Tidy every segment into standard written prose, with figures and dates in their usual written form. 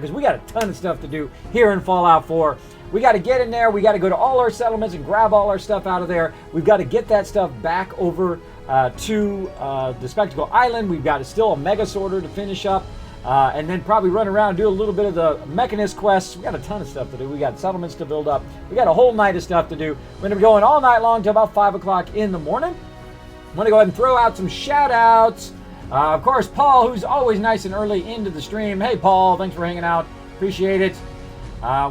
because we got a ton of stuff to do here in Fallout 4. We got to get in there. We got to go to all our settlements and grab all our stuff out of there. We've got to get that stuff back over to the Spectacle Island. We've got still a Mega Sorter to finish up. And then probably run around and do a little bit of the Mechanist quests. We got a ton of stuff to do. We got settlements to build up. We got a whole night of stuff to do. We're going to be going all night long till about 5 o'clock in the morning. I'm going to go ahead and throw out some shout-outs. Of course, Paul, who's always nice and early into the stream. Hey, Paul, thanks for hanging out. Appreciate it.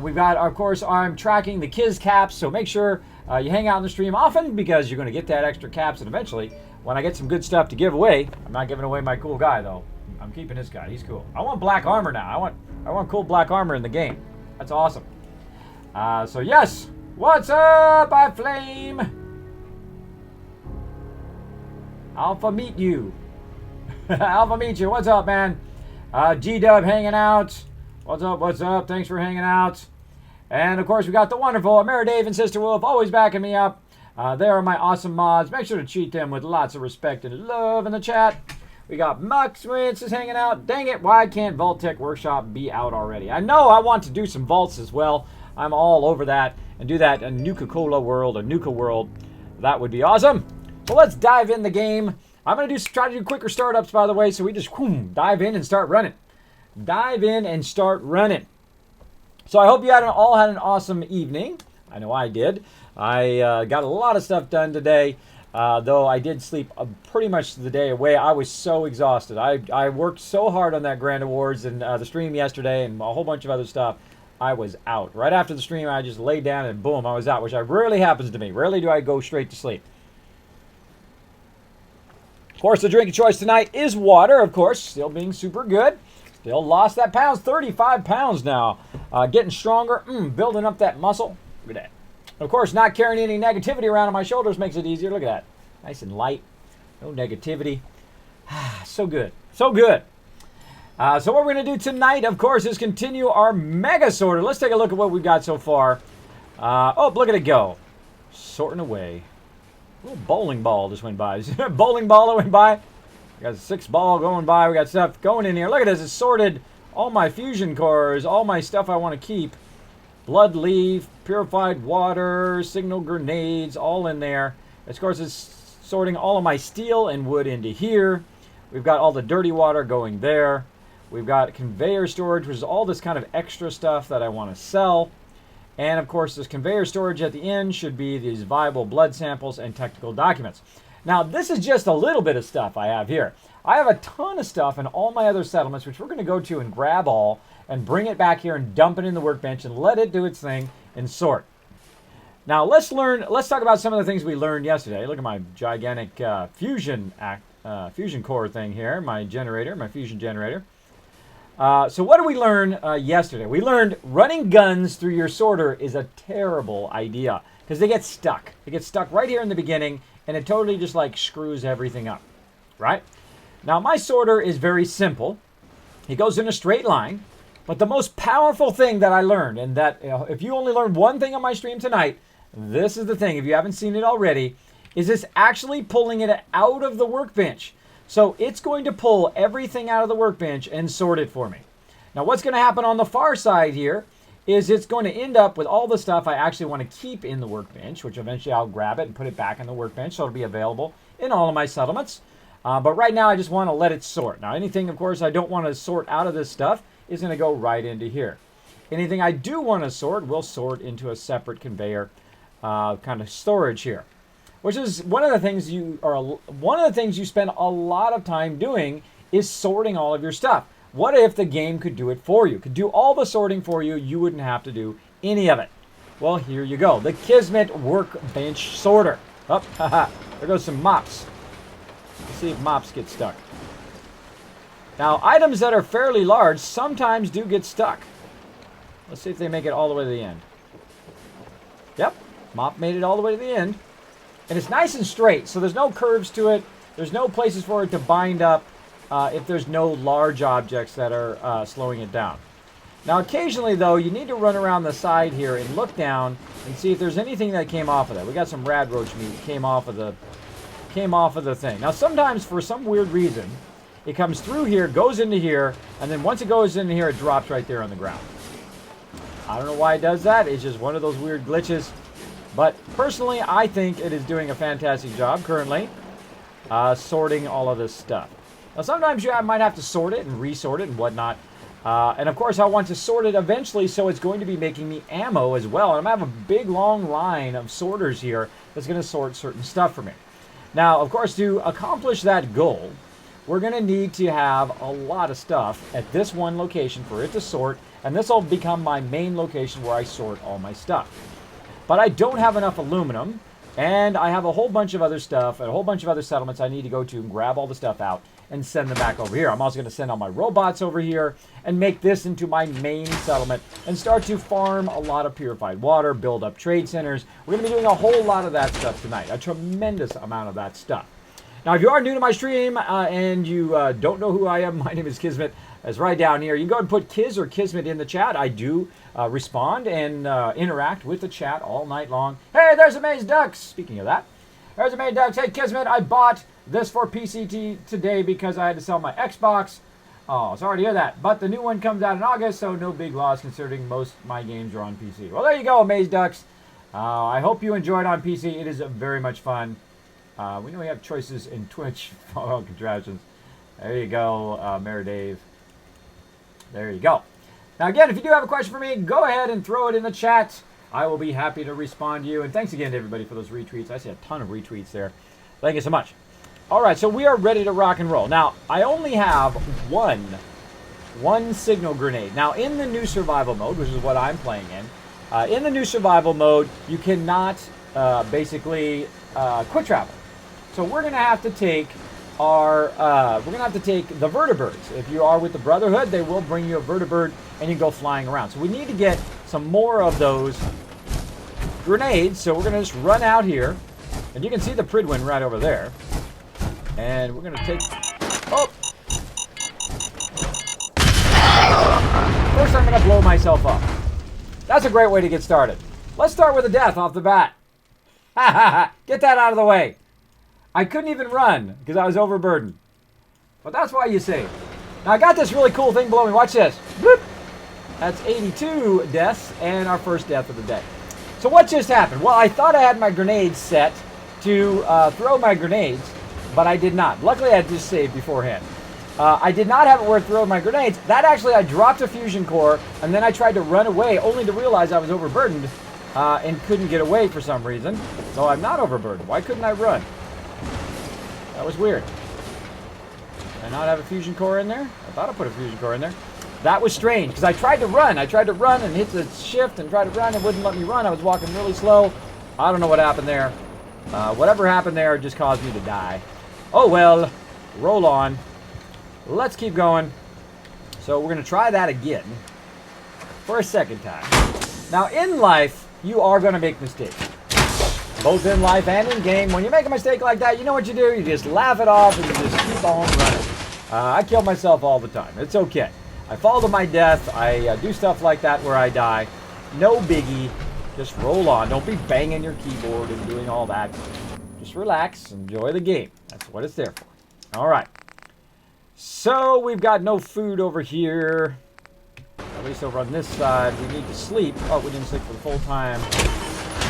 We've got, of course, I'm tracking the Kiz caps, so make sure you hang out in the stream often because you're going to get that extra caps, and eventually, when I get some good stuff to give away, I'm not giving away my cool guy, though. I'm keeping this guy. He's cool. I want black armor now. I want cool black armor in the game. That's awesome. So yes, what's up, I Flame? Alpha meet you. Alpha meet you. What's up, man? G-Dub hanging out. What's up? What's up? Thanks for hanging out. And of course, we got the wonderful Ameridave and Sister Wolf always backing me up. They are my awesome mods. Make sure to treat them with lots of respect and love in the chat. We got Muxwitz is hanging out. Dang it, why can't Vault-Tec Workshop be out already? I know I want to do some vaults as well. I'm all over that and do that in Nuka-Cola world or Nuka world. That would be awesome. So let's dive in the game. I'm going to try to do quicker startups, by the way, so we just dive in and start running. Dive in and start running. So I hope you all had an awesome evening. I know I did. I got a lot of stuff done today. Though I did sleep pretty much the day away. I was so exhausted. I worked so hard on that Grand Awards and the stream yesterday and a whole bunch of other stuff. I was out. Right after the stream, I just laid down and boom, I was out, which rarely happens to me. Rarely do I go straight to sleep. Of course, the drink of choice tonight is water, of course. Still being super good. Still lost that pounds, 35 pounds now. Getting stronger, building up that muscle. Look at that. Of course, not carrying any negativity around on my shoulders makes it easier. Look at that. Nice and light. No negativity. So good. So good. So what we're going to do tonight, of course, is continue our Mega Sorter. Let's take a look at what we've got so far. Oh, look at it go. Sorting away. A little bowling ball just went by. Bowling ball that went by. We got a 6 ball going by. We got stuff going in here. Look at this. It's sorted all my fusion cores, all my stuff I want to keep. Blood leaf, purified water, signal grenades, all in there. Of course, it's sorting all of my steel and wood into here. We've got all the dirty water going there. We've got conveyor storage, which is all this kind of extra stuff that I want to sell. And of course, this conveyor storage at the end should be these viable blood samples and technical documents. Now, this is just a little bit of stuff I have here. I have a ton of stuff in all my other settlements, which we're going to go to and grab all and bring it back here and dump it in the workbench and let it do its thing and sort. Now, let's talk about some of the things we learned yesterday. Look at my gigantic fusion core thing here, my generator, my fusion generator. So what did we learn yesterday? We learned running guns through your sorter is a terrible idea because they get stuck. They get stuck right here in the beginning, and it totally just like screws everything up, right? Now, my sorter is very simple. It goes in a straight line, but the most powerful thing that I learned, and that if you only learned one thing on my stream tonight, this is the thing, if you haven't seen it already, is this actually pulling it out of the workbench. So it's going to pull everything out of the workbench and sort it for me. Now, what's going to happen on the far side here is it's going to end up with all the stuff I actually want to keep in the workbench, which eventually I'll grab it and put it back in the workbench so it'll be available in all of my settlements. But right now, I just want to let it sort. Now, anything, of course, I don't want to sort out of this stuff is going to go right into here. Anything I do want to sort will sort into a separate conveyor kind of storage here, which is one of the things you spend a lot of time doing is sorting all of your stuff. What if the game could do it for you? Could do all the sorting for you. You wouldn't have to do any of it. Well, here you go. The Kismet Workbench Sorter. Oh, haha. There goes some mops. Let's see if mops get stuck. Now, items that are fairly large sometimes do get stuck. Let's see if they make it all the way to the end. Yep, mop made it all the way to the end. And it's nice and straight, so there's no curves to it. There's no places for it to bind up if there's no large objects that are slowing it down. Now, occasionally, though, you need to run around the side here and look down and see if there's anything that came off of that. We got some radroach meat that came off of the thing. Now, sometimes, for some weird reason, it comes through here, goes into here, and then once it goes into here, it drops right there on the ground. I don't know why it does that. It's just one of those weird glitches. But personally, I think it is doing a fantastic job currently sorting all of this stuff. Now, sometimes I might have to sort it and resort it and whatnot. And of course, I want to sort it eventually, so it's going to be making me ammo as well. And I'm going to have a big, long line of sorters here that's going to sort certain stuff for me. Now, of course, to accomplish that goal, we're going to need to have a lot of stuff at this one location for it to sort. And this will become my main location where I sort all my stuff. But I don't have enough aluminum, and I have a whole bunch of other stuff and a whole bunch of other settlements I need to go to and grab all the stuff out and send them back over here. I'm also going to send all my robots over here and make this into my main settlement and start to farm a lot of purified water, build up trade centers. We're going to be doing a whole lot of that stuff tonight, a tremendous amount of that stuff. Now, if you are new to my stream and you don't know who I am, my name is Kismet. It's right down here. You can go and put Kiz or Kismet in the chat. I do respond and interact with the chat all night long. Hey, there's Amazed Ducks. Speaking of that, there's Amazed Ducks. Hey, Kismet, I bought this for PCT today because I had to sell my Xbox. Oh, sorry to hear that. But the new one comes out in August, so no big loss considering most of my games are on PC. Well, there you go, Amazed Ducks. I hope you enjoyed on PC. It is very much fun. We know we have choices in Twitch. Follow contraptions. There you go, Mayor Dave. There you go. Now, again, if you do have a question for me, go ahead and throw it in the chat. I will be happy to respond to you. And thanks again to everybody for those retweets. I see a ton of retweets there. Thank you so much. All right, so we are ready to rock and roll. Now, I only have one signal grenade. Now, in the new survival mode, which is what I'm playing in the new survival mode, you cannot basically quick travel. So we're going to have to take the vertibirds. If you are with the Brotherhood, they will bring you a vertibird and you go flying around. So we need to get some more of those grenades. So we're going to just run out here. And you can see the Pridwin right over there. And we're going to take... Oh! First I'm going to blow myself up. That's a great way to get started. Let's start with a death off the bat. Ha ha ha! Get that out of the way. I couldn't even run because I was overburdened. But that's why you save. Now I got this really cool thing below me. Watch this. Bloop. That's 82 deaths and our first death of the day. So what just happened? Well, I thought I had my grenades set to throw my grenades, but I did not. Luckily, I just saved beforehand. I did not have it where to throw my grenades. That actually, I dropped a fusion core, and then I tried to run away, only to realize I was overburdened and couldn't get away for some reason. So I'm not overburdened. Why couldn't I run? That was weird. Did I not have a fusion core in there? I thought I put a fusion core in there. That was strange, because I tried to run. I tried to run and hit the shift and tried to run. It wouldn't let me run. I was walking really slow. I don't know what happened there. Whatever happened there just caused me to die. Oh, well. Roll on. Let's keep going. So we're going to try that again for a second time. Now, in life, you are going to make mistakes. Both in life and in game. When you make a mistake like that, you know what you do? You just laugh it off and you just keep on running. I kill myself all the time. It's okay. I fall to my death. I do stuff like that where I die. No biggie. Just roll on. Don't be banging your keyboard and doing all that. Just relax. Enjoy the game. That's what it's there for. All right. So we've got no food over here. At least over on this side. We need to sleep. Oh, we didn't sleep for the full time.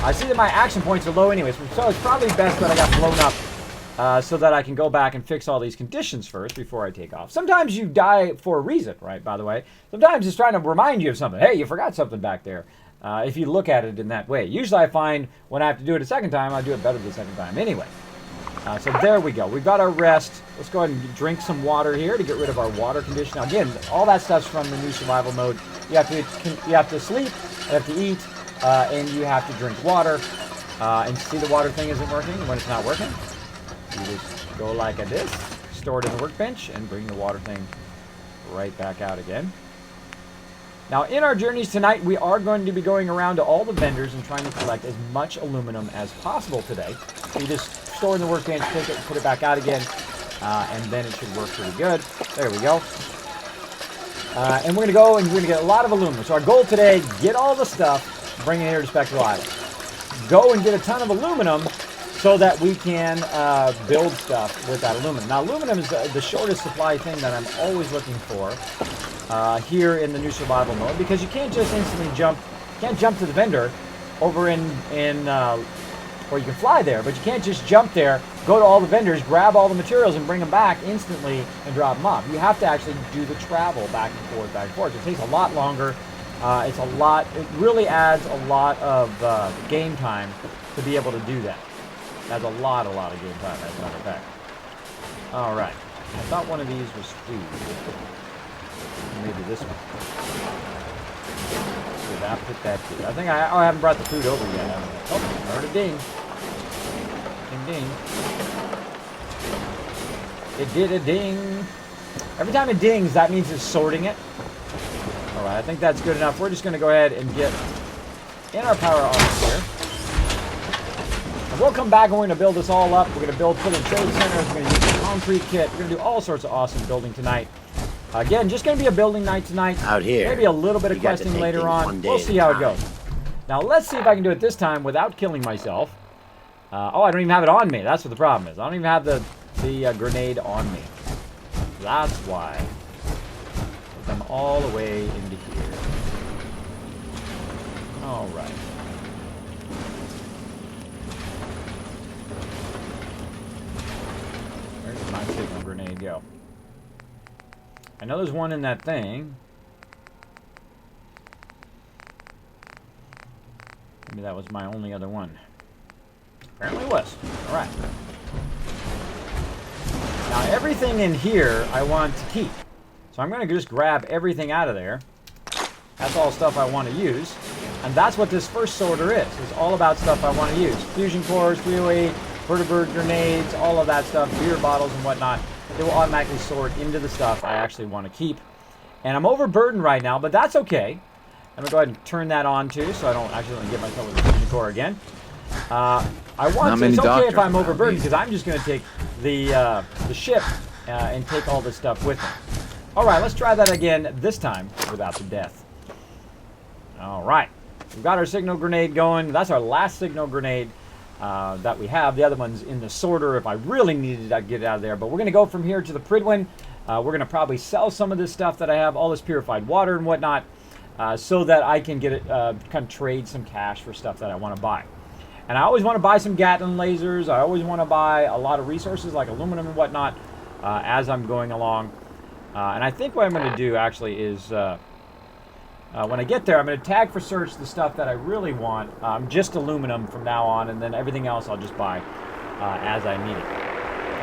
I see that my action points are low anyways, so it's probably best that I got blown up so that I can go back and fix all these conditions first before I take off. Sometimes you die for a reason, right, by the way. Sometimes it's trying to remind you of something. Hey, you forgot something back there, if you look at it in that way. Usually I find when I have to do it a second time, I do it better the second time anyway. So there we go. We've got our rest. Let's go ahead and drink some water here to get rid of our water condition. Now, again, all that stuff's from the new survival mode. You have to sleep, you have to eat, and you have to drink water. And see the water thing isn't working when it's not working. You just go like this, store it in the workbench, and bring the water thing right back out again. Now, in our journeys tonight, we are going to be going around to all the vendors and trying to collect as much aluminum as possible today. You just store in the workbench, take it, put it back out again, and then it should work pretty good. There we go. And we're going to go and we're going to get a lot of aluminum. So our goal today, get all the stuff, bring it here to Spectral Island. Go and get a ton of aluminum so that we can build stuff with that aluminum. Now, aluminum is the shortest supply thing that I'm always looking for here in the new survival mode, because you can't just instantly jump. You can't jump to the vendor over in or you can fly there, but you can't just jump there, go to all the vendors, grab all the materials, and bring them back instantly and drop them off. You have to actually do the travel back and forth, back and forth. It takes a lot longer. It's a lot. It really adds a lot of game time to be able to do that. That's a lot of game time, as a matter of fact. All right. I thought one of these was food. Maybe this one. Did I put that food? I think I haven't brought the food over yet. Oh, I heard a ding. Ding, ding. It did a ding. Every time it dings, that means it's sorting it. All right, I think that's good enough. We're just going to go ahead and get in our power armor here. And we'll come back and we're going to build this all up. We're going to put in trade centers. We're going to use the concrete kit. We're going to do all sorts of awesome building tonight. Again, just going to be a building night tonight. Out here. Maybe a little bit of questing later on. We'll see how it goes. Now, let's see if I can do it this time without killing myself. Oh, I don't even have it on me. That's what the problem is. I don't even have the grenade on me. That's why. I'm all the way into here. All right. Where's my signal grenade go? I know there's one in that thing. Maybe that was my only other one. Apparently it was. All right. Now everything in here I want to keep. So I'm going to just grab everything out of there. That's all stuff I want to use. And that's what this first sorter is. It's all about stuff I want to use. Fusion cores, 308, vertibird grenades, all of that stuff, beer bottles and whatnot. It will automatically sort into the stuff I actually want to keep. And I'm overburdened right now, but that's okay. I'm going to go ahead and turn that on too, so I don't accidentally get myself with a fusion core again. I want to, it's okay if I'm overburdened, because I'm just going to take the ship and take all this stuff with me. All right, let's try that again, this time without the death. All right, we've got our signal grenade going. That's our last signal grenade that we have. The other one's in the sorter if I really needed to get it out of there. But we're going to go from here to the Pridwin. We're going to probably sell some of this stuff that I have, all this purified water and whatnot, so that I can get it, kind of trade some cash for stuff that I want to buy. And I always want to buy some Gatling lasers. I always want to buy a lot of resources like aluminum and whatnot as I'm going along. And I think what I'm going to do actually is when I get there, I'm going to tag for search the stuff that I really want, just aluminum from now on, and then everything else I'll just buy as I need it.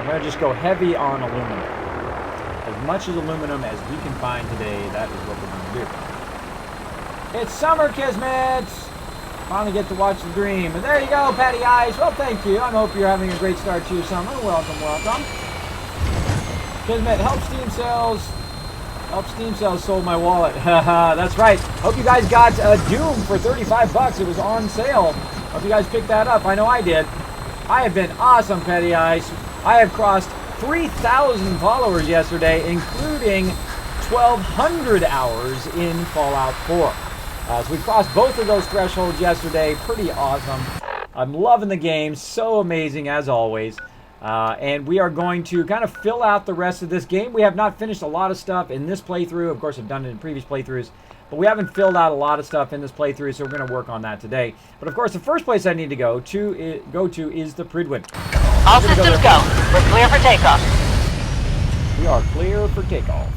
I'm going to just go heavy on aluminum. As much as aluminum as we can find today, that is what we're going to do. It's summer, Kismet! Finally get to watch the dream. And there you go, Patty Eyes. Well, thank you. I hope you're having a great start to your summer. Welcome, welcome. Kismet, help Steam Sales. Help Steam Sales sold my wallet. That's right. Hope you guys got Doom for 35 bucks. It was on sale. Hope you guys picked that up. I know I did. I have been awesome, Petty Ice. I have crossed 3,000 followers yesterday, including 1,200 hours in Fallout 4. So we crossed both of those thresholds yesterday. Pretty awesome. I'm loving the game. So amazing, as always. And we are going to kind of fill out the rest of this game. We have not finished a lot of stuff in this playthrough. Of course, I've done it in previous playthroughs. But we haven't filled out a lot of stuff in this playthrough, so we're going to work on that today. But of course, the first place I need to go to is the Pridwin. All systems go. We're clear for takeoff. We are clear for takeoff.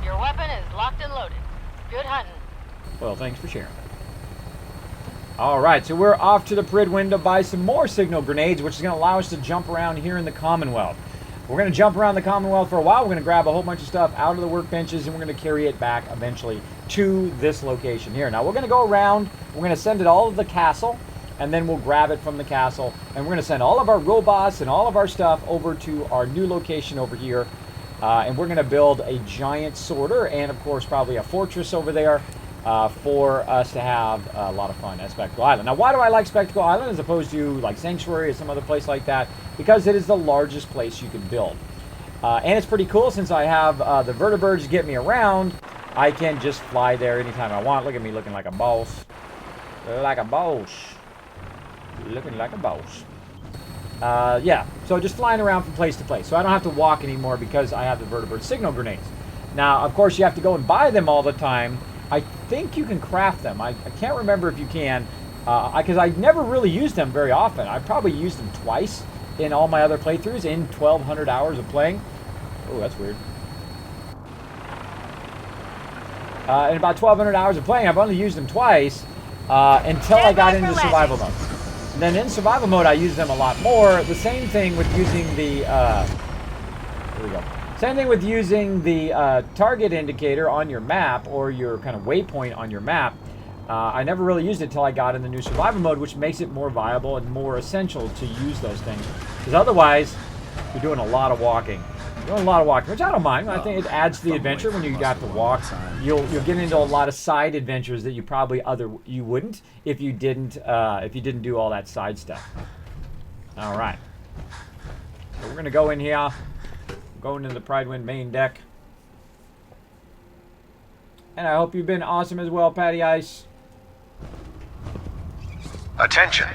Your weapon is locked and loaded. Good hunting. Well, thanks for sharing. All right, so we're off to the Pridwin to buy some more signal grenades, which is going to allow us to jump around here in the Commonwealth. We're going to jump around the Commonwealth for a while. We're going to grab a whole bunch of stuff out of the workbenches, and we're going to carry it back eventually to this location here. Now, we're going to go around. We're going to send it all to the castle, and then we'll grab it from the castle. And we're going to send all of our robots and all of our stuff over to our new location over here. And we're going to build a giant sorter and, of course, probably a fortress over there. For us to have a lot of fun at Spectacle Island. Now, why do I like Spectacle Island as opposed to like Sanctuary or some other place like that? Because it is the largest place you can build. And it's pretty cool since I have the vertibirds to get me around. I can just fly there anytime I want. Look at me looking like a boss. Like a boss. Looking like a boss. Yeah, so just flying around from place to place. So I don't have to walk anymore because I have the vertibird signal grenades. Now, of course, you have to go and buy them all the time. I think you can craft them. I can't remember if you can, because I never really used them very often. I probably used them twice in all my other playthroughs in 1,200 hours of playing. Oh, that's weird. In about 1,200 hours of playing, I've only used them twice until I got into survival mode. And then in survival mode, I use them a lot more. The same thing with using the... here we go. Same thing with using the target indicator on your map, or your kind of waypoint on your map. I never really used it until I got in the new survival mode, which makes it more viable and more essential to use those things. Because otherwise, you're doing a lot of walking. You're doing a lot of walking, which I don't mind. I think it adds to the adventure when you got to walk. You'll get into a lot of side adventures that you probably you wouldn't if you didn't do all that side stuff. All right. So we're gonna go in here. Going into the Pridewind main deck. And I hope you've been awesome as well, Patty Ice. Attention.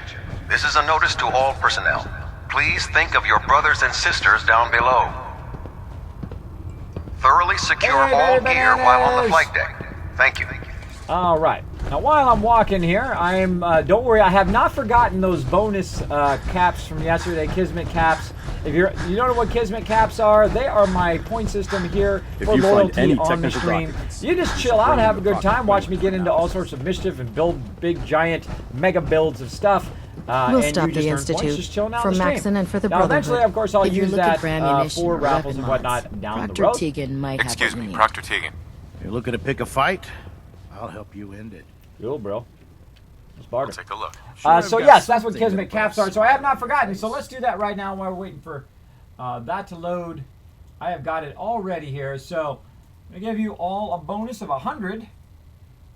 This is a notice to all personnel. Please think of your brothers and sisters down below. Thoroughly secure all gear while on the flight deck. Thank you. All right. Now, while I'm walking here, don't worry, I have not forgotten those bonus caps from yesterday, Kismet caps. If you don't know what Kismet caps are, they are my point system here for loyalty on the stream. You just chill out, have a good time, watch me get into all sorts of mischief and build big, giant, mega builds of stuff. We'll stop the Institute for Maxon and for the Brotherhood. Eventually, of course, I'll use that for or raffles and whatnot down the road. Proctor Tegan might have Excuse what we me, need. Proctor Tegan. You're looking to pick a fight? I'll help you end it. Cool, bro. Let's barter. Take a look. So yes, that's what Kismet caps are. So I have not forgotten. So let's do that right now while we're waiting for that to load. I have got it all ready here. So I'm gonna give you all a bonus of 100.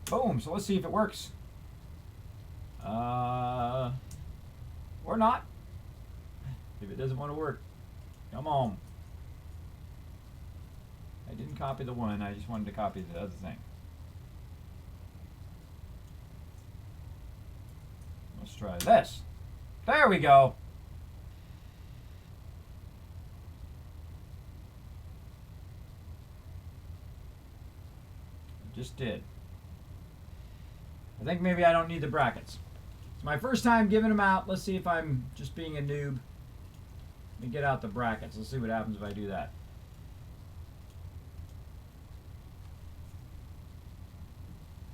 Boom. So let's see if it works. Or not. If it doesn't want to work, come on. I didn't copy the one. I just wanted to copy the other thing. Let's try this. There we go. Just did. I think maybe I don't need the brackets. It's my first time giving them out. Let's see if I'm just being a noob. Let me get out the brackets. Let's see what happens if I do that.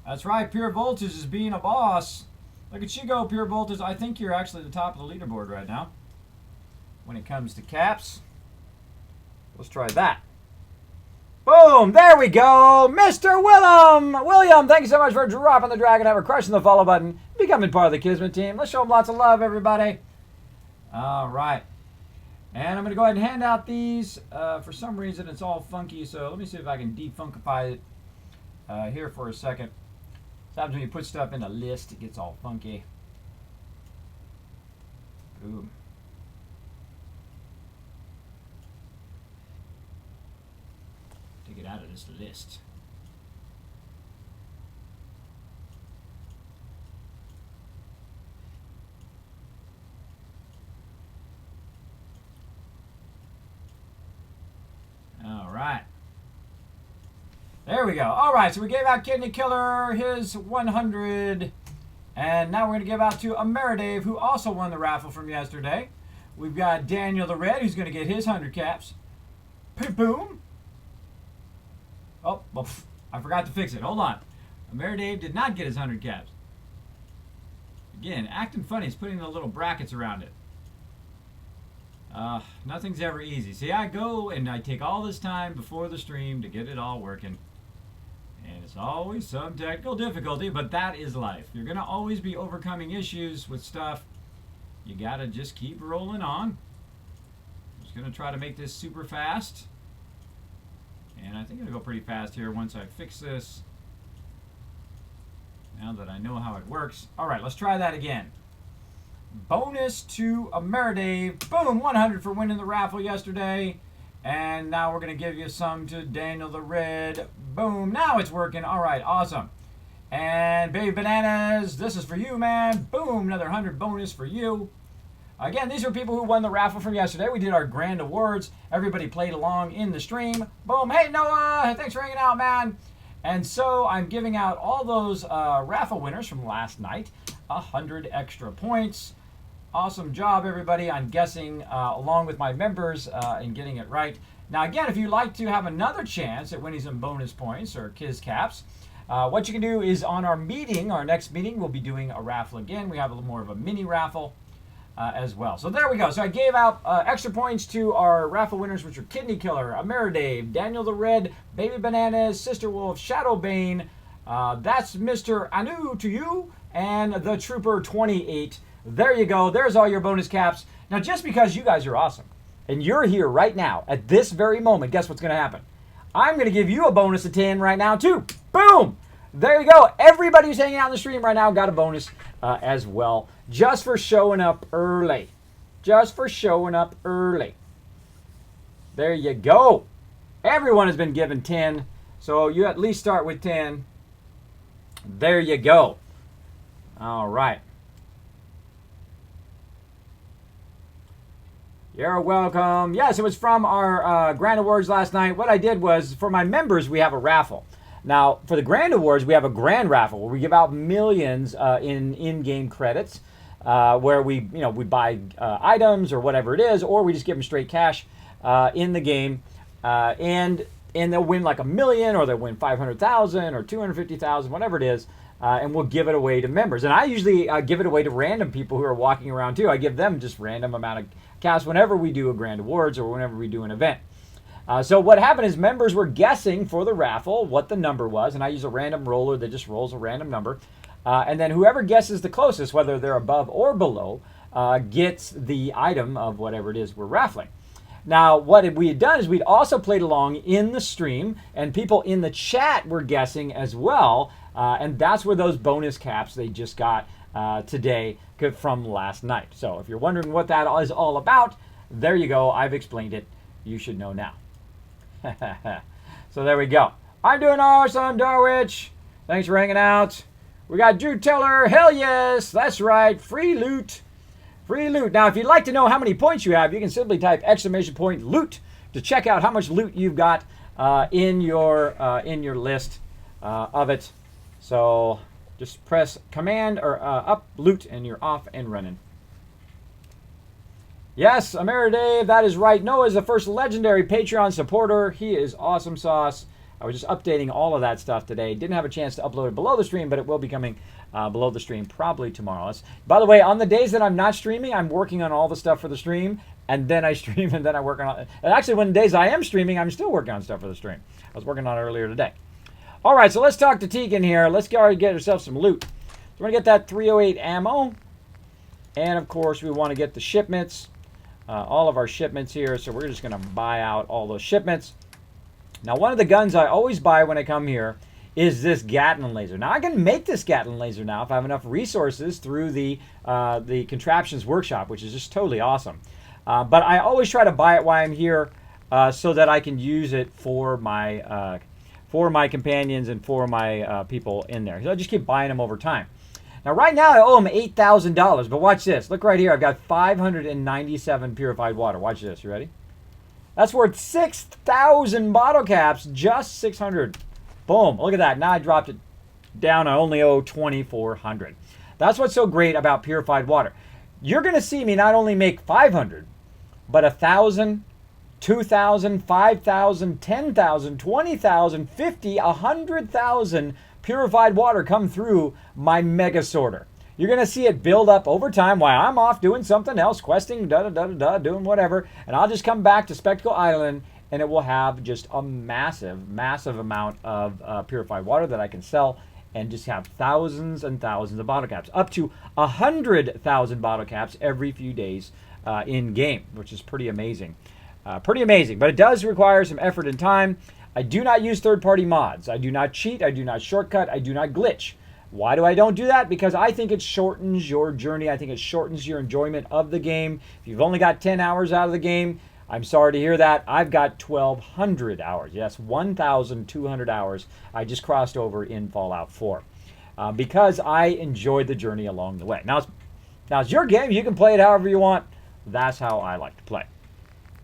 That's right, Pure Voltage is being a boss. Look at you go, Pure Voltage. I think you're actually the top of the leaderboard right now when it comes to caps. Let's try that. Boom! There we go! Mr. William, thank you so much for dropping the dragon hammer, crushing the follow button, becoming part of the Kismet team. Let's show them lots of love, everybody. All right. And I'm going to go ahead and hand out these. For some reason, it's all funky, so let me see if I can defunkify it here for a second. Sometimes when you put stuff in a list, it gets all funky. Boom. Take it out of this list. All right. There we go. All right, so we gave out Kidney Killer his 100. And now we're going to give out to Ameridave, who also won the raffle from yesterday. We've got Daniel the Red, who's going to get his 100 caps. Boom. Oh, well, I forgot to fix it. Hold on. Ameridave did not get his 100 caps. Again, acting funny is putting the little brackets around it. Nothing's ever easy. See, I go and I take all this time before the stream to get it all working. And it's always some technical difficulty, but that is life. You're going to always be overcoming issues with stuff. You got to just keep rolling on. I'm just going to try to make this super fast. And I think it'll go pretty fast here once I fix this. Now that I know how it works. All right, let's try that again. Bonus to Ameridave. Boom, 100 for winning the raffle yesterday. And now we're going to give you some to Daniel the Red. Boom, now it's working. All right, awesome. And Baby Bananas, this is for you, man. Boom, another 100 bonus for you. Again, these are people who won the raffle from yesterday. We did our grand awards. Everybody played along in the stream. Boom. Hey, Noah. Thanks for hanging out, man. And so I'm giving out all those raffle winners from last night 100 extra points. Awesome job, everybody. I'm guessing along with my members in getting it right. Now, again, if you'd like to have another chance at winning some bonus points or Kiz Caps, what you can do is on our meeting, our next meeting, we'll be doing a raffle again. We have a little more of a mini raffle as well. So there we go. So I gave out extra points to our raffle winners, which are Kidney Killer, Ameridave, Daniel the Red, Baby Bananas, Sister Wolf, Shadowbane. That's Mr. Anu to you, and the Trooper 28. There you go. There's all your bonus caps. Now, just because you guys are awesome, and you're here right now at this very moment, guess what's going to happen? I'm going to give you a bonus of 10 right now, too. Boom! There you go. Everybody who's hanging out in the stream right now got a bonus as well, just for showing up early. Just for showing up early. There you go. Everyone has been given 10, so you at least start with 10. There you go. All right. You're welcome. Yes, it was from our Grand Awards last night. What I did was, for my members, we have a raffle. Now, for the Grand Awards, we have a grand raffle where we give out millions in-game credits, where we buy items or whatever it is, or we just give them straight cash in the game, and they'll win like $1 million, or they'll win 500,000 or 250,000, whatever it is. And we'll give it away to members. And I usually give it away to random people who are walking around too. I give them just random amount of cash whenever we do a Grand Awards or whenever we do an event. So what happened is members were guessing for the raffle what the number was. And I use a random roller that just rolls a random number. And then whoever guesses the closest, whether they're above or below, gets the item of whatever it is we're raffling. Now, what we had done is we'd also played along in the stream, and people in the chat were guessing as well. And that's where those bonus caps they just got today from last night. So if you're wondering what that is all about, there you go. I've explained it. You should know now. So there we go. I'm doing awesome, Darwich. Thanks for hanging out. We got Drew Teller. Hell yes. That's right. Free loot. Free loot. Now, if you'd like to know how many points you have, you can simply type !loot to check out how much loot you've got in your list of it. So just press command or up loot and you're off and running. Yes, Ameridave, that is right. Noah is the first legendary Patreon supporter. He is awesome sauce. I was just updating all of that stuff today. Didn't have a chance to upload it below the stream, but it will be coming below the stream probably tomorrow. By the way, on the days that I'm not streaming, I'm working on all the stuff for the stream, and then I stream, and then I work on it. And actually, when the days I am streaming, I'm still working on stuff for the stream. I was working on it earlier today. All right, so let's talk to Tegan here. Let's go and get ourselves some loot. So we're going to get that 308 ammo. And, of course, we want to get the shipments. All of our shipments here. So we're just going to buy out all those shipments. Now, one of the guns I always buy when I come here is this Gatling laser. Now, I can make this Gatling laser now if I have enough resources through the Contraptions Workshop, which is just totally awesome. But I always try to buy it while I'm here so that I can use it for my companions and for my people in there. So I just keep buying them over time. Now, right now, I owe them $8,000, but watch this. Look right here. I've got 597 purified water. Watch this. You ready? That's worth 6,000 bottle caps, just 600. Boom. Look at that. Now I dropped it down. I only owe 2,400. That's what's so great about purified water. You're going to see me not only make 500, but 1,000, 2,000, 5,000, 10,000, 20,000, 50, 100,000 purified water come through my mega sorter. You're going to see it build up over time while I'm off doing something else, questing, doing whatever. And I'll just come back to Spectacle Island, and it will have just a massive, massive amount of purified water that I can sell and just have thousands and thousands of bottle caps. Up to 100,000 bottle caps every few days in-game, which is pretty amazing. Pretty amazing, but it does require some effort and time. I do not use third-party mods. I do not cheat. I do not shortcut. I do not glitch. Why do I don't do that? Because I think it shortens your journey. I think it shortens your enjoyment of the game. If you've only got 10 hours out of the game, I'm sorry to hear that. I've got 1,200 hours. Yes, 1,200 hours I just crossed over in Fallout 4 because I enjoyed the journey along the way. Now, Now, it's your game. You can play it however you want. That's how I like to play.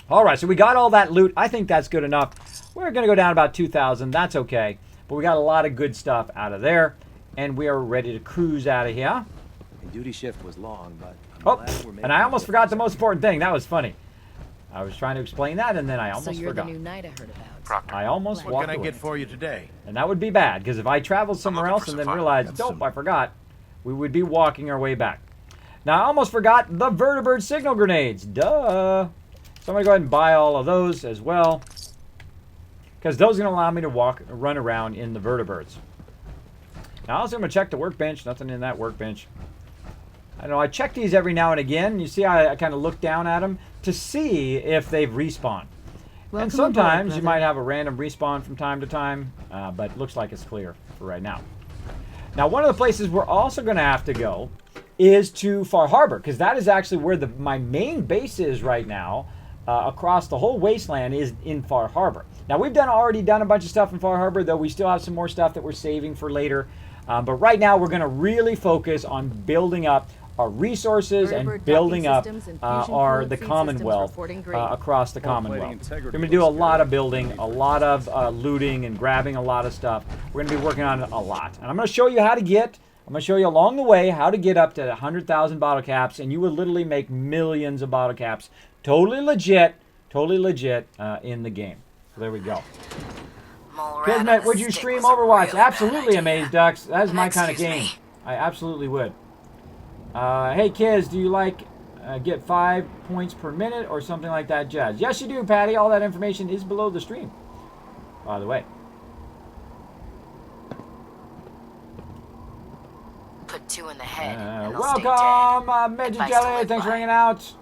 All right, so we got all that loot. I think that's good enough. We're going to go down about 2,000. That's okay. But we got a lot of good stuff out of there. And we are ready to cruise out of here. The duty shift was long, but and I almost forgot the most important thing. That was funny. I was trying to explain that, and then I almost forgot. The new knight I heard about. Proctor. I almost walked What can I away. get for you today? And that would be bad, because if I traveled somewhere looking else for and some then fun. realized, nope, I forgot, we would be walking our way back. Now, I almost forgot the vertibird signal grenades. Duh. So I'm going to go ahead and buy all of those as well, because those are going to allow me to run around in the vertibirds. Now, also, I'm going to check the workbench. Nothing in that workbench. I know I check these every now and again. You see, I kind of look down at them to see if they've respawned. Welcome And sometimes aboard, you might have a random respawn from time to time, but it looks like it's clear for right now. Now, one of the places we're also going to have to go is to Far Harbor, because that is actually where my main base is right now. Across the whole wasteland is in Far Harbor. Now, we've already done a bunch of stuff in Far Harbor, though we still have some more stuff that we're saving for later. But right now, we're going to really focus on building up our resources and building up the Commonwealth across the Commonwealth. We're going to do a lot of building, a lot of looting and grabbing a lot of stuff. We're going to be working on it a lot. And I'm going to show you how to get, I'm going to show you along the way how to get up to 100,000 bottle caps, and you will literally make millions of bottle caps. Totally legit in the game. So there we go. Kismet, would you stream Overwatch? Absolutely, Amazed Ducks. That is my kind of game. I absolutely would. Hey, kids, do you like get 5 points per minute or something like that jazz? Yes, you do, Patty. All that information is below the stream, by the way. Put 2 in the head. Welcome, Magic Jelly. Thanks for hanging out.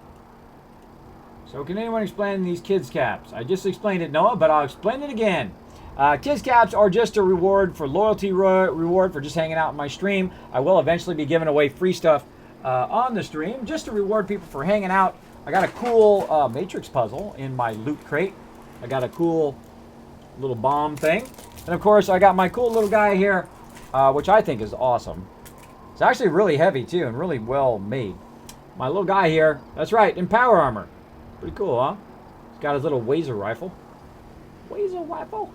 So, can anyone explain these kids caps? I just explained it, Noah, but I'll explain it again. Kids caps are just a reward for loyalty reward for just hanging out in my stream. I will eventually be giving away free stuff on the stream just to reward people for hanging out. I got a cool matrix puzzle in my loot crate. I got a cool little bomb thing. And of course, I got my cool little guy here, which I think is awesome. It's actually really heavy too and really well made. My little guy here, that's right, in power armor. Pretty cool, huh? He's got his little Wazer rifle. Wazer rifle?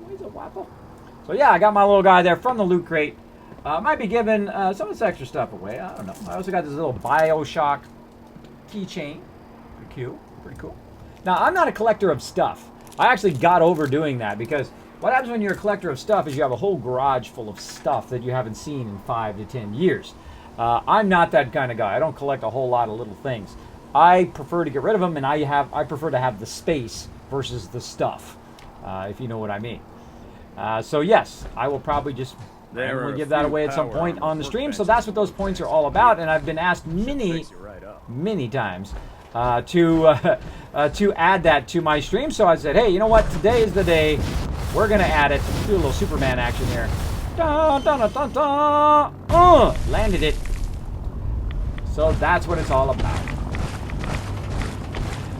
Wazer rifle? So yeah, I got my little guy there from the loot crate. Might be giving some of this extra stuff away. I don't know. I also got this little Bioshock keychain. Pretty cool. Now, I'm not a collector of stuff. I actually got over doing that because what happens when you're a collector of stuff is you have a whole garage full of stuff that you haven't seen in 5 to 10 years. I'm not that kind of guy. I don't collect a whole lot of little things. I prefer to get rid of them, and I prefer to have the space versus the stuff, if you know what I mean. So yes, I will probably just give that away at some point on the stream. So that's what those points are all about, and I've been asked many times to add that to my stream. So I said, hey, you know what? Today is the day. We're gonna add it. Let's do a little Superman action here. Dun, dun, dun, dun, dun. Landed it. So that's what it's all about.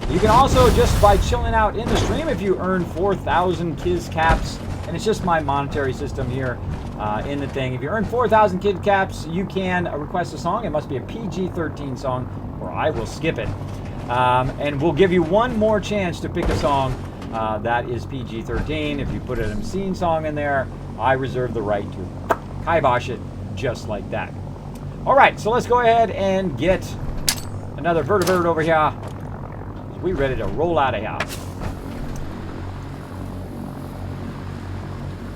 You can also, just by chilling out in the stream, if you earn 4,000 Kiz caps, and it's just my monetary system here in the thing. If you earn 4,000 Kiz caps, you can request a song. It must be a PG-13 song, or I will skip it. And we'll give you one more chance to pick a song that is PG-13. If you put an obscene song in there, I reserve the right to kibosh it just like that. All right, so let's go ahead and get another vertibird over here. We ready to roll out of here.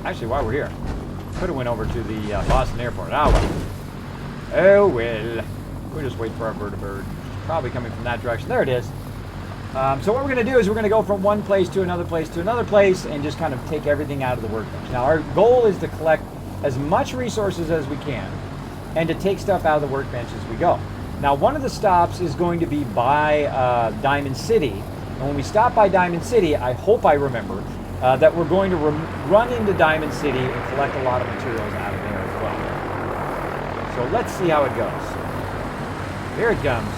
Actually, while we're here, could have went over to the Boston airport. Oh well. We'll just wait for our vertibird. Probably coming from that direction. There it is. So what we're going to do is we're going to go from one place to another place to another place and just kind of take everything out of the workbench. Now, our goal is to collect as much resources as we can and to take stuff out of the workbench as we go. Now, one of the stops is going to be by Diamond City. And when we stop by Diamond City, I hope I remember that we're going to run into Diamond City and collect a lot of materials out of there as well. So let's see how it goes. Here it comes.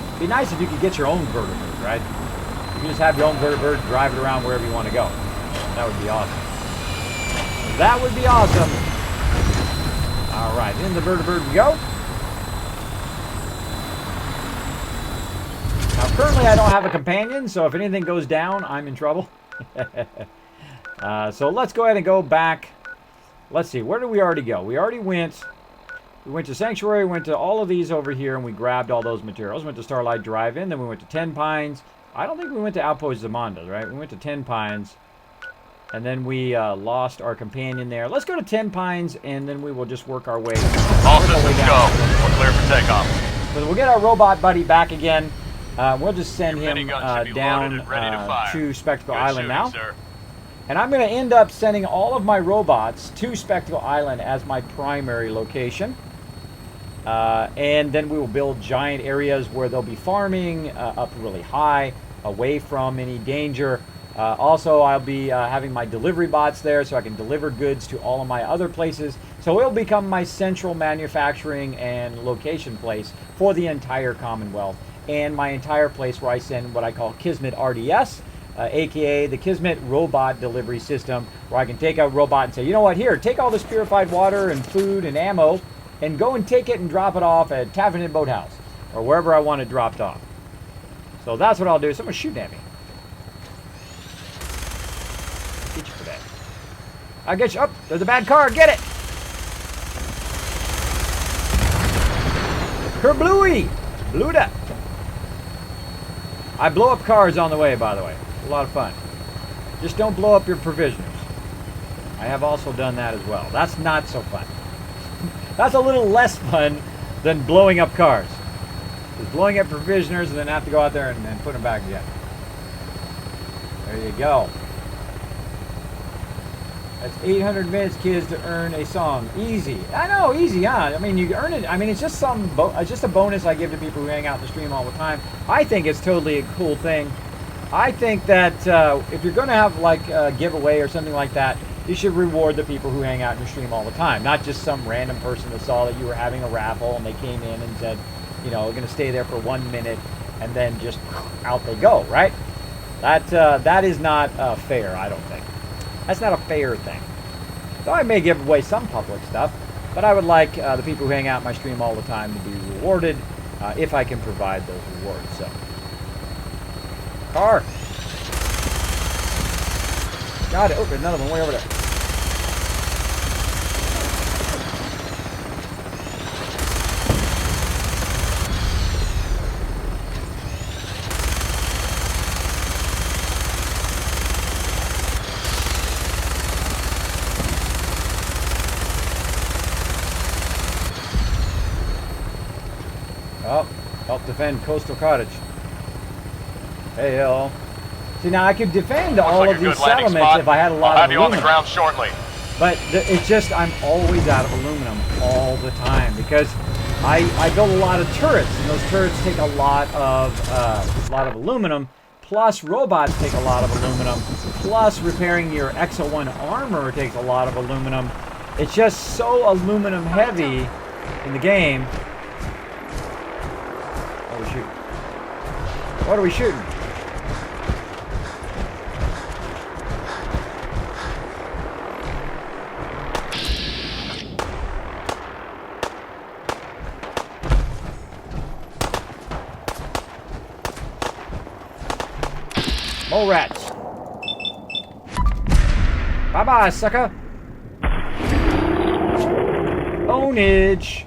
It'd be nice if you could get your own vertibird, right? You can just have your own vertibird, drive it around wherever you want to go. That would be awesome. That would be awesome. All right, in the vertibird we go. Now, currently I don't have a companion, so if anything goes down, I'm in trouble. So let's go ahead and go back. Let's see, where did we already go? We already went. We went to Sanctuary, went to all of these over here, and we grabbed all those materials. Went to Starlight Drive-In, then we went to 10 Pines. I don't think we went to Outpost Zamanda, right? We went to 10 Pines, and then we lost our companion there. Let's go to 10 Pines, and then we will just work our way. All systems go. We're clear for takeoff. So we'll get our robot buddy back again. We'll just send him down to Spectacle Island now. Sir. And I'm going to end up sending all of my robots to Spectacle Island as my primary location. And then we will build giant areas where they'll be farming up really high, away from any danger. Also, I'll be having my delivery bots there so I can deliver goods to all of my other places. So it'll become my central manufacturing and location place for the entire Commonwealth. And my entire place where I send what I call Kismet RDS, aka the Kismet Robot Delivery System, where I can take a robot and say, you know what, here, take all this purified water and food and ammo, and go and take it and drop it off at Tavern and Boathouse, or wherever I want it dropped off. So that's what I'll do. Someone's shooting at me. I'll get you for that. I'll get you. Oh, there's a bad car. Get it. Kerblooey. Blew it up. I blow up cars on the way, by the way. It's a lot of fun. Just don't blow up your provisioners. I have also done that as well. That's not so fun. That's a little less fun than blowing up cars. Just blowing up provisioners and then have to go out there and put them back again. There you go. That's 800 minutes, kids, to earn a song. Easy. I know, easy, huh? I mean, you earn it. I mean, it's just just a bonus I give to people who hang out in the stream all the time. I think it's totally a cool thing. I think that if you're going to have like a giveaway or something like that, you should reward the people who hang out in your stream all the time, not just some random person that saw that you were having a raffle and they came in and said, you know, we're going to stay there for 1 minute and then just out they go, right? That is not fair, I don't think. That's not a fair thing. So I may give away some public stuff, but I would like the people who hang out in my stream all the time to be rewarded if I can provide those rewards. So, car. Got it. Oh, there's another one way over there. Oh, help defend Coastal Cottage. Hey, y'all. See, now I could defend all of these settlements if I had a lot of aluminum. I'll have you on the ground shortly. But it's just I'm always out of aluminum all the time because I build a lot of turrets, and those turrets take a lot of aluminum. Plus, robots take a lot of aluminum. Plus, repairing your Exo-1 armor takes a lot of aluminum. It's just so aluminum heavy in the game. What are we shooting? What are we shooting? Mole rats. Bye-bye, sucker. Ownage.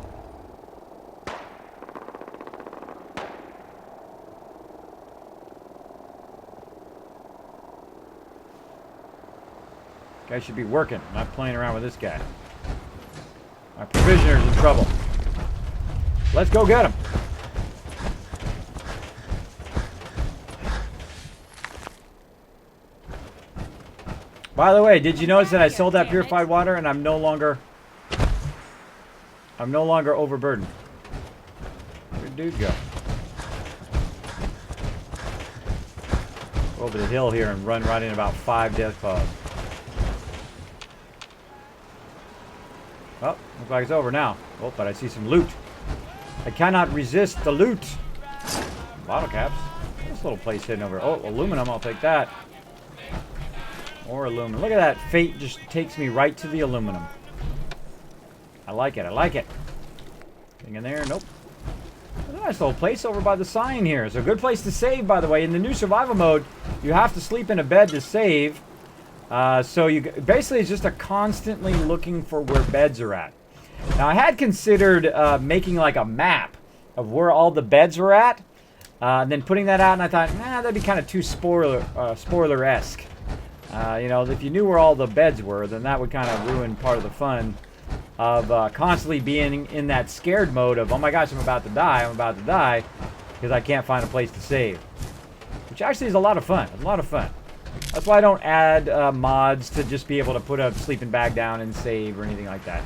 Guy should be working, not playing around with this guy. My provisioner's in trouble. Let's go get him. By the way, did you notice that I sold that purified water and I'm no longer overburdened? Where'd dude go? Go over the hill here and run right in about 5 death claws. Oh, looks like it's over now. Oh, but I see some loot. I cannot resist the loot. Bottle caps. This little place hidden over. Oh, aluminum, I'll take that. More aluminum. Look at that. Fate just takes me right to the aluminum. I like it. I like it. Thing in there? Nope. There's a nice little place over by the sign here. It's a good place to save, by the way. In the new survival mode, you have to sleep in a bed to save. So you basically it's just a constantly looking for where beds are at. Now, I had considered making like a map of where all the beds were at. And then putting that out, and I thought, nah, that'd be kind of too spoiler-esque. You know, if you knew where all the beds were, then that would kind of ruin part of the fun of constantly being in that scared mode of, oh my gosh, I'm about to die, because I can't find a place to save. Which actually is a lot of fun. It's a lot of fun. That's why I don't add mods to just be able to put a sleeping bag down and save or anything like that.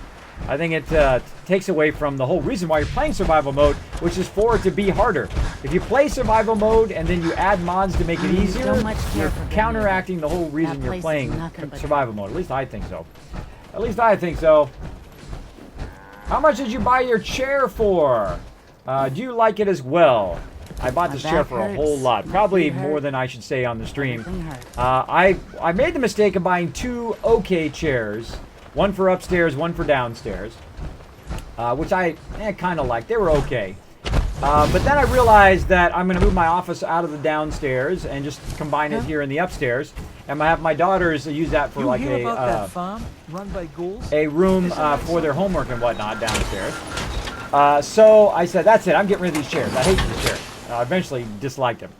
I think it takes away from the whole reason why you're playing survival mode, which is for it to be harder. If you play survival mode and then you add mods to make it easier, you're counteracting the whole reason you're playing survival mode. At least I think so. At least I think so. How much did you buy your chair for? Do you like it as well? I bought this chair for a whole lot. Probably more than I should say on the stream. I made the mistake of buying 2 okay chairs. One for upstairs, one for downstairs. Which I kind of liked. They were okay. But then I realized that I'm going to move my office out of the downstairs and just combine it here in the upstairs. And I have my daughters use that for like a farm run by ghouls? A room for their homework and whatnot downstairs. So I said, that's it. I'm getting rid of these chairs. I hate these chairs. I eventually disliked them.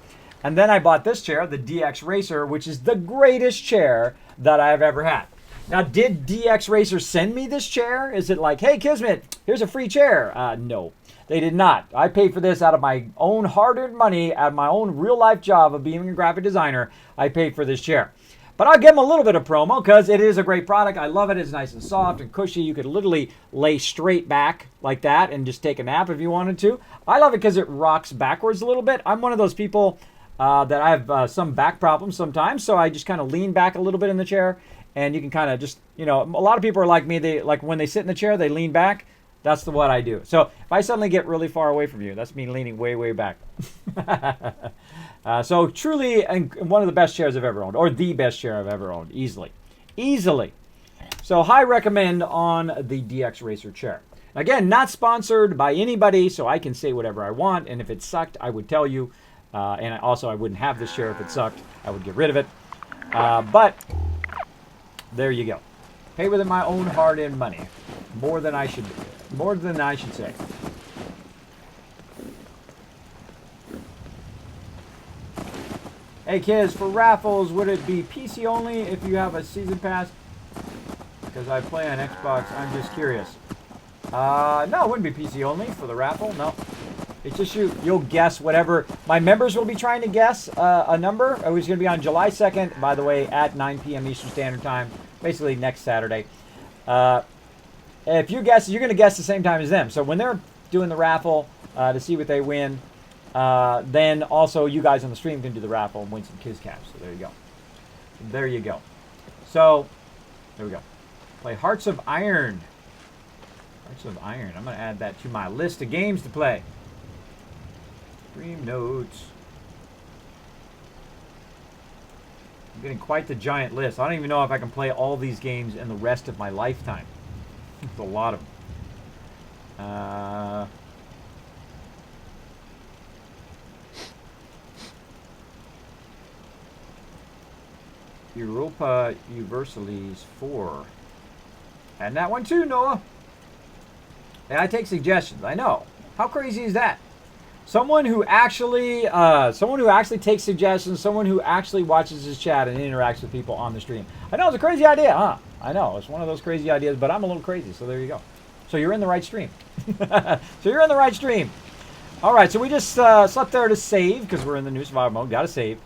And then I bought this chair, the DX Racer, which is the greatest chair that I've ever had. Now, did DX Racer send me this chair? Is it like, hey, Kismet, here's a free chair? No, they did not. I paid for this out of my own hard-earned money, out of my own real-life job of being a graphic designer. I paid for this chair. But I'll give them a little bit of promo because it is a great product. I love it. It's nice and soft and cushy. You could literally lay straight back like that and just take a nap if you wanted to. I love it because it rocks backwards a little bit. I'm one of those people that I have some back problems sometimes, so I just kind of lean back a little bit in the chair. And you can kind of just, you know, a lot of people are like me. They like when they sit in the chair, they lean back. That's what I do. So if I suddenly get really far away from you, that's me leaning way, way back. So truly one of the best chairs I've ever owned, or the best chair I've ever owned, easily. Easily. So high recommend on the DX Racer chair. Again, not sponsored by anybody, so I can say whatever I want. And if it sucked, I would tell you. And also, I wouldn't have this chair if it sucked. I would get rid of it. But there you go. Pay with my own hard-earned money. More than I should say. Hey kids, for raffles, would it be PC only if you have a season pass? Because I play on Xbox, I'm just curious. No, it wouldn't be PC only for the raffle, no. It's just you'll guess whatever. My members will be trying to guess a number. It was going to be on July 2nd, by the way, at 9 p.m. Eastern Standard Time. Basically next Saturday. If you guess, you're going to guess the same time as them. So when they're doing the raffle to see what they win, then also you guys on the stream can do the raffle and win some Kiz caps. So there you go. There you go. So, there we go. Play Hearts of Iron. Hearts of Iron. I'm going to add that to my list of games to play. Stream notes. I'm getting quite the giant list. I don't even know if I can play all these games in the rest of my lifetime. It's a lot of them. Europa Universalis 4. And that one too, Noah. And I take suggestions. I know. How crazy is that? Someone who actually takes suggestions, someone who actually watches his chat and interacts with people on the stream. I know it's a crazy idea, huh? I know it's one of those crazy ideas, but I'm a little crazy, so there you go. So you're in the right stream. So you're in the right stream. All right, so we just slept there to save because we're in the new survival mode. Got to save.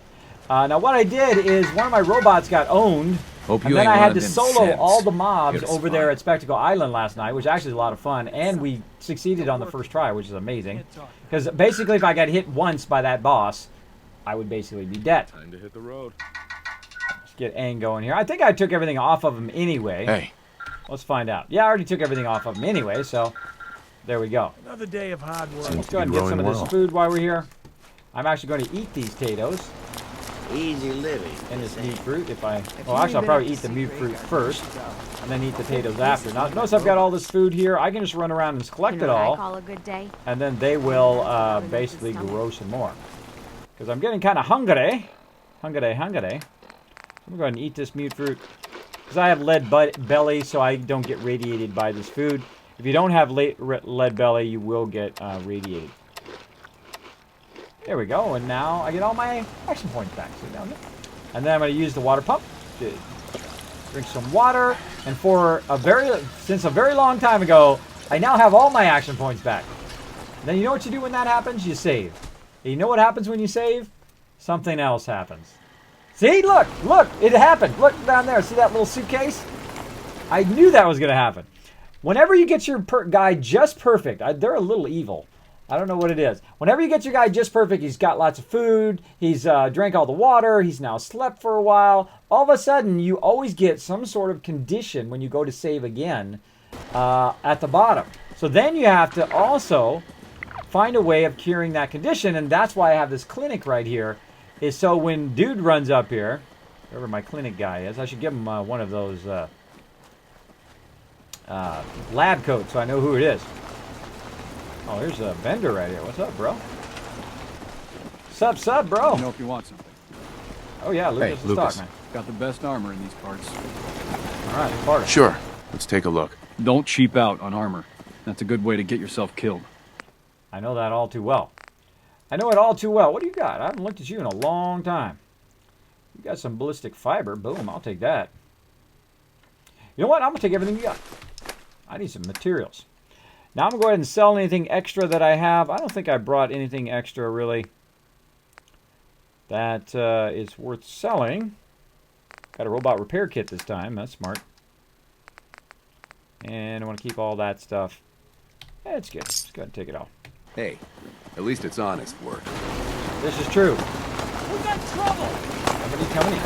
Now what I did is one of my robots got owned. And then I had to solo all the mobs over there at Spectacle Island last night, which actually is a lot of fun. And we succeeded on the first try, which is amazing. Because basically if I got hit once by that boss, I would basically be dead. Time to hit the road. Let's get Aang going here. I think I took everything off of him anyway. Hey. Let's find out. Yeah, I already took everything off of him anyway, so there we go. Another day of hard work. Let's go ahead and get some of this food while we're here. I'm actually going to eat these potatoes. Easy living. in this meat fruit if I... Well, actually, I'll probably eat the meat fruit first, and then eat potatoes after. Now, notice I've got all this food here. I can just run around and collect it all, call a good day? and then they will basically grow some more. Because I'm getting kind of hungry. Hungry. I'm going to go ahead and eat this meat fruit. Because I have lead belly, so I don't get radiated by this food. If you don't have lead belly, you will get radiated. There we go, and now I get all my action points back. See down there? And then I'm going to use the water pump to drink some water. And since a very long time ago, I now have all my action points back. And then you know what you do when that happens? You save. And you know what happens when you save? Something else happens. See, look, it happened. Look down there. See that little suitcase? I knew that was going to happen. Whenever you get your guy just perfect, they're a little evil. I don't know what it is. Whenever you get your guy just perfect, he's got lots of food, he's drank all the water, he's now slept for a while. All of a sudden, you always get some sort of condition when you go to save again at the bottom. So then you have to also find a way of curing that condition, and that's why I have this clinic right here, is so when dude runs up here, whoever my clinic guy is, I should give him one of those lab coats so I know who it is. Oh, here's a vendor right here. What's up, bro? Sup, bro? Let me know if you want something. Oh, yeah, Lucas, hey, Lucas. Stock, man. Got the best armor in these parts. All right, Sparta. Sure. Let's take a look. Don't cheap out on armor. That's a good way to get yourself killed. I know that all too well. I know it all too well. What do you got? I haven't looked at you in a long time. You got some ballistic fiber. Boom, I'll take that. You know what? I'm going to take everything you got. I need some materials. Now I'm going to go ahead and sell anything extra that I have. I don't think I brought anything extra, really, that is worth selling. Got a robot repair kit this time. That's smart. And I want to keep all that stuff. Yeah, it's good. Let's go ahead and take it all. Hey, at least it's honest work. This is true. We got trouble. Somebody coming in.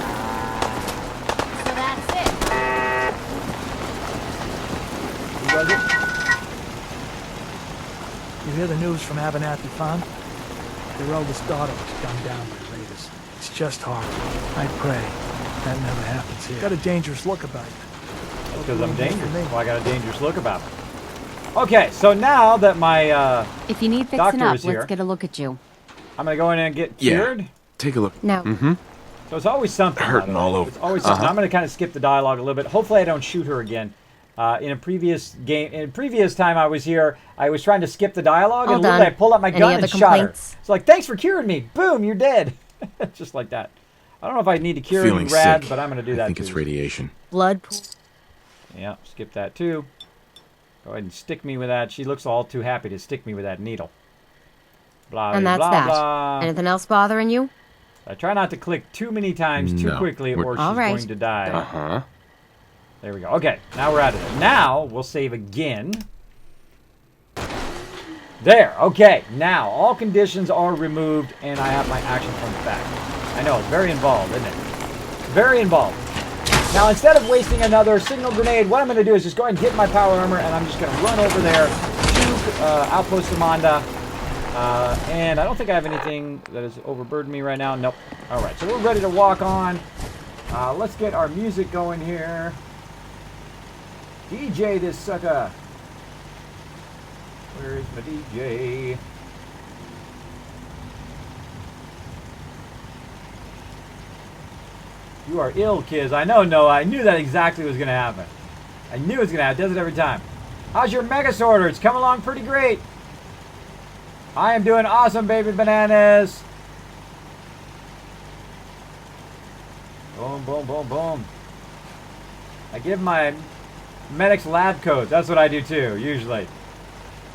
So that's it. Who was it? You hear the news from Abernathy Farm? Their eldest daughter was gunned down by raiders. It's just horrible. I pray that never happens here. Got a dangerous look about you. Because I'm dangerous. Well, I got a dangerous look about it. Okay, so now that my if you need fixing up, let's get a look at you. I'm gonna go in and get cured. Yeah. Take a look. No. Mm-hmm. So it's always something. Hurting all over. It's always something. I'm gonna kind of skip the dialogue a little bit. Hopefully, I don't shoot her again. In a previous time I was here, I was trying to skip the dialogue, and literally I pulled out my gun and shot her. It's like, thanks for curing me. Boom, you're dead. Just like that. I don't know if I need to cure you, Rad, but I'm gonna do that. I think it's radiation. Blood. Yeah, skip that too. Go ahead and stick me with that. She looks all too happy to stick me with that needle. Blah, and that's blah, that. Blah. Anything else bothering you? I try not to click too many times too quickly, or she's going to die. Uh-huh. There we go. Okay, now we're out of there. Now we'll save again. There. Okay, now all conditions are removed, and I have my action points back. I know, it's very involved, isn't it? Very involved. Now, instead of wasting another signal grenade, what I'm going to do is just go ahead and get my power armor, and I'm just going to run over there to Outpost Amanda. And I don't think I have anything that has overburdened me right now. Nope. All right, so we're ready to walk on. Let's get our music going here. DJ this sucker. Where is my DJ? You are ill, kids. I know, Noah. I knew that exactly was going to happen. I knew it was going to happen. It does it every time. How's your mega sorter? It's coming along pretty great. I am doing awesome, baby bananas. Boom, boom, boom, boom. I give my medics lab codes. That's what I do too, usually.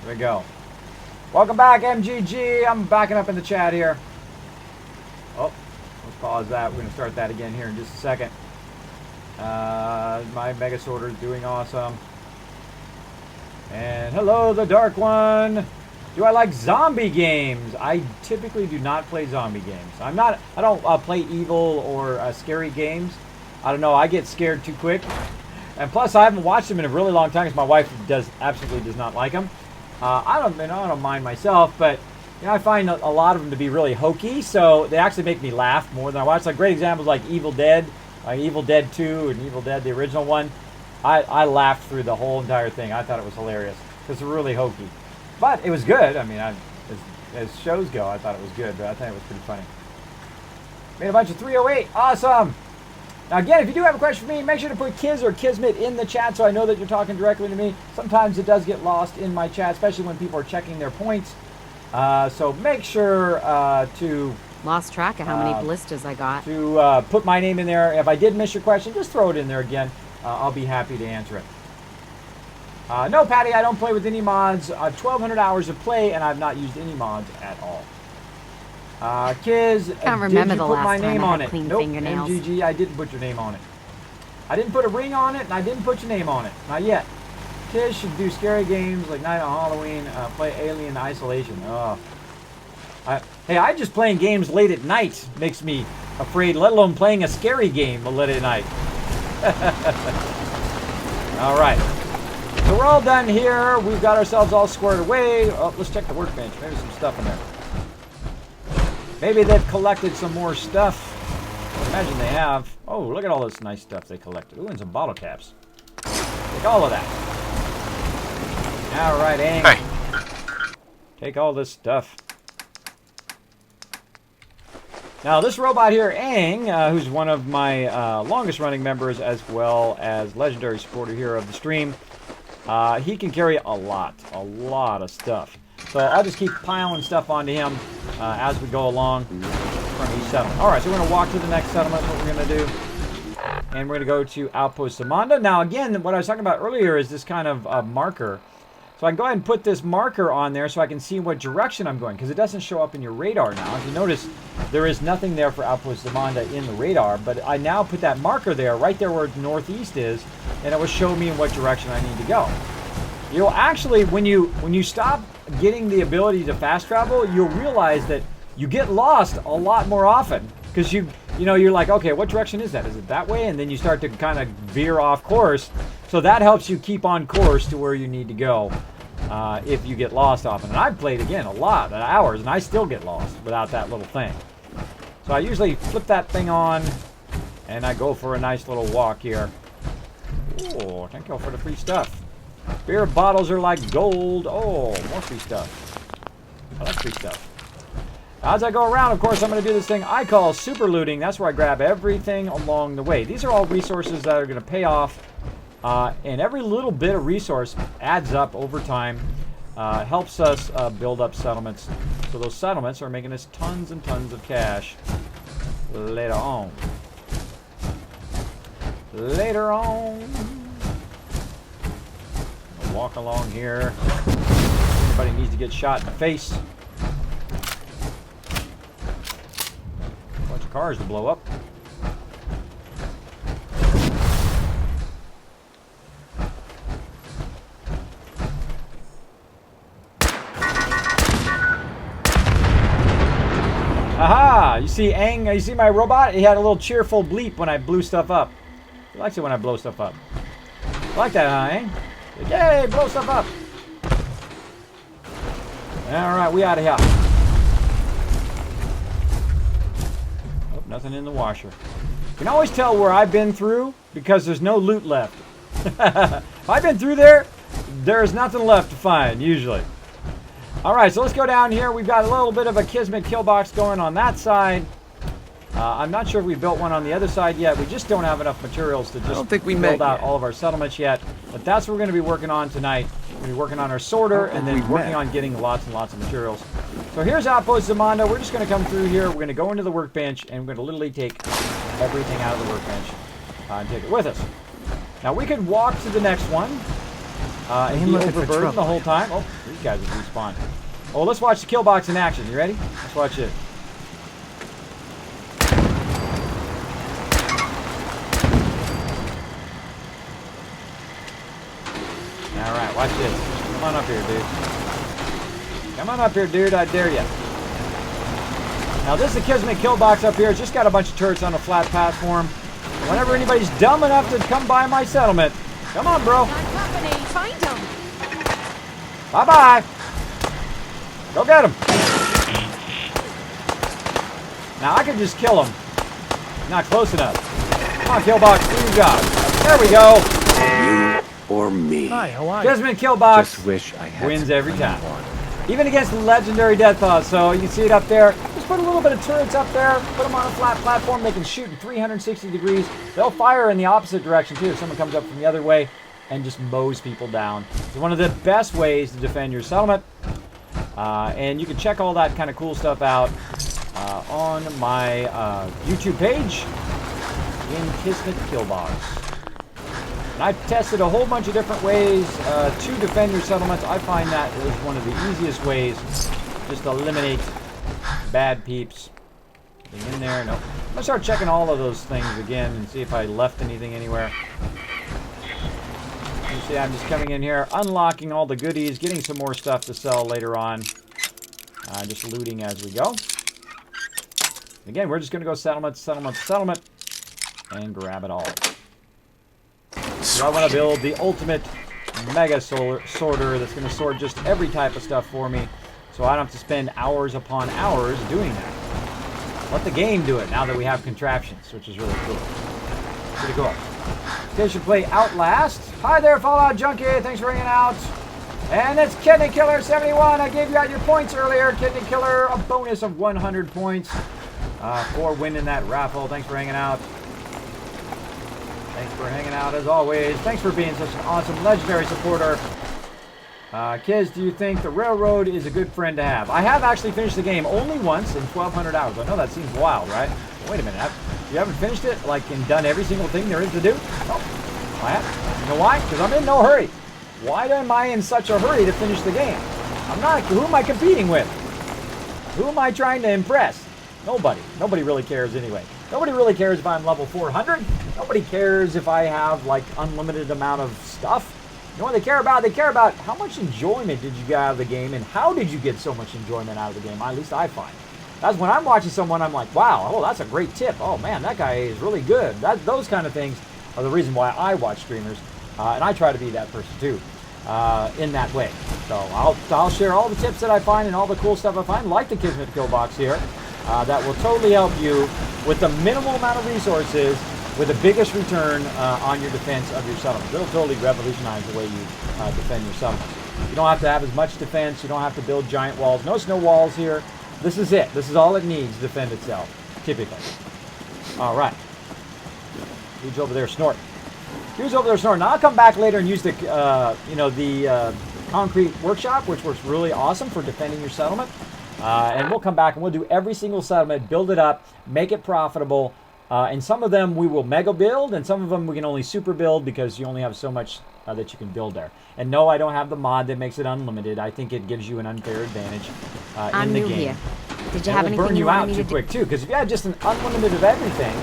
There we go. Welcome back, MGG. I'm backing up in the chat here. Oh, let's pause that. We're going to start that again here in just a second. My mega sorter is doing awesome. And hello, the Dark One. Do I like zombie games? I typically do not play zombie games. I don't play evil or scary games. I don't know. I get scared too quick. And plus, I haven't watched them in a really long time because my wife absolutely does not like them. I don't mind myself, but You know, I find a lot of them to be really hokey, so they actually make me laugh more than I watch. Like great examples like Evil Dead, like Evil Dead 2 and Evil Dead, the original one. I laughed through the whole entire thing. I thought it was hilarious because it's really hokey. But it was good. I mean, as shows go, I thought it was good, but I thought it was pretty funny. Made a bunch of 308. Awesome. Now, again, if you do have a question for me, make sure to put Kiz or Kismet in the chat so I know that you're talking directly to me. Sometimes it does get lost in my chat, especially when people are checking their points. So make sure to... Lost track of how many ballistas I got. To put my name in there. If I did miss your question, just throw it in there again. I'll be happy to answer it. No, Patty, I don't play with any mods. I have 1,200 hours of play, and I've not used any mods at all. Kiz, Can't remember did you the put last my time name I on had it? clean Nope, fingernails. MGG, I didn't put your name on it. I didn't put a ring on it, and I didn't put your name on it. Not yet. Kiz should do scary games like Night on Halloween, play Alien Isolation. Oh. I just playing games late at night makes me afraid, let alone playing a scary game late at night. All right. So we're all done here. We've got ourselves all squared away. Oh, let's check the workbench. Maybe some stuff in there. Maybe they've collected some more stuff. I imagine they have. Oh, look at all this nice stuff they collected. Ooh, and some bottle caps. Take all of that. All right, Aang. Hey. Take all this stuff. Now, this robot here, Aang, who's one of my longest-running members as well as legendary supporter here of the stream, he can carry a lot of stuff. So I'll just keep piling stuff onto him as we go along from each settlement. All right, so we're going to walk to the next settlement, what we're going to do. And we're going to go to Outpost Samanda. Now, again, what I was talking about earlier is this kind of marker. So I can go ahead and put this marker on there so I can see what direction I'm going, because it doesn't show up in your radar now. If you notice, there is nothing there for Outpost Zamanda in the radar, but I now put that marker there, right there where northeast is, and it will show me in what direction I need to go. You'll actually, when you stop getting the ability to fast travel, you'll realize that you get lost a lot more often, because you're like, okay, what direction is that? Is it that way? And then you start to kind of veer off course. So that helps you keep on course to where you need to go if you get lost often. And I've played, again, a lot of hours, and I still get lost without that little thing. So I usually flip that thing on, and I go for a nice little walk here. Oh, thank you for the free stuff. Beer bottles are like gold. Oh, more free stuff. I like free stuff. As I go around, of course, I'm going to do this thing I call super looting. That's where I grab everything along the way. These are all resources that are going to pay off. And every little bit of resource adds up over time, helps us build up settlements. So those settlements are making us tons and tons of cash later on. Later on. I'll walk along here. Everybody needs to get shot in the face. A bunch of cars to blow up. Aha! You see Aang, you see my robot? He had a little cheerful bleep when I blew stuff up. He likes it when I blow stuff up. I like that, huh, Aang? Yay, blow stuff up! Alright, we out of here. Oh, nothing in the washer. You can always tell where I've been through because there's no loot left. If I've been through there, there's nothing left to find, usually. Alright, so let's go down here. We've got a little bit of a Kismet kill box going on that side. I'm not sure if we built one on the other side yet. We just don't have enough materials to just build out all of our settlements yet. But that's what we're going to be working on tonight. We're going to be working on our sorter and then working on getting lots and lots of materials. So here's Outpost Zamanda. We're just going to come through here. We're going to go into the workbench and we're going to literally take everything out of the workbench and take it with us. Now we could walk to the next one and be overburdened the whole time. Oh, these guys have respawned. Oh, let's watch the kill box in action. You ready? Let's watch it. Alright, watch this. Come on up here, dude. Come on up here, dude. I dare you. Now, this is the Kismet kill box up here. It's just got a bunch of turrets on a flat platform. Whenever anybody's dumb enough to come by my settlement, come on, bro. Find him. Bye-bye. Go get him. Now, I could just kill him. Not close enough. Come on, Killbox, do your job. There we go. You or me. Hi, how are you? Kismet Killbox Just wish I had wins some every clean time. water. Even against the legendary Deathpaw. So you can see it up there. Just put a little bit of turrets up there. Put them on a flat platform. They can shoot in 360 degrees. They'll fire in the opposite direction, too. If someone comes up from the other way and just mows people down. It's one of the best ways to defend your settlement. And you can check all that kind of cool stuff out on my YouTube page in Kismet Killbox. And I've tested a whole bunch of different ways to defend your settlements. I find that is one of the easiest ways just to eliminate bad peeps. Anything in there? Nope. I'm going to start checking all of those things again and see if I left anything anywhere. You see, I'm just coming in here, unlocking all the goodies, getting some more stuff to sell later on. Just looting as we go. Again, we're just going to go settlement, settlement, settlement, and grab it all. So I want to build the ultimate mega sorter that's going to sort just every type of stuff for me, so I don't have to spend hours upon hours doing that. Let the game do it now that we have contraptions, which is really cool. Pretty cool. Okay, should play Outlast. Hi there, Fallout Junkie. Thanks for hanging out. And it's Kidney Killer 71. I gave you out your points earlier. Kidney Killer, a bonus of 100 points for winning that raffle. Thanks for hanging out. Thanks for hanging out as always. Thanks for being such an awesome legendary supporter. Kids, do you think the railroad is a good friend to have? I have actually finished the game only once in 1,200 hours. I know that seems wild, right? Wait a minute. You haven't finished it, like, and done every single thing there is to do? Oh, I have. You know why? Because I'm in no hurry. Why am I in such a hurry to finish the game? I'm not. Who am I competing with? Who am I trying to impress? Nobody. Nobody really cares anyway. Nobody really cares if I'm level 400. Nobody cares if I have, like, unlimited amount of stuff. You know what they care about? They care about how much enjoyment did you get out of the game and how did you get so much enjoyment out of the game, at least I find. That's when I'm watching someone, I'm like, wow, oh, that's a great tip. Oh, man, that guy is really good. Those kind of things are the reason why I watch streamers. And I try to be that person, too, in that way. So I'll share all the tips that I find and all the cool stuff I find, like the Kismet Killbox here, that will totally help you with the minimal amount of resources with the biggest return on your defense of your settlements. It'll totally revolutionize the way you defend your settlements. You don't have to have as much defense. You don't have to build giant walls. No snow walls here. This is it. This is all it needs to defend itself, typically. All right. Who's over there snorting? Who's over there snorting? Now, I'll come back later and use the, the concrete workshop, which works really awesome for defending your settlement. And we'll come back and we'll do every single settlement, build it up, make it profitable. And some of them we will mega build, and some of them we can only super build because you only have so much that you can build there. And no, I don't have the mod that makes it unlimited. I think it gives you an unfair advantage in the game. Here. Did you have anything burn you out too quick too? Because if you had just an unlimited of everything,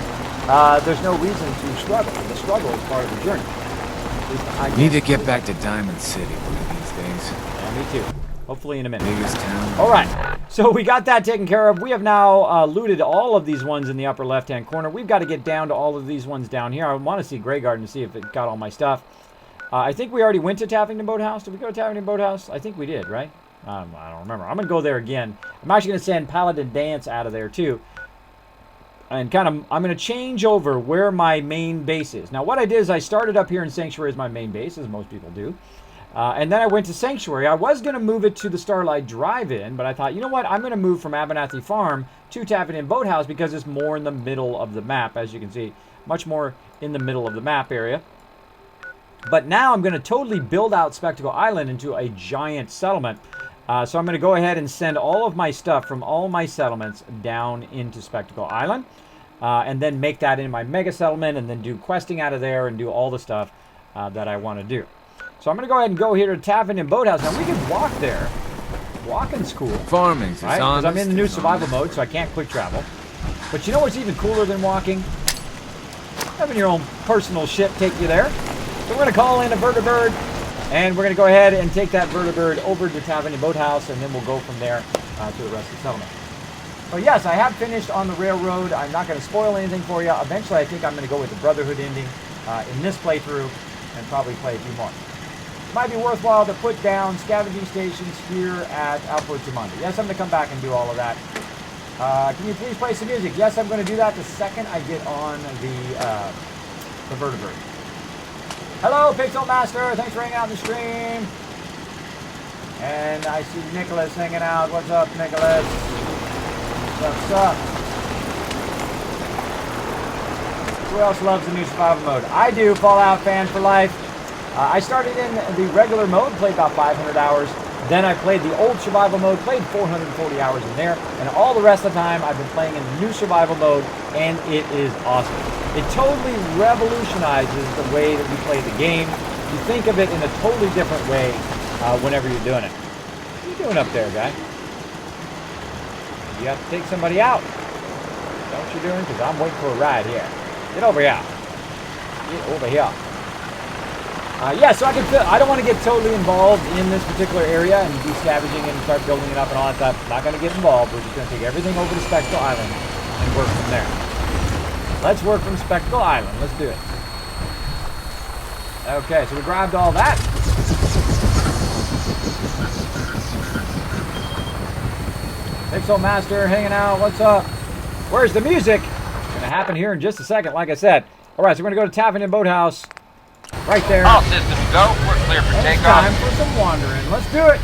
there's no reason to struggle. The struggle is part of the journey. Need to get back to Diamond City one of these days. Yeah, me too. Hopefully in a minute. Biggest town. All right, so we got that taken care of. We have now looted all of these ones in the upper left-hand corner. We've got to get down to all of these ones down here. I want to see Grey Garden to see if it got all my stuff. I think we already went to Taffington Boathouse. Did we go to Taffington Boathouse? I think we did, right? I don't remember. I'm going to go there again. I'm actually going to send Paladin Dance out of there, too. And I'm going to change over where my main base is. Now, what I did is I started up here in Sanctuary as my main base, as most people do. And then I went to Sanctuary. I was going to move it to the Starlight Drive-In, but I thought, you know what? I'm going to move from Abernathy Farm to Taffington Boathouse because it's more in the middle of the map, as you can see. Much more in the middle of the map area. But now I'm going to totally build out Spectacle Island into a giant settlement. So I'm going to go ahead and send all of my stuff from all my settlements down into Spectacle Island. And then make that in my mega settlement and then do questing out of there and do all the stuff that I want to do. So I'm going to go ahead and go here to Taffington Boathouse. Now, we can walk there. Walking's cool. Farming's right? Because I'm in the new survival mode, so I can't quick travel. But you know what's even cooler than walking? Having your own personal ship take you there. So we're going to call in a vertibird, and we're going to go ahead and take that vertibird over to Taffington Boathouse, and then we'll go from there to the rest of the settlement. So yes, I have finished on the railroad. I'm not going to spoil anything for you. Eventually, I think I'm going to go with the Brotherhood ending in this playthrough and probably play a few more. It might be worthwhile to put down scavenging stations here at Outpost Jamunda. Yes, I'm going to come back and do all of that. Can you please play some music? Yes, I'm going to do that the second I get on the vertebrate. Hello, Pixel Master. Thanks for hanging out in the stream. And I see Nicholas hanging out. What's up, Nicholas? What's up? Who else loves the new survival mode? I do, Fallout fan for life. I started in the regular mode, played about 500 hours. Then I played the old survival mode, played 440 hours in there. And all the rest of the time, I've been playing in the new survival mode, and it is awesome. It totally revolutionizes the way that we play the game. You think of it in a totally different way whenever you're doing it. What are you doing up there, guy? You have to take somebody out. That's what you're doing? Because I'm waiting for a ride here. Get over here. Get over here. Yeah, so I don't want to get totally involved in this particular area and be scavenging and start building it up and all that stuff. Not going to get involved. We're just going to take everything over to Spectral Island and work from there. Let's work from Spectral Island. Let's do it. Okay, so we grabbed all that. Pixel Master hanging out. What's up? Where's the music? It's going to happen here in just a second, like I said. All right, so we're going to go to Taffin and Boathouse. Right there. All systems go. We're clear for It's takeoff. time for some wandering. Let's do it.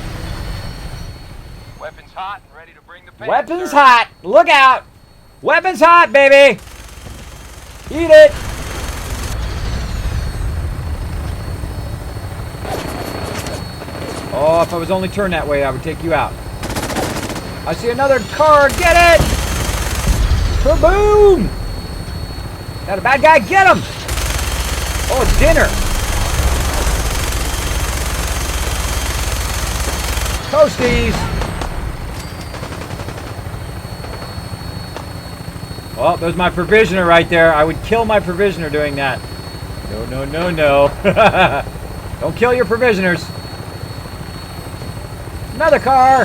Weapons hot and ready to bring the pain. Weapons sir. hot. Look out. Weapons hot, baby. Eat it. Oh, if I was only turned that way, I would take you out. I see another car. Get it. Kaboom. Got a bad guy. Get him. Oh, it's dinner. Toasties. Oh, there's my provisioner right there. I would kill my provisioner doing that. No, no, no, no. Don't kill your provisioners. Another car.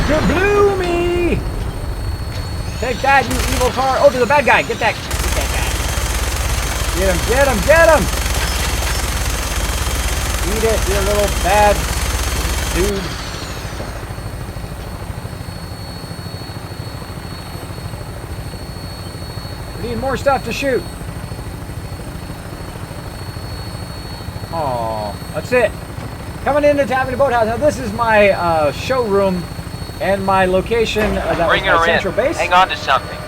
Kabloomy. Take that, you evil car. Oh, there's a bad guy. Get that. Get that guy. Get him, get him, get him. Eat it, you little bad dude. We need more stuff to shoot. Oh, that's it. Coming into Taffin Boathouse. Now this is my showroom and my location. That Bring was my her central in. base. Hang on to something.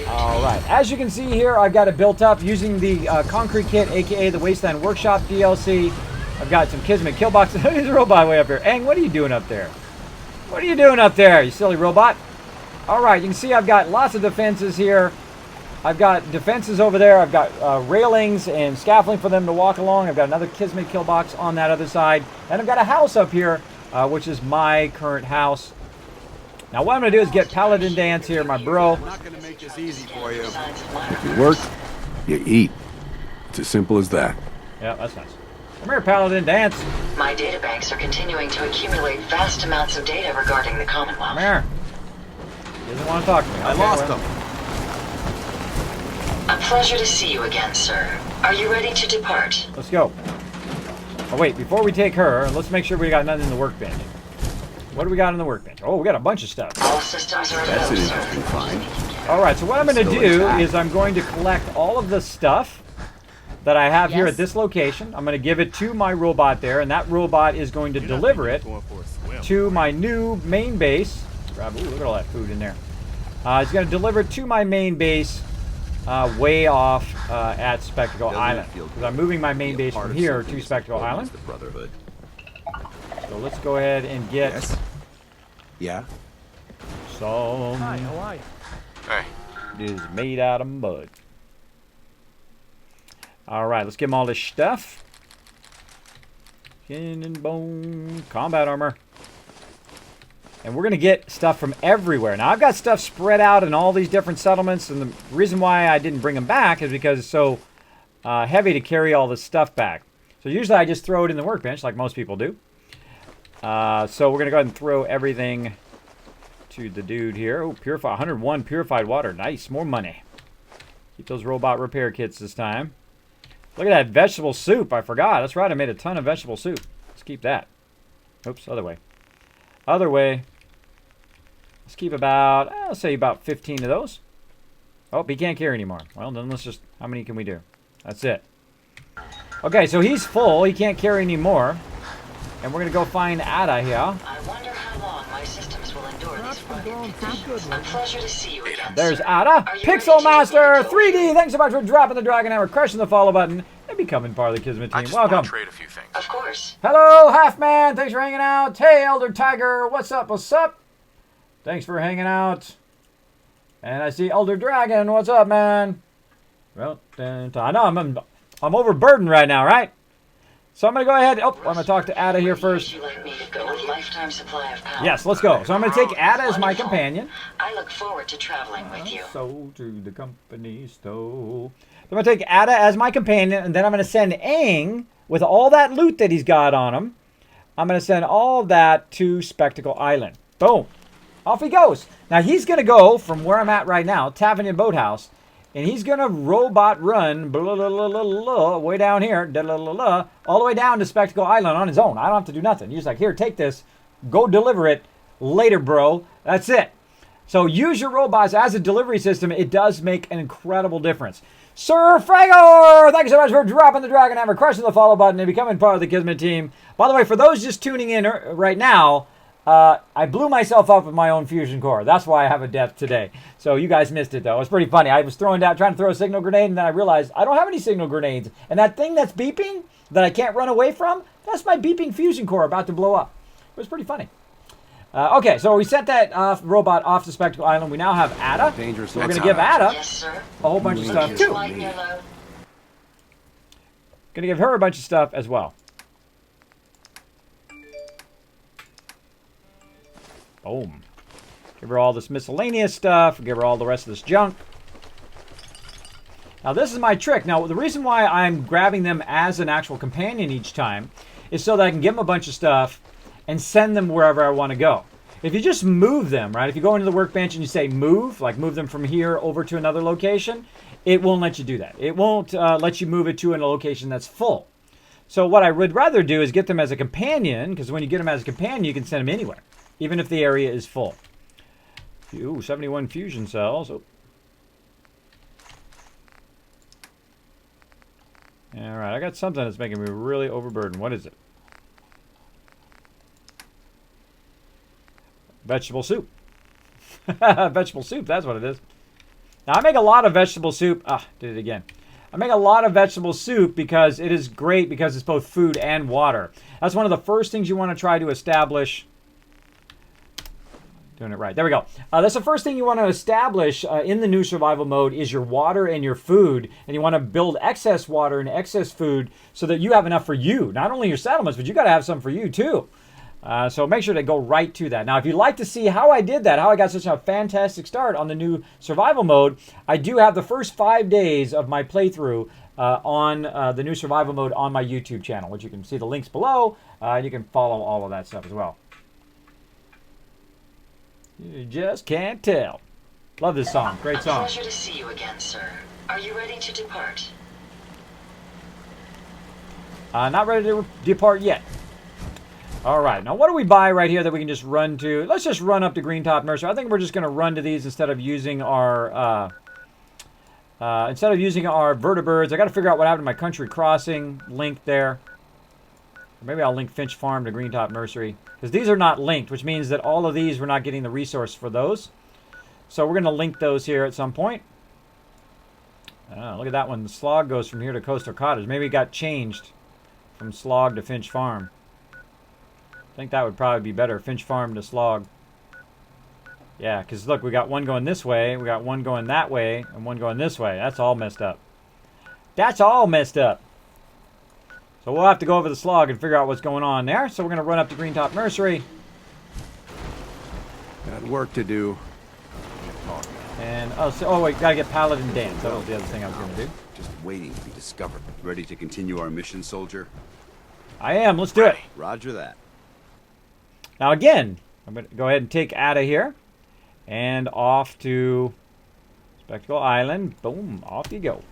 All right. As you can see here, I've got it built up using the concrete kit, aka the Wasteland Workshop DLC. I've got some Kismet kill boxes. There's a robot way up here. Aang, what are you doing up there? What are you doing up there, you silly robot? All right. You can see I've got lots of defenses here. I've got defenses over there. I've got railings and scaffolding for them to walk along. I've got another Kismet kill box on that other side. And I've got a house up here, which is my current house. Now what I'm going to do is get Paladin Dance here, my bro. I'm not going to make this easy for you. If you work, you eat. It's as simple as that. Yeah, that's nice. Come here, Paladin Dance. My databanks are continuing to accumulate vast amounts of data regarding the Commonwealth. Come here. He doesn't want to talk to me. I lost him. A pleasure to see you again, sir. Are you ready to depart? Let's go. Oh, wait. Before we take her, let's make sure we got nothing in the workbench. What do we got in the workbench? Oh, we got a bunch of stuff. All systems are That's an go, interesting sir. find. All right, so what I'm going to Still do intact. is I'm going to collect all of the stuff that I have here at this location. I'm going to give it to my robot there, and that robot is going to deliver it to my new main base. Ooh, look at all that food in there. It's going to deliver it to my main base way off at Spectacle Island. Because I'm moving my main base from here to Spectacle Island. The Brotherhood. So let's go ahead and get Yes. Yeah. some. Hi, how are you? Hey. It is made out of mud. All right, let's give them all this stuff. Skin and bone, combat armor. And we're going to get stuff from everywhere. Now, I've got stuff spread out in all these different settlements, and the reason why I didn't bring them back is because it's so heavy to carry all this stuff back. So usually I just throw it in the workbench, like most people do. So we're going to go ahead and throw everything to the dude here. Oh, purify 101 purified water. Nice, more money. Keep those robot repair kits this time. Look at that vegetable soup. I forgot. That's right, I made a ton of vegetable soup. Let's keep that. Oops, other way. Other way. Let's keep about, I'll say about 15 of those. Oh, he can't carry anymore. Well, then let's just, how many can we do? That's it. Okay, so he's full. He can't carry anymore. And we're going to go find Ada here. I wonder how long my systems will endure these rugged conditions. A pleasure to see you again. There's sir. Ada. Are you Pixel ready to Master deploy? 3D. Thanks so much for dropping the Dragon Hammer, crushing the follow button, and becoming part of the Kismet I team. just want Welcome. to trade a few things. Of course. Hello, Half-Man. Thanks for hanging out. Hey, Elder Tiger. What's up? What's up? Thanks for hanging out. And I see Elder Dragon. What's up, man? Well, I know I'm overburdened right now, right? So I'm going to go ahead. Oh, I'm going to talk to Ada here first. Would you like me to go with lifetime supply of power? Yes, let's go. So I'm going to take Ada as my companion. I look forward to traveling with you. So to the company store. I'm going to take Ada as my companion, and then I'm going to send Aang with all that loot that he's got on him. I'm going to send all of that to Spectacle Island. Boom. Off he goes. Now he's going to go from where I'm at right now, Tavernian Boathouse, and he's going to robot run way down here, all the way down to Spectacle Island on his own. I don't have to do nothing. He's like, here, take this. Go deliver it later, bro. That's it. So use your robots as a delivery system. It does make an incredible difference. Sir Fragor, thank you so much for dropping the Dragon Hammer, crushing the follow button, and becoming part of the Kismet team. By the way, for those just tuning in right now, I blew myself up with my own fusion core. That's why I have a death today. So you guys missed it, though. It was pretty funny. I was trying to throw a signal grenade, and then I realized I don't have any signal grenades. And that thing that's beeping that I can't run away from, that's my beeping fusion core about to blow up. It was pretty funny. Okay, so we sent that robot off to Spectacle Island. We now have Ada. Dangerous. So we're going to give Ada Yes, sir. a whole bunch of stuff, too. Light yellow. Going to give her a bunch of stuff as well. Boom. Give her all this miscellaneous stuff. Give her all the rest of this junk. Now, this is my trick. Now, the reason why I'm grabbing them as an actual companion each time is so that I can give them a bunch of stuff and send them wherever I want to go. If you just move them, right? If you go into the workbench and you say move, like move them from here over to another location, it won't let you do that. It won't let you move it to a location that's full. So what I would rather do is get them as a companion, because when you get them as a companion, you can send them anywhere, even if the area is full. Ooh, 71 fusion cells. Oh. All right, I got something that's making me really overburdened. What is it? Vegetable soup. Vegetable soup, that's what it is. Now, I make a lot of vegetable soup. Did it again. I make a lot of vegetable soup because it is great because it's both food and water. That's one of the first things you want to try to establish. Doing it right. There we go. That's the first thing you want to establish in the new survival mode is your water and your food. And you want to build excess water and excess food so that you have enough for you. Not only your settlements, but you got to have some for you too. So make sure to go right to that. Now, if you'd like to see how I did that, how I got such a fantastic start on the new survival mode, I do have the first 5 days of my playthrough on the new survival mode on my YouTube channel, which you can see the links below. You can follow all of that stuff as well. You just can't tell. Love this song. Great song. A pleasure to see you again, sir. Are you ready to depart? Not ready to depart yet. All right. Now, what do we buy right here that we can just run to? Let's just run up to Green Top Nursery. I think we're just going to run to these instead of using our vertibirds. I got to figure out what happened to my Country Crossing link there. Maybe I'll link Finch Farm to Green Top Nursery. Because these are not linked, which means that all of these, we're not getting the resource for those. So we're going to link those here at some point. Look at that one. The slog goes from here to Coastal Cottage. Maybe it got changed from slog to Finch Farm. I think that would probably be better. Finch Farm to slog. Yeah, because look, we got one going this way. We got one going that way. And one going this way. That's all messed up. That's all messed up. So we'll have to go over the slog and figure out what's going on there. So we're going to run up to Green Top Nursery. Got work to do. And, oh wait, got to get Paladin Dance. That was the other thing I was going to do. Just waiting to be discovered. Ready to continue our mission, soldier? I am. Let's do it. Roger that. Now again, I'm going to go ahead and take Ada here. And off to Spectacle Island. Boom. Off you go.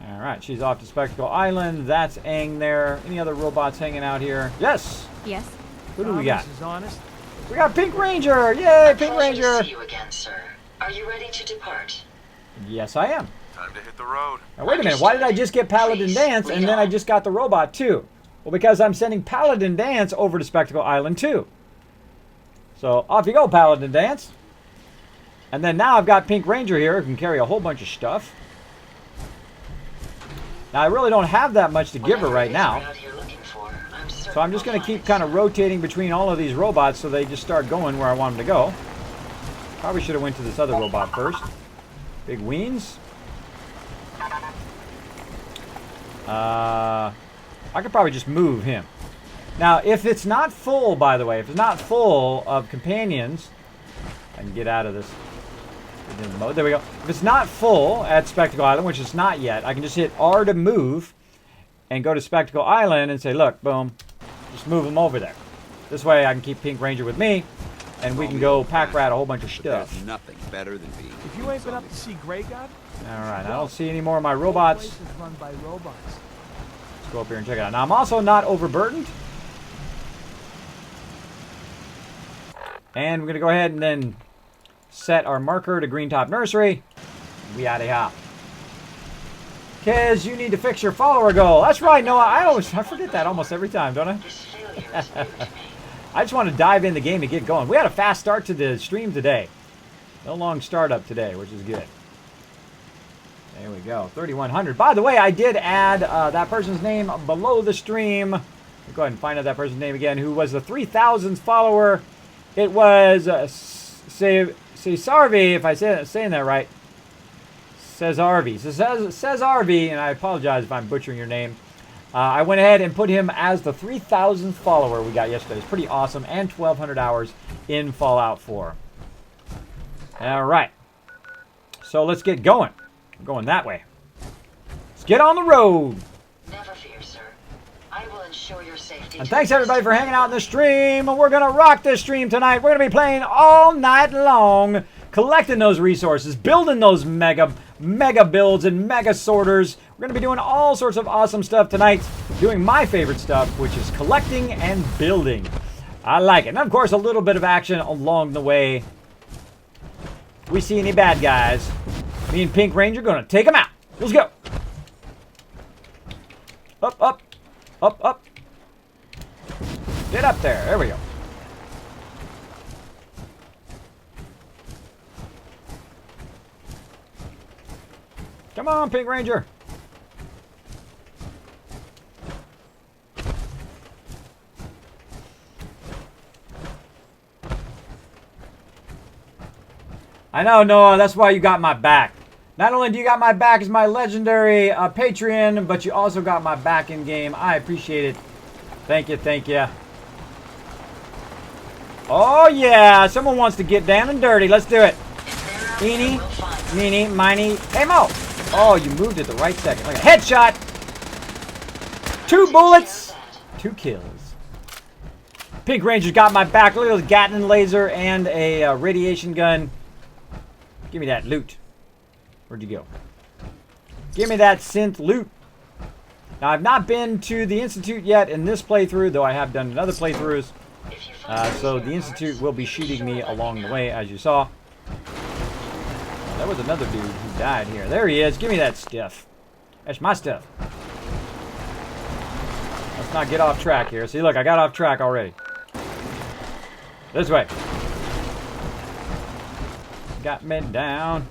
Alright, she's off to Spectacle Island. That's Aang there. Any other robots hanging out here? Yes! Yes. Who do we got? Is honest. We got Pink Ranger! Yay, Pink Pleasure to Ranger! see you again, sir. Are you ready to depart? Yes, I am. Time to hit the road. Now, wait a minute. Why did I just get Paladin Dance and then I just got the robot too? Well, because I'm sending Paladin Dance over to Spectacle Island too. So off you go, Paladin Dance. And then now I've got Pink Ranger here who can carry a whole bunch of stuff. Now I really don't have that much to give her right now. So I'm just going to keep kind of rotating between all of these robots so they just start going where I want them to go. Probably should have went to this other robot first. Big Weens. I could probably just move him. Now, if it's not full, by the way, if it's not full of companions, I can get out of this mode. There we go. If it's not full at Spectacle Island, which it's not yet, I can just hit R to move and go to Spectacle Island and say, look, boom, just move them over there. This way I can keep Pink Ranger with me, and we can go pack rat a whole bunch of stuff. There's nothing better than being. If you ain't been up to see Grey God, Alright, I don't see any more of my robots. the place is run by robots. Let's go up here and check it out. Now, I'm also not overburdened. And we're going to go ahead and then set our marker to Green Top Nursery. We out of here. Because you need to fix your follower goal. That's right, Noah. I forget that almost every time, don't I? I just want to dive in the game and get going. We had a fast start to the stream today. No long startup today, which is good. There we go. 3,100. By the way, I did add that person's name below the stream. Go ahead and find out that person's name again, who was the 3,000th follower. It was Cesarvi, if I'm saying that right. Cesarvi. Says RV, and I apologize if I'm butchering your name. I went ahead and put him as the 3,000th follower we got yesterday. It's pretty awesome. And 1,200 hours in Fallout 4. All right. So let's get going. We're going that way. Let's get on the road. Never fear, sir. I will ensure your safety. And thanks everybody for hanging out in the stream. We're going to rock this stream tonight. We're going to be playing all night long, collecting those resources, building those mega builds and mega sorters. We're going to be doing all sorts of awesome stuff tonight, doing my favorite stuff, which is collecting and building. I like it. And of course, a little bit of action along the way. If we see any bad guys, me and Pink Ranger are going to take them out. Let's go. Up, up, up, up. Get up there. There we go. Come on, Pink Ranger. I know, Noah, that's why you got my back. Not only do you got my back as my legendary Patreon, but you also got my back in game. I appreciate it. Thank you, thank you. Oh, yeah. Someone wants to get down and dirty. Let's do it. Eeny, meeny, miny, hey, Mo. Oh, you moved at the right second. Like a headshot. 2 bullets. 2 kills. Pink Ranger's got my back. Look at those Gatling laser and a radiation gun. Give me that loot. Where'd you go? Give me that synth loot. Now, I've not been to the Institute yet in this playthrough, though I have done in other playthroughs. So the Institute will be shooting me along the way, as you saw. That was another dude who died here. There he is. Give me that stuff. That's my stuff. Let's not get off track here. See, look, I got off track already. This way. Got me down.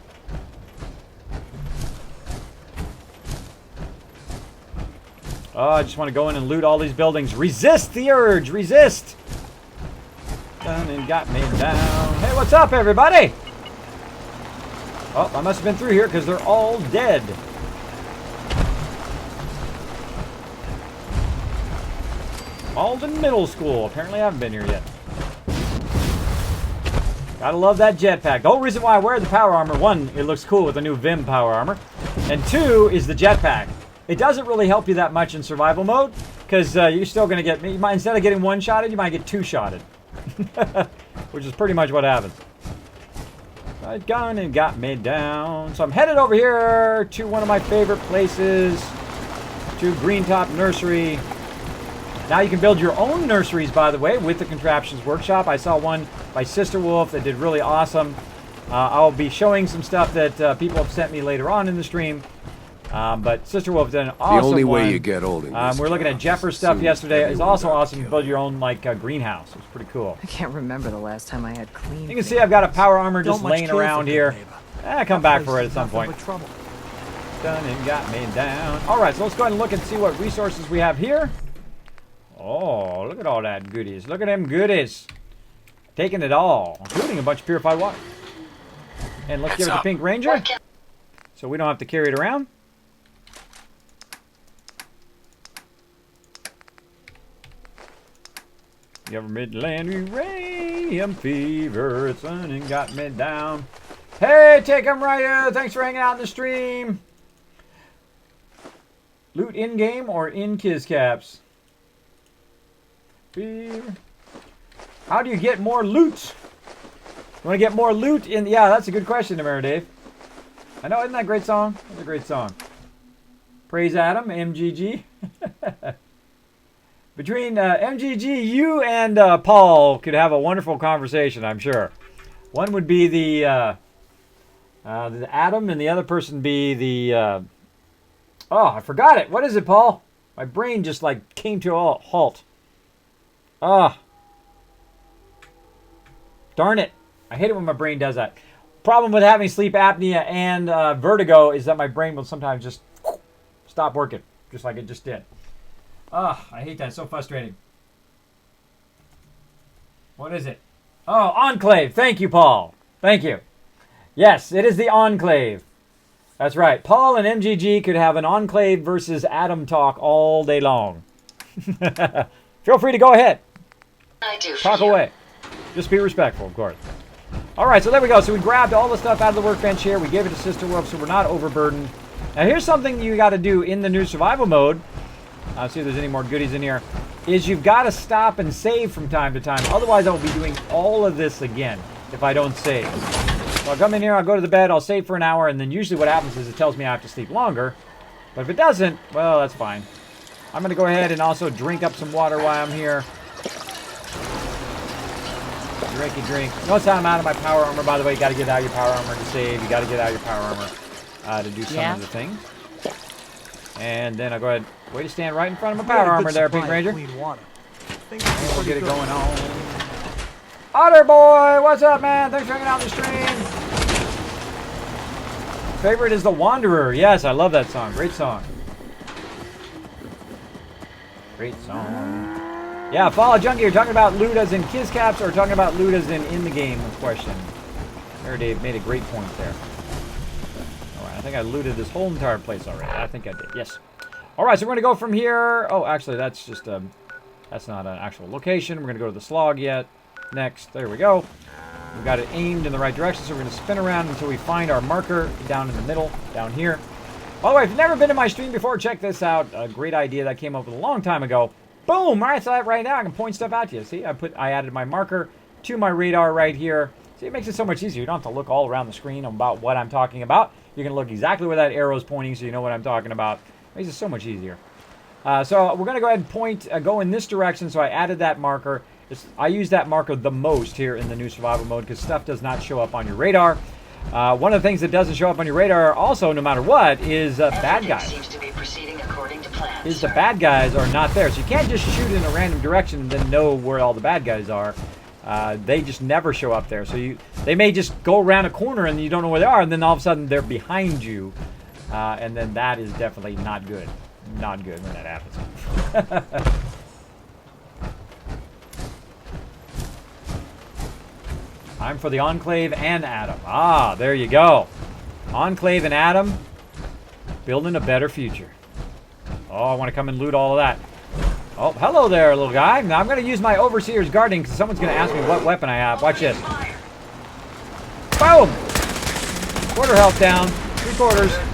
Oh, I just want to go in and loot all these buildings. Resist the urge. Resist. Done and got me down. Hey, what's up, everybody? Oh, I must have been through here because they're all dead. Malden Middle School. Apparently I haven't been here yet. Gotta love that jetpack. The whole reason why I wear the power armor, 1, it looks cool with the new Vim power armor. And 2 is the jetpack. It doesn't really help you that much in survival mode because you're still going to get, instead of getting 1-shotted, you might get 2-shotted. Which is pretty much what happens. Right gun and got me down. So I'm headed over here to one of my favorite places, to Green Top Nursery. Now you can build your own nurseries, by the way, with the Contraptions Workshop. I saw one by Sister Wolf that did really awesome. I'll be showing some stuff that people have sent me later on in the stream. But Sister Wolf did an awesome The only one. way you get old in this we're looking at job Jeffer's is stuff soon yesterday. It's everyone also got awesome to killed. build your own like greenhouse. It's pretty cool. I can't remember the last time I had clean. You can see I've got a power armor just Don't much laying care for around good here. neighbor. Come back for it at some Nothing point. but trouble. Done and got me down. All right, so let's go ahead and look and see what resources we have here. Oh, look at all that goodies. Look at them goodies. Taking it all, including a bunch of purified water. And let's give it to Pink Ranger, so we don't have to carry it around. Government land uranium fever. It's on and got me down. Hey, take 'em right here. Thanks for hanging out in the stream. Loot in-game or in Kiscaps? How do you get more loot? You want to get more loot in? Yeah, that's a good question, Amara Dave. I know, isn't that a great song? That's a great song. Praise Adam, MGG. Between MGG, you and Paul could have a wonderful conversation, I'm sure. One would be the Adam, and the other person be the... oh, I forgot it. What is it, Paul? My brain just like came to a halt. Darn it. I hate it when my brain does that. Problem with having sleep apnea and vertigo is that my brain will sometimes just stop working, just like it just did. I hate that. It's so frustrating. What is it? Oh, Enclave. Thank you, Paul. Thank you. Yes, it is the Enclave. That's right. Paul and MGG could have an Enclave versus Adam talk all day long. Feel free to go ahead. Talk away. Just be respectful, of course. All right, so there we go. So we grabbed all the stuff out of the workbench here. We gave it to Sister Wolf, so we're not overburdened. Now, here's something you got to do in the new survival mode. See if there's any more goodies in here. Is you've got to stop and save from time to time. Otherwise, I'll be doing all of this again if I don't save. So I'll come in here, I'll go to the bed, I'll save for an hour, and then usually what happens is it tells me I have to sleep longer. But if it doesn't, well, that's fine. I'm going to go ahead and also drink up some water while I'm here. Drinky drink. Notice how I'm out of my power armor. By the way, you got to get out of your power armor to save. You got to get out of your power armor to do some of the things. And then I'll go ahead. Way to stand right in front of my power armor there, Pink Ranger. And we'll get it going on. Otter boy, what's up, man? Thanks for hanging out on the stream. Favorite is The Wanderer. Yes, I love that song. Great song. Great song. Yeah, Follow Junkie, you're talking about loot as in Kiss Caps or talking about loot as in the game question? There, Dave made a great point there. Alright, I think I looted this whole entire place already. I think I did, yes. Alright, so we're going to go from here. Oh, actually, that's just that's not an actual location. We're going to go to the slog yet. Next, there we go. We've got it aimed in the right direction, so we're going to spin around until we find our marker down in the middle, down here. By the way, if you've never been to my stream before, check this out. A great idea that came up with a long time ago. Boom! Right, so right now I can point stuff out to you. See, I added my marker to my radar right here. See, it makes it so much easier. You don't have to look all around the screen about what I'm talking about. You can look exactly where that arrow is pointing, so you know what I'm talking about. It makes it so much easier. So we're going to go ahead and point, go in this direction. So I added that marker. I use that marker the most here in the new survival mode because stuff does not show up on your radar. One of the things that doesn't show up on your radar also, no matter what, is bad guys. Seems to be proceeding according to plan, is the bad guys are not there. So you can't just shoot in a random direction and then know where all the bad guys are. They just never show up there. So they may just go around a corner and you don't know where they are, and then all of a sudden they're behind you. And then that is definitely not good. Not good when that happens. I'm for the Enclave and Adam. Ah, there you go. Enclave and Adam building a better future. Oh, I want to come and loot all of that. Oh, hello there, little guy. Now I'm going to use my Overseer's Guarding because someone's going to ask me what weapon I have. Watch this. Boom! Quarter health down. 3/4.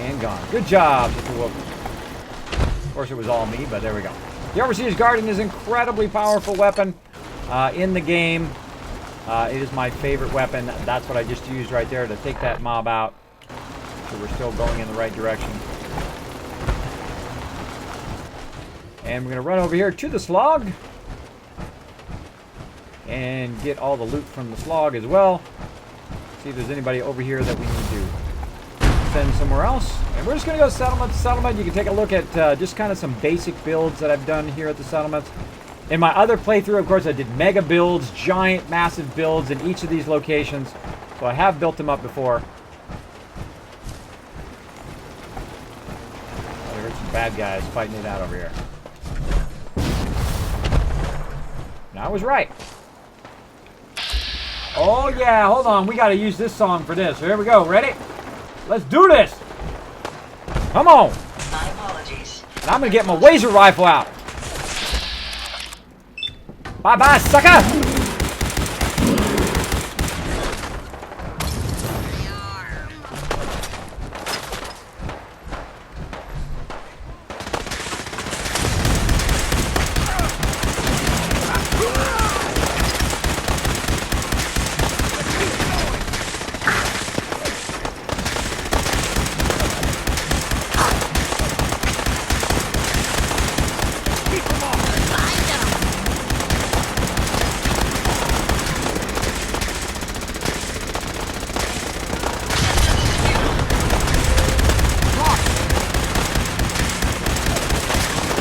And gone. Good job, Mr. Wolf. Of course, it was all me, but there we go. The Overseer's Guarding is an incredibly powerful weapon in the game. It is my favorite weapon. That's what I just used right there to take that mob out. So we're still going in the right direction. And we're going to run over here to the slog. And get all the loot from the slog as well. See if there's anybody over here that we need to send somewhere else. And we're just going to go settlement to settlement. You can take a look at just kind of some basic builds that I've done here at the settlements. In my other playthrough, of course, I did mega builds, giant, massive builds in each of these locations. So I have built them up before. Oh, I heard some bad guys fighting it out over here. And I was right. Oh, yeah, hold on. We got to use this song for this. So here we go. Ready? Let's do this. Come on. My apologies. And I'm going to get my laser rifle out. Bye-bye, sucker.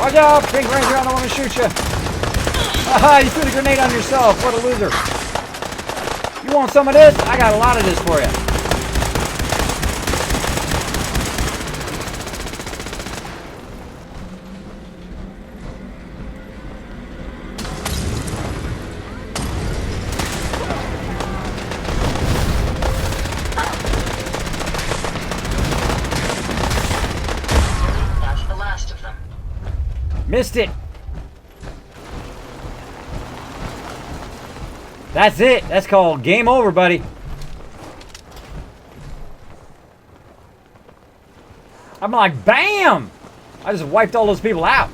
Watch out, Pink Ranger, I don't want to shoot you. Aha, you threw the grenade on yourself. What a loser. You want some of this? I got a lot of this for you. That's the last of them. Missed it. That's it. That's called game over, buddy. I'm like, bam! I just wiped all those people out.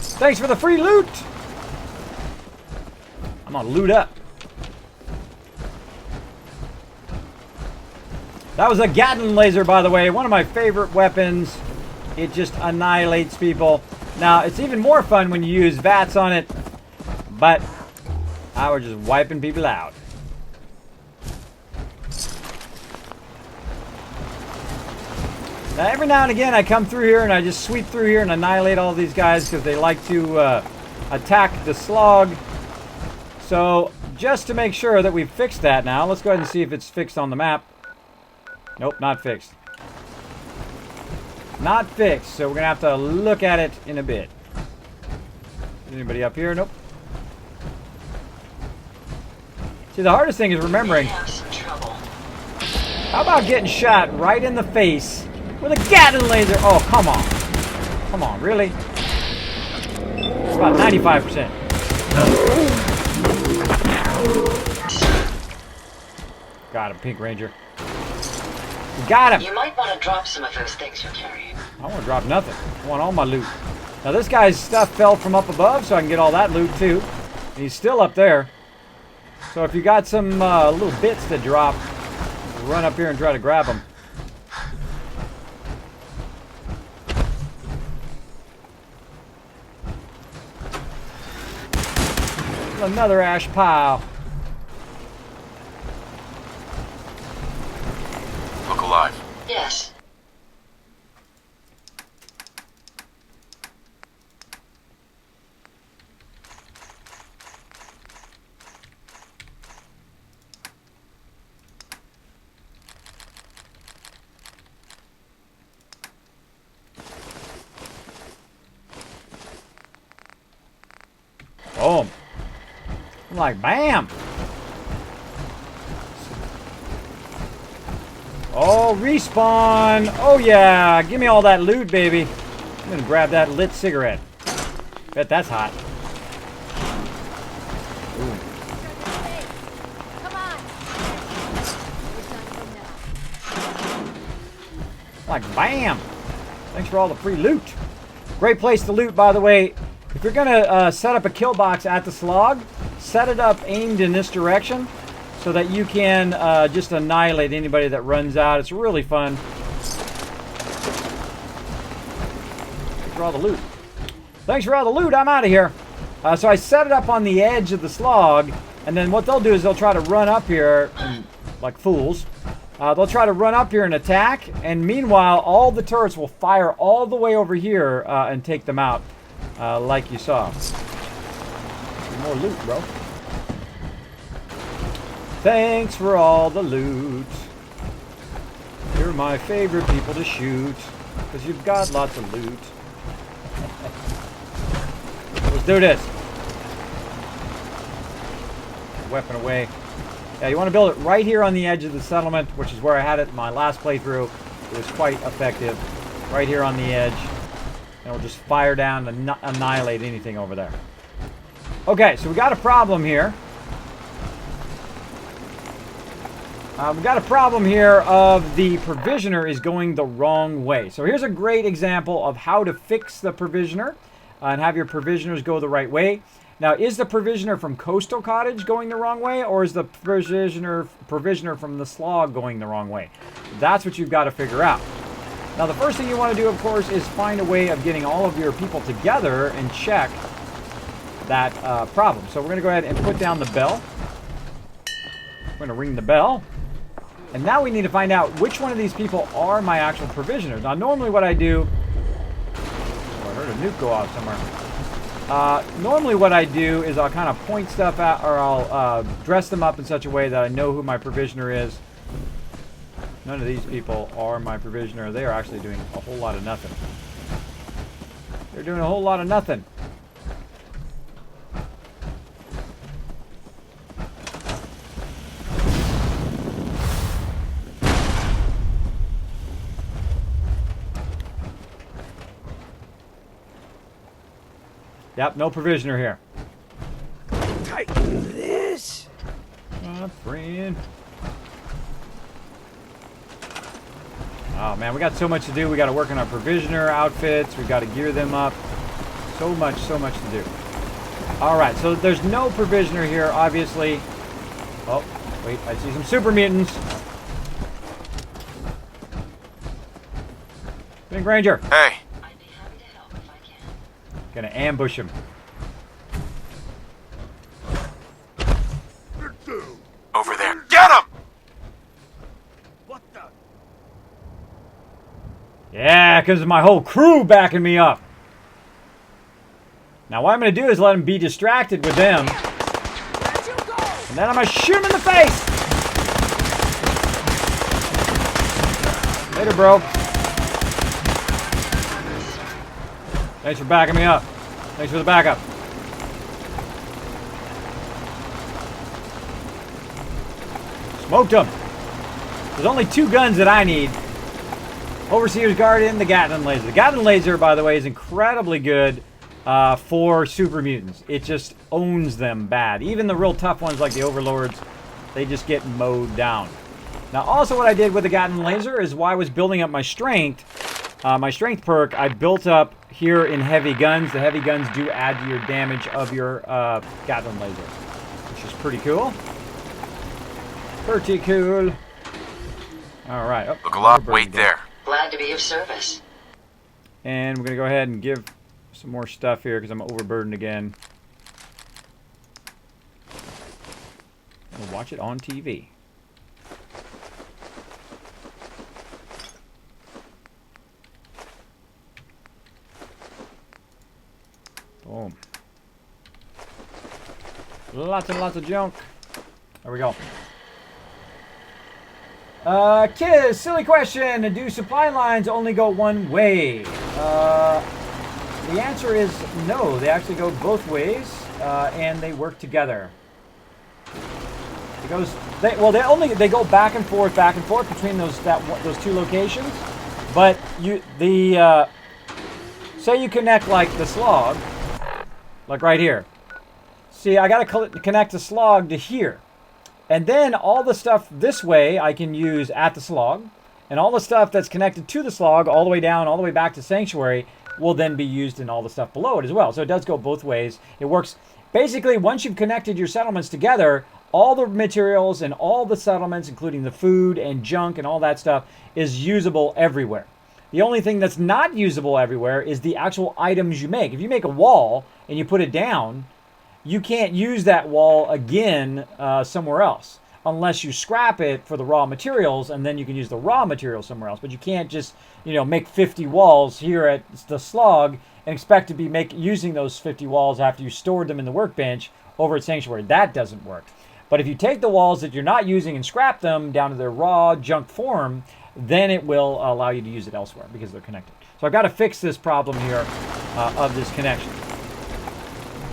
Thanks for the free loot. I'm gonna loot up. That was a Gatling laser, by the way. One of my favorite weapons. It just annihilates people. Now, it's even more fun when you use VATS on it, but I was just wiping people out. Now, every now and again, I come through here and I just sweep through here and annihilate all these guys because they like to attack the slog. So, just to make sure that we've fixed that now, let's go ahead and see if it's fixed on the map. Nope, not fixed. Not fixed, so we're going to have to look at it in a bit. Anybody up here? Nope. See, the hardest thing is remembering. How about getting shot right in the face with a Gatling laser? Oh, come on. Come on, really? It's about 95%. Got him, Pink Ranger. Got him. You might want to drop some of those things you're carrying. I want to drop nothing. I want all my loot. Now this guy's stuff fell from up above, so I can get all that loot too. And he's still up there. So if you got some little bits to drop, run up here and try to grab them. Another ash pile. Look alive. Yes. Boom. I'm like, bam. Oh, respawn. Oh, yeah. Give me all that loot, baby. I'm going to grab that lit cigarette. Bet that's hot. Ooh. Like, bam. Thanks for all the free loot. Great place to loot, by the way. If you're going to set up a kill box at the slog, set it up aimed in this direction so that you can just annihilate anybody that runs out. It's really fun. Thanks for all the loot. Thanks for all the loot. I'm out of here. So I set it up on the edge of the slog, and then what they'll do is they'll try to run up here like fools. They'll try to run up here and attack, and meanwhile, all the turrets will fire all the way over here and take them out, like you saw. More loot, bro. Thanks for all the loot. You're my favorite people to shoot, because you've got lots of loot. Let's do this. Weapon away. Yeah, you want to build it right here on the edge of the settlement, which is where I had it in my last playthrough. It was quite effective. Right here on the edge. And we'll just fire down and annihilate anything over there. Okay, so we got a problem here. We got a problem here of the provisioner is going the wrong way. So here's a great example of how to fix the provisioner and have your provisioners go the right way. Now, is the provisioner from Coastal Cottage going the wrong way, or is the provisioner from the slog going the wrong way? That's what you've got to figure out. Now, the first thing you want to do, of course, is find a way of getting all of your people together and check that problem. So we're going to go ahead and put down the bell. We're going to ring the bell. And now we need to find out which one of these people are my actual provisioners. Now, normally what I do... Oh, I heard a nuke go off somewhere. Normally what I do is I'll kind of point stuff out, or I'll dress them up in such a way that I know who my provisioner is. None of these people are my provisioner. They are actually doing a whole lot of nothing. They're doing a whole lot of nothing. Yep, no provisioner here. Tighten this. My friend. Oh man, we got so much to do. We got to work on our provisioner outfits. We got to gear them up. So much to do. All right, so there's no provisioner here, obviously. Oh, wait, I see some super mutants. Pink Ranger. Hey. Gonna ambush him. Over there. Get him! What the? Yeah, because my whole crew backing me up. Now what I'm gonna do is let him be distracted with them. And then I'm gonna shoot him in the face! Later, bro. Thanks for backing me up. Thanks for the backup. Smoked him. There's only 2 guns that I need. Overseer's Guardian, the Gatling Laser. The Gatling Laser, by the way, is incredibly good for super mutants. It just owns them bad. Even the real tough ones like the Overlords, they just get mowed down. Now, also what I did with the Gatling Laser is while I was building up my strength perk, I built up here in heavy guns. The heavy guns do add to your damage of your Gatling Laser, which is pretty cool. Pretty cool. All right. Oh, Look alive. Wait there. Glad to be of service. And we're going to go ahead and give some more stuff here because I'm overburdened again. We'll watch it on TV. Boom. Lots and lots of junk. There we go. Kids, silly question. Do supply lines only go one way? The answer is no. They actually go both ways, and they work together. It goes. They go back and forth between those 2 locations. But say you connect like the slog. Like right here. See, I got to connect the slog to here. And then all the stuff this way I can use at the slog. And all the stuff that's connected to the slog all the way down, all the way back to Sanctuary will then be used in all the stuff below it as well. So it does go both ways. It works. Basically, once you've connected your settlements together, all the materials and all the settlements, including the food and junk and all that stuff, is usable everywhere. The only thing that's not usable everywhere is the actual items you make. If you make a wall and you put it down, you can't use that wall again somewhere else unless you scrap it for the raw materials, and then you can use the raw materials somewhere else. But you can't just, you know, make 50 walls here at the slog and expect to be using those 50 walls after you stored them in the workbench over at Sanctuary. That doesn't work. But if you take the walls that you're not using and scrap them down to their raw junk form, then it will allow you to use it elsewhere because they're connected. So I've got to fix this problem here of this connection.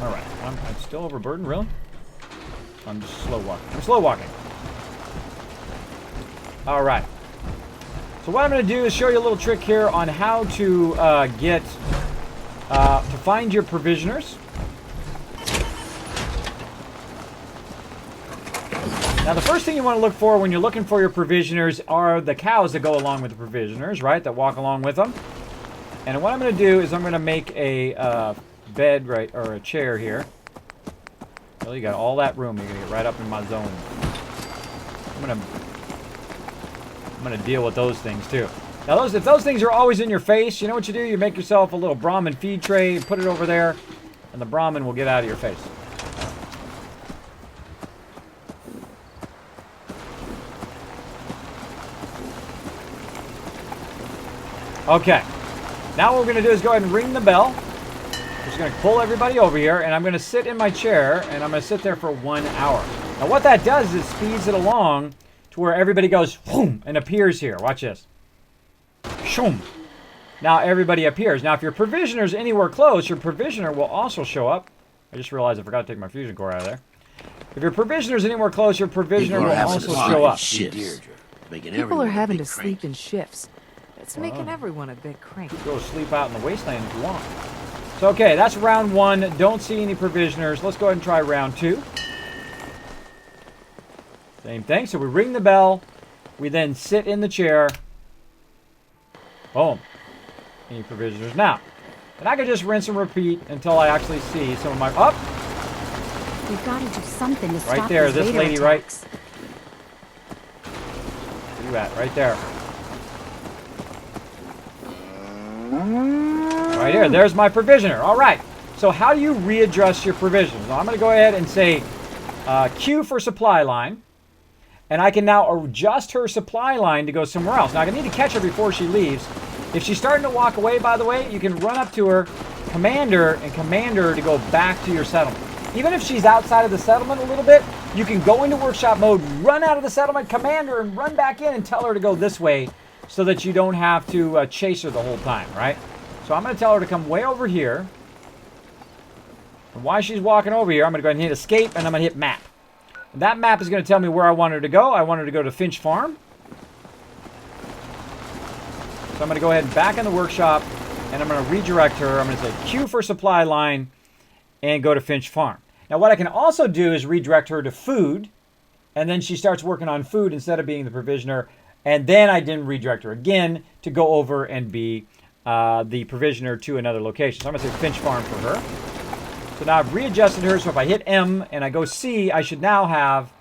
All right, I'm still overburdened, really? I'm just slow walking. I'm slow walking. All right. So what I'm going to do is show you a little trick here on how to to find your provisioners. Now, the first thing you want to look for when you're looking for your provisioners are the cows that go along with the provisioners, right? That walk along with them. And what I'm going to do is I'm going to make a bed, right, or a chair here. Well, you got all that room. You're going to get right up in my zone. I'm going to deal with those things too. Now, if those things are always in your face, you know what you do? You make yourself a little Brahmin feed tray, put it over there, and the Brahmin will get out of your face. Okay. Now what we're going to do is go ahead and ring the bell. I'm just going to pull everybody over here, and I'm going to sit in my chair, and I'm going to sit there for 1 hour. Now what that does is it speeds it along to where everybody goes, whoom, and appears here. Watch this. Shoom. Now everybody appears. Now if your provisioner's anywhere close, your provisioner will also show up. I just realized I forgot to take my fusion core out of there. If your provisioner's anywhere close, your provisioner will also show up. People are having to sleep in shifts. It's making everyone a bit cranky. Go sleep out in the wasteland if you want. So, okay, that's round 1. Don't see any provisioners. Let's go ahead and try round 2. Same thing. So we ring the bell. We then sit in the chair. Boom. Any provisioners. Now, and I can just rinse and repeat until I actually see some of my... Up! We've got to do something to right stop there, these this radar lady, attacks. Where you at? Right there. Right here. There's my provisioner. All right. So how do you readjust your provisions? Now, I'm going to go ahead and say Q for supply line. And I can now adjust her supply line to go somewhere else. Now, I need to catch her before she leaves. If she's starting to walk away, by the way, you can run up to her, command her to go back to your settlement. Even if she's outside of the settlement a little bit, you can go into workshop mode, run out of the settlement, command her, and run back in and tell her to go this way so that you don't have to chase her the whole time, right? So I'm going to tell her to come way over here. And while she's walking over here, I'm going to go ahead and hit escape, and I'm going to hit map. And that map is going to tell me where I want her to go. I want her to go to Finch Farm. So I'm going to go ahead and back in the workshop, and I'm going to redirect her. I'm going to say Q for supply line and go to Finch Farm. Now what I can also do is redirect her to food, and then she starts working on food instead of being the provisioner, and then I didn't redirect her again to go over and be the provisioner to another location. So I'm going to say Finch Farm for her. So now I've readjusted her, so if I hit M and I go C, I should now have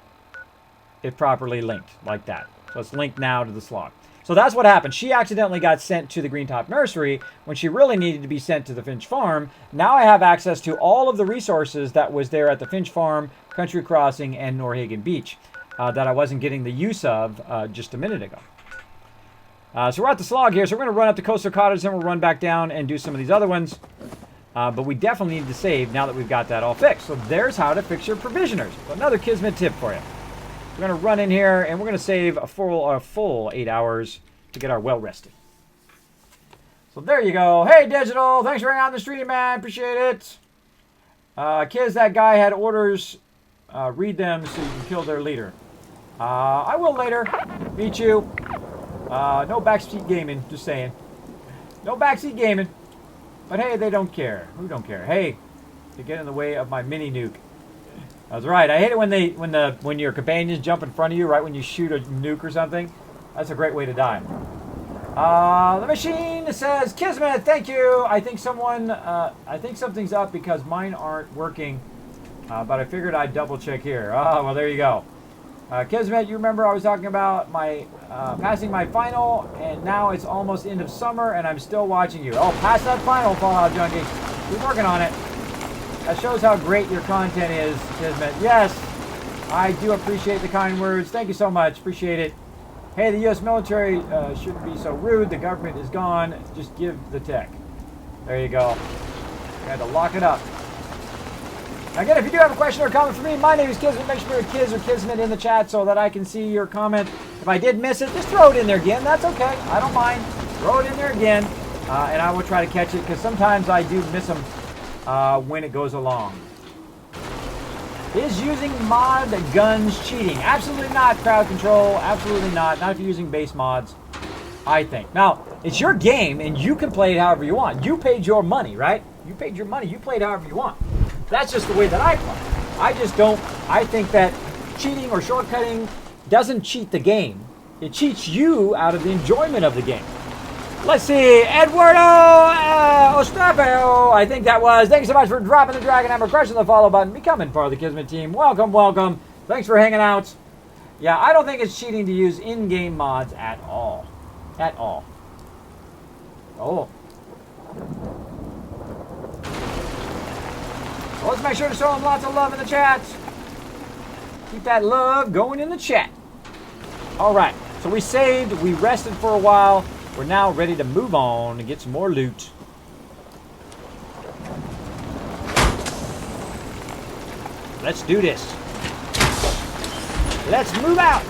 it properly linked, like that. So it's linked now to the slog. So that's what happened. She accidentally got sent to the Greentop Nursery when she really needed to be sent to the Finch Farm. Now I have access to all of the resources that was there at the Finch Farm, Country Crossing, and Norhagen Beach that I wasn't getting the use of just a minute ago. So we're at the slog here, so we're going to run up to Coastal Cottage, and we'll run back down and do some of these other ones. But we definitely need to save now that we've got that all fixed. So there's how to fix your provisioners. So another Kismet tip for you. We're going to run in here, and we're going to save a full 8 hours to get our well rested. So there you go. Hey, Digital. Thanks for hanging out in the stream, man. Appreciate it. Kids, that guy had orders. Read them so you can kill their leader. I will later. Meet you. No backseat gaming. Just saying. No backseat gaming. But hey, they don't care. Who don't care? Hey, they get in the way of my Mini-Nuke. That's right. I hate it when your companions jump in front of you right when you shoot a nuke or something. That's a great way to die. The machine says, Kismet, thank you. I think something's up because mine aren't working. But I figured I'd double check here. Oh, well, there you go. Kismet, you remember I was talking about my passing my final, and now it's almost end of summer, and I'm still watching you. Oh, pass that final, Fallout Junkie. Keep working on it. That shows how great your content is, Kismet. Yes, I do appreciate the kind words. Thank you so much. Appreciate it. Hey, the U.S. military shouldn't be so rude. The government is gone. Just give the tech. There you go. You had to lock it up. Again, if you do have a question or comment for me, my name is Kismet. Make sure you put Kiz or Kismet in the chat so that I can see your comment. If I did miss it, just throw it in there again. That's okay. I don't mind. Throw it in there again, and I will try to catch it, because sometimes I do miss them when it goes along. Is using mod guns cheating? Absolutely not, crowd control. Absolutely not. Not if you're using base mods, I think. Now, it's your game, and you can play it however you want. You paid your money, right? You paid your money. You played however you want. That's just the way that I play. I just don't. I think that cheating or shortcutting doesn't cheat the game. It cheats you out of the enjoyment of the game. Let's see. Eduardo Ostrapeo, I think that was. Thank you so much for dropping the Dragon Hammer, crushing the follow button, becoming part of the Kismet team. Welcome, welcome. Thanks for hanging out. Yeah, I don't think it's cheating to use in-game mods at all. At all. Oh. Well, let's make sure to show them lots of love in the chat. Keep that love going in the chat. All right. So we saved. We rested for a while. We're now ready to move on and get some more loot. Let's do this. Let's move out.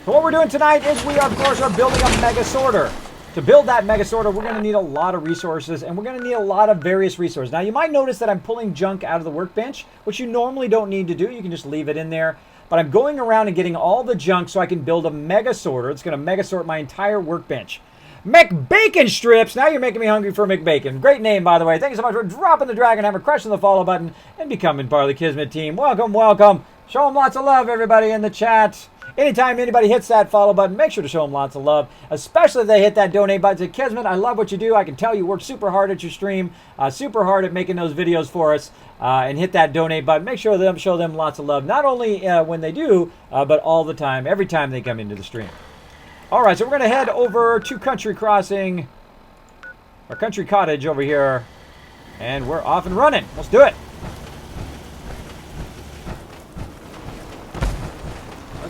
So what we're doing tonight is we, of course, are building a mega sorter. To build that mega sorter, we're going to need a lot of resources, and we're going to need a lot of various resources. Now, you might notice that I'm pulling junk out of the workbench, which you normally don't need to do. You can just leave it in there. But I'm going around and getting all the junk so I can build a mega sorter. It's going to mega sort my entire workbench. McBacon Strips. Now you're making me hungry for McBacon. Great name, by the way. Thank you so much for dropping the Dragon Hammer, crushing the follow button, and becoming part of the Kismet team. Welcome, welcome. Show them lots of love, everybody in the chat. Anytime anybody hits that follow button, make sure to show them lots of love, especially if they hit that donate button. Say, Kismet, I love what you do. I can tell you work super hard at your stream, super hard at making those videos for us, and hit that donate button. Make sure to show them lots of love, not only when they do, but all the time, every time they come into the stream. All right, so we're going to head over to Country Crossing, or Country Cottage over here, and we're off and running. Let's do it.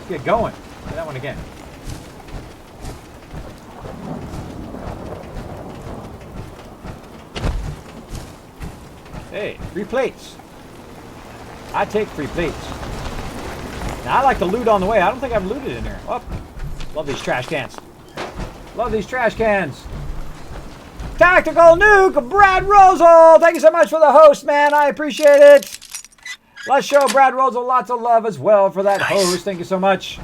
Get going. Try that one again. Hey, free plates. I take free plates. Now, I like to loot on the way. I don't think I've looted in here. Oh, love these trash cans. Love these trash cans. Tactical Nuke, Brad Rosal. Thank you so much for the host, man. I appreciate it. Let's show Brad Rosal lots of love as well for that host. Thank you so much.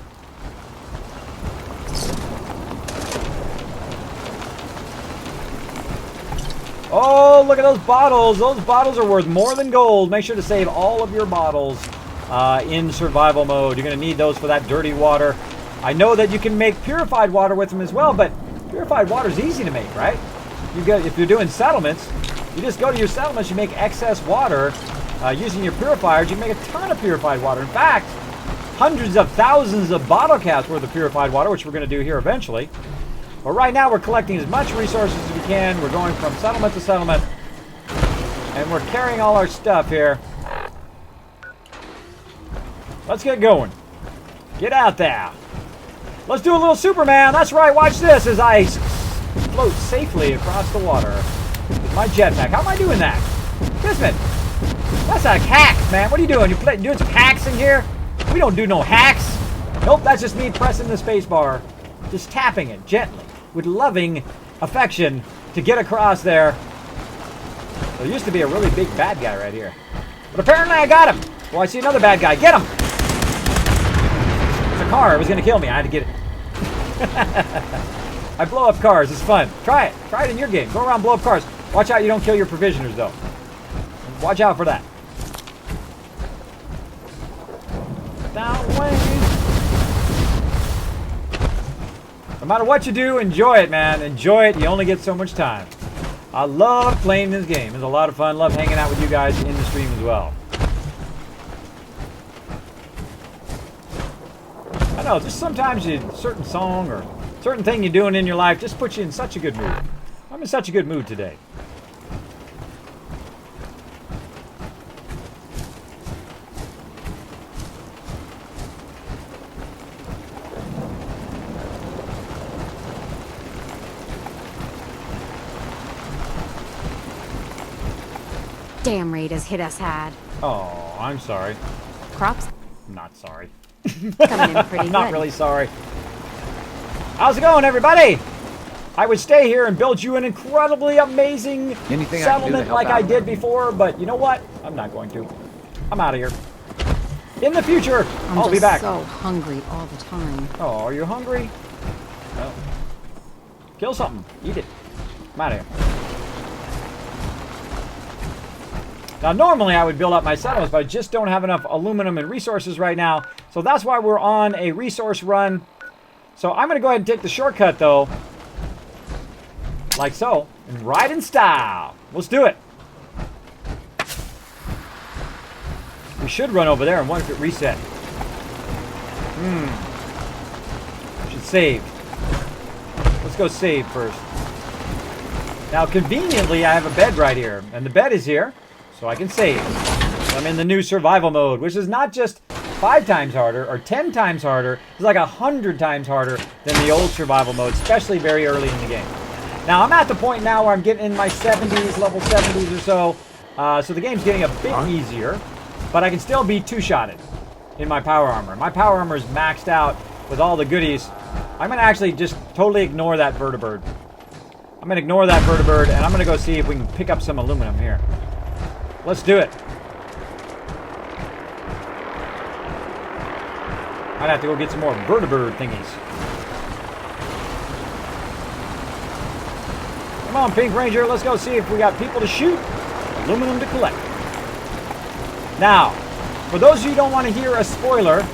Oh, look at those bottles. Those bottles are worth more than gold. Make sure to save all of your bottles in survival mode. You're going to need those for that dirty water. I know that you can make purified water with them as well, but purified water is easy to make, right? If you're doing settlements, you just go to your settlements, you make excess water. Using your purifiers, you can make a ton of purified water. In fact, hundreds of thousands of bottle caps worth of purified water, which we're going to do here eventually. But right now, we're collecting as much resources as we can. We're going from settlement to settlement, and we're carrying all our stuff here. Let's get going. Get out there. Let's do a little Superman. That's right. Watch this as I float safely across the water with my jetpack. How am I doing that? Kismet. That's like hacks, man. What are you doing? You doing some hacks in here? We don't do no hacks. Nope, that's just me pressing the space bar. Just tapping it gently with loving affection to get across there. There used to be a really big bad guy right here. But apparently I got him. Well, I see another bad guy. Get him! It's a car. It was going to kill me. I had to get it. I blow up cars. It's fun. Try it. Try it in your game. Go around, blow up cars. Watch out you don't kill your provisioners, though. Watch out for that. Downwind. No matter what you do, enjoy it, man. Enjoy it. You only get so much time. I love playing this game. It's a lot of fun. Love hanging out with you guys in the stream as well. know, just sometimes a certain song or certain thing you're doing in your life just puts you in such a good mood. I'm in such a good mood today. Damn raiders hit us hard. Oh, I'm sorry. Crops? Not sorry. Coming in pretty Not good. really sorry. How's it going, everybody? I would stay here and build you an incredibly amazing settlement like I did before, but you know what? I'm not going to. I'm out of here. In the future, I'll be back. I'm so hungry all the time. Oh, are you hungry? No. Kill something. Eat it. I'm out of here. Now, normally I would build up my settlements, but I just don't have enough aluminum and resources right now. So that's why we're on a resource run. So I'm going to go ahead and take the shortcut, though. Like so. And ride in style. Let's do it. We should run over there and wonder if it reset. Should save. Let's go save first. Now, conveniently, I have a bed right here. And the bed is here. So I can save. So I'm in the new survival mode, which is not just 5 times harder or 10 times harder. It's like 100 times harder than the old survival mode, especially very early in the game. Now, I'm at the point now where I'm getting in my 70s, level 70s or so. So the game's getting a bit easier. But I can still be two-shotted in my power armor. My power armor is maxed out with all the goodies. I'm going to actually just totally ignore that vertibird. I'm going to ignore that vertibird, and I'm going to go see if we can pick up some aluminum here. Let's do it. I'd have to go get some more vertibird thingies. Come on, Pink Ranger. Let's go see if we got people to shoot, aluminum to collect. Now, for those of you who don't want to hear a spoiler,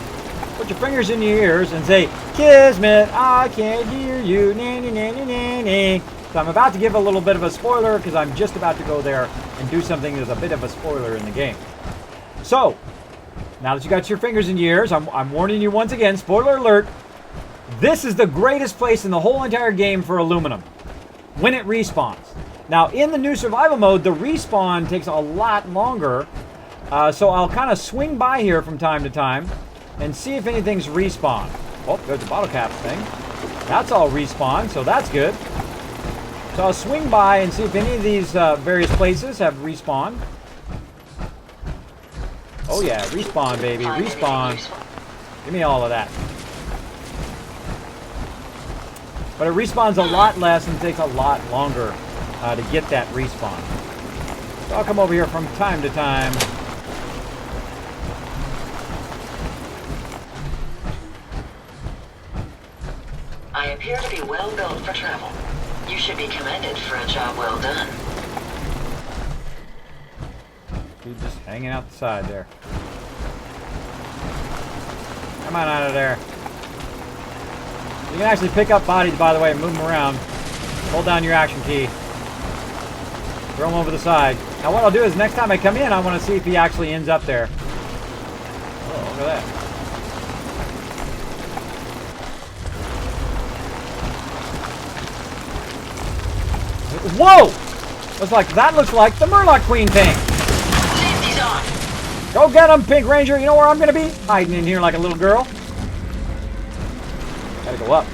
put your fingers in your ears and say, Kismet, I can't hear you. Nanny, nanny, nanny. So I'm about to give a little bit of a spoiler because I'm just about to go there and do something that's a bit of a spoiler in the game. So, now that you got your fingers in your ears, I'm warning you once again, spoiler alert, this is the greatest place in the whole entire game for aluminum when it respawns. Now, in the new survival mode, the respawn takes a lot longer, so I'll kind of swing by here from time to time and see if anything's respawned. Oh, there's the bottle cap thing. That's all respawned, so that's good. So I'll swing by and see if any of these various places have respawned. Oh yeah, respawn, baby, respawn. Give me all of that. But it respawns a lot less and takes a lot longer to get that respawn. So I'll come over here from time to time. I appear to be well built for travel. You should be commended for a job well done. He's just hanging out the side there. Come on out of there. You can actually pick up bodies, by the way, and move them around. Hold down your action key. Throw them over the side. Now what I'll do is next time I come in, I want to see if he actually ends up there. Oh, look at that. Whoa! That looks like the Murloc Queen thing. Safety's on. Go get him, Pink Ranger. You know where I'm going to be? Hiding in here like a little girl. Gotta go up.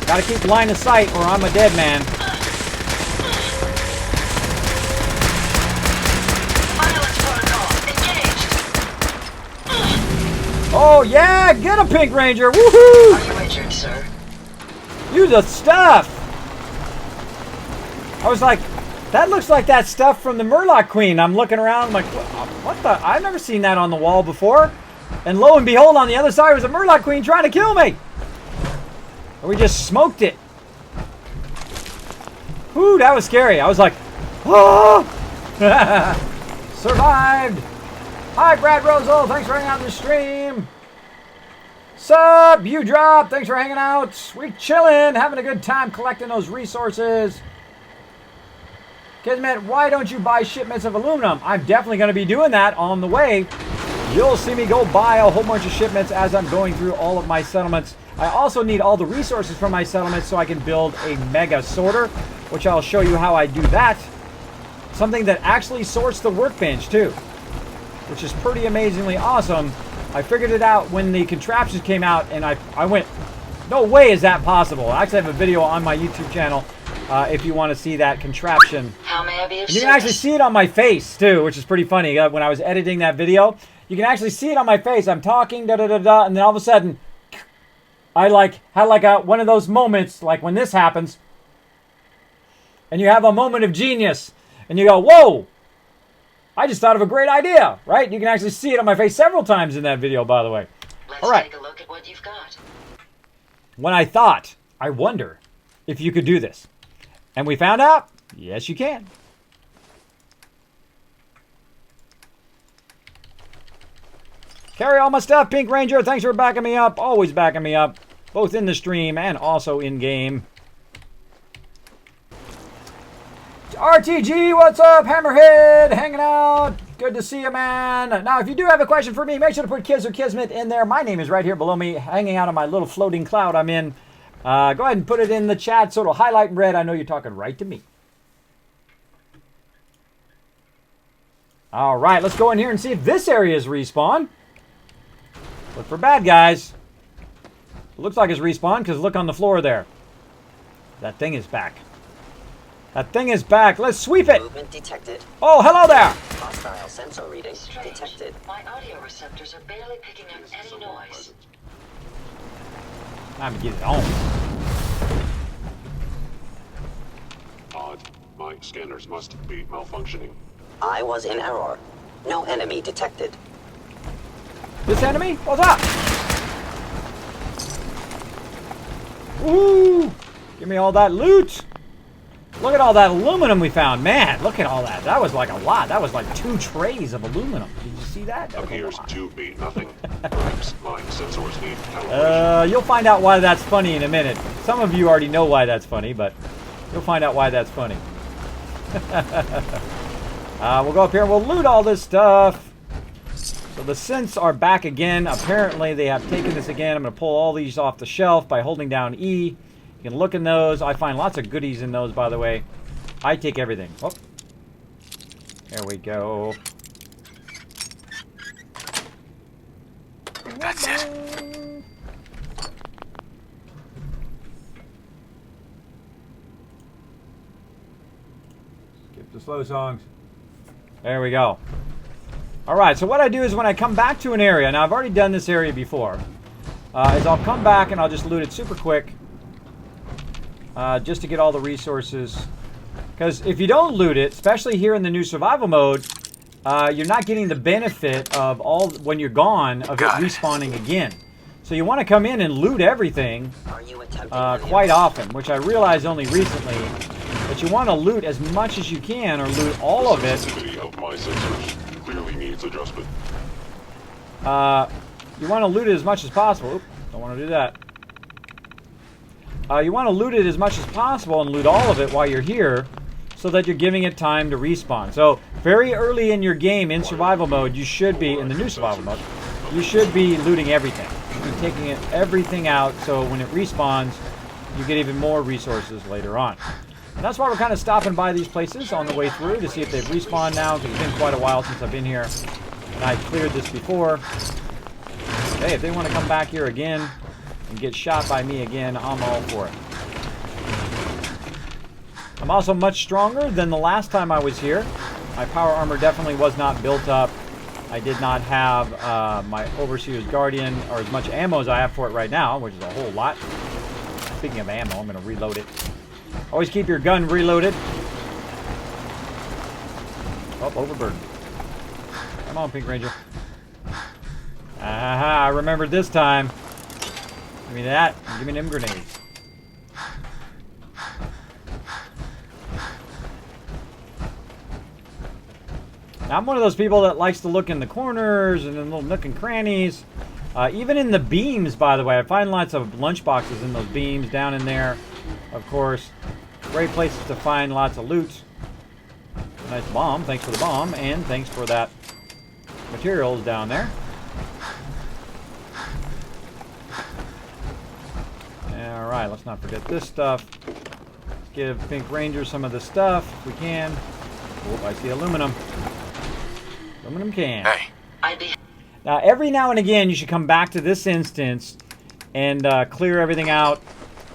Gotta keep line of sight or I'm a dead man. Violence protocol engaged. Oh yeah, get a Pink Ranger. Woohoo! Are you injured, sir? Use the stuff. I was like, that looks like that stuff from the Murloc Queen. I'm looking around, I'm like, what the? I've never seen that on the wall before. And lo and behold, on the other side was a Murloc Queen trying to kill me. And we just smoked it. Whew, that was scary. I was like, oh! Survived. Hi, Brad Rosal. Thanks for hanging out in the stream. Sup, you drop. Thanks for hanging out. We're chilling, having a good time collecting those resources. Kismet, why don't you buy shipments of aluminum? I'm definitely going to be doing that on the way. You'll see me go buy a whole bunch of shipments as I'm going through all of my settlements. I also need all the resources from my settlements so I can build a mega sorter, which I'll show you how I do that. Something that actually sorts the workbench too, which is pretty amazingly awesome. I figured it out when the contraptions came out, and I went, no way is that possible. I actually have a video on my YouTube channel if you want to see that contraption. How may I be of And you can actually see it on my face too, which is pretty funny. When I was editing that video, you can actually see it on my face. I'm talking, da-da-da-da, and then all of a sudden, I had one of those moments, like when this happens, and you have a moment of genius, and you go, whoa, I just thought of a great idea, right? You can actually see it on my face several times in that video, by the way. Let's all right. take a look at what you've got. When I thought, I wonder if you could do this. And we found out, yes, you can. Carry all my stuff, Pink Ranger. Thanks for backing me up. Always backing me up. Both in the stream and also in-game. RTG, what's up? Hammerhead, hanging out. Good to see you, man. Now, if you do have a question for me, make sure to put Kiz or Kismet in there. My name is right here below me, hanging out on my little floating cloud I'm in. Go ahead and put it in the chat so it'll highlight in red. I know you're talking right to me. All right, let's go in here and see if this area is respawn. Look for bad guys. It looks like it's respawn because look on the floor there. That thing is back. That thing is back. Let's sweep it. Movement detected. Oh, hello there. Hostile sensor reading detected. My audio receptors are barely picking up any noise. Time to get it on. Odd. My scanners must be malfunctioning. I was in error. No enemy detected. This enemy? What's up? Ooh! Give me all that loot. Look at all that aluminum we found. Man, look at all that. That was like a lot. That was like 2 trays of aluminum. Did you see that? That appears to be nothing. Perhaps my sensors need calibration. You'll find out why that's funny in a minute. Some of you already know why that's funny, but you'll find out why that's funny. We'll go up here and we'll loot all this stuff. So the synths are back again. Apparently they have taken this again. I'm going to pull all these off the shelf by holding down E. You can look in those. I find lots of goodies in those, by the way. I take everything. Oh. There we go. That's it. Skip the slow songs. There we go. Alright, so what I do is when I come back to an area, now I've already done this area before, is I'll come back and I'll just loot it super quick. Just to get all the resources. Because if you don't loot it, especially here in the new survival mode, you're not getting the benefit of all, when you're gone, of it respawning again. So you want to come in and loot everything quite often, which I realized only recently. But you want to loot as much as you can, or loot all of it. Of my sensors clearly needs adjustment. You want to loot it as much as possible. Oop, don't want to do that. You want to loot it as much as possible and loot all of it while you're here so that you're giving it time to respawn. So very early in your game in survival mode, you should be, in the new survival mode, you should be looting everything. You should be taking everything out so when it respawns, you get even more resources later on. And that's why we're kind of stopping by these places on the way through to see if they've respawned now, because it's been quite a while since I've been here. And I cleared this before. Hey, if they want to come back here again and get shot by me again, I'm all for it. I'm also much stronger than the last time I was here. My power armor definitely was not built up. I did not have my Overseer's Guardian, or as much ammo as I have for it right now, which is a whole lot. Speaking of ammo, I'm going to reload it. Always keep your gun reloaded. Oh, overburden. Come on, Pink Ranger. Aha, I remembered this time. Give me that. Give me them grenades. Now, I'm one of those people that likes to look in the corners and in little nook and crannies. Even in the beams, by the way. I find lots of lunchboxes in those beams down in there. Of course, great places to find lots of loot. Nice bomb. Thanks for the bomb. And thanks for that materials down there. Alright, let's not forget this stuff. Give Pink Ranger some of the stuff if we can. Oh, I see aluminum. Aluminum can. Hey. Now, every now and again, you should come back to this instance and clear everything out.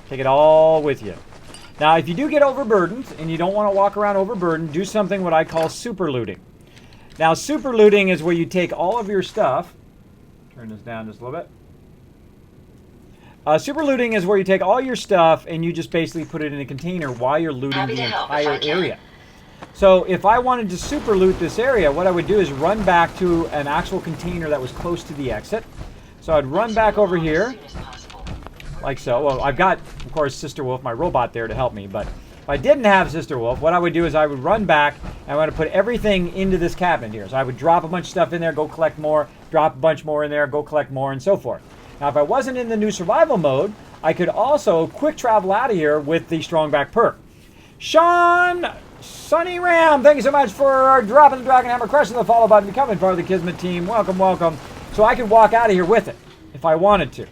Take it all with you. Now, if you do get overburdened and you don't want to walk around overburdened, do something what I call super looting. Now, super looting is where you take all of your stuff. Turn this down just a little bit. Super looting is where you take all your stuff and you just basically put it in a container while you're looting the entire area. So if I wanted to super loot this area, what I would do is run back to an actual container that was close to the exit. So I'd run back over here, like so. Well, I've got, of course, Sister Wolf, my robot, there to help me. But if I didn't have Sister Wolf, what I would do is I would run back and I want to put everything into this cabinet here. So I would drop a bunch of stuff in there, go collect more, drop a bunch more in there, go collect more, and so forth. Now, if I wasn't in the new survival mode, I could also quick travel out of here with the strong back perk. Sean Sunny Ram, thank you so much for dropping the Dragon Hammer, crushing the follow button, becoming part of the Kismet team. Welcome, welcome. So I could walk out of here with it if I wanted to.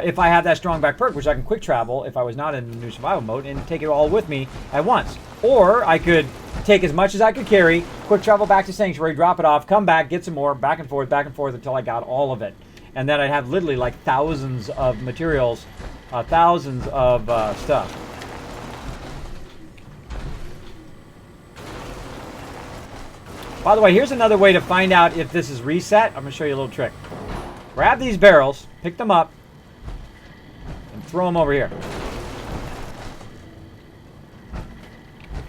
If I have that strong back perk, which I can quick travel if I was not in the new survival mode and take it all with me at once. Or I could take as much as I could carry, quick travel back to Sanctuary, drop it off, come back, get some more, back and forth until I got all of it. And then I'd have literally like thousands of materials, thousands of stuff. By the way, here's another way to find out if this is reset. I'm going to show you a little trick. Grab these barrels, pick them up, and throw them over here.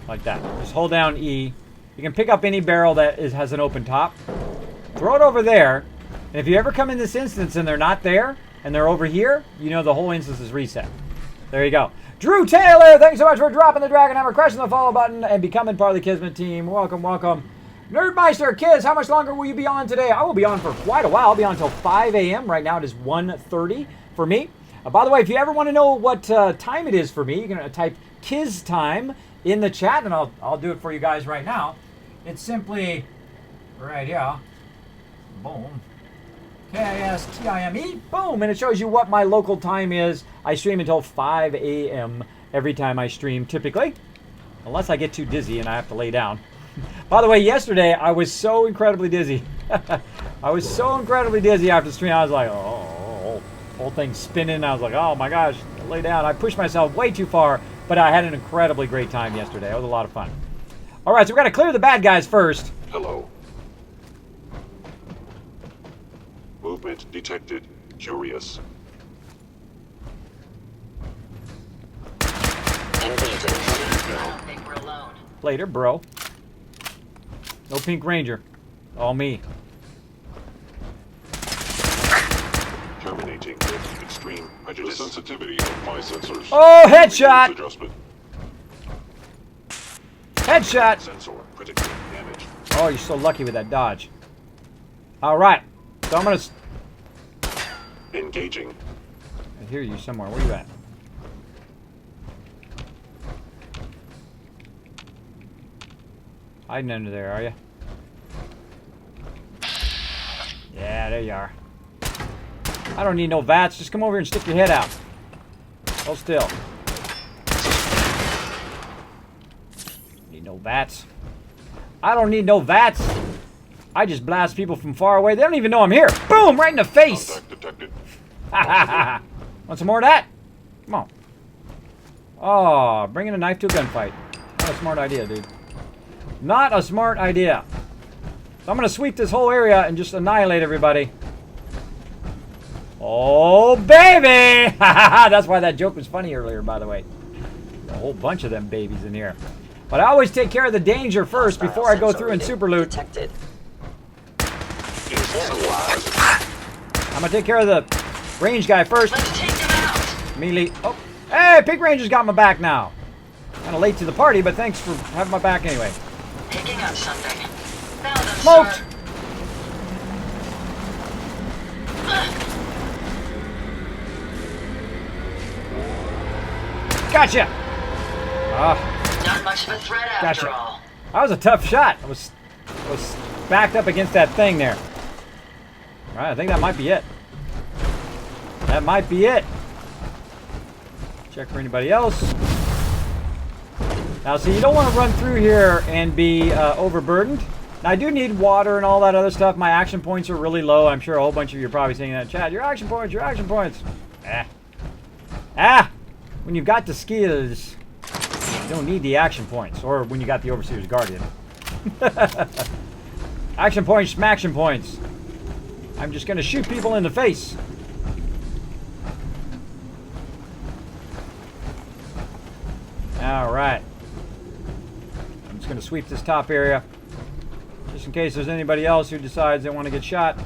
Like that. Just hold down E. You can pick up any barrel that has an open top. Throw it over there. And if you ever come in this instance and they're not there, and they're over here, you know the whole instance is reset. There you go. Drew Taylor, thanks so much for dropping the Dragon Hammer, crushing the follow button, and becoming part of the Kismet team. Welcome, welcome. Nerdmeister, kids, how much longer will you be on today? I will be on for quite a while. I'll be on until 5 a.m. Right now it is 1:30 for me. By the way, if you ever want to know what time it is for me, you're going to type Kiz time in the chat, and I'll do it for you guys right now. It's simply right here. Boom. K-I-S-T-I-M-E. Boom. And it shows you what my local time is. I stream until 5 a.m. every time I stream, typically. Unless I get too dizzy and I have to lay down. By the way, yesterday I was so incredibly dizzy. I was so incredibly dizzy after the stream. I was like, oh, whole thing spinning. I was like, oh my gosh, lay down. I pushed myself way too far, but I had an incredibly great time yesterday. It was a lot of fun. All right, so we've got to clear the bad guys first. Hello. Movement detected. Curious. Later, bro. No Pink Ranger. All me. Terminating with extreme prejudice. The sensitivity of my sensors. Oh, headshot! Headshot! Sensor critically damaged. Oh, you're so lucky with that dodge. All right. So I'm going to... Engaging. I hear you somewhere. Where you at? Hiding under there, are you? Yeah, there you are. I don't need no VATS. Just come over here and stick your head out. Hold still. Need no VATS. I don't need no VATS. I just blast people from far away. They don't even know I'm here. Boom! Right in the face. Want some more of that? Come on. Oh, bringing a knife to a gunfight. Not a smart idea, dude. Not a smart idea. So I'm going to sweep this whole area and just annihilate everybody. Oh, baby! That's why that joke was funny earlier, by the way. A whole bunch of them babies in here. But I always take care of the danger first before I go through and super loot. Detected. I'm going to take care of the range guy first. Melee. Oh, hey, Pink Ranger's got my back now. Kind of late to the party, but thanks for having my back anyway. Picking up something. Now then, smoked! sir. Gotcha! Not much of a threat after all. That was a tough shot. I was backed up against that thing there. All right, I think that might be it. That might be it. Check for anybody else. Now, see, you don't want to run through here and be overburdened. Now, I do need water and all that other stuff. My action points are really low. I'm sure a whole bunch of you are probably saying that in chat. Your action points, your action points. When you've got the skills, you don't need the action points. Or when you got the Overseer's Guardian. Action points, smaction points. I'm just going to shoot people in the face. All right. I'm just going to sweep this top area. Just in case there's anybody else who decides they want to get shot.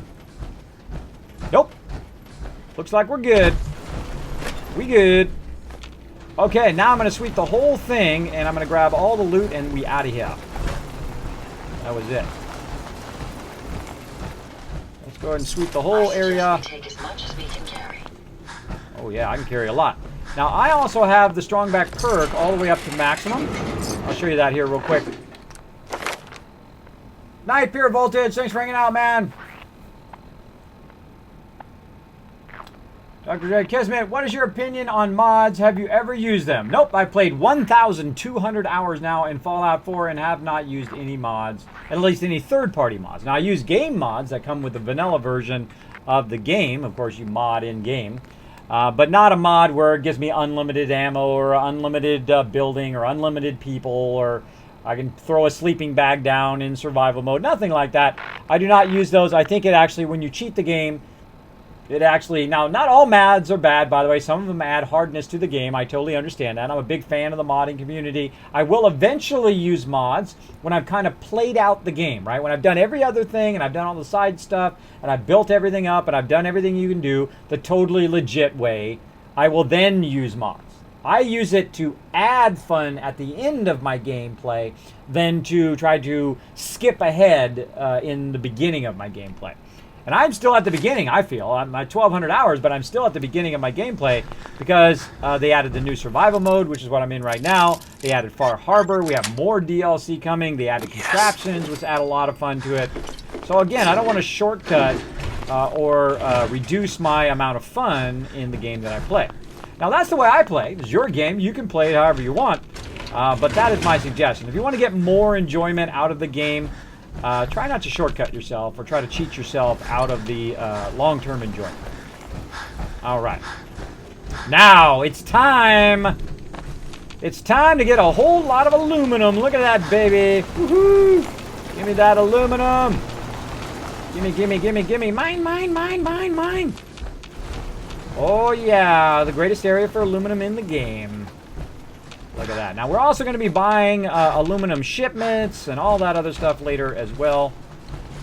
Nope. Looks like we're good. We good. Okay, now I'm going to sweep the whole thing, and I'm going to grab all the loot, and we out of here. That was it. Let's go ahead and sweep the whole area. Take as much as we can carry. Oh yeah, I can carry a lot. Now, I also have the strong back perk all the way up to maximum. I'll show you that here real quick. Night, Pure Voltage. Thanks for hanging out, man. Dr. J. Kismet, what is your opinion on mods? Have you ever used them? Nope, I've played 1,200 hours now in Fallout 4 and have not used any mods, at least any third-party mods. Now, I use game mods that come with the vanilla version of the game. Of course, you mod in-game. But not a mod where it gives me unlimited ammo or unlimited building or unlimited people, or I can throw a sleeping bag down in survival mode. Nothing like that. I do not use those. I think it actually, when you cheat the game, it actually... Now, not all mods are bad, by the way. Some of them add hardness to the game. I totally understand that. I'm a big fan of the modding community. I will eventually use mods when I've kind of played out the game, right? When I've done every other thing and I've done all the side stuff and I've built everything up and I've done everything you can do the totally legit way, I will then use mods. I use it to add fun at the end of my gameplay than to try to skip ahead in the beginning of my gameplay. And I'm still at the beginning, I feel. I'm at 1,200 hours, but I'm still at the beginning of my gameplay because they added the new survival mode, which is what I'm in right now. They added Far Harbor. We have more DLC coming. They added contraptions, which add a lot of fun to it. So again, I don't want to shortcut or reduce my amount of fun in the game that I play. Now, that's the way I play. It's your game. You can play it however you want. But that is my suggestion. If you want to get more enjoyment out of the game, try not to shortcut yourself or try to cheat yourself out of the long-term enjoyment. All right. Now, it's time. It's time to get a whole lot of aluminum. Look at that, baby. Woohoo! Give me that aluminum. Gimme, gimme, gimme, gimme. Mine, mine, mine, mine, mine. Oh, yeah. The greatest area for aluminum in the game. Look at that. Now, we're also going to be buying aluminum shipments and all that other stuff later as well.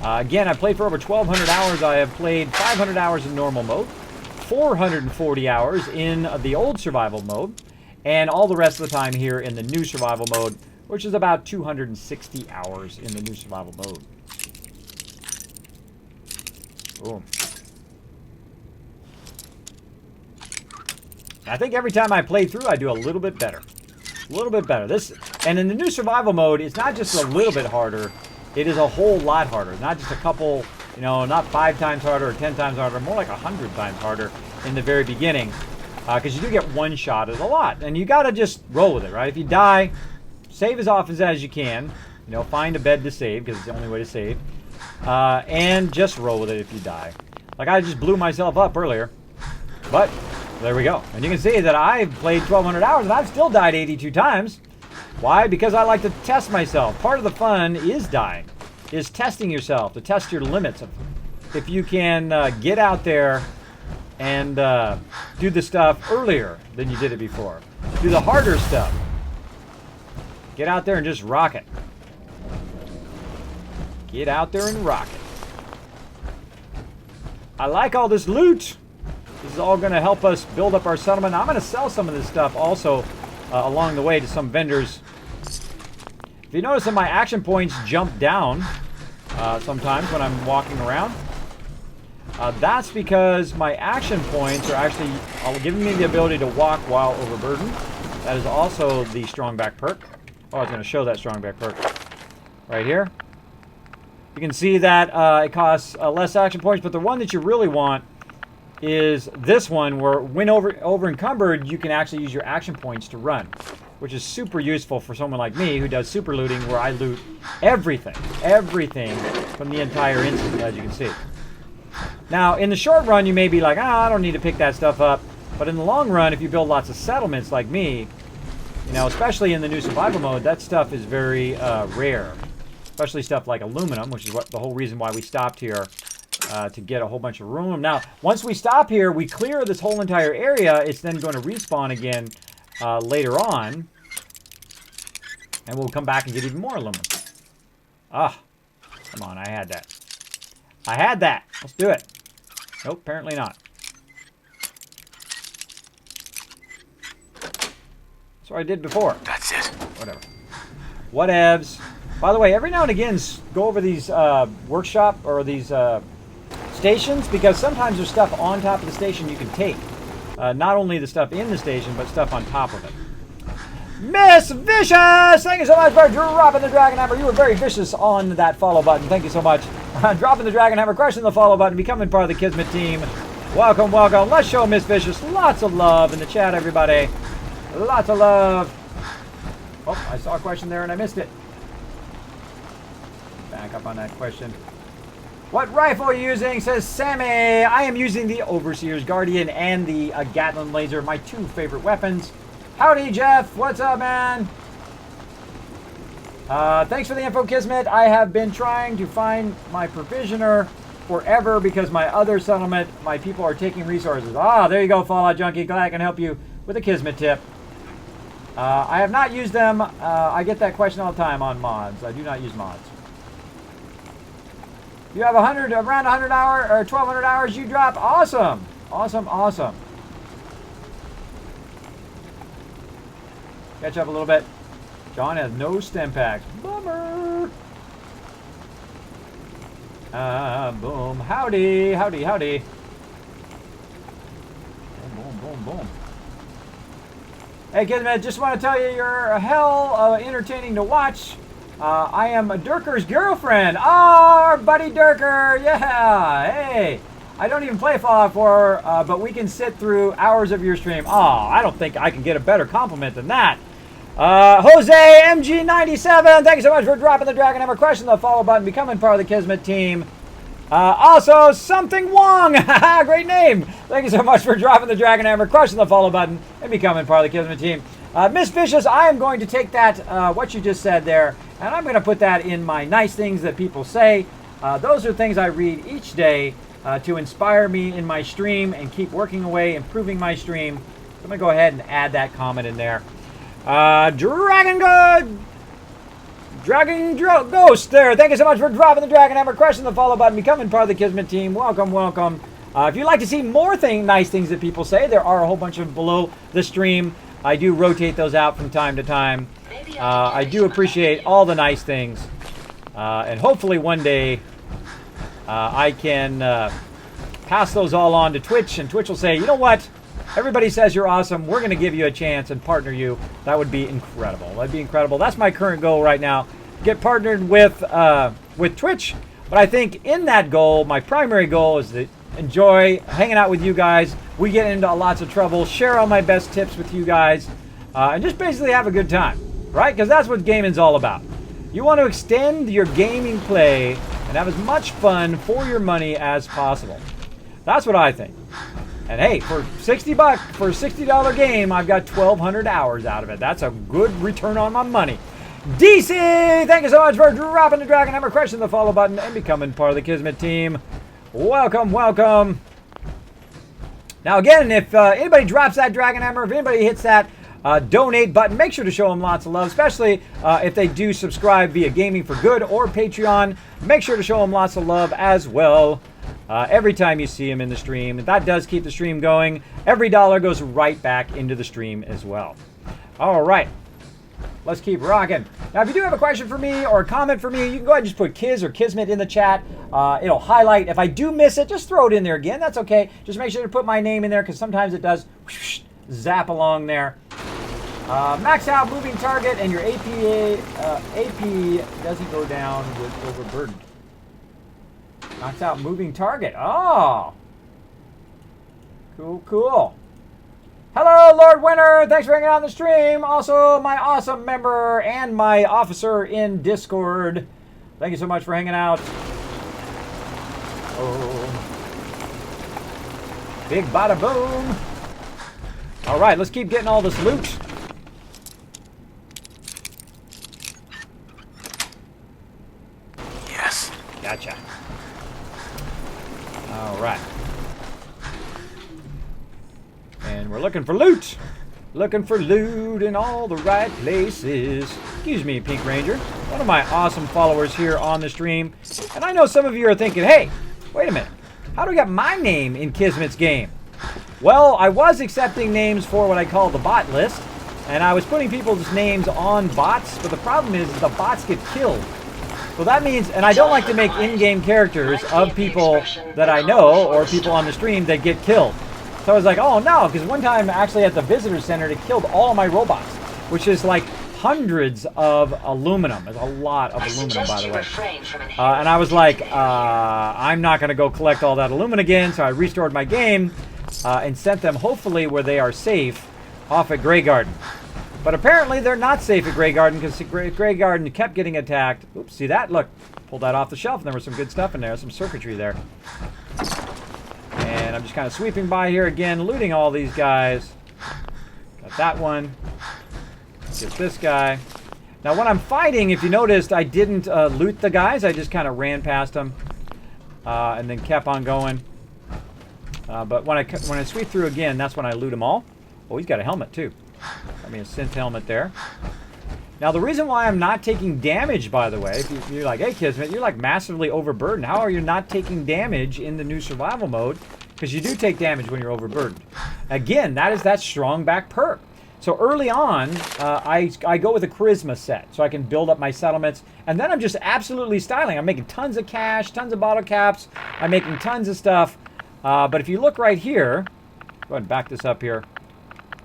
Again, I played for over 1,200 hours. I have played 500 hours in normal mode, 440 hours in the old survival mode, and all the rest of the time here in the new survival mode, which is about 260 hours in the new survival mode. Boom. I think every time I play through, I do a little bit better. A little bit better. And in the new survival mode, it's not just a little bit harder. It is a whole lot harder. Not just a couple, you know, not 5 times harder or 10 times harder. More like 100 times harder in the very beginning. Because you do get one shot at a lot. And you got to just roll with it, right? If you die, save as often as you can. You know, find a bed to save, because it's the only way to save. And just roll with it if you die. Like, I just blew myself up earlier. But there we go. And you can see that I've played 1,200 hours and I've still died 82 times. Why? Because I like to test myself. Part of the fun is dying. Is testing yourself. To test your limits. If you can get out there and do the stuff earlier than you did it before. Do the harder stuff. Get out there and just rock it. Get out there and rock it. I like all this loot. This is all going to help us build up our settlement. I'm going to sell some of this stuff also along the way to some vendors. If you notice that my action points jump down sometimes when I'm walking around, that's because my action points are actually giving me the ability to walk while overburdened. That is also the strong back perk. Oh, I was going to show that strong back perk right here. You can see that it costs less action points, but the one that you really want is this one where when over encumbered, you can actually use your action points to run, which is super useful for someone like me who does super looting, where I loot everything from the entire instance, as you can see. Now, in the short run, you may be like, I don't need to pick that stuff up. But in the long run, if you build lots of settlements like me, you know, especially in the new survival mode, that stuff is very rare. Especially stuff like aluminum, which is the whole reason why we stopped here, to get a whole bunch of aluminum. Now, once we stop here, we clear this whole entire area. It's then going to respawn again later on. And we'll come back and get even more aluminum. Ah, come on, I had that. I had that. Let's do it. Nope, apparently not. That's what I did before. That's it. Whatever. Whatevs. By the way, every now and again, go over these workshop or these stations, because sometimes there's stuff on top of the station you can take. Not only the stuff in the station, but stuff on top of it. Miss Vicious! Thank you so much for dropping the Dragon Hammer. You were very vicious on that follow button. Thank you so much. Dropping the Dragon Hammer, crushing the follow button, becoming part of the Kismet team. Welcome, welcome. Let's show Miss Vicious lots of love in the chat, everybody. Lots of love. Oh, I saw a question there and I missed it. Back up on that question. What rifle are you using? Says Sammy. I am using the Overseer's Guardian and the Gatling Laser, my two favorite weapons. Howdy, Jeff. What's up, man? Thanks for the info, Kismet. I have been trying to find my provisioner forever because my other settlement, my people are taking resources. Ah, there you go, Fallout Junkie. Glad I can help you with a Kismet tip. I have not used them. I get that question all the time on mods. I do not use mods. You have around 100 hours or 1,200 hours you drop. Awesome. Awesome, awesome. Catch up a little bit. John has no stem packs. Bummer. Boom. Howdy, howdy, howdy. Boom, boom, boom, boom. Hey, Kismet, just want to tell you you're hell entertaining to watch. I am Durker's girlfriend. Oh, our buddy Durker. Yeah. Hey. I don't even play Fallout 4, but we can sit through hours of your stream. Oh, I don't think I can get a better compliment than that. Jose MG97, thank you so much for dropping the Dragon Hammer, crushing the follow button, becoming part of the Kismet team. Also, Something Wong, great name. Thank you so much for dropping the Dragon Hammer, crushing the follow button, and becoming part of the Kismet team. Miss Vicious, I am going to take that, what you just said there, and I'm going to put that in my nice things that people say. Those are things I read each day to inspire me in my stream and keep working away, improving my stream. So I'm going to go ahead and add that comment in there. Dragon Ghost there. Thank you so much for dropping the Dragon Hammer, crushing the follow button, becoming part of the Kismet team. Welcome, welcome. If you'd like to see more nice things that people say, there are a whole bunch of below the stream. I do rotate those out from time to time. I do appreciate all the nice things. And hopefully one day I can pass those all on to Twitch, and Twitch will say, you know what? Everybody says you're awesome. We're going to give you a chance and partner you. That would be incredible. That'd be incredible. That's my current goal right now. Get partnered with Twitch. But I think in that goal, my primary goal is to enjoy hanging out with you guys. We get into lots of trouble, share all my best tips with you guys, and just basically have a good time, right? Because that's what gaming's all about. You want to extend your gaming play and have as much fun for your money as possible. That's what I think. And hey, for $60 for a $60 game, I've got 1,200 hours out of it. That's a good return on my money. DC, thank you so much for dropping the Dragon Hammer, crushing the follow button, and becoming part of the Kismet team. Welcome, welcome. Now again, if anybody drops that Dragon Hammer, if anybody hits that donate button, make sure to show them lots of love, especially if they do subscribe via Gaming for Good or Patreon. Make sure to show them lots of love as well. Every time you see them in the stream. That does keep the stream going. Every dollar goes right back into the stream as well. All right. Let's keep rocking. Now, if you do have a question for me or a comment for me, you can go ahead and just put Kiz or Kismet in the chat. It'll highlight. If I do miss it, just throw it in there again. That's okay. Just make sure to put my name in there because sometimes it does whoosh, zap along there. Max out moving target and your AP doesn't go down with overburdened. Knocks out moving target. Oh. Cool, cool. Hello, Lord Winter. Thanks for hanging out on the stream. Also, my awesome member and my officer in Discord. Thank you so much for hanging out. Oh. Big bada boom. All right, let's keep getting all this loot. Yes. Gotcha. All right. And we're looking for loot. Looking for loot in all the right places. Excuse me, Pink Ranger. One of my awesome followers here on the stream. And I know some of you are thinking, hey, wait a minute. How do we get my name in Kismet's game? Well, I was accepting names for what I call the bot list. And I was putting people's names on bots. But the problem is the bots get killed. So that means, and I don't like to make in-game characters of people that I know or people on the stream that get killed. So I was like, oh no, because one time actually at the visitor center it killed all my robots, which is like hundreds of aluminum. There's a lot of aluminum, by the way. And I was like, I'm not going to go collect all that aluminum again, so I restored my game and sent them hopefully where they are safe off at Grey Garden. But apparently they're not safe at Grey Garden because Grey Garden kept getting attacked. Oops, see that? Look, pulled that off the shelf and there was some good stuff in there, some circuitry there. And I'm just kind of sweeping by here again, looting all these guys. Got that one. Get this guy. Now when I'm fighting, if you noticed, I didn't loot the guys. I just kind of ran past them and then kept on going. But when I sweep through again, that's when I loot them all. Oh, he's got a helmet too. I mean, a synth helmet there. Now the reason why I'm not taking damage, by the way, if you're like, hey Kismet, you're like massively overburdened. How are you not taking damage in the new survival mode? Because you do take damage when you're overburdened. Again, that is that strong back perk. So early on, I go with a charisma set, so I can build up my settlements, and then I'm just absolutely styling. I'm making tons of cash, tons of bottle caps. I'm making tons of stuff. But if you look right here, go ahead and back this up here.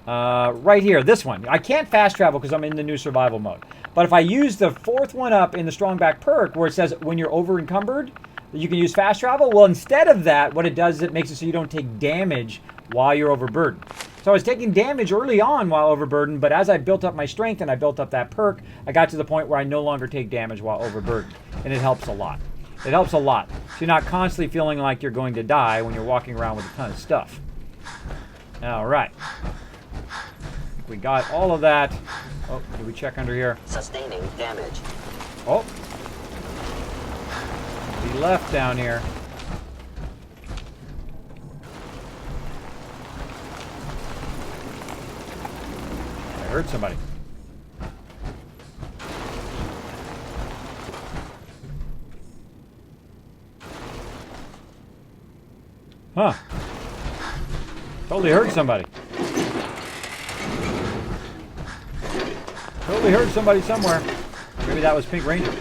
Right here, this one. I can't fast travel because I'm in the new survival mode. But if I use the fourth one up in the strong back perk, where it says when you're over encumbered, you can use fast travel. Well, instead of that, what it does is it makes it so you don't take damage while you're overburdened. So I was taking damage early on while overburdened, but as I built up my strength and I built up that perk, I got to the point where I no longer take damage while overburdened. And it helps a lot. It helps a lot. So you're not constantly feeling like you're going to die when you're walking around with a ton of stuff. All right. We got all of that. Oh, did we check under here? Sustaining damage. Oh. He left down here. I heard somebody. Huh. Totally heard somebody. Totally heard somebody somewhere. Maybe that was Pink Ranger.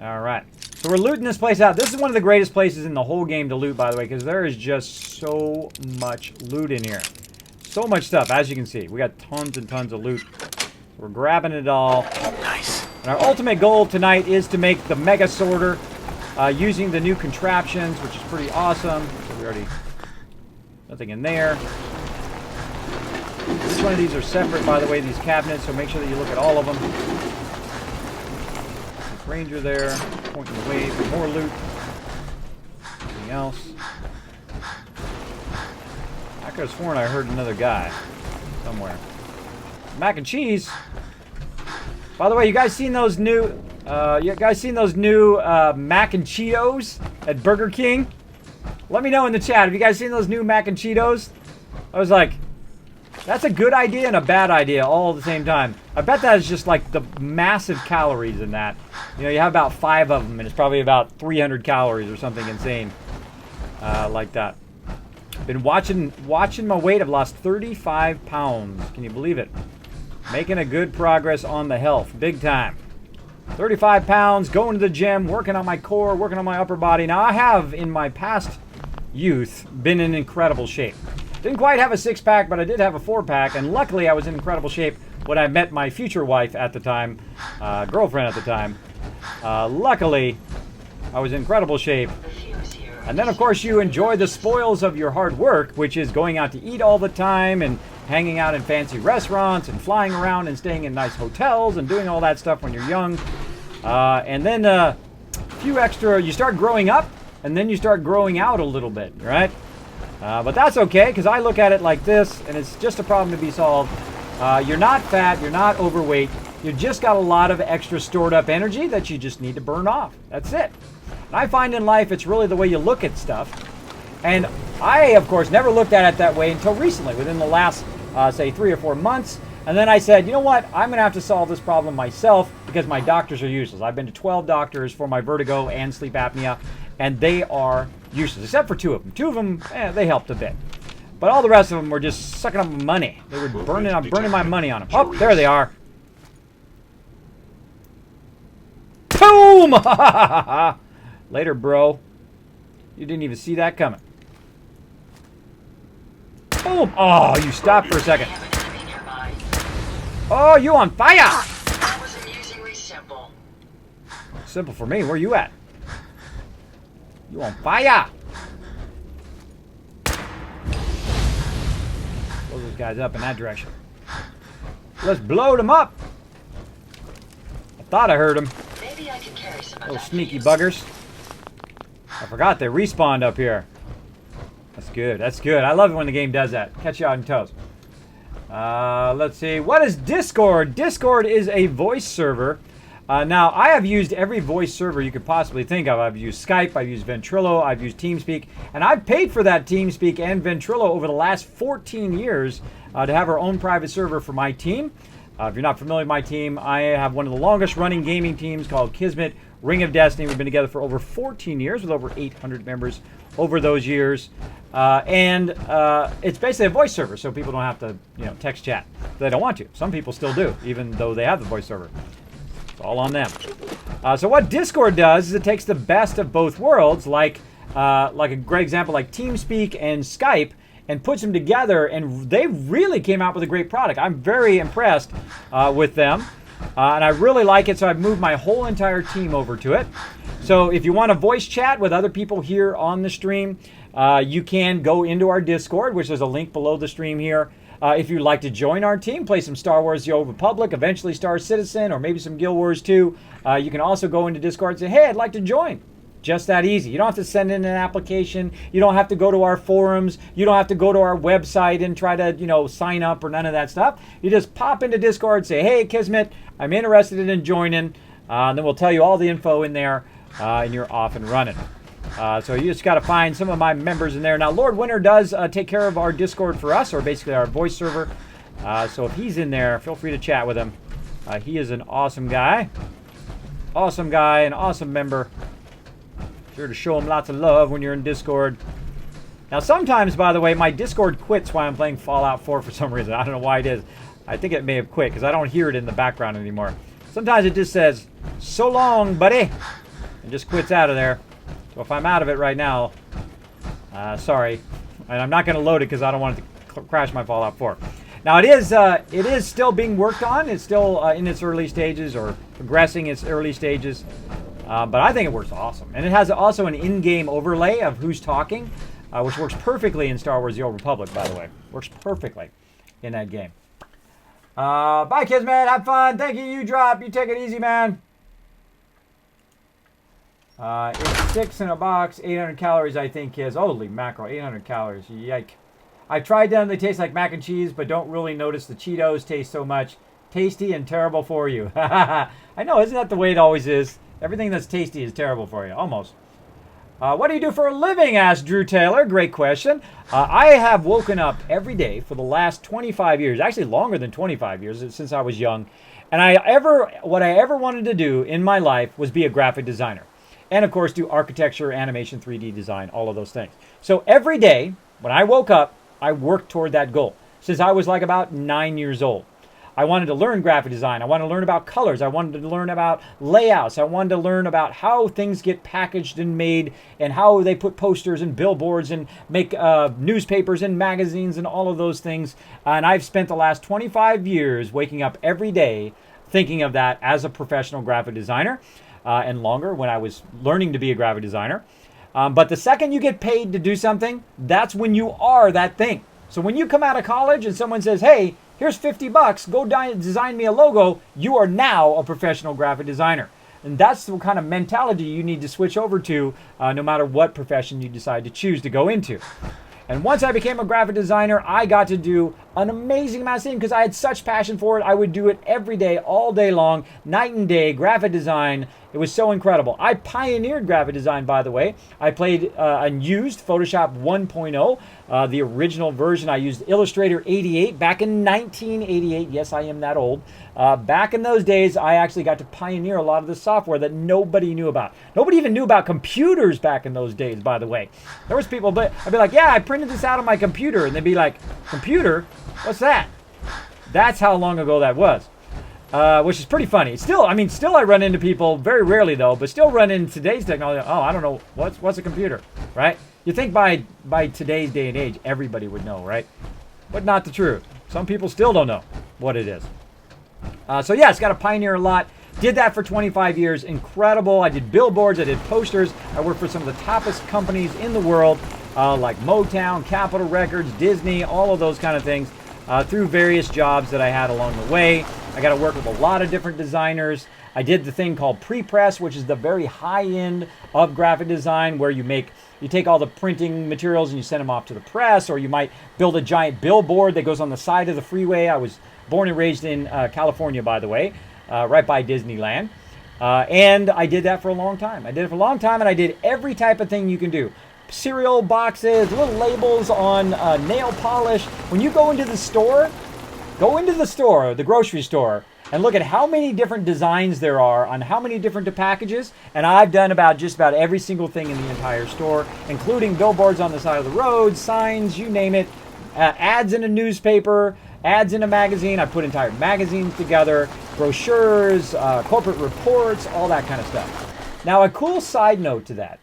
Alright. So we're looting this place out. This is one of the greatest places in the whole game to loot, by the way, because there is just so much loot in here. So much stuff, as you can see. We got tons and tons of loot. We're grabbing it all. Nice. And our ultimate goal tonight is to make the Mega Sorter using the new contraptions, which is pretty awesome. So we already... Nothing in there. Each one of these are separate, by the way, these cabinets, so make sure that you look at all of them. Ranger there, pointing the way for more loot. Anything else? I could have sworn I heard another guy somewhere. Mac and cheese. By the way, you guys seen those new? Mac and Cheetos at Burger King? Let me know in the chat. Have you guys seen those new Mac and Cheetos? I was like, that's a good idea and a bad idea all at the same time. I bet that is just like the massive calories in that. You know, you have about 5 of them and it's probably about 300 calories or something insane like that. Been watching my weight. I've lost 35 pounds. Can you believe it? Making a good progress on the health. Big time. 35 pounds, going to the gym, working on my core, working on my upper body. Now, I have, in my past youth, been in incredible shape. Didn't quite have a 6-pack, but I did have a 4-pack, and luckily I was in incredible shape when I met my future wife at the time, girlfriend at the time. Luckily, I was in incredible shape And then, of course, you enjoy the spoils of your hard work, which is going out to eat all the time and hanging out in fancy restaurants and flying around and staying in nice hotels and doing all that stuff when you're young. And then a few extra, you start growing up, and then you start growing out a little bit, right? But that's okay, because I look at it like this, and it's just a problem to be solved. You're not fat, you're not overweight, you just got a lot of extra stored up energy that you just need to burn off. That's it. And I find in life it's really the way you look at stuff. And I, of course, never looked at it that way until recently, within the last, say, 3 or 4 months. And then I said, you know what? I'm going to have to solve this problem myself because my doctors are useless. I've been to 12 doctors for my vertigo and sleep apnea, and they are useless, except for 2 of them. 2 of them, they helped a bit. But all the rest of them were just sucking up money. They were burning my money on them. Oh, there they are. Boom! Later, bro. You didn't even see that coming. Boom! Oh, you stopped for a second. Oh, you on fire! That was amusingly simple. Simple for me. Where you at? You on fire! Blow those guys up in that direction. Let's blow them up. I thought I heard them. Maybe I can carry some Little sneaky buggers. I forgot they respawned up here. That's good. That's good. I love it when the game does that. Catch you out in toes. Let's see. What is Discord? Discord is a voice server. Now, I have used every voice server you could possibly think of. I've used Skype, I've used Ventrilo, I've used TeamSpeak, and I've paid for that TeamSpeak and Ventrilo over the last 14 years to have our own private server for my team. If you're not familiar with my team, I have one of the longest running gaming teams called Kismet, Ring of Destiny. We've been together for over 14 years with over 800 members over those years. It's basically a voice server, so people don't have to, text chat if they don't want to. Some people still do, even though they have the voice server. It's all on them. So what Discord does is it takes the best of both worlds, like a great example like TeamSpeak and Skype, and puts them together, and they really came out with a great product. I'm very impressed with them, and I really like it, so I've moved my whole entire team over to it. So if you want to voice chat with other people here on the stream, you can go into our Discord, which is a link below the stream here. If you'd like to join our team, play some Star Wars The Old Republic, eventually Star Citizen, or maybe some Guild Wars 2, you can also go into Discord and say, hey, I'd like to join. Just that easy. You don't have to send in an application. You don't have to go to our forums. You don't have to go to our website and try to, sign up or none of that stuff. You just pop into Discord and say, hey, Kismet, I'm interested in joining. And then we'll tell you all the info in there, and you're off and running. So you just got to find some of my members in there. Now, Lord Winter does take care of our Discord for us, or basically our voice server. So if he's in there, feel free to chat with him. He is an awesome guy. Awesome guy, an awesome member. Sure to show him lots of love when you're in Discord. Now, sometimes, by the way, my Discord quits while I'm playing Fallout 4 for some reason. I don't know why it is. I think it may have quit because I don't hear it in the background anymore. Sometimes it just says, so long, buddy, and just quits out of there. So if I'm out of it right now, sorry. And I'm not going to load it because I don't want it to crash my Fallout 4. Now, it is still being worked on. It's still in its early stages or progressing its early stages. But I think it works awesome. And it has also an in-game overlay of who's talking, which works perfectly in Star Wars The Old Republic, by the way. Works perfectly in that game. Bye, Kismet. Have fun. Thank you, you drop. You take it easy, man. It's 6 in a box, 800 calories, I think, Kiz. Holy mackerel, 800 calories. Yike. I've tried them. They taste like mac and cheese, but don't really notice the Cheetos taste so much. Tasty and terrible for you. I know, isn't that the way it always is? Everything that's tasty is terrible for you, almost. What do you do for a living? Asked Drew Taylor. Great question. I have woken up every day for the last 25 years, actually longer than 25 years, since I was young. And what I ever wanted to do in my life was be a graphic designer. And, of course, do architecture, animation, 3D design, all of those things. So every day, when I woke up, I worked toward that goal since I was like about 9 years old. I wanted to learn graphic design. I wanted to learn about colors. I wanted to learn about layouts. I wanted to learn about how things get packaged and made and how they put posters and billboards and make newspapers and magazines and all of those things. And I've spent the last 25 years waking up every day thinking of that as a professional graphic designer and longer when I was learning to be a graphic designer. But the second you get paid to do something, that's when you are that thing. So when you come out of college and someone says, hey, here's $50, go design me a logo, you are now a professional graphic designer. And that's the kind of mentality you need to switch over to no matter what profession you decide to choose to go into. And once I became a graphic designer, I got to do an amazing amount of things because I had such passion for it. I would do it every day, all day long, night and day, graphic design. It was so incredible. I pioneered graphic design, by the way. I played and used Photoshop 1.0, the original version. I used Illustrator 88 back in 1988. Yes, I am that old. Back in those days, I actually got to pioneer a lot of the software that nobody knew about. Nobody even knew about computers back in those days, by the way. There was people, but I'd be like, yeah, I printed this out on my computer. And they'd be like, computer? What's that? That's how long ago that was. Which is pretty funny. Still, I run into people, very rarely though, but still run into today's technology. Oh, I don't know, what's a computer, right? You think by today's day and age, everybody would know, right? But not the truth. Some people still don't know what it is. So yeah, it's got to pioneer a lot. Did that for 25 years. Incredible. I did billboards. I did posters. I worked for some of the toppest companies in the world, like Motown, Capitol Records, Disney, all of those kind of things, through various jobs that I had along the way. I got to work with a lot of different designers. I did the thing called pre-press, which is the very high end of graphic design, where you take all the printing materials and you send them off to the press, or you might build a giant billboard that goes on the side of the freeway. I was born and raised in California, by the way, right by Disneyland. And I did that for a long time. And I did every type of thing you can do. Cereal boxes, little labels on nail polish. When you go into the store, the grocery store, and look at how many different designs there are on how many different packages. And I've done just about every single thing in the entire store, including billboards on the side of the road, signs, you name it, ads in a newspaper, ads in a magazine. I put entire magazines together, brochures, corporate reports, all that kind of stuff. Now, a cool side note to that,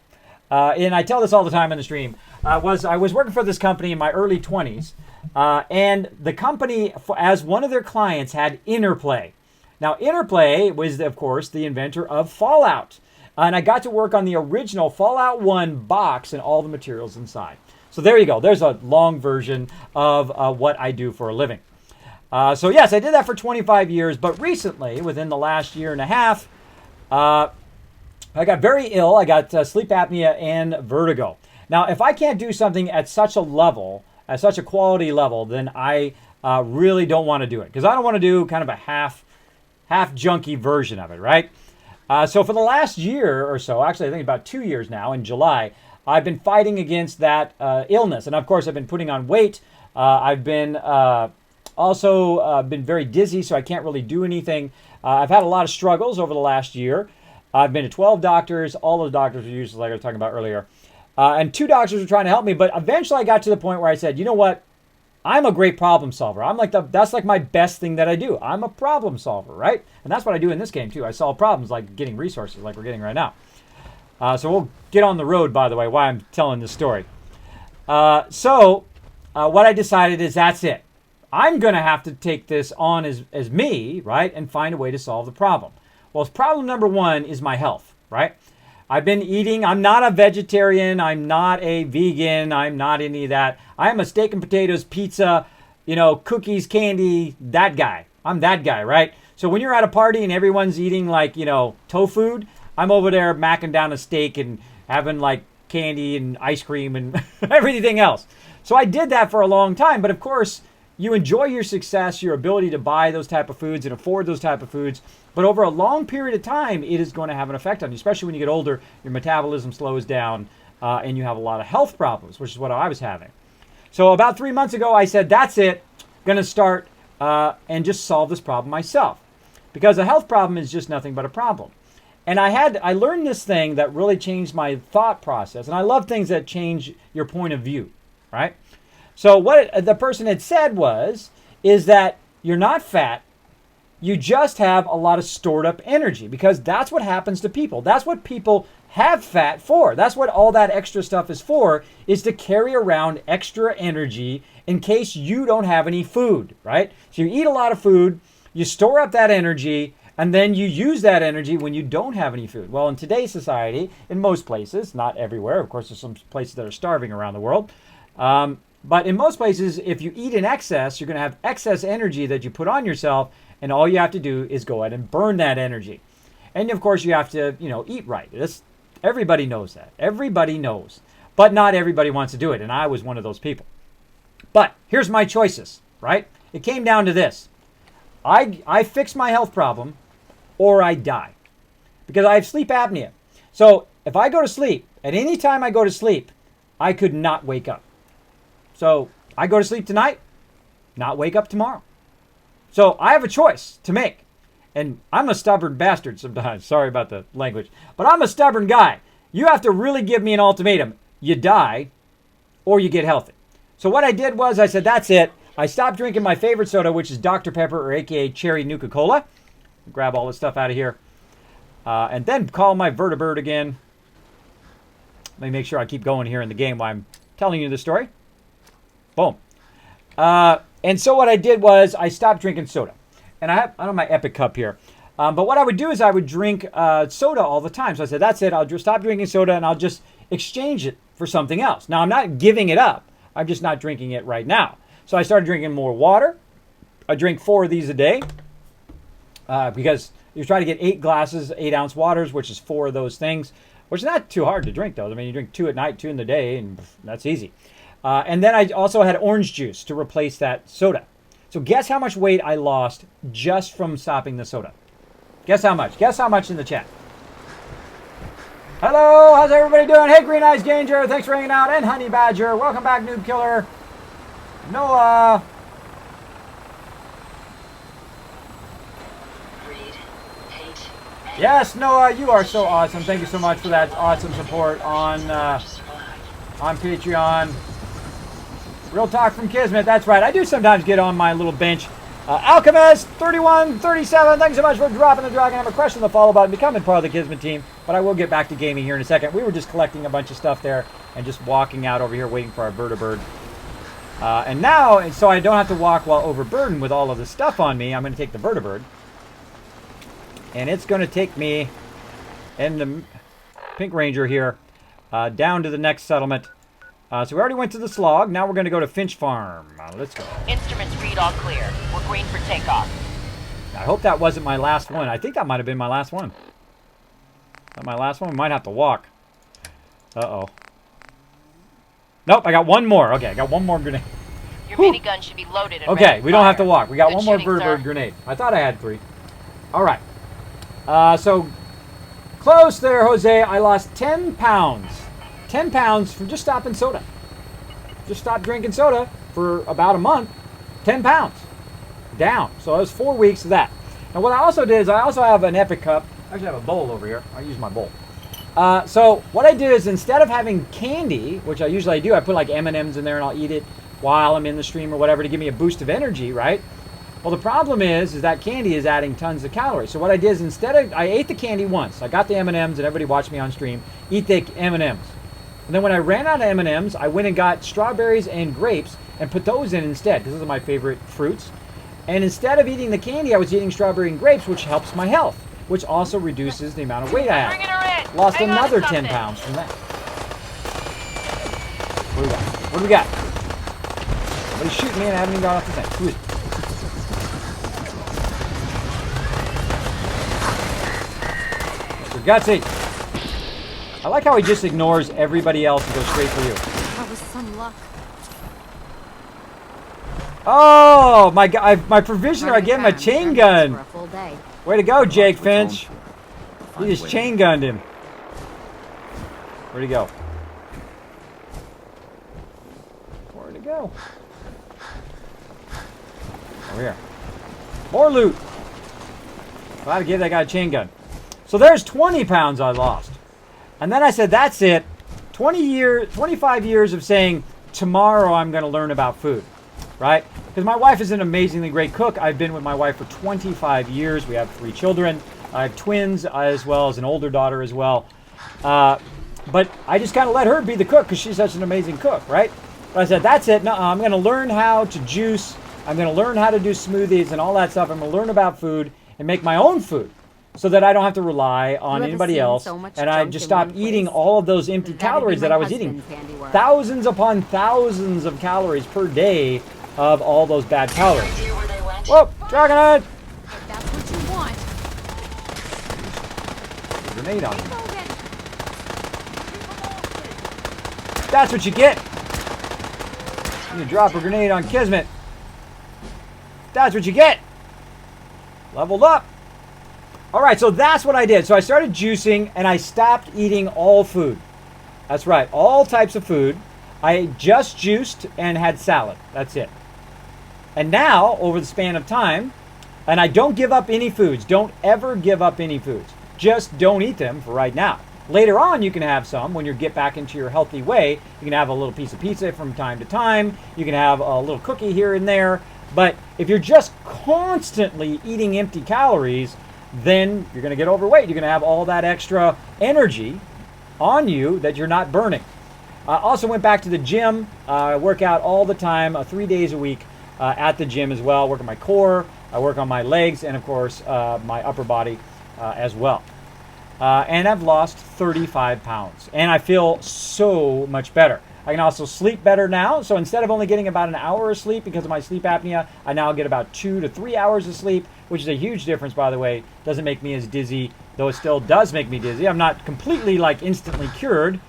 and I tell this all the time in the stream, I was working for this company in my early 20s, and the company, as one of their clients, had Interplay. Now, Interplay was, of course, the inventor of Fallout. And I got to work on the original Fallout 1 box and all the materials inside. So there you go. There's a long version of what I do for a living. So yes, I did that for 25 years, but recently, within the last year and a half, I got very ill. I got sleep apnea and vertigo. Now, if I can't do something at such a level, at such a quality level, then I really don't want to do it, because I don't want to do kind of a half junky version of it, right? So for the last year or so, actually I think about 2 years now, in July, I've been fighting against that illness. And of course, I've been putting on weight. I've been also been very dizzy, so I can't really do anything. I've had a lot of struggles over the last year. I've been to 12 doctors. All of the doctors were useless, like I was talking about earlier. And 2 doctors were trying to help me, but eventually I got to the point where I said, you know what? I'm a great problem solver. That's like my best thing that I do. I'm a problem solver, right? And that's what I do in this game too. I solve problems, like getting resources, like we're getting right now. So we'll get on the road, by the way, while I'm telling this story. So what I decided is that's it. I'm going to have to take this on as me, right? And find a way to solve the problem. Well, problem number 1 is my health, right? I've been eating. I'm not a vegetarian. I'm not a vegan. I'm not any of that. I am a steak and potatoes, pizza, cookies, candy, that guy. I'm that guy, right? So when you're at a party and everyone's eating like, tofu, I'm over there macking down a steak and having like candy and ice cream and everything else. So I did that for a long time. But of course, you enjoy your success, your ability to buy those type of foods and afford those type of foods. But over a long period of time, it is going to have an effect on you, especially when you get older. Your metabolism slows down and you have a lot of health problems, which is what I was having. So about 3 months ago, I said, that's it. Going to start and just solve this problem myself. Because a health problem is just nothing but a problem. And I learned this thing that really changed my thought process. And I love things that change your point of view, right? So what the person had said is that you're not fat. You just have a lot of stored up energy, because that's what happens to people. That's what people have fat for. That's what all that extra stuff is for, is to carry around extra energy in case you don't have any food, right? So you eat a lot of food, you store up that energy, And then you use that energy when you don't have any food. Well, in today's society, in most places, not everywhere, of course, there's some places that are starving around the world. But in most places, if you eat in excess, you're going to have excess energy that you put on yourself, and all you have to do is go ahead and burn that energy. And of course, you have to, eat right. Everybody knows that. Everybody knows. But not everybody wants to do it, and I was one of those people. But here's my choices, right? It came down to this. I fix my health problem, or I die. Because I have sleep apnea. So if I go to sleep, at any time I go to sleep, I could not wake up. So I go to sleep tonight, not wake up tomorrow. So I have a choice to make. And I'm a stubborn bastard sometimes. Sorry about the language. But I'm a stubborn guy. You have to really give me an ultimatum. You die, or you get healthy. So what I did was I said, that's it. I stopped drinking my favorite soda, which is Dr. Pepper, or a.k.a. Cherry Nuka-Cola. Grab all this stuff out of here. And then call my vertibird again. Let me make sure I keep going here in the game while I'm telling you the story. Boom. And so what I did was I stopped drinking soda. And I don't have my Epic cup here. But what I would do is I would drink soda all the time. So I said, that's it. I'll just stop drinking soda and I'll just exchange it for something else. Now, I'm not giving it up. I'm just not drinking it right now. So I started drinking more water. I drink 4 of these a day because you try to get 8 glasses, 8-ounce waters, which is 4 of those things, which is not too hard to drink, though. I mean, you drink 2 at night, 2 in the day, and that's easy. And then I also had orange juice to replace that soda. So guess how much weight I lost just from stopping the soda? Guess how much? Guess how much in the chat? Hello, how's everybody doing? Hey, Green Eyes Ganger, thanks for hanging out. And Honey Badger, welcome back, Noob Killer. Noah. Yes, Noah, you are so awesome. Thank you so much for that awesome support on Patreon. Real talk from Kismet, that's right. I do sometimes get on my little bench. Alchemist 3137, thanks so much for dropping the dragon. I'm a question the follow button, becoming part of the Kismet team. But I will get back to gaming here in a second. We were just collecting a bunch of stuff there and just walking out over here waiting for our vertibird. And now, so I don't have to walk while overburdened with all of this stuff on me, I'm going to take the vertibird. And it's going to take me and the Pink Ranger here down to the next settlement. So we already went to the Slog. Now we're going to go to Finch Farm. Let's go. Instruments read all clear. We're green for takeoff. I hope that wasn't my last one. I think that might have been my last one. Is that my last one? We might have to walk. Uh-oh. Nope, I got one more. Okay, I got one more grenade. Your minigun should be loaded and okay, ready to we don't fire. have to walk. We got Good one more shooting, vertibird sir. grenade. I thought I had 3. All right. So, close there, Jose. I lost 10 pounds. 10 pounds from just stopping soda. Just stopped drinking soda for about a month. 10 pounds. Down. So, it was 4 weeks of that. And what I also did is I also have an Epic cup. I actually have a bowl over here. I'll use my bowl. So what I did is instead of having candy, which I usually do, I put like M&Ms in there and I'll eat it while I'm in the stream or whatever to give me a boost of energy, right? Well, the problem is that candy is adding tons of calories. So what I did is instead of, I ate the candy once. I got the M&Ms and everybody watched me on stream eat the M&Ms. And then when I ran out of M&Ms, I went and got strawberries and grapes and put those in instead because those are my favorite fruits. And instead of eating the candy, I was eating strawberry and grapes, which helps my health, which also reduces the amount of weight I have. Lost another 10 pounds from that. What do we got? What do we got? Somebody's shooting me and I haven't even got off the thing. Who is it? Mr. Gutsy. I like how he just ignores everybody else and goes straight for you. That was some luck. Oh, my God. My provisioner, I gave him a chain gun. For a full day. Way to go, Jake Finch. He just chain gunned him. Where'd he go? Where'd he go? Over here. More loot. Glad I gave that guy a chain gun. So there's 20 pounds I lost. And then I said, that's it. 25 years of saying, tomorrow I'm going to learn about food. Right? Because my wife is an amazingly great cook. I've been with my wife for 25 years. We have 3 children. I have twins as well as an older daughter as well. But I just kind of let her be the cook because she's such an amazing cook, right? But I said, that's it. No, I'm going to learn how to juice. I'm going to learn how to do smoothies and all that stuff. I'm going to learn about food. and make my own food so that I don't have to rely on You ever anybody seen else. so much And I junk just in stopped one eating place? all of those empty That'd be calories my that I was eating. husband's handiwork. Thousands upon thousands of calories per day of all those bad calories. Whoa, Dragonite! If that's what you want. Grenade on him. That's what you get. You drop a grenade on Kismet. That's what you get. Leveled up. All right, so that's what I did. So I started juicing and I stopped eating all food. That's right, all types of food. I just juiced and had salad. That's it. And now, over the span of time, and I don't give up any foods. Don't ever give up any foods. Just don't eat them for right now. Later on, you can have some when you get back into your healthy way. You can have a little piece of pizza from time to time. You can have a little cookie here and there. But if you're just constantly eating empty calories, then you're going to get overweight. You're going to have all that extra energy on you that you're not burning. I also went back to the gym. I work out all the time, 3 days a week at the gym as well. I work on my core, I work on my legs, and of course my upper body as well. And I've lost 35 pounds. And I feel so much better. I can also sleep better now. So instead of only getting about an hour of sleep because of my sleep apnea, I now get about 2 to 3 hours of sleep, which is a huge difference, by the way. Doesn't make me as dizzy, though it still does make me dizzy. I'm not completely, like, instantly cured.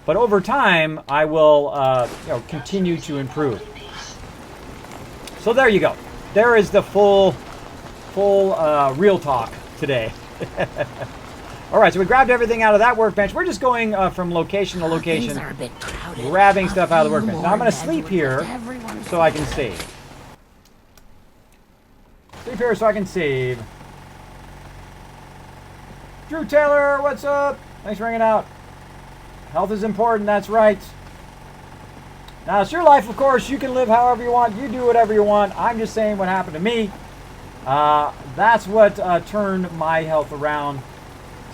But over time, I will continue to improve. So there you go. There is the full real talk today. All right, so we grabbed everything out of that workbench. We're just going from location to location, grabbing stuff out of the workbench. Now I'm going to sleep here so I can save. Sleep here so I can save. Drew Taylor, what's up? Thanks for hanging out. Health is important, that's right. Now, it's your life, of course. You can live however you want. You do whatever you want. I'm just saying what happened to me. That's what turned my health around.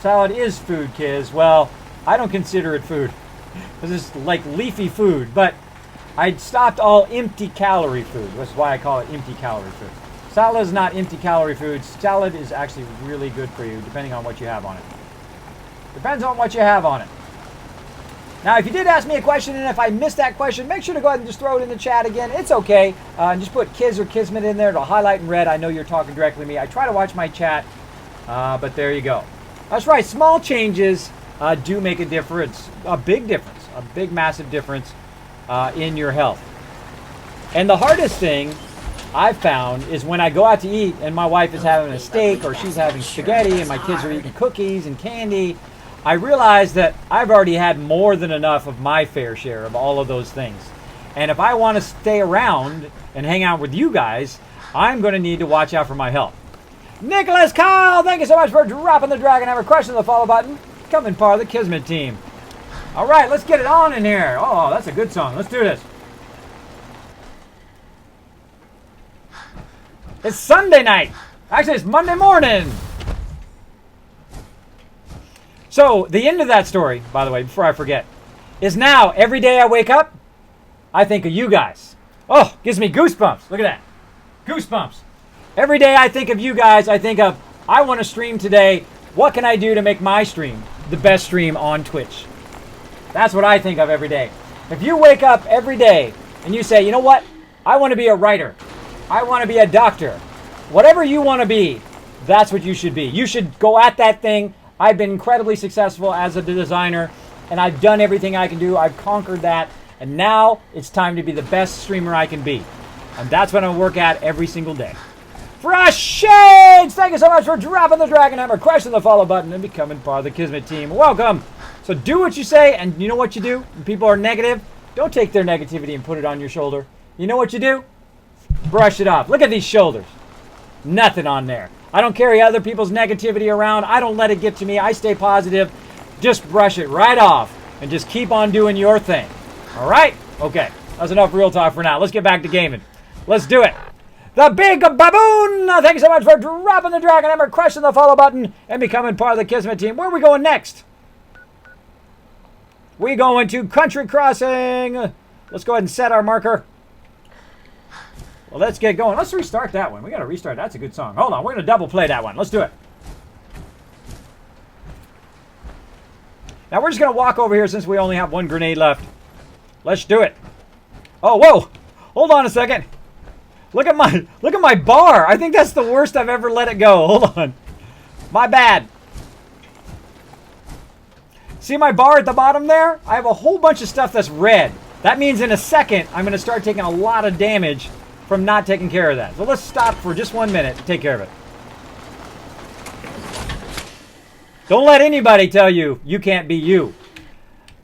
Salad is food, kids. Well, I don't consider it food. This is like leafy food, but I stopped all empty calorie food. That's why I call it empty calorie food. Salad is not empty calorie food. Salad is actually really good for you, depending on what you have on it. Depends on what you have on it. Now, if you did ask me a question, and if I missed that question, make sure to go ahead and just throw it in the chat again. It's okay. And just put Kiz or Kismet in there. It'll highlight in red. I know you're talking directly to me. I try to watch my chat, but there you go. That's right. Small changes do make a difference. A big difference. A big, massive difference in your health. And the hardest thing I've found is when I go out to eat and my wife is having a steak or she's having spaghetti and my kids are eating cookies and candy, I realize that I've already had more than enough of my fair share of all of those things. And if I want to stay around and hang out with you guys, I'm going to need to watch out for my health. Nicholas Kyle, thank you so much for dropping the dragon. Have a question of the follow button. Becoming part of the Kismet team. All right, let's get it on in here. Oh, that's a good song. Let's do this. It's Sunday night. Actually, it's Monday morning. So, the end of that story, by the way, before I forget, is now every day I wake up, I think of you guys. Oh, gives me goosebumps. Look at that. Goosebumps. Every day I think of you guys, I think of, I want to stream today. What can I do to make my stream the best stream on Twitch? That's what I think of every day. If you wake up every day and you say, you know what? I want to be a writer. I want to be a doctor. Whatever you want to be, that's what you should be. You should go at that thing. I've been incredibly successful as a designer, and I've done everything I can do. I've conquered that, and now it's time to be the best streamer I can be. And that's what I'm going to work at every single day. Fresh Shades! Thank you so much for dropping the Dragon Hammer, crushing the follow button, and becoming part of the Kismet team. Welcome! So do what you say, and you know what you do? When people are negative, don't take their negativity and put it on your shoulder. You know what you do? Brush it off. Look at these shoulders. Nothing on there. I don't carry other people's negativity around. I don't let it get to me. I stay positive. Just brush it right off and just keep on doing your thing. All right? Okay. That's enough real talk for now. Let's get back to gaming. Let's do it. The Big Baboon! Thank you so much for dropping the Dragon Hammer, crushing the follow button, and becoming part of the Kismet team. Where are we going next? We going to Country Crossing. Let's go ahead and set our marker. Well, let's get going. Let's restart that one. We got to restart. That's a good song. Hold on. We're going to double play that one. Let's do it. Now, we're just going to walk over here since we only have one grenade left. Let's do it. Oh, whoa. Hold on a second. Look at my bar. I think that's the worst I've ever let it go. Hold on. My bad. See my bar at the bottom there? I have a whole bunch of stuff that's red. That means in a second, I'm going to start taking a lot of damage from not taking care of that. So let's stop for just 1 minute to take care of it. Don't let anybody tell you you can't be you.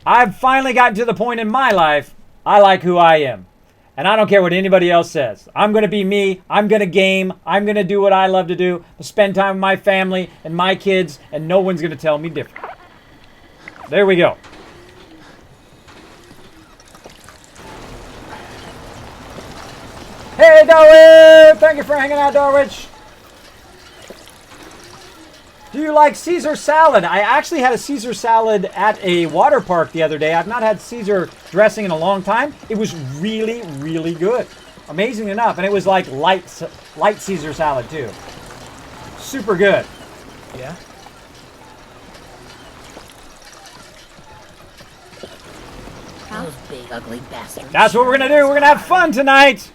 I've finally gotten to the point in my life, I like who I am. And I don't care what anybody else says. I'm going to be me. I'm going to game. I'm going to do what I love to do. Spend time with my family and my kids, and no one's going to tell me different. There we go. Hey, Darwin! Thank you for hanging out, Darwin. Do you like Caesar salad? I actually had a Caesar salad at a water park the other day. I've not had Caesar dressing in a long time. It was really, really good. Amazing enough. And it was like light Caesar salad, too. Super good. Yeah? Those big, ugly bastards. That's what we're going to do. We're going to have fun tonight.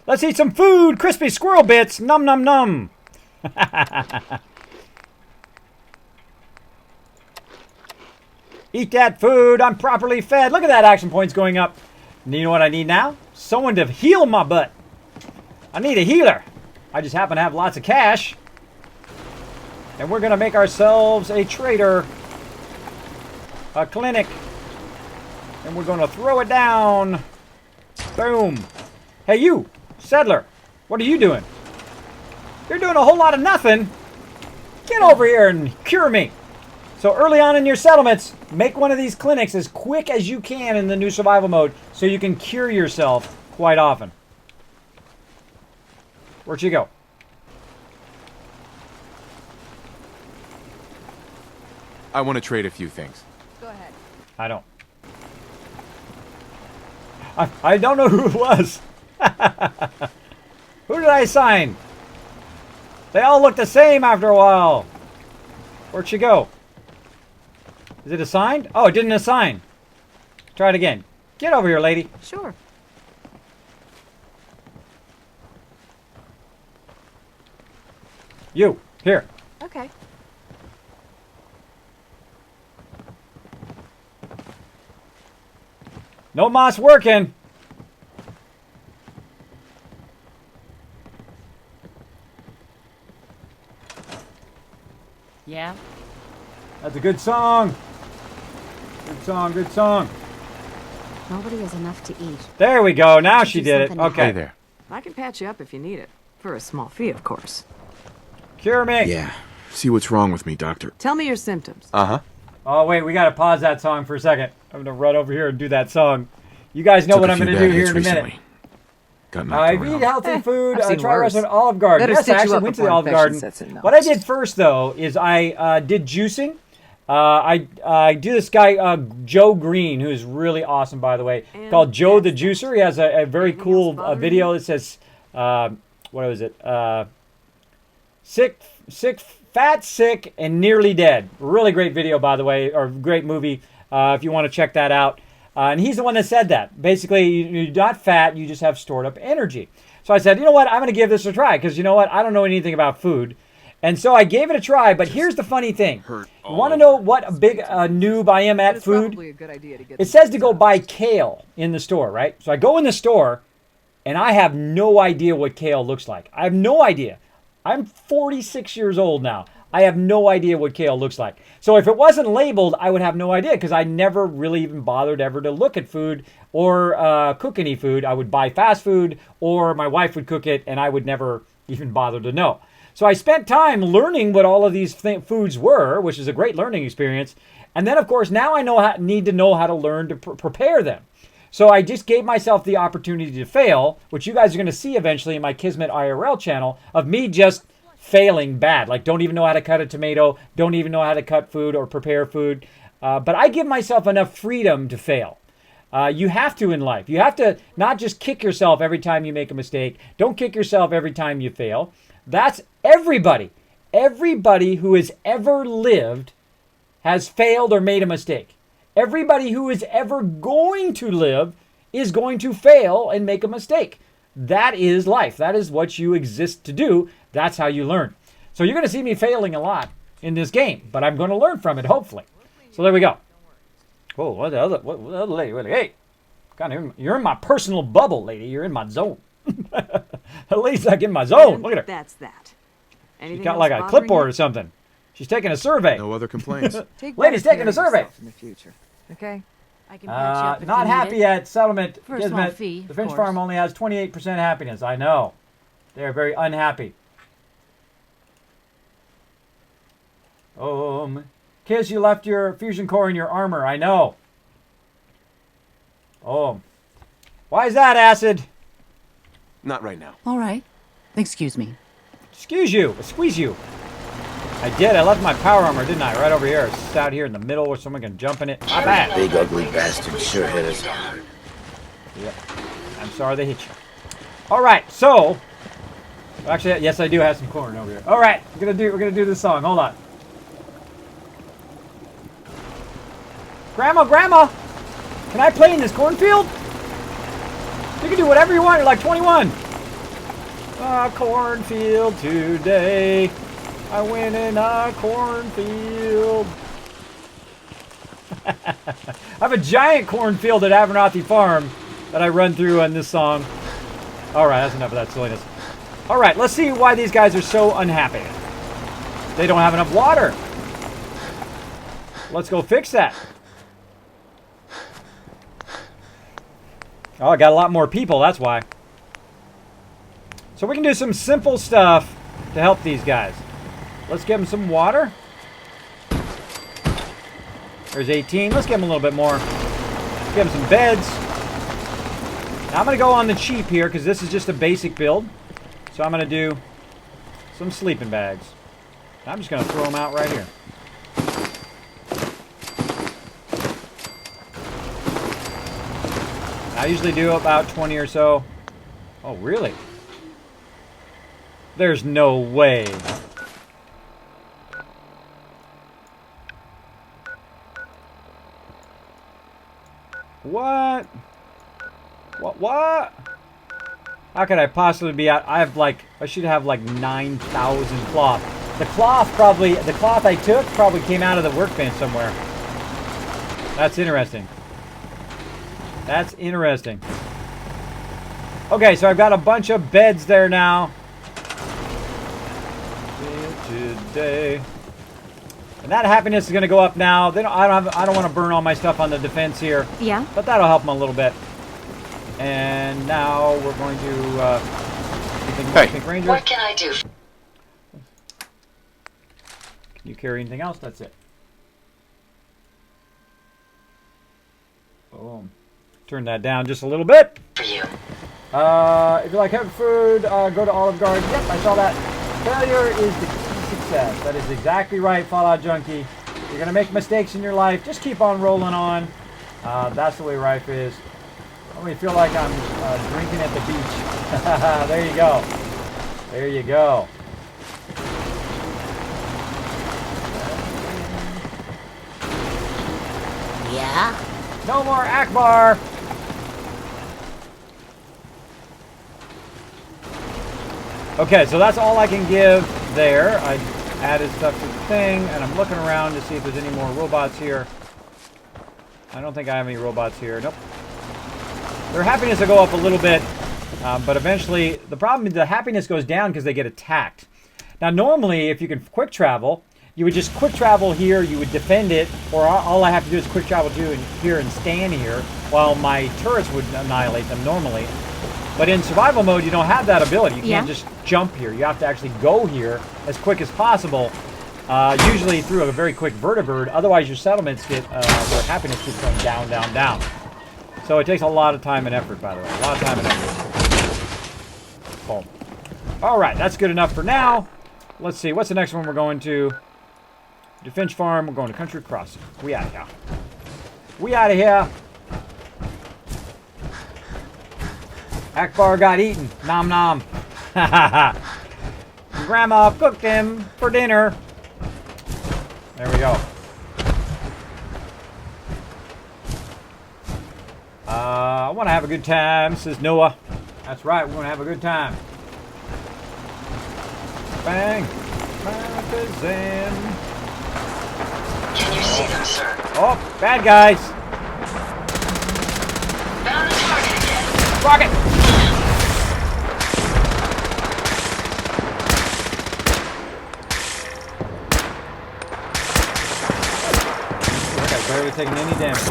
Let's eat some food. Crispy squirrel bits. Num, num, num. Eat that food. I'm properly fed. Look at that action points going up. And you know what I need now? Someone to heal my butt. I need a healer. I just happen to have lots of cash. And we're going to make ourselves a trader. A clinic. And we're going to throw it down. Boom. Hey, you. Settler, what are you doing? You're doing a whole lot of nothing. Get over here and cure me. So early on in your settlements, make one of these clinics as quick as you can in the new survival mode so you can cure yourself quite often. Where'd you go? I want to trade a few things. Go ahead. I don't. I don't know who it was. Who did I assign? They all look the same after a while. Where'd she go? Is it assigned? Oh, it didn't assign. Try it again. Get over here, lady. Sure. You, here. Okay. No moss working. Yeah? That's a good song. Good song, good song. Nobody has enough to eat. There we go. Now she did it. Okay. Hey there. I can patch you up if you need it. For a small fee, of course. Cure me. Yeah. See what's wrong with me, doctor. Tell me your symptoms. Uh-huh. Oh, wait. We got to pause that song for a second. I'm going to run over here and do that song. You guys know what I'm going to do here in a minute. I eat healthy food. Try restaurant Olive Garden. Yes, I actually went to the Olive Garden. What I did first, though, is I did juicing. I do this guy, Joe Green, who is really awesome, by the way, called Joe the Juicer. He has a very cool video that says, what was it? Fat, sick, and nearly dead. Really great video, by the way, or great movie if you want to check that out. And he's the one that said that. Basically, you're not fat, you just have stored up energy. So I said, you know what, I'm going to give this a try, because you know what, I don't know anything about food. And so I gave it a try, but here's the funny thing. You want to know what a big noob I am at food? It says to go buy kale in the store, right? So I go in the store, and I have no idea what kale looks like. I have no idea. I'm 46 years old now. I have no idea what kale looks like. So if it wasn't labeled, I would have no idea, because I never really even bothered ever to look at food or cook any food. I would buy fast food, or my wife would cook it, and I would never even bother to know. So I spent time learning what all of these foods were, which is a great learning experience. And then, of course, now I need to know how to learn to prepare them. So I just gave myself the opportunity to fail, which you guys are going to see eventually in my Kismet IRL channel, of me just failing bad. Like, don't even know how to cut a tomato, don't even know how to cut food or prepare food. But I give myself enough freedom to fail. You have to in life. You have to not just kick yourself every time you make a mistake. Don't kick yourself every time you fail. That's everybody. Everybody who has ever lived has failed or made a mistake. Everybody who is ever going to live is going to fail and make a mistake. That is life. That is what you exist to do. That's how you learn. So you're going to see me failing a lot in this game, but I'm going to learn from it, hopefully. So there we go. Whoa, what the other lady? Hey, you're in my personal bubble, lady. You're in my zone. At least I get in my zone. Look at her. That's that. She's got like a clipboard or something. She's taking a survey. No other complaints. Lady's taking a survey. In the future. Okay? I can patch you up if not you happy need it. at settlement. For a small Kismet. fee, The of Finch course. Farm only has 28% happiness. I know. They are very unhappy. Kiss, you left your fusion core in your armor. I know. Why is that, Acid? Not right now. All right. Excuse me. Excuse you. Squeeze you. I did. I left my power armor, didn't I? Right over here. It's out here in the middle where someone can jump in it. My bad. Big ugly bastard sure hit us hard. Yep. I'm sorry they hit you. All right. So, actually, yes, I do have some corn over here. All right. We're gonna do this song. Hold on. Grandma, can I play in this cornfield? You can do whatever you want. You're like 21. A cornfield today. I went in a cornfield. I have a giant cornfield at Abernathy Farm that I run through on this song. All right, that's enough of that silliness. All right, let's see why these guys are so unhappy. They don't have enough water. Let's go fix that. Oh, I got a lot more people, that's why. So we can do some simple stuff to help these guys. Let's give them some water. There's 18. Let's give them a little bit more. Let's give them some beds. Now I'm going to go on the cheap here because this is just a basic build. So I'm going to do some sleeping bags. I'm just going to throw them out right here. I usually do about 20 or so. Oh, really? There's no way. What? What? How could I possibly be out? I should have like 9,000 cloth. The cloth I took probably came out of the workbench somewhere. That's interesting. That's interesting. Okay, so I've got a bunch of beds there now. Today. And that happiness is going to go up now. I don't want to burn all my stuff on the defense here. Yeah. But that'll help them a little bit. And now we're going to Pink Ranger. What can I do? Can you carry anything else? That's it. Boom. Turn that down just a little bit. For you. If you like heavy food, go to Olive Garden. Yep, I saw that. Failure is the key to success. That is exactly right, Fallout Junkie. You're going to make mistakes in your life. Just keep on rolling on. That's the way life is. Let me feel like I'm drinking at the beach. There you go. There you go. Yeah? No more Akbar. Okay, so that's all I can give there. I added stuff to the thing, and I'm looking around to see if there's any more robots here. I don't think I have any robots here. Nope. Their happiness will go up a little bit, but eventually, the problem is the happiness goes down because they get attacked. Now, normally, if you can quick travel, you would just quick travel here, you would defend it, or all I have to do is quick travel to here and stand here, while my turrets would annihilate them normally. But in survival mode, you don't have that ability. You can't just jump here. You have to actually go here as quick as possible, usually through a very quick vertibird. Otherwise, your settlements get, their happiness keeps going down, down, down. So it takes a lot of time and effort, by the way. A lot of time and effort. Boom. All right, that's good enough for now. Let's see. What's the next one we're going to? Defense farm. We're going to Country Crossing. We out of here. We out of here. Akbar got eaten. Nom nom. Ha ha ha. Grandma cooked him for dinner. There we go. I want to have a good time, says Noah. That's right, we're going to have a good time. Bang. Magazine. Can you see them, sir? Oh, bad guys. Found the target again. Rocket. That guy's barely taking any damage.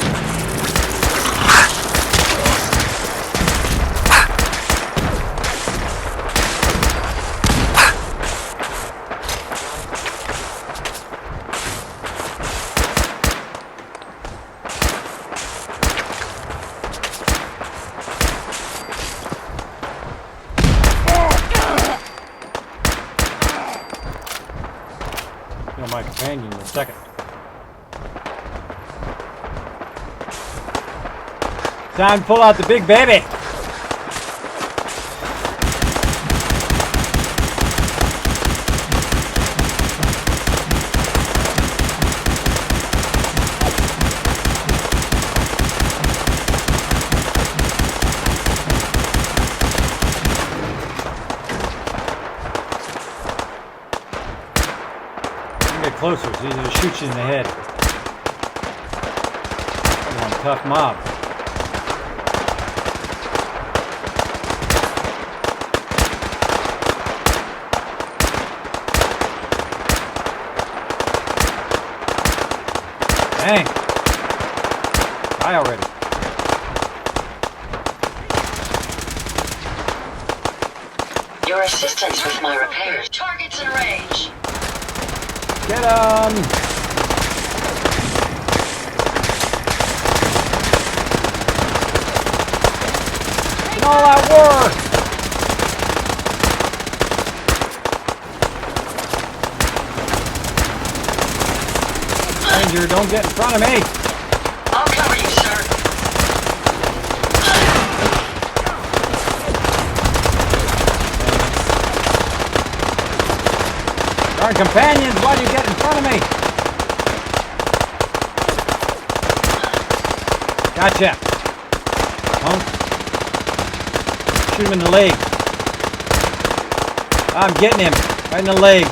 My companion in a second. Time to pull out the big baby. Closer, it's easier to shoot you in the head. One tough mob. Dang. Die already. Your assistance with my repairs. Targets in range. Get him! And all that war! Ranger, don't get in front of me! I'll cover you, sir. Darn companions, why do you get in front of me? Gotcha. Punk. Shoot him in the leg. I'm getting him. Right in the leg.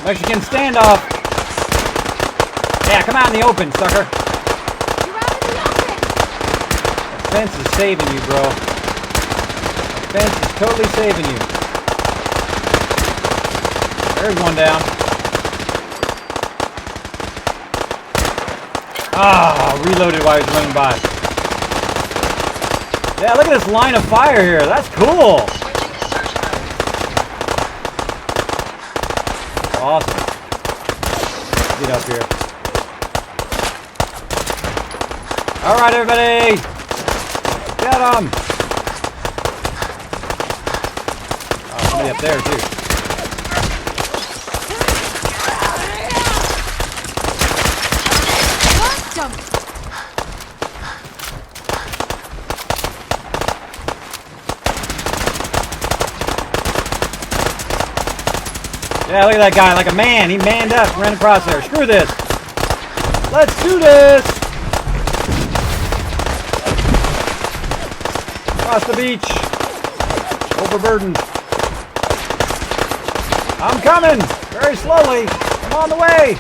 Mexican standoff. Yeah, come out in the open, sucker. You're out in the open. The fence is saving you, bro. Fence is totally saving you. There's one down. Ah, reloaded while he was running by. Yeah, look at this line of fire here. That's cool. Awesome. Get up here. All right, everybody. Get him. Somebody up there too. Yeah, look at that guy, like a man. He manned up, ran across there. Screw this. Let's do this. Across the beach. Overburdened. I'm coming! Very slowly. I'm on the way.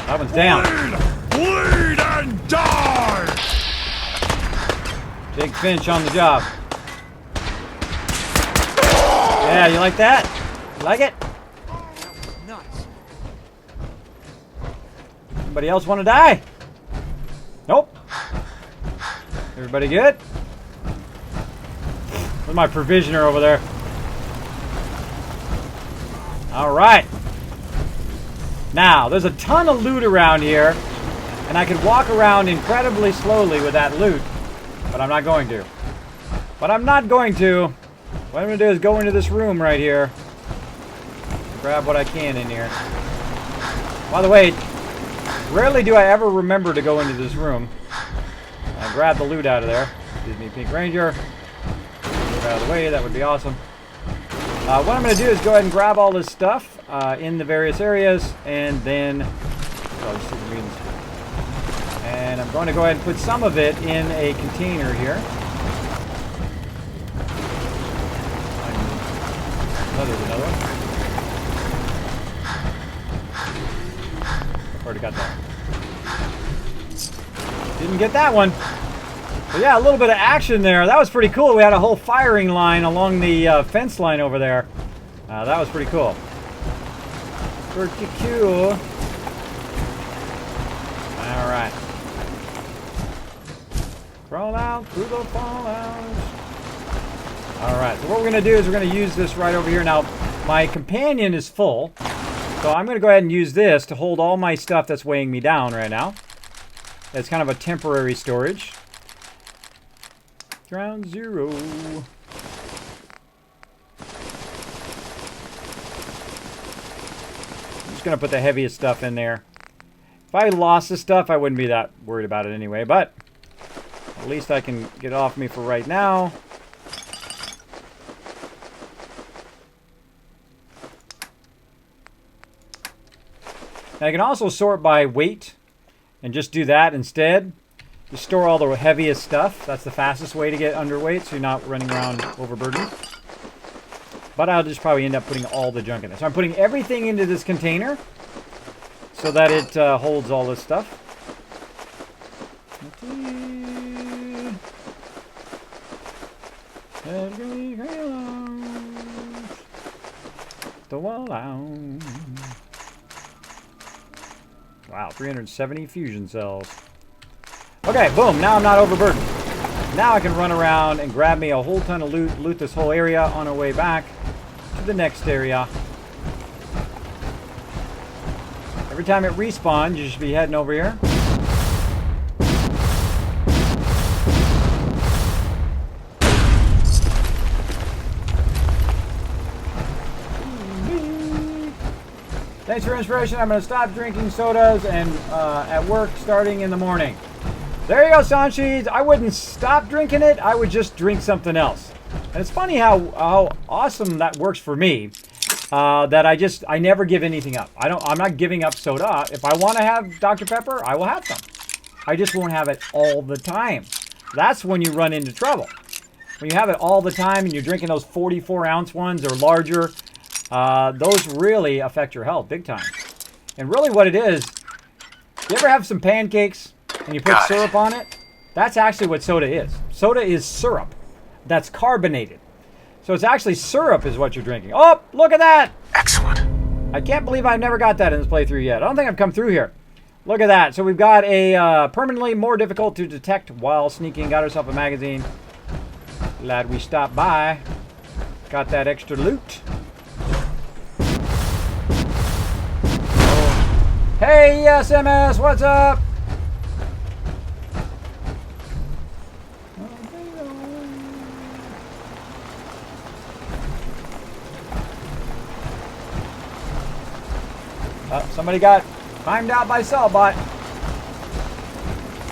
That one's down. Bleed and die! Jake Finch on the job. Yeah, you like that? You like it? Anybody else want to die? Nope. Everybody good? Where's my provisioner over there? All right. Now, there's a ton of loot around here, and I could walk around incredibly slowly with that loot, but I'm not going to. What I'm not going to, what I'm going to do is go into this room right here, grab what I can in here. By the way, rarely do I ever remember to go into this room. Grab the loot out of there. Excuse me, Pink Ranger. Move out of the way, that would be awesome. What I'm going to do is go ahead and grab all this stuff in the various areas, and then... And I'm going to go ahead and put some of it in a container here. Oh, there's another one. Already got that. Didn't get that one. But yeah, a little bit of action there. That was pretty cool. We had a whole firing line along the fence line over there. That was pretty cool. Pretty cool. Alright. Crawl out through the fallout. Alright, so what we're going to do is we're going to use this right over here. Now, my companion is full. So I'm going to go ahead and use this to hold all my stuff that's weighing me down right now. It's kind of a temporary storage. Ground zero. I'm just going to put the heaviest stuff in there. If I lost this stuff, I wouldn't be that worried about it anyway, but at least I can get it off me for right now. Now I can also sort by weight and just do that instead. You store all the heaviest stuff. That's the fastest way to get underweight, so you're not running around overburdened. But I'll just probably end up putting all the junk in there. So I'm putting everything into this container so that it holds all this stuff. The wall out. Wow, 370 fusion cells. Okay, boom, now I'm not overburdened. Now I can run around and grab me a whole ton of loot, loot this whole area on our way back to the next area. Every time it respawns, you should be heading over here. Thanks for inspiration. I'm going to stop drinking sodas and at work starting in the morning. There you go, Sanchi. I wouldn't stop drinking it. I would just drink something else. And it's funny how awesome that works for me. That I never give anything up. I'm not giving up soda. If I want to have Dr. Pepper, I will have some. I just won't have it all the time. That's when you run into trouble. When you have it all the time and you're drinking those 44-ounce ones or larger, those really affect your health big time. And really what it is, you ever have some pancakes and you put syrup on it? That's actually what soda is. Soda is syrup that's carbonated. So it's actually syrup is what you're drinking. Oh, look at that! Excellent. I can't believe I've never got that in this playthrough yet. I don't think I've come through here. Look at that. So we've got a permanently more difficult to detect while sneaking. Got ourselves a magazine. Glad we stopped by. Got that extra loot. Hey, SMS, what's up? Somebody got timed out by Cellbot.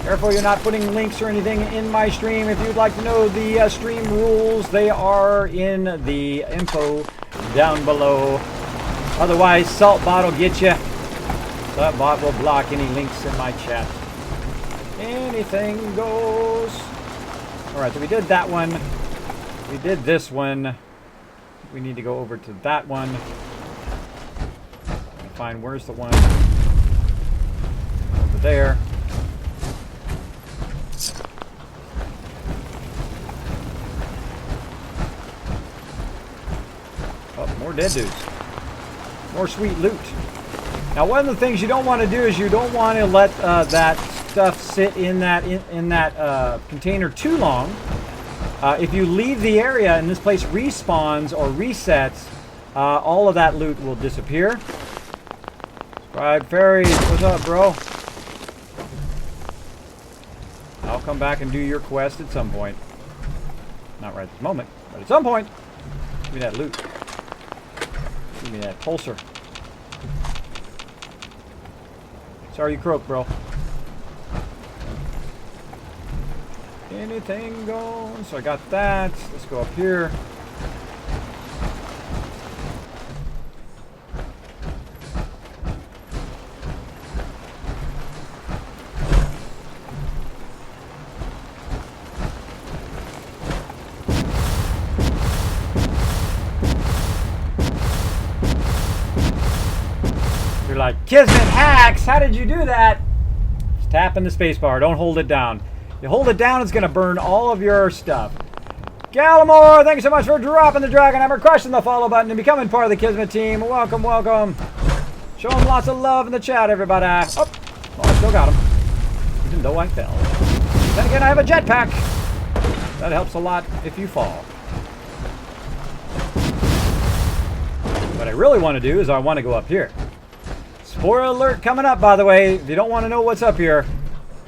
Careful you're not putting links or anything in my stream. If you'd like to know the stream rules, they are in the info down below. Otherwise, Saltbot will get you. Saltbot will block any links in my chat. Anything goes. Alright, so we did that one. We did this one. We need to go over to that one. Find where's the one over there. Oh, more dead dudes. More sweet loot. Now, one of the things you don't want to do is you don't want to let that stuff sit in that container too long. If you leave the area and this place respawns or resets, all of that loot will disappear. Go Fried Fairies, what's up, bro? I'll come back and do your quest at some point. Not right this moment, but at some point. Give me that loot. Give me that pulsar. Sorry you croaked, bro. Anything goes. So I got that. Let's go up here. You're like, Kismet hacks! How did you do that? Just tapping the spacebar. Don't hold it down. You hold it down, it's going to burn all of your stuff. Gallimore, thank you so much for dropping the Dragon Hammer, crushing the follow button, and becoming part of the Kismet team. Welcome, welcome. Show them lots of love in the chat, everybody. Oh, well, I still got him. Even though I fell. Then again, I have a jetpack. That helps a lot if you fall. What I really want to do is I want to go up here. Spoiler alert coming up, by the way. If you don't want to know what's up here,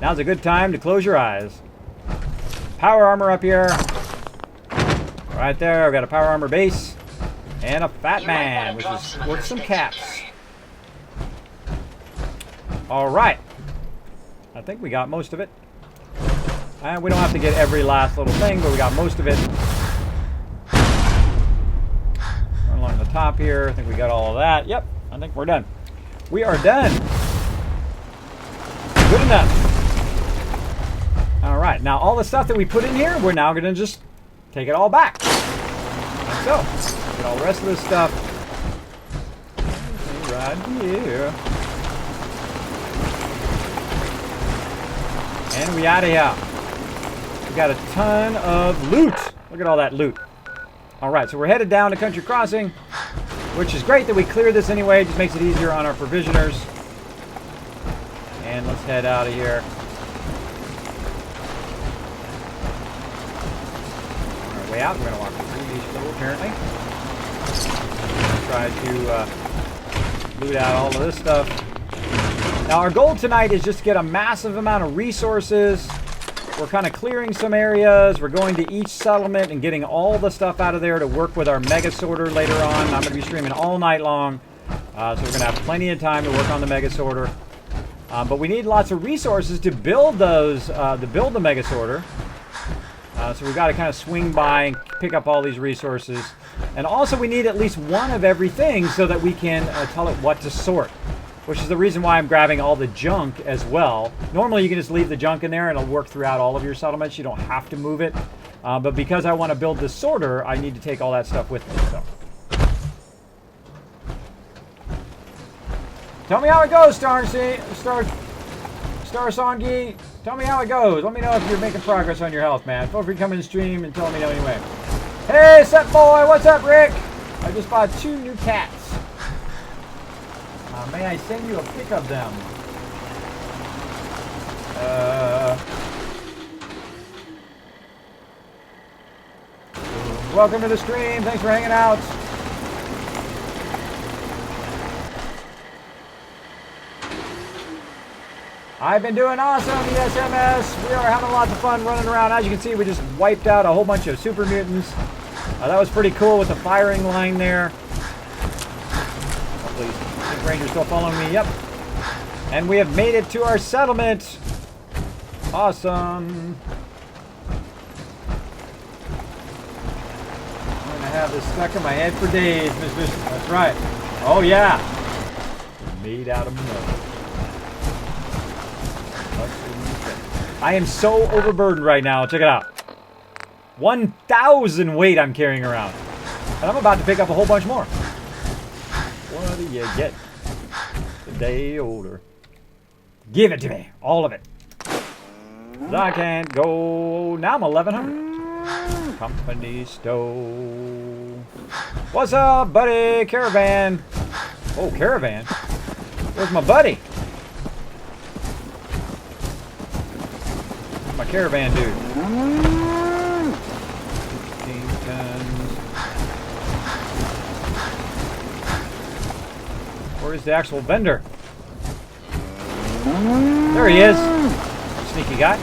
now's a good time to close your eyes. Power armor up here. Right there, I've got a power armor base. And a fat man, which is worth some caps. Alright. I think we got most of it. And we don't have to get every last little thing, but we got most of it. Along the top here, I think we got all of that. Yep, I think we're done. We are done. Good enough. Alright, now all the stuff that we put in here, we're now going to just take it all back. Like so. Get all the rest of this stuff right here. And we out of here. We got a ton of loot. Look at all that loot. Alright, so we're headed down to Country Crossing, which is great that we cleared this anyway. It just makes it easier on our provisioners. And let's head out of here. On our way out, we're going to walk through these people, apparently. Try to loot out all of this stuff. Now, our goal tonight is just to get a massive amount of resources. We're kind of clearing some areas. We're going to each settlement and getting all the stuff out of there to work with our Mega Sorter later on. I'm going to be streaming all night long. So we're going to have plenty of time to work on the Mega Sorter. But we need lots of resources to build those, to build the Mega Sorter. So we've got to kind of swing by and pick up all these resources. And also we need at least one of everything so that we can tell it what to sort. Which is the reason why I'm grabbing all the junk as well. Normally you can just leave the junk in there and it'll work throughout all of your settlements. You don't have to move it. But because I want to build this sorter, I need to take all that stuff with me. So. Tell me how it goes, Star Songi. Tell me how it goes. Let me know if you're making progress on your health, man. Feel free to come in the stream and tell me anyway. Hey, Set Boy, what's up, Rick? I just bought 2 new cats. May I send you a pic of them? Welcome to the stream. Thanks for hanging out. I've been doing awesome, ESMS. We are having lots of fun running around. As you can see, we just wiped out a whole bunch of super mutants. That was pretty cool with the firing line there. Oh, please. Pink Ranger's still following me. Yep. And we have made it to our settlement. Awesome. I'm going to have this stuck in my head for days, Miss Bishop. That's right. Oh, yeah. Made out of metal. I am so overburdened right now. Check it out. 1,000 weight I'm carrying around. And I'm about to pick up a whole bunch more. What do you get? The day older. Give it to me. All of it. I can't go. Now I'm 1,100. Company stove. What's up, buddy? Caravan. Oh, Caravan. Where's my buddy? My Caravan dude. 16 tons. Where is the actual vendor? There he is. Sneaky guy.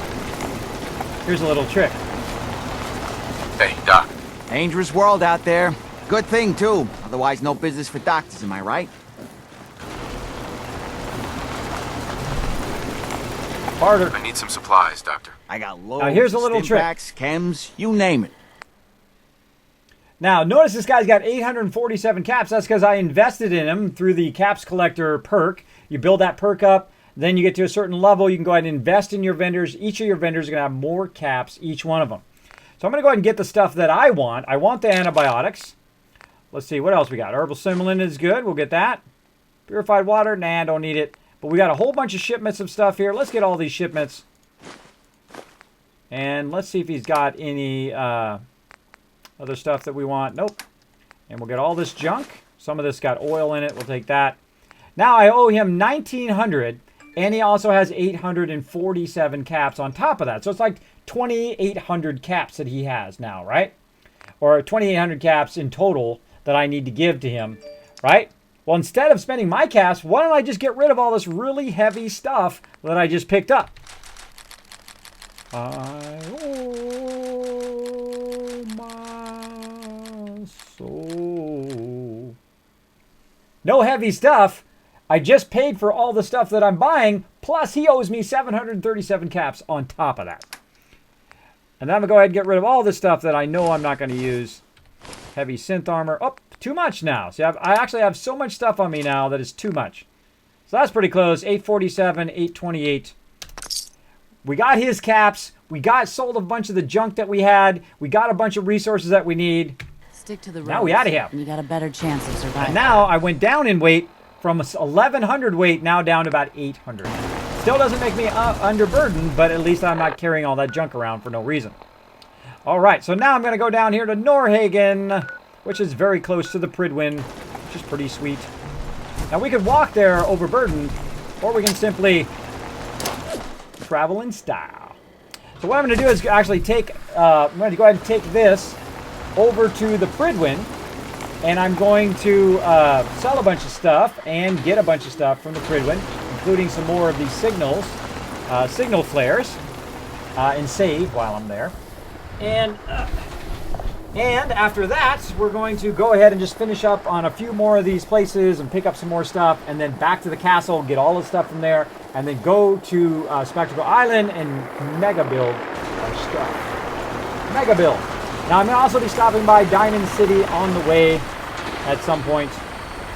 Here's a little trick. Hey, Doc. Dangerous world out there. Good thing, too. Otherwise, no business for doctors, am I right? Harder. I need some supplies, Doctor. I got loads. Now, here's a little trick. Stimpaks, chems, you name it. Now, notice this guy's got 847 caps. That's because I invested in him through the Caps Collector perk. You build that perk up, then you get to a certain level. You can go ahead and invest in your vendors. Each of your vendors are going to have more caps, each one of them. So I'm going to go ahead and get the stuff that I want. I want the antibiotics. Let's see, what else we got? Herbal Similan is good. We'll get that. Purified water? Nah, don't need it. But we got a whole bunch of shipments of stuff here. Let's get all these shipments. And let's see if he's got any other stuff that we want. Nope. And we'll get all this junk. Some of this got oil in it. We'll take that. Now I owe him 1,900. And he also has 847 caps on top of that. So it's like 2,800 caps that he has now, right? Or 2,800 caps in total that I need to give to him, right? Well, instead of spending my caps, why don't I just get rid of all this really heavy stuff that I just picked up? I owe my soul. No heavy stuff. I just paid for all the stuff that I'm buying, plus he owes me 737 caps on top of that. And then I'm going to go ahead and get rid of all this stuff that I know I'm not going to use. Heavy synth armor. Oh, too much now. See, I actually have so much stuff on me now that it's too much. So that's pretty close. 847, 828. We got his caps. We sold a bunch of the junk that we had. We got a bunch of resources that we need. Stick to the road. Now we out of here. And you got a better chance of surviving. And now I went down in weight from 1,100 weight now down to about 800. Still doesn't make me underburdened, but at least I'm not carrying all that junk around for no reason. All right, so now I'm going to go down here to Norhagen, which is very close to the Pridwin, which is pretty sweet. Now we could walk there overburdened, or we can simply travel in style. So what I'm going to do is actually take, I'm going to go ahead and take this over to the Pridwin, and I'm going to sell a bunch of stuff and get a bunch of stuff from the Pridwin, including some more of these signal flares, and save while I'm there. And after that, we're going to go ahead and just finish up on a few more of these places and pick up some more stuff, and then back to the castle, get all the stuff from there, and then go to Spectacle Island and mega build our stuff. Mega build. Now, I'm going to also be stopping by Diamond City on the way at some point.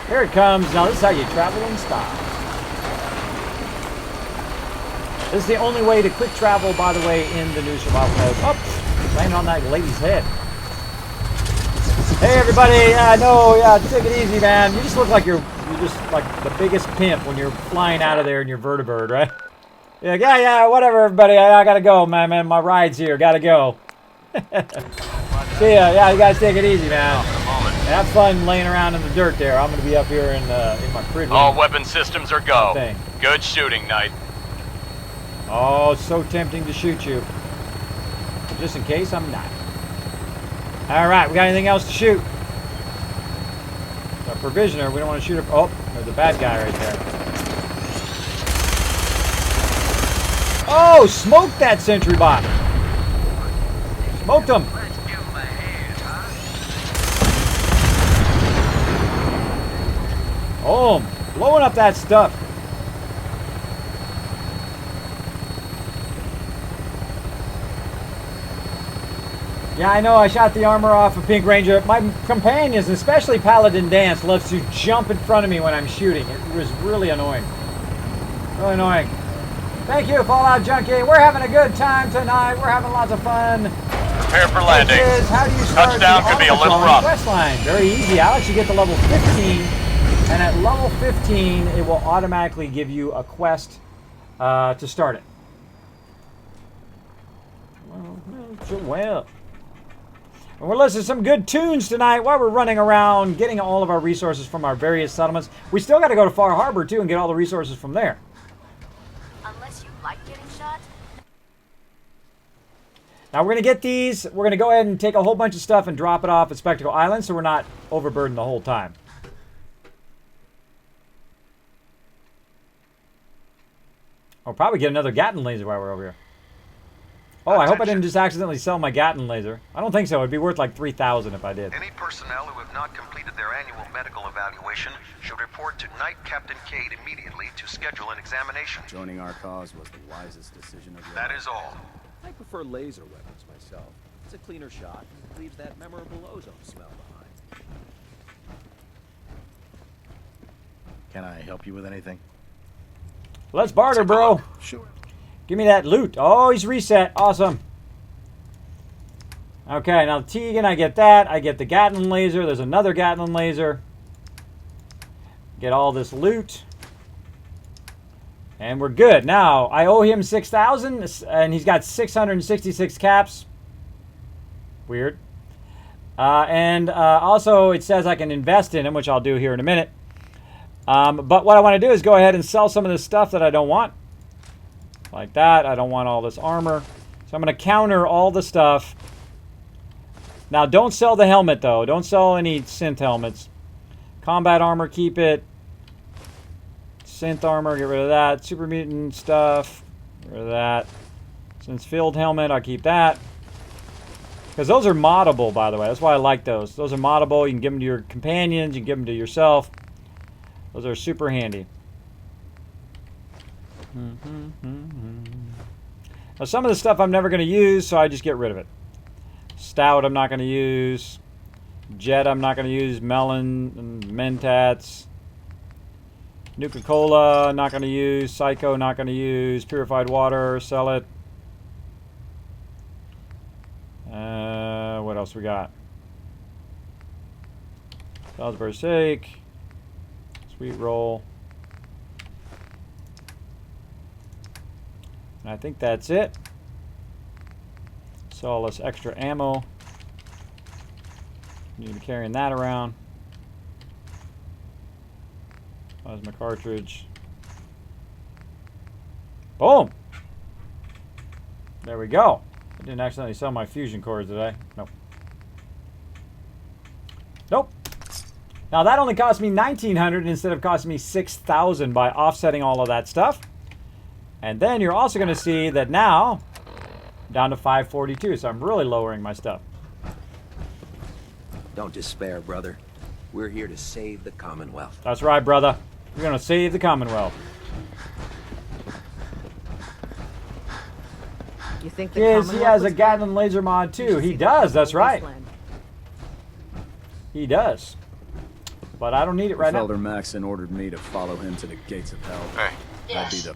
Here it comes. Now, this is how you travel in style. This is the only way to quick travel, by the way, in the new survival mode. Oh, landing on that lady's head. Hey, everybody. Take it easy, man. You just look like you're just like the biggest pimp when you're flying out of there in your vertibird, right? Yeah, whatever, everybody. I got to go, man. My ride's here. Got to go. See ya. Yeah, you guys take it easy, man. Have fun laying around in the dirt there. I'm going to be up here in my Pridwin. All weapon systems are go. Thing. Good shooting, Knight. Oh, so tempting to shoot you. But just in case, I'm not. All right, we got anything else to shoot? A provisioner. We don't want to shoot. Oh, there's a bad guy right there. Oh, smoked that sentry bot. Smoked him. Oh, blowing up that stuff. Yeah, I know I shot the armor off of Pink Ranger. My companions, especially Paladin Dance, loves to jump in front of me when I'm shooting. It was really annoying. Really annoying. Thank you, Fallout Junkie. We're having a good time tonight. We're having lots of fun. Prepare for landing. How do you start Touchdown could be a little rough. Quest line? Very easy, Alex. You get to level 15, and at level 15, it will automatically give you a quest to start it. Well. And we're listening to some good tunes tonight while we're running around getting all of our resources from our various settlements. We still got to go to Far Harbor, too, and get all the resources from there. Unless you like getting shot. Now, we're going to get these. We're going to go ahead and take a whole bunch of stuff and drop it off at Spectacle Island so we're not overburdened the whole time. I'll probably get another Gatling laser while we're over here. Oh, I hope I didn't just accidentally sell my Gatling laser. I don't think so. It'd be worth like 3,000 if I did. Any personnel who have not completed their annual medical evaluation should report to Night Captain Cade immediately to schedule an examination. Joining our cause was the wisest decision of your That life. is all. I prefer laser weapons myself. It's a cleaner shot and leaves that memorable ozone smell behind. Can I help you with anything? Let's barter, bro. Sure. Give me that loot. Oh, he's reset. Awesome. Okay, now Tegan, I get that. I get the Gatling laser. There's another Gatling laser. Get all this loot. And we're good. Now, I owe him 6,000, and he's got 666 caps. Weird. Also, it says I can invest in him, which I'll do here in a minute. But what I want to do is go ahead and sell some of this stuff that I don't want. Like that. I don't want all this armor. So I'm going to counter all the stuff. Now, don't sell the helmet, though. Don't sell any synth helmets. Combat armor, keep it. Synth armor, get rid of that. Super mutant stuff, get rid of that. Since field helmet, I'll keep that. Because those are moddable, by the way. That's why I like those. Those are moddable. You can give them to your companions. You can give them to yourself. Those are super handy. Now, some of the stuff I'm never going to use, so I just get rid of it. Stout I'm not going to use. Jet I'm not going to use. Melon and Mentats. Nuka-Cola not going to use. Psycho not going to use. Purified water, sell it. What else we got? Salisbury steak. Sweet roll. And I think that's it. So all this extra ammo. Need to be carrying that around. Plasma cartridge. Boom! There we go. I didn't accidentally sell my fusion cores, did I? Nope. Nope. Now that only cost me 1,900 instead of costing me 6,000 by offsetting all of that stuff. And then you're also going to see that now, down to 542, so I'm really lowering my stuff. Don't despair, brother. We're here to save the Commonwealth. That's right, brother. We're going to save the Commonwealth. You think the Yes, he has a was Gatling laser mod too. He does, that's right. He does. But I don't need it right now. Felder Maxon ordered me to follow him to the gates of hell. Hey. I'd be the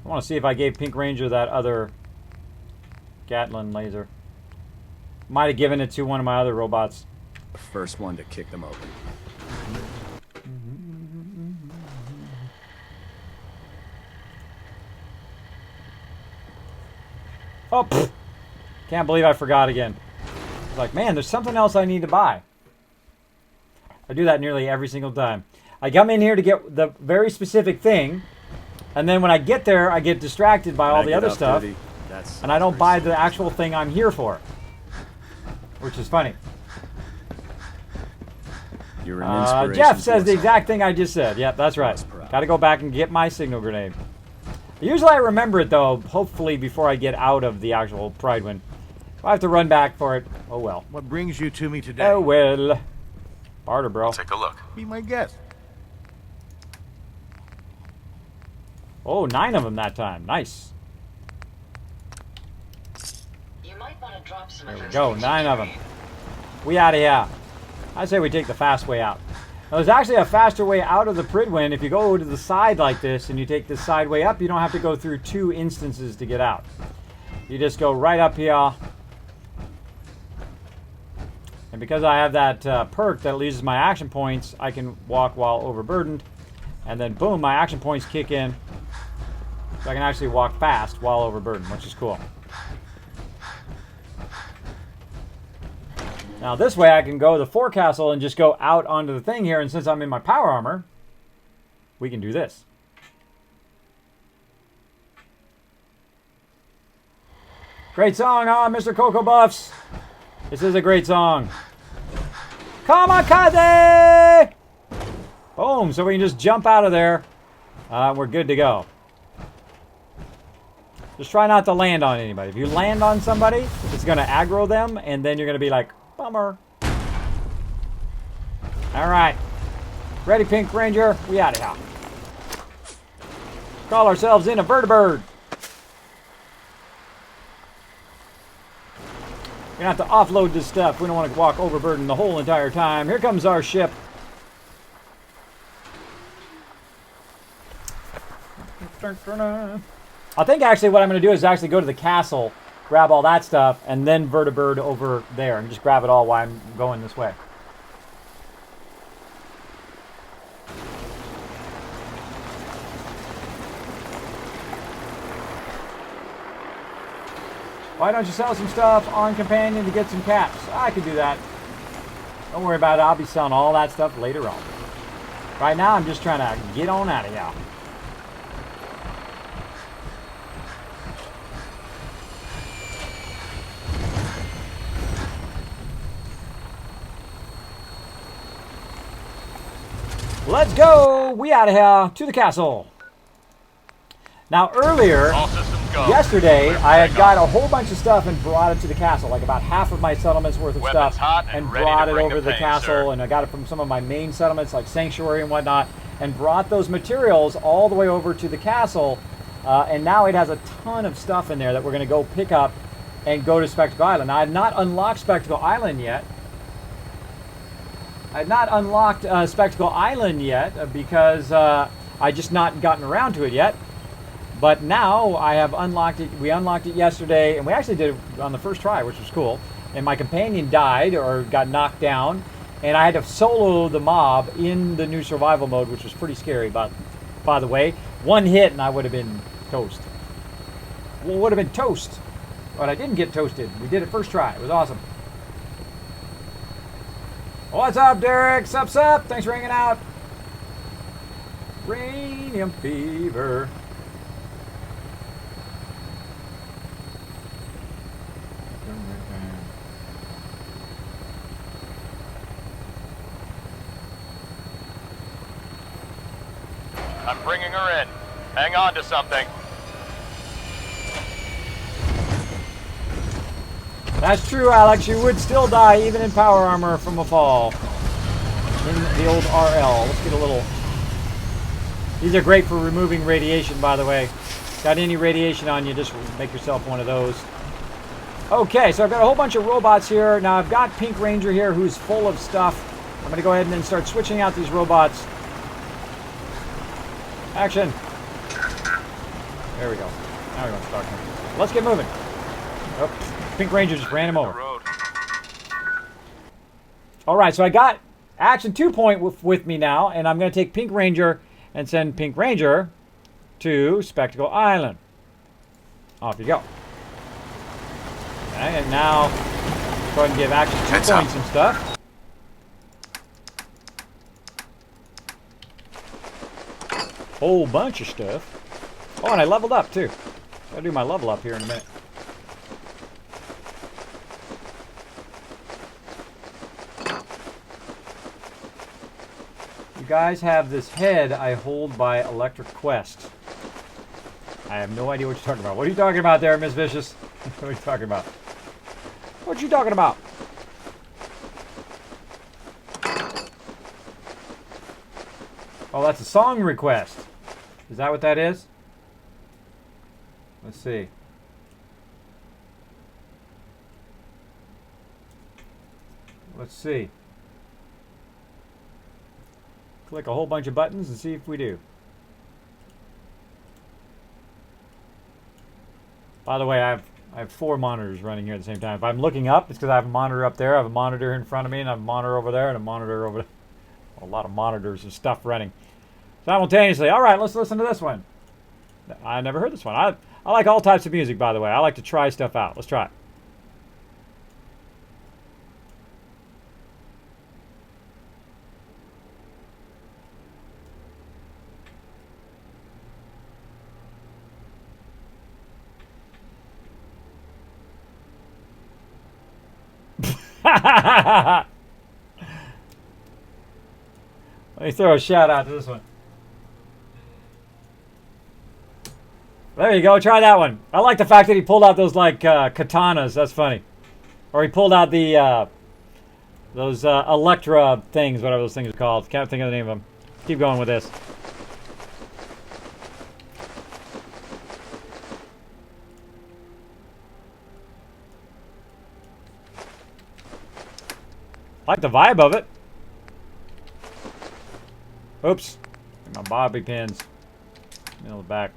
I want to see if I gave Pink Ranger that other Gatling laser. Might have given it to one of my other robots. first one to kick them open. Oh, pfft. Can't believe I forgot again. It's like, man, there's something else I need to buy. I do that nearly every single time. I come in here to get the very specific thing, and then when I get there, I get distracted by all the other stuff, and I don't buy the actual thing I'm here for, which is funny. You're an inspiration. Jeff says the exact thing I just said. Yep, that's right. Got to go back and get my signal grenade. Usually I remember it, though, hopefully before I get out of the actual Pride Wind. If I have to run back for it, oh well. What brings you to me today? Oh well. Barter, bro. Take a look. Be my guest. Oh, 9 of them that time. Nice. You might want to drop some There of we those go. things 9 you of them. carry. We out of here. I say we take the fast way out. Now, there's actually a faster way out of the Pridwin. If you go to the side like this and you take this side way up, you don't have to go through 2 instances to get out. You just go right up here. And because I have that perk that loses my action points, I can walk while overburdened. And then boom, my action points kick in. So I can actually walk fast while overburdened, which is cool. Now this way I can go to the forecastle and just go out onto the thing here, and since I'm in my power armor, we can do this. Great song, huh, Mr. Cocoa Buffs? This is a great song. Kamikaze! Boom, so we can just jump out of there. We're good to go. Just try not to land on anybody. If you land on somebody, it's going to aggro them, and then you're going to be like, bummer. All right. Ready, Pink Ranger? We out of here. Call ourselves in a vertibird. We're going to have to offload this stuff. We don't want to walk overburden the whole entire time. Here comes our ship. I think actually what I'm going to do is actually go to the castle, grab all that stuff, and then vertibird over there and just grab it all while I'm going this way. Why don't you sell some stuff on Companion to get some caps? I could do that. Don't worry about it. I'll be selling all that stuff later on. Right now, I'm just trying to get on out of here. Let's go! We out of here to the castle. Now earlier, yesterday, I had got a whole bunch of stuff and brought it to the castle, like about half of my settlement's worth of stuff, and brought it over to the castle, and I got it from some of my main settlements, like Sanctuary and whatnot, and brought those materials all the way over to the castle, and now it has a ton of stuff in there that we're going to go pick up and go to Spectacle Island. Now, I have not unlocked Spectacle Island yet. I had not unlocked Spectacle Island yet because I just not gotten around to it yet. But now I have unlocked it. We unlocked it yesterday, and we actually did it on the first try, which was cool. And my companion died or got knocked down, and I had to solo the mob in the new survival mode, which was pretty scary. But by the way, one hit and I would have been toast. Well, would have been toast, but I didn't get toasted. We did it first try. It was awesome. What's up, Derek? Sup, sup? Thanks for hanging out. Radium fever. I'm bringing her in. Hang on to something. That's true, Alex. You would still die even in power armor from a fall. In the old RL. Let's get a little... These are great for removing radiation, by the way. Got any radiation on you, just make yourself one of those. Okay, so I've got a whole bunch of robots here. Now, I've got Pink Ranger here who's full of stuff. I'm going to go ahead and then start switching out these robots. Action. There we go. Now we're going to start. Let's get moving. Oh, Pink Ranger just ran him over. All right, so I got Action 2 with me now, and I'm going to take Pink Ranger and send Pink Ranger to Spectacle Island. Off you go. Okay, and now go ahead and give Action 2 points some stuff. Whole bunch of stuff. Oh, and I leveled up too. Gotta do my level up here in a minute. You guys have this head I hold by Electric Quest. I have no idea what you're talking about. What are you talking about there, Miss Vicious? What are you talking about? What you talking about? Oh, that's a song request. Is that what that is? Let's see. Let's see. Click a whole bunch of buttons and see if we do. By the way, I have 4 monitors running here at the same time. If I'm looking up, it's because I have a monitor up there, I have a monitor in front of me, and I have a monitor over there, and a monitor over there. A lot of monitors and stuff running simultaneously. All right, let's listen to this one. I never heard this one. I like all types of music, by the way. I like to try stuff out. Let's try it. Let me throw a shout out to this one. There you go. Try that one. I like the fact that he pulled out those like katanas. That's funny. Or he pulled out the those Electra things, whatever those things are called. Can't think of the name of them. Keep going with this. I like the vibe of it. Oops. My bobby pins. Middle of the back.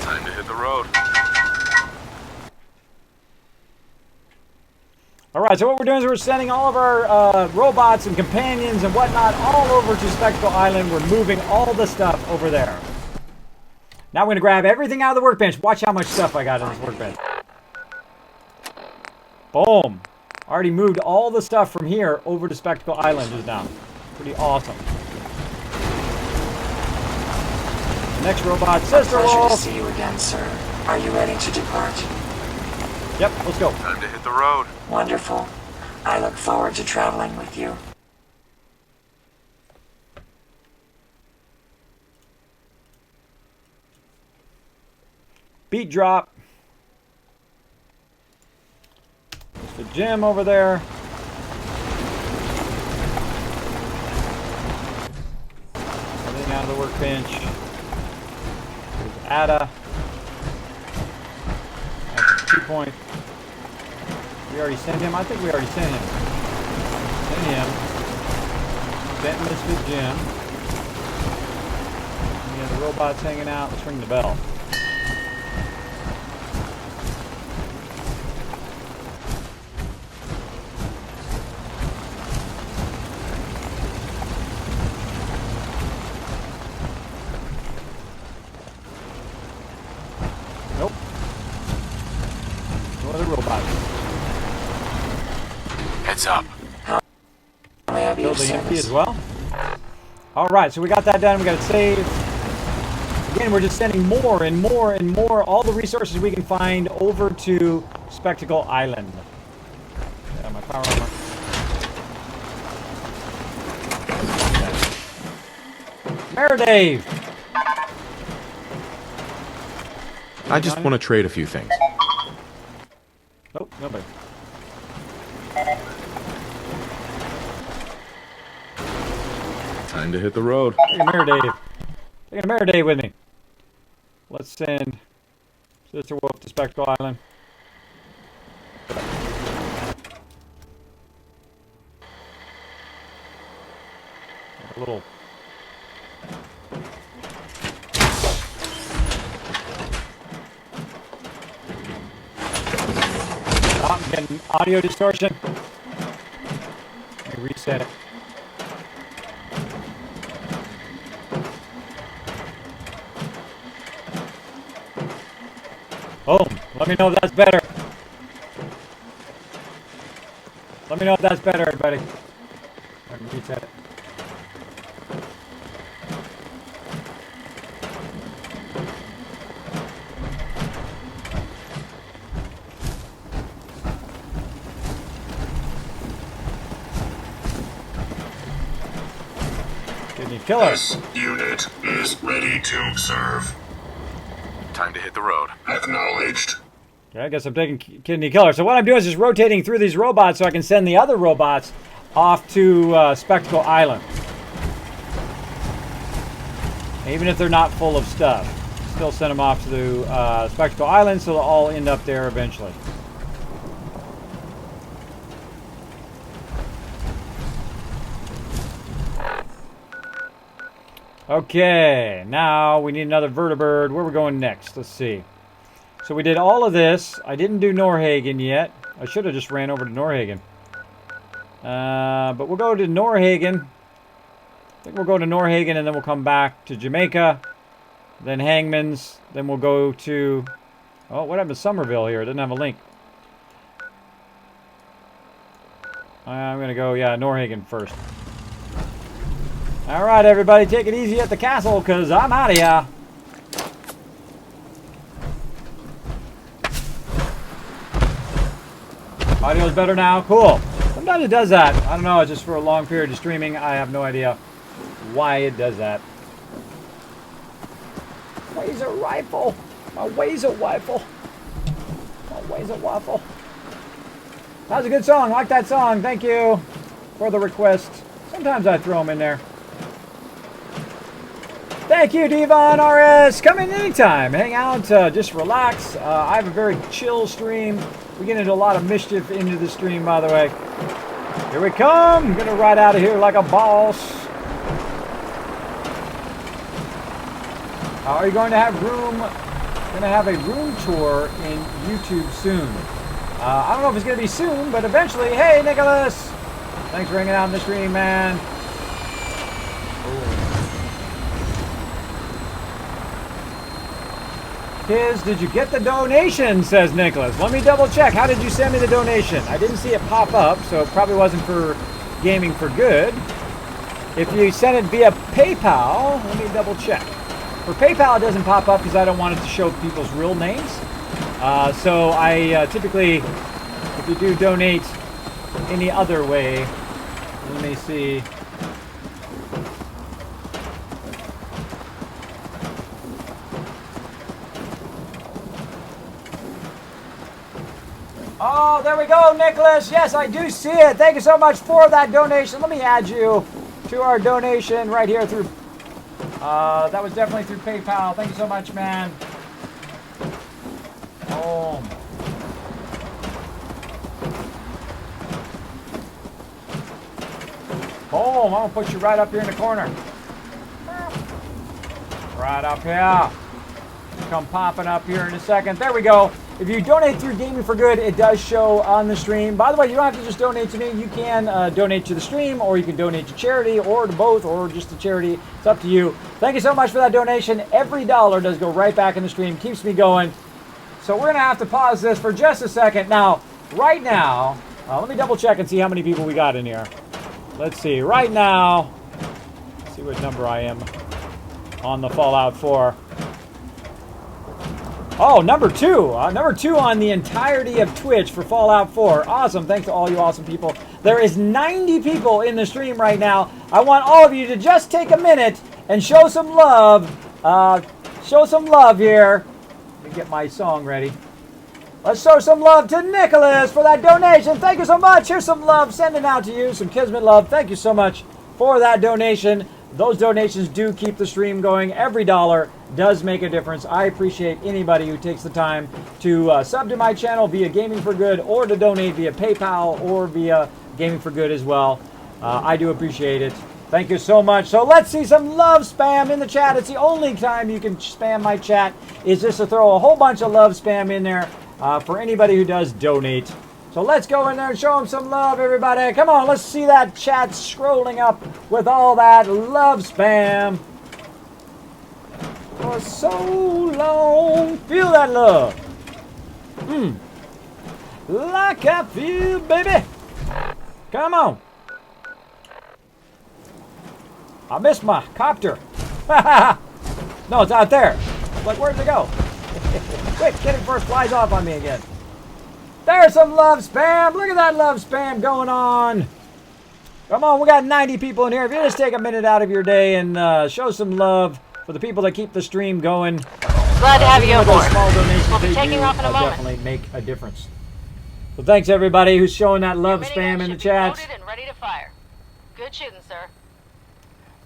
Time to hit the road. Alright, so what we're doing is we're sending all of our robots and companions and whatnot all over to Spectacle Island. We're moving all the stuff over there. Now we're going to grab everything out of the workbench. Watch how much stuff I got in this workbench. Boom. Already moved all the stuff from here over to Spectacle Island just now. Pretty awesome. Next robot, Sister Pleasure Wolf. to see you again, sir. Are you ready to depart? Yep, let's go. Time to hit the road. Wonderful. I look forward to traveling with you. Beat drop. There's the gym over there. Everything out of the workbench. There's Ada. That's 2 point. We already sent him? I think we already sent him. Sent him. Sent Misfit Jim. And the robots hanging out. Let's ring the bell. Nope. No other robots. Heads up. Building empty as well. Alright, so we got that done. We got it saved. Again, we're just sending more and more and more, all the resources we can find over to Spectacle Island. Yeah, my power armor. Mayor Dave! I just want to trade a few things. Nope, nobody. Time to hit the road. Taking a Mayor Dave. Taking a Mayor Dave with me. Let's send Sister Wolf to Spectacle Island. A little. Oh, I'm getting audio distortion. Let me reset it. Oh, let me know if that's better. Let me know if that's better, everybody. Let me reset it. Kidney killer. This unit is ready to serve. Time to hit the road. Acknowledged. Okay, I guess I'm taking Kidney Killer. So what I'm doing is just rotating through these robots so I can send the other robots off to Spectacle Island. Even if they're not full of stuff. Still send them off to Spectacle Island so they'll all end up there eventually. Okay, now we need another vertibird. Where are we going next? Let's see. So we did all of this. I didn't do Norhagen yet. I should have just ran over to Norhagen. But we'll go to Norhagen. I think we'll go to Norhagen and then we'll come back to Jamaica. Then Hangman's. Then we'll go to... Oh, what happened to Somerville here? It doesn't have a link. I'm going to go, yeah, Norhagen first. All right, everybody, take it easy at the castle, because I'm out of here. Audio's better now. Cool. Sometimes it does that. I don't know. It's just for a long period of streaming. I have no idea why it does that. Laser rifle. My laser rifle. My laser rifle. That was a good song. I like that song. Thank you for the request. Sometimes I throw them in there. Thank you, Devon RS. Come in anytime. Hang out. Just relax. I have a very chill stream. We get into a lot of mischief into the stream, by the way. Here we come. I'm going to ride out of here like a boss. Are you going to have room? Going to have a room tour in YouTube soon. I don't know if it's going to be soon, but eventually. Hey, Nicholas. Thanks for hanging out in the stream, man. Tiz, did you get the donation? Says Nicholas. Let me double check. How did you send me the donation? I didn't see it pop up, so it probably wasn't for Gaming for Good. If you sent it via PayPal, let me double check. For PayPal, it doesn't pop up because I don't want it to show people's real names. So I typically, if you do donate any other way, let me see. Oh, there we go, Nicholas. Yes, I do see it. Thank you so much for that donation. Let me add you to our donation right here through... that was definitely through PayPal. Thank you so much, man. Oh. Boom. I'm going to put you right up here in the corner. Right up here. Come popping up here in a second. There we go. If you donate through Gaming for Good, it does show on the stream. By the way, you don't have to just donate to me. You can donate to the stream, or you can donate to charity, or to both, or just to charity. It's up to you. Thank you so much for that donation. Every dollar does go right back in the stream. Keeps me going. So we're going to have to pause this for just a second. Now, right now, let me double check and see how many people we got in here. Let's see. Right now, let's see what number I am on the Fallout 4. Oh, number two. Number 2 on the entirety of Twitch for Fallout 4. Awesome. Thanks to all you awesome people. There is 90 people in the stream right now. I want all of you to just take a minute and show some love. Show some love here. Let me get my song ready. Let's show some love to Nicholas for that donation. Thank you so much. Here's some love sending out to you. Some Kismet love. Thank you so much for that donation. Those donations do keep the stream going. Every dollar does make a difference. I appreciate anybody who takes the time to sub to my channel via Gaming for Good, or to donate via PayPal or via Gaming for Good as well. I do appreciate it. Thank you so much. So let's see some love spam in the chat. It's the only time you can spam my chat, is just to throw a whole bunch of love spam in there for anybody who does donate. So let's go in there and show them some love, everybody. Come on, let's see that chat scrolling up with all that love spam. For so long. Feel that love. Like I feel, baby. Come on. I missed my copter. No, it's out there. Like, where'd it go? Quick, get it before it flies off on me again. There's some love spam. Look at that love spam going on. Come on, we got 90 people in here. If you just take a minute out of your day and show some love for the people that keep the stream going. Glad to have you aboard. Small donations We'll be taking off in a moment. Definitely make a difference. So thanks everybody who's showing that love spam in the chat. Loaded and ready to fire. Good shooting, sir.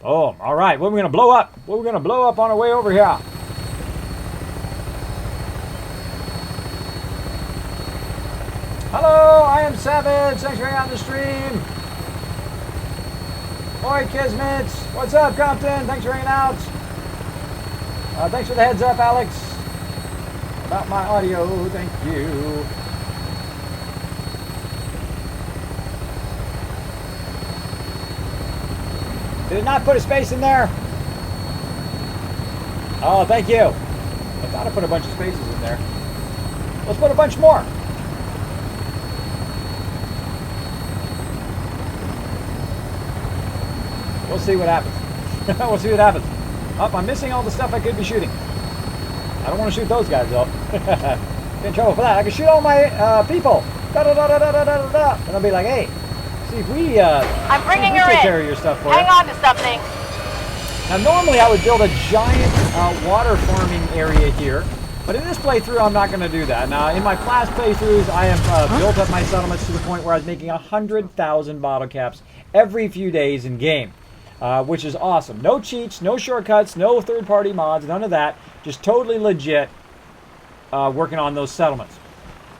Oh, all right. What are we gonna blow up? What are we gonna blow up on our way over here? Hello, I am Savage. Thanks for hanging out on the stream. Oi, Kismet. What's up, Compton? Thanks for hanging out. Thanks for the heads up, Alex. About my audio. Thank you. Did it not put a space in there? Oh, thank you. I thought I put a bunch of spaces in there. Let's put a bunch more. We'll see what happens. We'll see what happens. Oh, I'm missing all the stuff I could be shooting. I don't want to shoot those guys, though. Get in trouble for that. I can shoot all my people. Da-da-da-da-da-da-da-da. And I'll be like, hey, see if we, I'm bringing her take in. care of your stuff for Hang you. on to something. Now, normally I would build a giant water farming area here, but in this playthrough, I'm not going to do that. Now, in my past playthroughs, I have built up my settlements to the point where I was making 100,000 bottle caps every few days in game, which is awesome. No cheats, no shortcuts, no third-party mods, none of that. Just totally legit working on those settlements.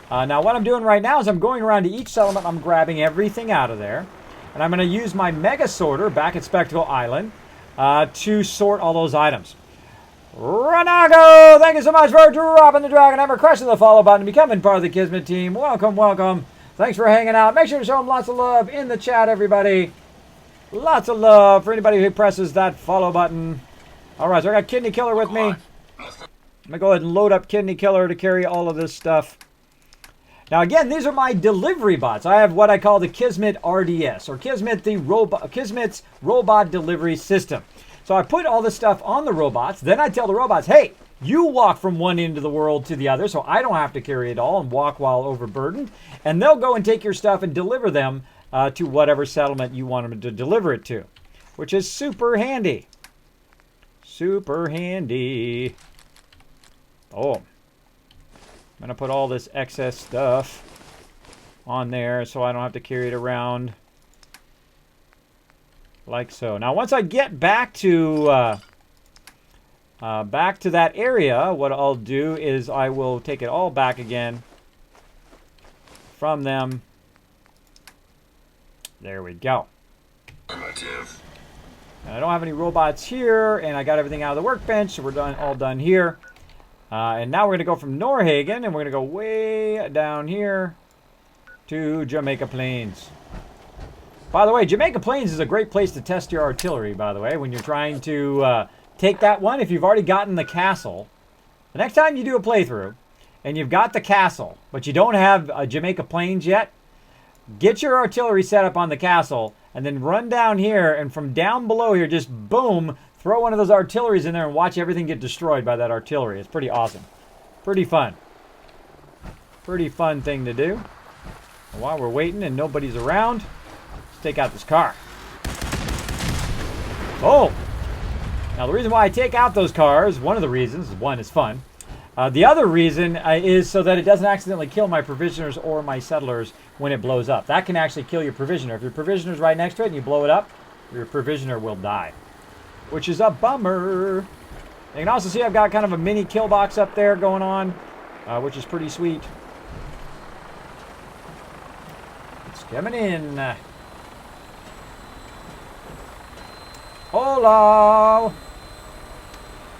Now, what I'm doing right now is I'm going around to each settlement. I'm grabbing everything out of there, and I'm going to use my Mega Sorter back at Spectacle Island to sort all those items. Renago, thank you so much for dropping the dragon hammer, crushing the follow button, and becoming part of the Kismet team. Welcome, welcome. Thanks for hanging out. Make sure to show them lots of love in the chat, everybody. Lots of love for anybody who presses that follow button. All right, so I got Kidney Killer with me. I'm going to go ahead and load up Kidney Killer to carry all of this stuff. Now, again, these are my delivery bots. I have what I call the Kismet RDS, or Kismet's robot delivery system. So I put all this stuff on the robots. Then I tell the robots, hey, you walk from one end of the world to the other, so I don't have to carry it all and walk while overburdened. And they'll go and take your stuff and deliver them to whatever settlement you want them to deliver it to, which is super handy. Super handy. Oh, I'm going to put all this excess stuff on there so I don't have to carry it around like so. Now, once I get back to that area, what I'll do is I will take it all back again from them. There we go. I don't have any robots here, and I got everything out of the workbench, so we're all done here. And now we're going to go from Norhagen, and we're going to go way down here to Jamaica Plains. By the way, Jamaica Plains is a great place to test your artillery, by the way, when you're trying to take that one. If you've already gotten the castle, the next time you do a playthrough, and you've got the castle, but you don't have Jamaica Plains yet, get your artillery set up on the castle, and then run down here, and from down below here, just boom, throw one of those artilleries in there and watch everything get destroyed by that artillery. It's pretty awesome. Pretty fun. Pretty fun thing to do. And while we're waiting and nobody's around, let's take out this car. Oh! Now, the reason why I take out those cars, one of the reasons, one is fun. The other reason is so that it doesn't accidentally kill my provisioners or my settlers when it blows up. That can actually kill your provisioner. If your provisioner's right next to it and you blow it up, your provisioner will die, which is a bummer. You can also see I've got kind of a mini kill box up there going on, which is pretty sweet. It's coming in. Hello.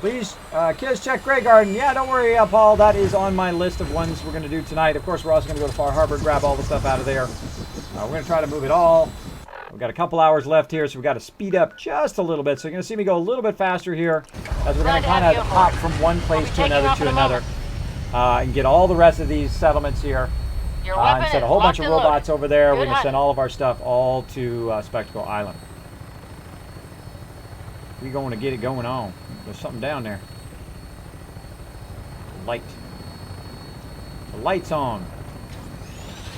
Please, kids, check Grey Garden. Yeah, don't worry, Paul. That is on my list of ones we're going to do tonight. Of course, we're also going to go to Far Harbor, grab all the stuff out of there. We're going to try to move it all. We've got a couple hours left here, so we've got to speed up just a little bit. So you're going to see me go a little bit faster here as we're going to kind of hop from one place to another and get all the rest of these settlements here. And send a whole bunch of robots over there. We're going to send all of our stuff all to Spectacle Island. We're going to get it going on. There's something down there. The light. The light's on.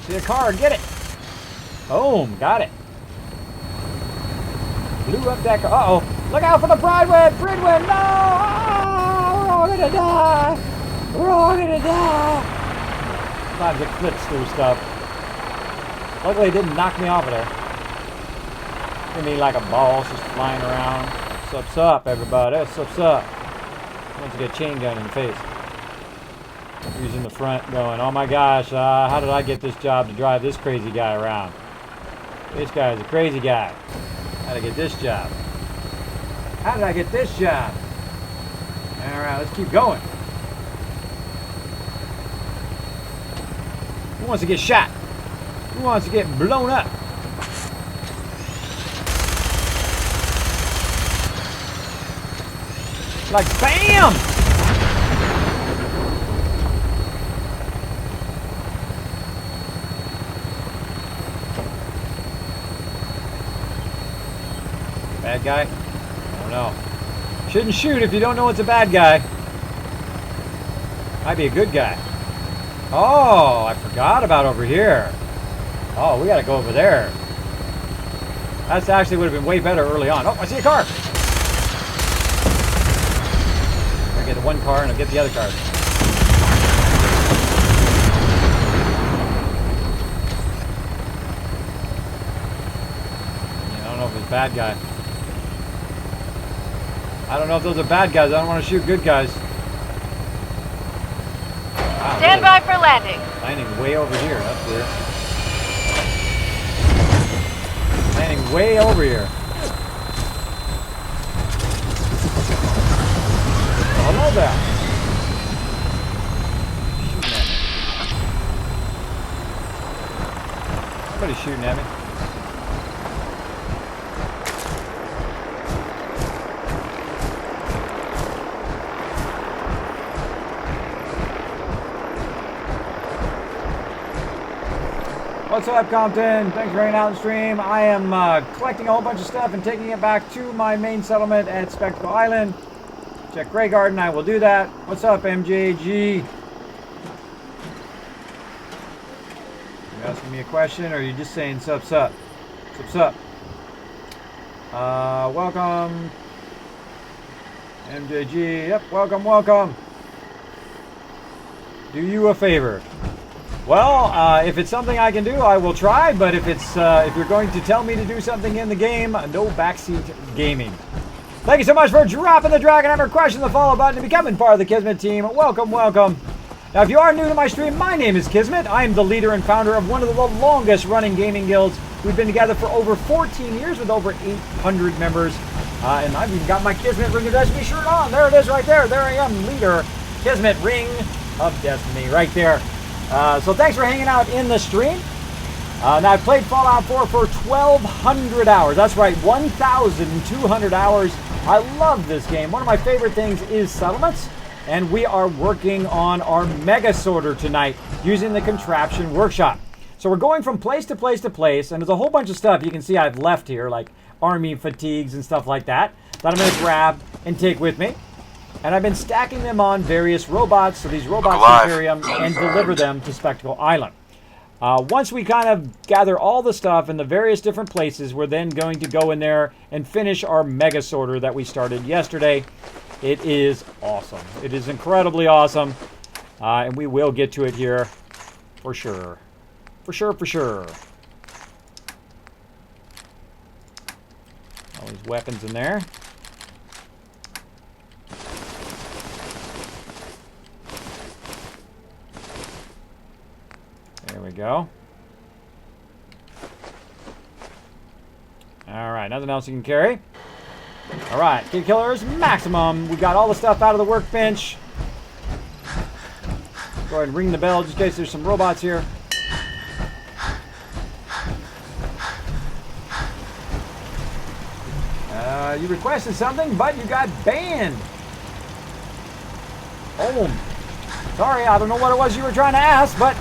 See a car, get it. Boom, got it. Blew up that car. Uh-oh. Look out for the pride wind. Pride wind. No! Oh, we're all gonna die. We're all gonna die. Sometimes it flips through stuff. Luckily it didn't knock me off of there. Give me like a ball just flying around. What's up, everybody? What's up? I want to get a chain gun in the face. Who's in the front going, oh my gosh, how did I get this job to drive this crazy guy around? This guy is a crazy guy. How did I get this job? How did I get this job? Alright, let's keep going. Who wants to get shot? Who wants to get blown up? Like, bam! Bad guy? I don't know. Shouldn't shoot if you don't know it's a bad guy. Might be a good guy. Oh, I forgot about over here. Oh, we gotta go over there. That's actually would have been way better early on. Oh, I see a car. I'll get the one car and I'll get the other car. Yeah, I don't know if it's a bad guy. I don't know if those are bad guys. I don't want to shoot good guys. Wow, Stand by for landing. Landing way over here. That's weird. Landing way over here. Oh, hello there. Shooting at me. Somebody's shooting at me. What's up, Compton? Thanks for hanging out on the stream. I am collecting a whole bunch of stuff and taking it back to my main settlement at Spectacle Island. Check Grey Garden, I will do that. What's up, MJG? You asking me a question, or are you just saying sup? Welcome. MJG, yep, welcome. Do you a favor. Well, if it's something I can do, I will try. But if you're going to tell me to do something in the game, no backseat gaming. Thank you so much for dropping the Dragon Hammer question, the follow button, and becoming part of the Kismet team. Welcome. Now, if you are new to my stream, my name is Kismet. I am the leader and founder of one of the longest running gaming guilds. We've been together for over 14 years with over 800 members. And I've even got my Kismet Ring of Destiny shirt on. There it is right there. There I am, leader. Kismet Ring of Destiny right there. So thanks for hanging out in the stream. Now, I've played Fallout 4 for 1,200 hours. That's right, 1,200 hours. I love this game. One of my favorite things is settlements. And we are working on our Mega Sorter tonight using the Contraption Workshop. So we're going from place to place to place. And there's a whole bunch of stuff you can see I've left here, like army fatigues and stuff like that I'm going to grab and take with me. And I've been stacking them on various robots, so these robots can carry them and deliver them to Spectacle Island. Once we kind of gather all the stuff in the various different places, we're then going to go in there and finish our Mega Sorter that we started yesterday. It is awesome. It is incredibly awesome. And we will get to it here for sure. For sure. All these weapons in there. There we go. Alright, nothing else you can carry. Alright, Kid Killers, maximum. We got all the stuff out of the workbench. Go ahead and ring the bell just in case there's some robots here. You requested something, but you got banned. Oh, sorry, I don't know what it was you were trying to ask, but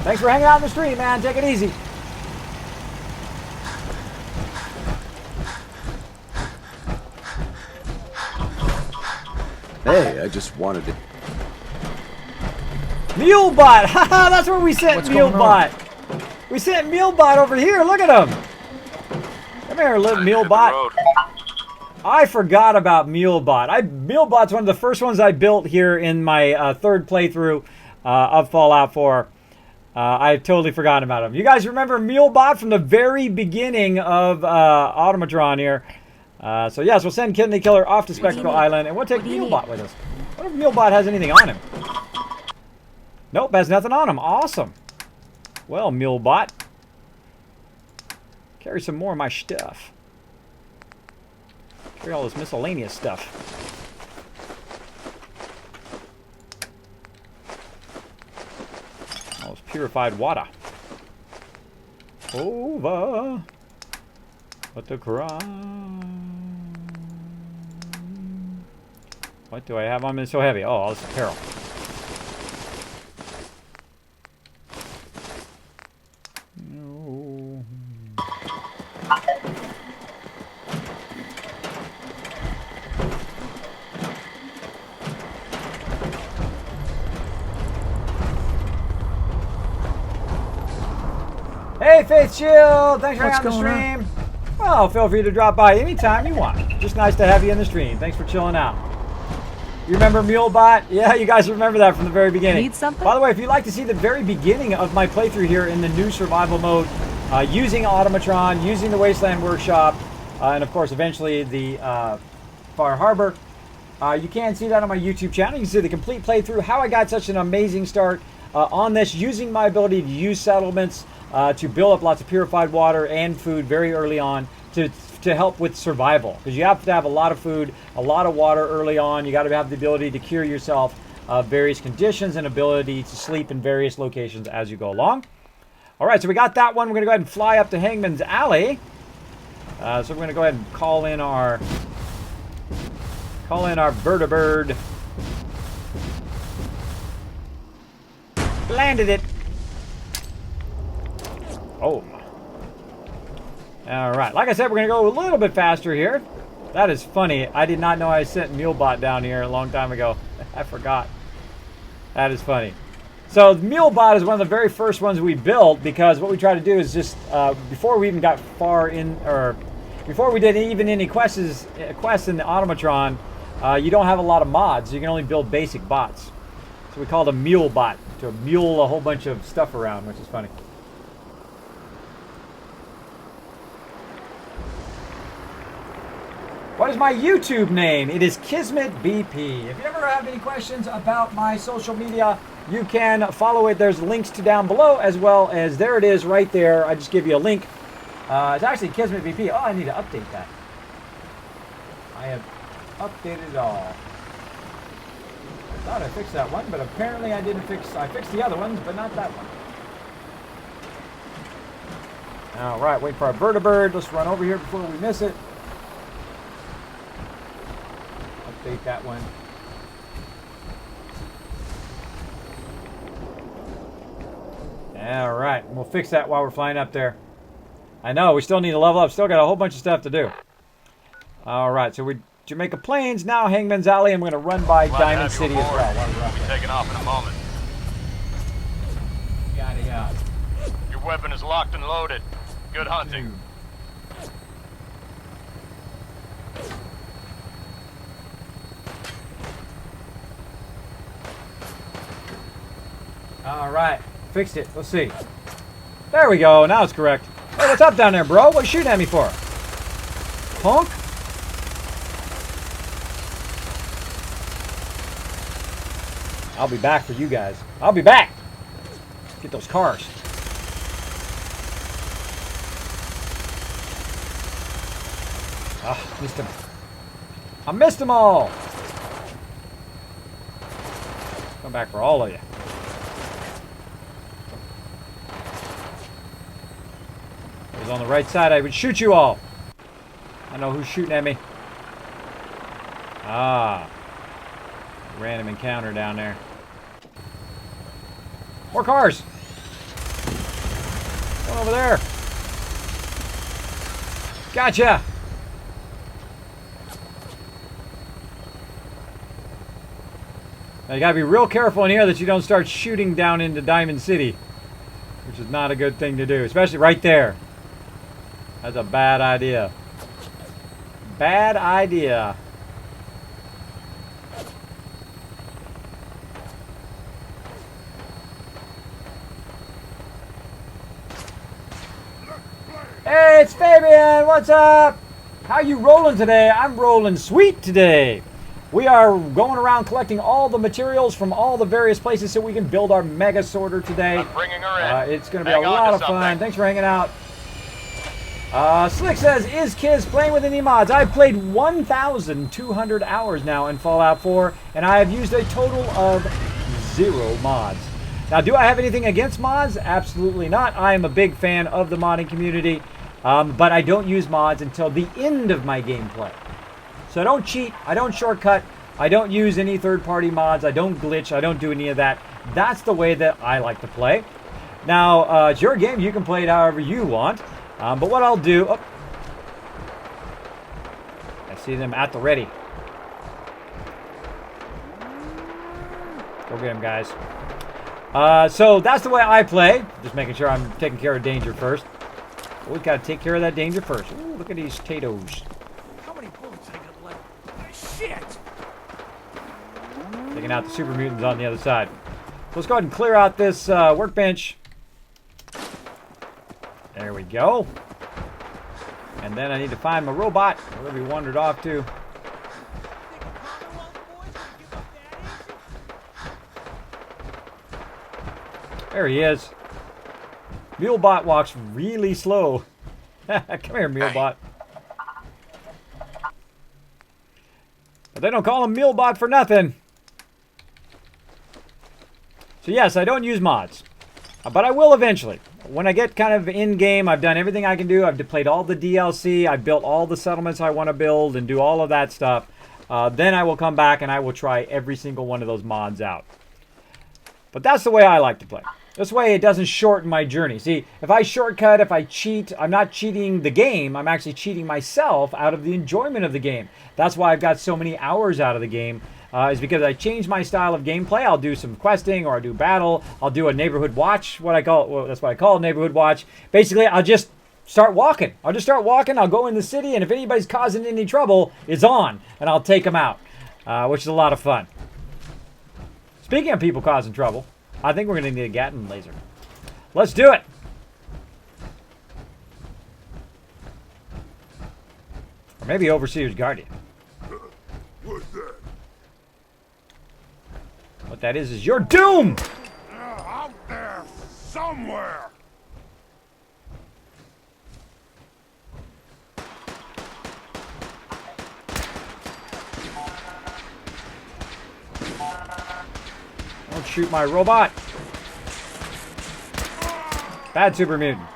thanks for hanging out in the stream, man. Take it easy. Hey, I just wanted to... Mulebot! Haha, that's where we sent Mulebot. We sent Mulebot over here. Look at him. Come here, little Mulebot. I forgot about Mulebot. Mulebot's one of the first ones I built here in my third playthrough of Fallout 4. I totally forgotten about him. You guys remember Mulebot from the very beginning of Automatron here. So yes, we'll send Kidney Killer off to Spectacle Island, and we'll take Mulebot with us. What if Mulebot has anything on him? Nope, has nothing on him. Awesome. Well, Mulebot, carry some more of my stuff. Carry all this miscellaneous stuff. All this purified water. Over. What the crime? What do I have on me so heavy? Oh, this is apparel. No. Hey, Faith Shield, thanks for hanging on the What's going stream. Well, feel free to drop by anytime you want. Just nice to have you in the stream. Thanks for chilling out. You remember MuleBot? Yeah, you guys remember that from the very beginning. Need something? By the way, if you'd like to see the very beginning of my playthrough here in the new survival mode, using Automatron, using the Wasteland Workshop, and of course, eventually the Far Harbor, you can see that on my YouTube channel. You can see the complete playthrough, how I got such an amazing start on this, using my ability to use settlements to build up lots of purified water and food very early on to help with survival. Because you have to have a lot of food, a lot of water early on. You got to have the ability to cure yourself of various conditions and ability to sleep in various locations as you go along. All right, so we got that one. We're going to go ahead and fly up to Hangman's Alley. So we're going to go ahead and call in our vertibird. Landed it. Oh. All right. Like I said, we're going to go a little bit faster here. That is funny. I did not know I sent MuleBot down here a long time ago. I forgot. That is funny. So MuleBot is one of the very first ones we built, because what we try to do is just, before we even got far in, or before we did even any quests in the Automatron, you don't have a lot of mods. You can only build basic bots. So we call it a MuleBot, to mule a whole bunch of stuff around, which is funny. What is my YouTube name? It is Kismet BP. If you ever have any questions about my social media, you can follow it. There's links to down below, as well as there it is right there. I just give you a link. It's actually Kismet BP. Oh, I need to update that. I have updated it all. I thought I fixed that one, but apparently I didn't fix. I fixed the other ones, but not that one. All right, wait for our vertibird. Let's run over here before we miss it. Update that one. All right, we'll fix that while we're flying up there. I know, we still need to level up. Still got a whole bunch of stuff to do. All right, so we're Jamaica Plains, now Hangman's Alley. I'm going to run by Diamond City as well. We'll be taking off in a moment. Yada yada. Your weapon is locked and loaded. Good hunting. All right, fixed it. Let's see. There we go. Now it's correct. Hey, what's up down there, bro? What are you shooting at me for? Punk? I'll be back for you guys. I'll be back. Get those cars. Ah, missed them. I missed them all. Come back for all of you. If I was on the right side, I would shoot you all. I know who's shooting at me. Ah. Random encounter down there. More cars. One over there. Gotcha. Now you gotta be real careful in here that you don't start shooting down into Diamond City, which is not a good thing to do, especially right there. That's a bad idea. Bad idea. Hey, it's Fabian. What's up? How you rolling today? I'm rolling sweet today. We are going around collecting all the materials from all the various places so we can build our mega sorter today. I'm bringing her in. It's going to be a lot of fun. Thanks for hanging out. Slick says, is Kiz playing with any mods? I've played 1,200 hours now in Fallout 4, and I have used a total of 0 mods. Now, do I have anything against mods? Absolutely not. I am a big fan of the modding community, but I don't use mods until the end of my gameplay. So I don't cheat, I don't shortcut, I don't use any third-party mods, I don't glitch, I don't do any of that. That's the way that I like to play. Now, it's your game, you can play it however you want. But what I'll do... Oh, I see them at the ready. Go get them, guys. So that's the way I play. Just making sure I'm taking care of danger first. Always got to take care of that danger first. Ooh, look at these potatoes. How many bullets I got left? Shit! Taking out the super mutants on the other side. Let's go ahead and clear out this workbench. There we go. And then I need to find my robot. Wherever he wandered off to. There he is. Mulebot walks really slow. Come here, Mulebot. But they don't call him Mulebot for nothing. So yes, I don't use mods. But I will eventually. When I get kind of in-game, I've done everything I can do. I've played all the DLC. I've built all the settlements I want to build and do all of that stuff. Then I will come back and I will try every single one of those mods out. But that's the way I like to play. This way it doesn't shorten my journey. See, if I shortcut, if I cheat, I'm not cheating the game. I'm actually cheating myself out of the enjoyment of the game. That's why I've got so many hours out of the game. Is because I change my style of gameplay. I'll do some questing or I'll do battle. I'll do a neighborhood watch. That's what I call a neighborhood watch. Basically, I'll just start walking. I'll just start walking. I'll go in the city, and if anybody's causing any trouble, it's on, and I'll take them out, which is a lot of fun. Speaking of people causing trouble, I think we're going to need a Gatling laser. Let's do it. Or maybe Overseer's Guardian. What's that? What that is your doom! Out there somewhere! Don't shoot my robot. Bad super mutant.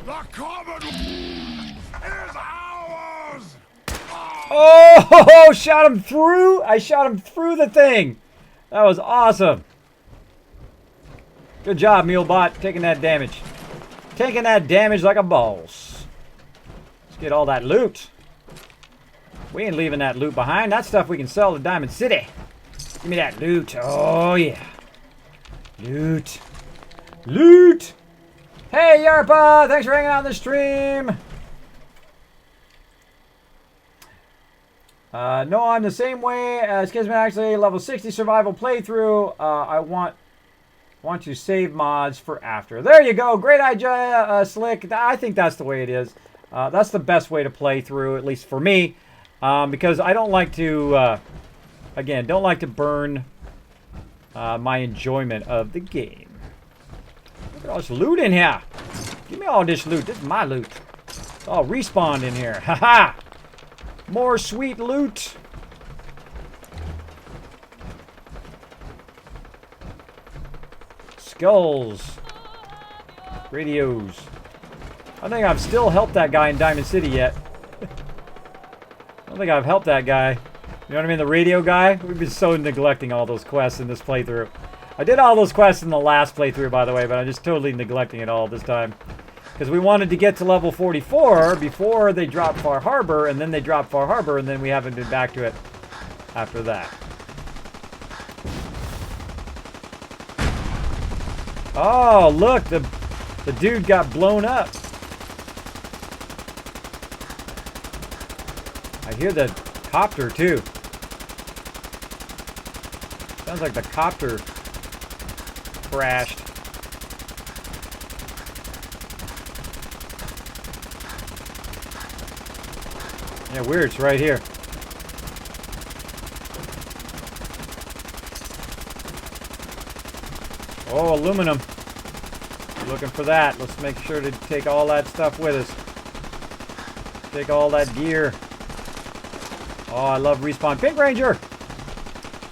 The common is ours! Oh, shot him through. I shot him through the thing. That was awesome. Good job, Mulebot, taking that damage. Taking that damage like a boss. Let's get all that loot. We ain't leaving that loot behind. That stuff we can sell to Diamond City. Give me that loot. Oh, yeah. Loot. Loot. Hey, Yarpa. Thanks for hanging out on the stream. No, I'm the same way as Kismet. Actually, level 60 survival playthrough. I want to save mods for after. There you go. Great idea, Slick. I think that's the way it is. That's the best way to play through, at least for me. Because I don't like to, again, don't like to burn my enjoyment of the game. Look at all this loot in here. Give me all this loot. This is my loot. It's all respawned in here. Haha! More sweet loot. Skulls. Radios. I think I've still helped that guy in Diamond City yet. I don't think I've helped that guy. You know what I mean? The radio guy? We've been so neglecting all those quests in this playthrough. I did all those quests in the last playthrough, by the way, but I'm just totally neglecting it all this time. Because we wanted to get to level 44 before they dropped Far Harbor, and then they dropped Far Harbor, and then we haven't been back to it after that. Oh, look! The dude got blown up. I hear the copter, too. Sounds like the copter crashed. Yeah, weird. It's right here. Oh, aluminum. Looking for that. Let's make sure to take all that stuff with us. Take all that gear. Oh, I love Respawn. Pink Ranger!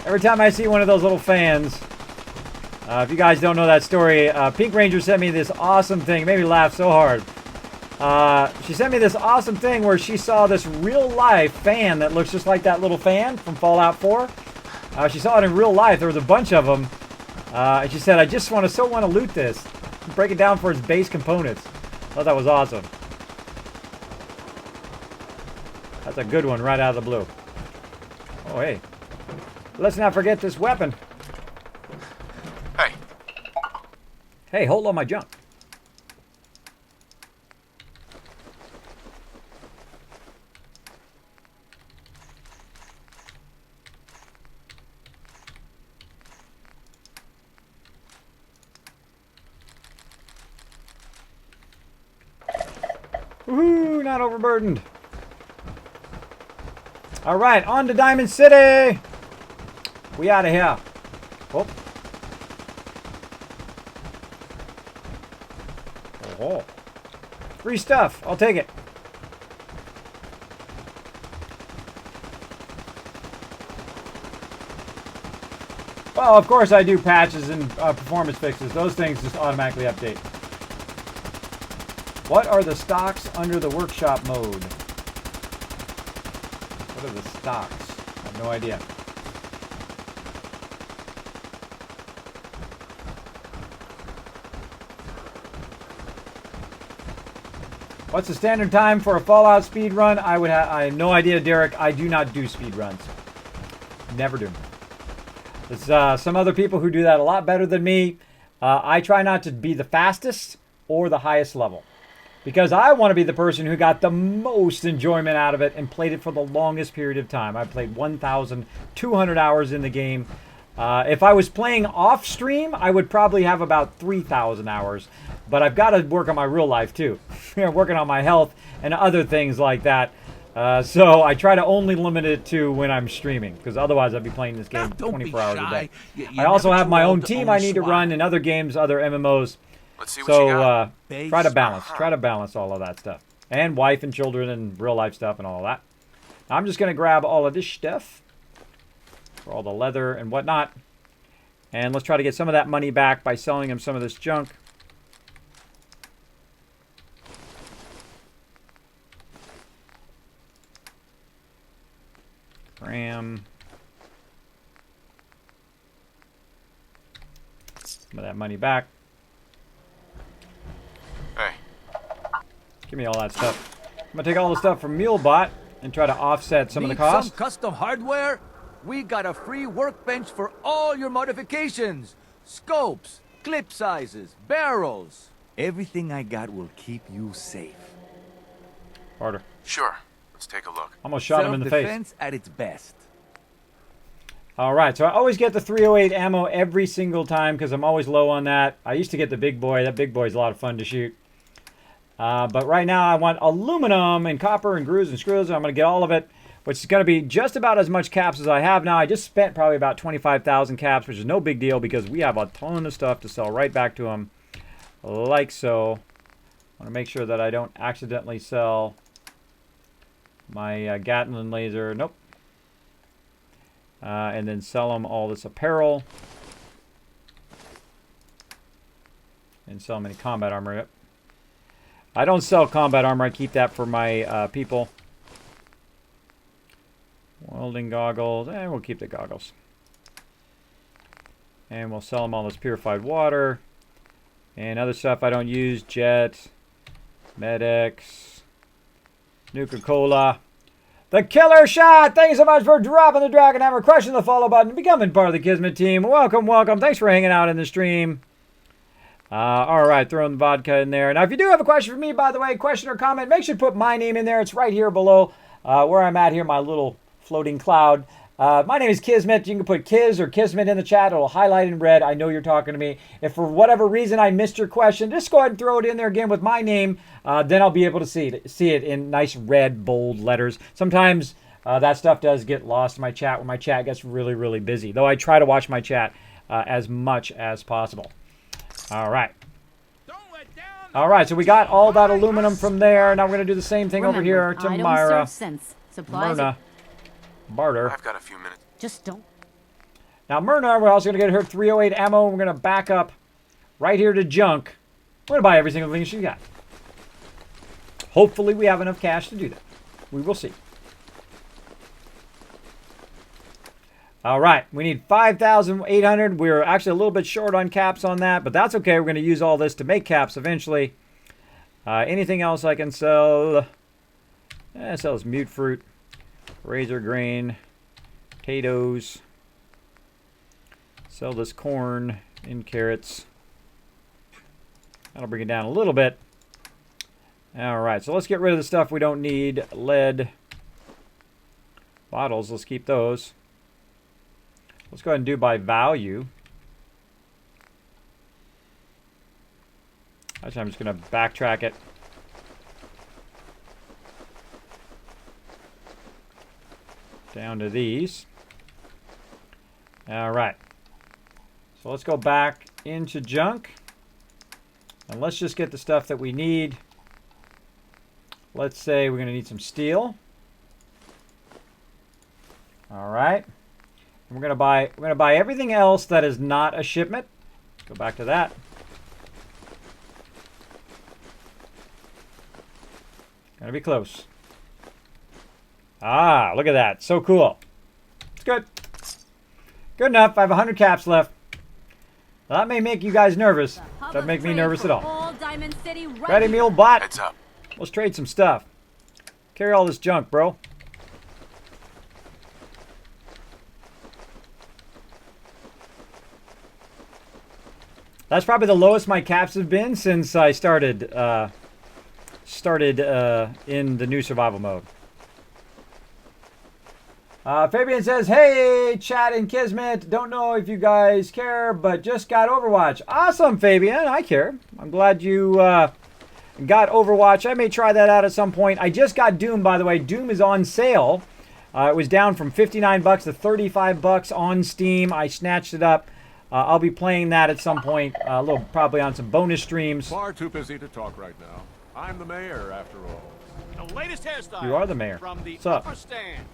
Every time I see one of those little fans, if you guys don't know that story, Pink Ranger sent me this awesome thing. It made me laugh so hard. She sent me this awesome thing where she saw this real-life fan that looks just like that little fan from Fallout 4. She saw it in real life. There was a bunch of them. And she said, I just so want to loot this. Break it down for its base components. I thought that was awesome. That's a good one right out of the blue. Oh, hey. Let's not forget this weapon. Hey. Hey, hold on my junk. Woohoo, not overburdened. All right, on to Diamond City. We out of here. Oh. Oh. Free stuff. I'll take it. Well, of course I do patches and performance fixes. Those things just automatically update. What are the stocks under the workshop mode? What are the stocks? I have no idea. What's the standard time for a Fallout speed run? I have no idea, Derek. I do not do speed runs. Never do. There's some other people who do that a lot better than me. I try not to be the fastest or the highest level, because I want to be the person who got the most enjoyment out of it and played it for the longest period of time. I played 1,200 hours in the game. If I was playing off stream, I would probably have about 3,000 hours. But I've got to work on my real life too. Working on my health and other things like that. So I try to only limit it to when I'm streaming, because otherwise I'd be playing this game 24 hours a day. I also have my own team I need to run in other games, other MMOs. Let's see what you got. Try to balance all of that stuff. And wife and children and real life stuff and all of that. I'm just going to grab all of this stuff for all the leather and whatnot. And let's try to get some of that money back by selling him some of this junk. Cram. Some of that money back. Hey. Give me all that stuff. I'm gonna take all the stuff from MuleBot and try to offset some of the costs. Some custom hardware? We got a free workbench for all your modifications. Scopes, clip sizes, barrels. Everything I got will keep you safe. Harder. Sure. Let's take a look. Almost shot him in the face. Self-defense at its best. All right, so I always get the 308 ammo every single time because I'm always low on that. I used to get the big boy. That big boy is a lot of fun to shoot. But right now I want aluminum and copper and grooves and screws. I'm going to get all of it, which is going to be just about as much caps as I have now. I just spent probably about 25,000 caps, which is no big deal because we have a ton of stuff to sell right back to them, like so. I want to make sure that I don't accidentally sell my Gatling laser. Nope. And then sell them all this apparel. And sell them any combat armor. Yep. I don't sell combat armor. I keep that for my people. Welding goggles. And we'll keep the goggles. And we'll sell them all this purified water. And other stuff I don't use. Jet. Med-X. Nuka-Cola. The Killer Shot! Thank you so much for dropping the Dragon Hammer, crushing the follow button, becoming part of the Kismet team. Welcome, welcome. Thanks for hanging out in the stream. All right, throwing the vodka in there. Now, if you do have a question for me, by the way, question or comment, make sure to put my name in there. It's right here below where I'm at here, my little floating cloud. My name is Kismet. You can put Kiz or Kismet in the chat. It'll highlight in red. I know you're talking to me. If for whatever reason I missed your question, just go ahead and throw it in there again with my name. Then I'll be able to see it in nice red, bold letters. Sometimes that stuff does get lost in my chat when my chat gets really, really busy. Though I try to watch my chat as much as possible. All right. All right, so we got all that aluminum from there. Now we're going to do the same thing over here to Myra. Myrna. Barter. I've got a few minutes. Just don't. Now, Myrna, we're also going to get her 308 ammo. We're going to back up right here to junk. We're going to buy every single thing she got. Hopefully, we have enough cash to do that. We will see. All right, we need 5,800. We're actually a little bit short on caps on that, but that's okay. We're going to use all this to make caps eventually. Anything else I can sell? Sell this mute fruit, razor grain, potatoes, Sell this corn in carrots. That'll bring it down a little bit. All right, so let's get rid of the stuff we don't need. Lead bottles, let's keep those. Let's go ahead and do by value. Actually, I'm just going to backtrack it. Down to these. All right. So let's go back into junk. And let's just get the stuff that we need. Let's say we're going to need some steel. All right. And we're going to buy everything else that is not a shipment. Go back to that. Gonna be close. Ah, look at that. So cool. It's good. Good enough. I have 100 caps left. Well, that may make you guys nervous. Doesn't make me nervous at all. Ready, mule bot? Heads up. Let's trade some stuff. Carry all this junk, bro. That's probably the lowest my caps have been since I started in the new survival mode. Fabian says, hey, Chad and Kismet. Don't know if you guys care, but just got Overwatch. Awesome, Fabian. I care. I'm glad you got Overwatch. I may try that out at some point. I just got Doom, by the way. Doom is on sale. It was down from $59 to $35 on Steam. I snatched it up. I'll be playing that at some point, a little probably on some bonus streams. Far too busy to talk right now. I'm the mayor, after all. The latest hairstyle. You are the mayor. From the What's up? upper stands.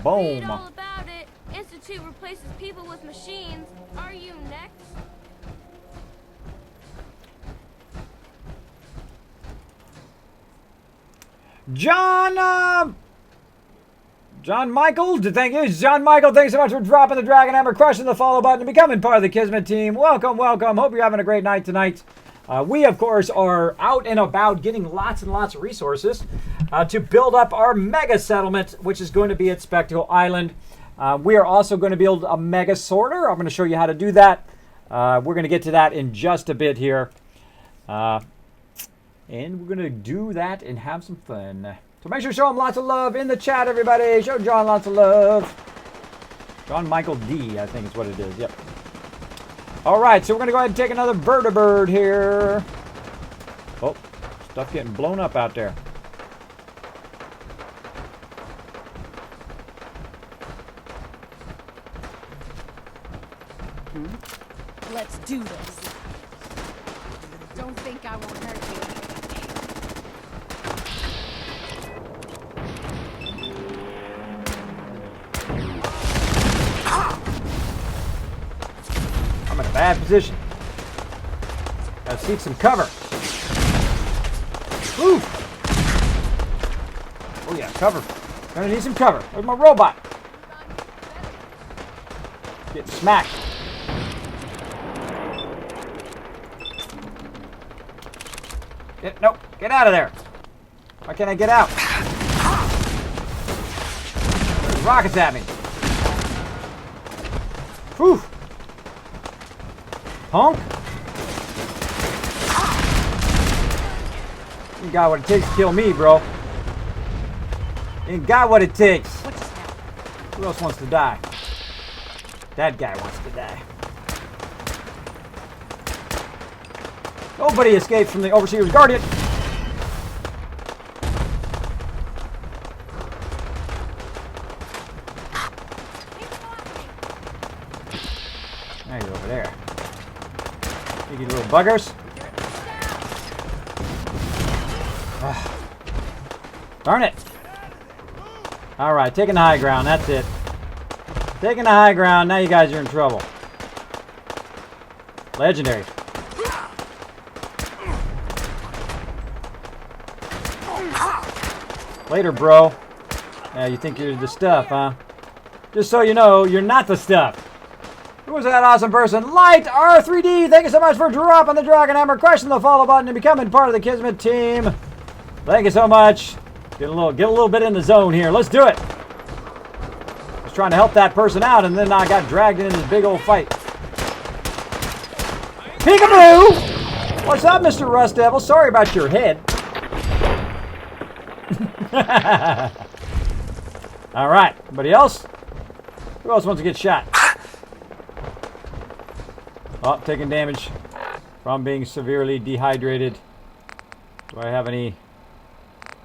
Boom. Read all about it. Institute replaces people with machines. Are you next? John Michael, thank you. John Michael, thanks so much for dropping the Dragon Hammer, crushing the follow button, and becoming part of the Kismet team. Welcome, welcome. Hope you're having a great night tonight. We, of course, are out and about getting lots and lots of resources to build up our mega settlement, which is going to be at Spectacle Island. We are also going to build a mega sorter. I'm going to show you how to do that. We're going to get to that in just a bit here. And we're going to do that and have some fun. So make sure to show him lots of love in the chat, everybody. Show John lots of love. John Michael D, I think is what it is. Yep. All right, so we're going to go ahead and take another vertibird here. Oh, stuff getting blown up out there. Let's do this. Don't think I won't hurt you. I'm in a bad position. Gotta seek some cover. Woo! Oh yeah, cover. Gonna need some cover. Where's my robot? Getting smacked. Nope, get out of there. Why can't I get out? There's rockets at me. Whew. Punk. You got what it takes to kill me, bro. You got what it takes. Who else wants to die? That guy wants to die. Nobody escapes from the Overseer's Guardian. Now you're over there. You little buggers. Darn it. Alright, taking the high ground. That's it. Taking the high ground. Now you guys are in trouble. Legendary. Later, bro. Yeah, you think you're the stuff, huh? Just so you know, you're not the stuff. Who was that awesome person? Light R3D, thank you so much for dropping the Dragon Hammer, crushing the follow button, and becoming part of the Kismet team. Thank you so much. Get a little bit in the zone here. Let's do it. Let's trying to help that person out, and then I got dragged into this big old fight. Peekaboo! What's up, Mr. Rust Devil? Sorry about your head. All right. Anybody else? Who else wants to get shot? Oh, taking damage from being severely dehydrated. Do I have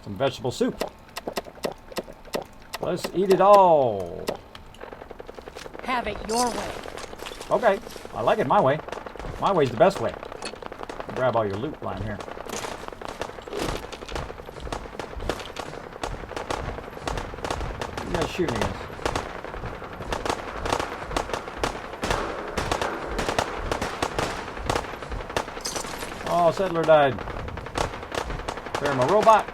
some vegetable soup? Let's eat it all. Have it your way. Okay. I like it my way. My way's the best way. Grab all your loot while I'm here. What are you guys shooting against? Oh, settler died. There, my robot.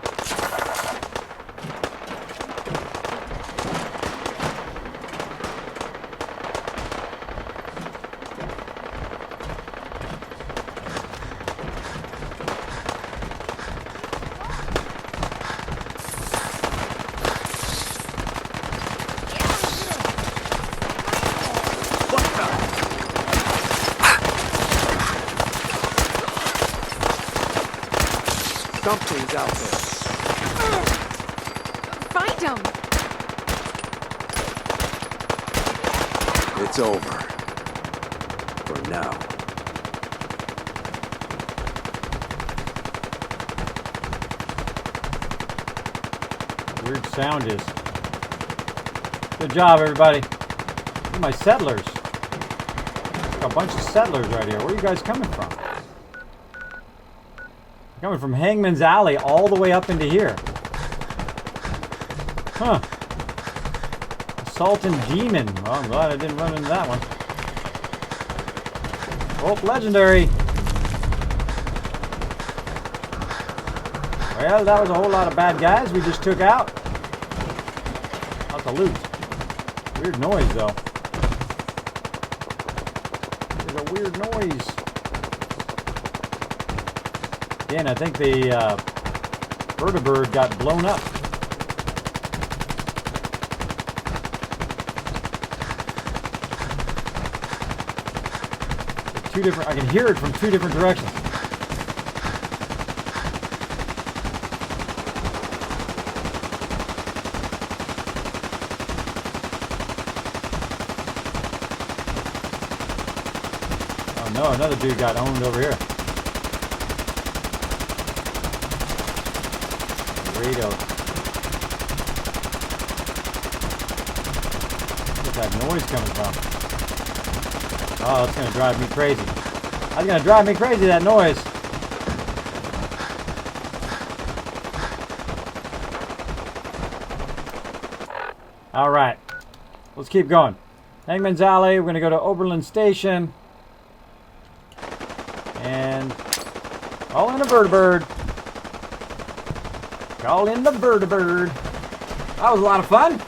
Something's out there. Find him! It's over. For now. Weird sound is. Good job, everybody. Look at my settlers. Got a bunch of settlers right here. Where are you guys coming from? Coming from Hangman's Alley all the way up into here. Huh. Assault and Demon. Well, I'm glad I didn't run into that one. Oh, legendary. Well, that was a whole lot of bad guys we just took out. Lots of loot. Weird noise, though. There's a weird noise. Again, I think the vertibird got blown up. Two different. I can hear it from two different directions. Oh no! Another dude got owned over here. Radio. Where's that noise coming from? Oh, it's gonna drive me crazy. That's gonna drive me crazy, that noise. Alright. Let's keep going. Hangman's Alley, we're gonna go to Oberlin Station. And all in a vertibird. Call in the vertibird. That was a lot of fun.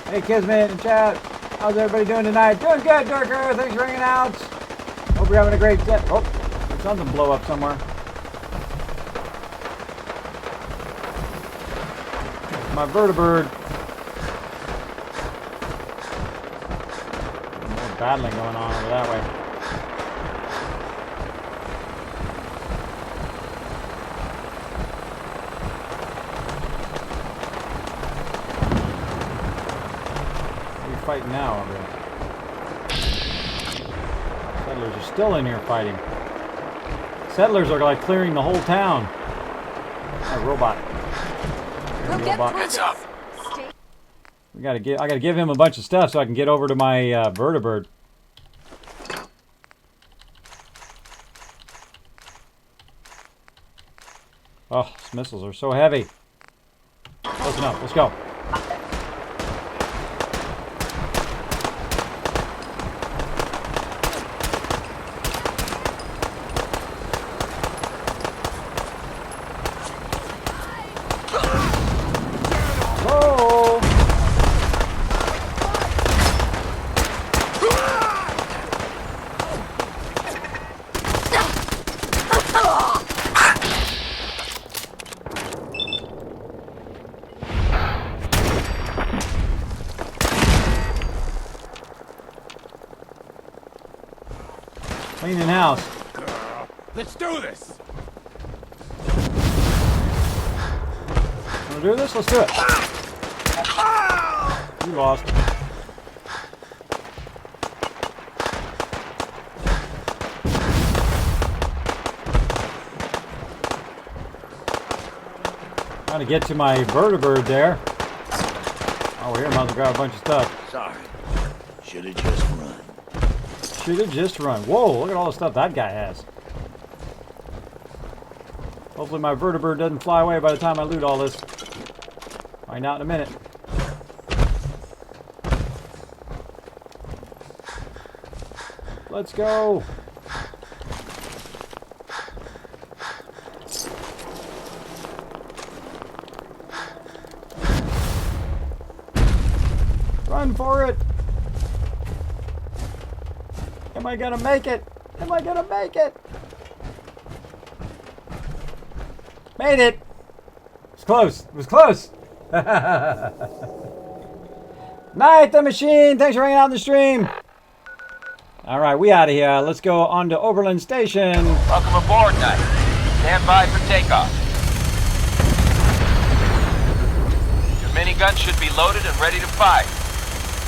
Hey, Kismet and chat. How's everybody doing tonight? Doing good, Darker. Thanks for hanging out. Hope you're having a great day. Oh, there's something blow up somewhere. My vertibird. More battling going on over that way. Fighting now over here. Settlers are still in here fighting. Settlers are like clearing the whole town. A robot. Robot. Heads up. I gotta give him a bunch of stuff so I can get over to my vertibird. Oh, these missiles are so heavy. Close enough. Let's go. Let's do this. Want to do this? Let's do it. You lost. Trying to get to my vertibird there. Oh, we're here. Might as well grab a bunch of stuff. Sorry. Should have just run. Should have just run. Whoa, look at all the stuff that guy has. Hopefully my vertibird doesn't fly away by the time I loot all this. Find out in a minute. Let's go. Run for it. Am I gonna make it? Am I gonna make it? Made it. It was close. It was close. Night the Machine. Thanks for hanging out in the stream. All right, we out of here. Let's go on to Oberlin Station. Welcome aboard, Knight. Stand by for takeoff. Your minigun should be loaded and ready to fire.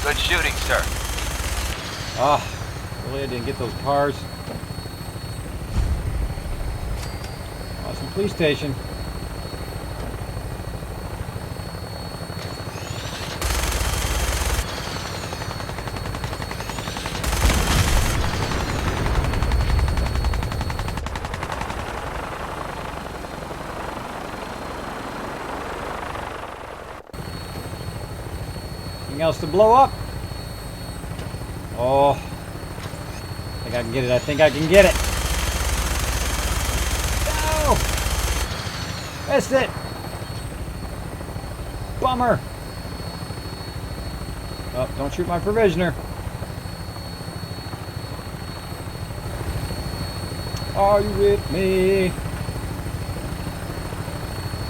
Good shooting, sir. Oh, really? I didn't get those cars. Awesome police station. Else to blow up. Oh, I think I can get it. I think I can get it. No! Missed it. Bummer. Oh, don't shoot my provisioner. Are you with me?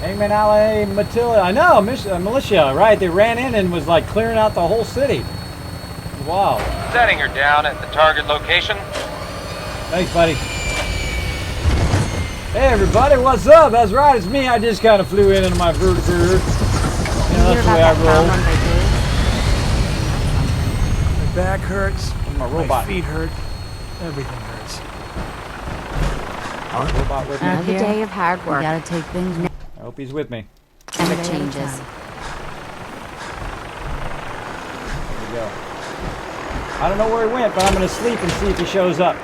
Hangman Alley, Matilda. I know, militia, right? They ran in and was like clearing out the whole city. Wow. Setting her down at the target location. Thanks, buddy. Hey, everybody, what's up? That's right, it's me. I just kind of flew in into my vertibird. That's the way I roll. My back hurts. My robot. My feet hurt. Everything hurts. Robot with me. Another day of hard work. We gotta take things now. I hope he's with me. And it changes. There we go. I don't know where he went, but I'm going to sleep and see if he shows up.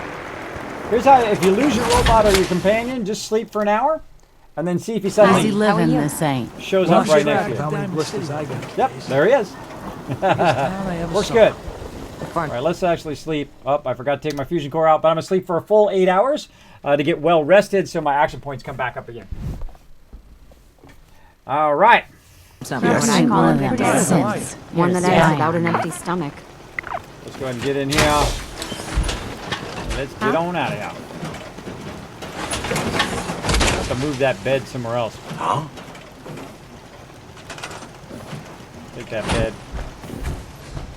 Here's how, if you lose your robot or your companion, just sleep for an hour, and then see if he suddenly How's he living, this ain't? shows up right next to you. How many blisters I got? Yep, there he is. Works good. All right, let's actually sleep. Oh, I forgot to take my fusion core out, but I'm going to sleep for a full 8 hours to get well rested so my action points come back up again. All right. Something what I call a medicine. One that ends without an empty stomach. Let's go ahead and get in here. Let's get on out of here. I have to move that bed somewhere else. Huh? Take that bed.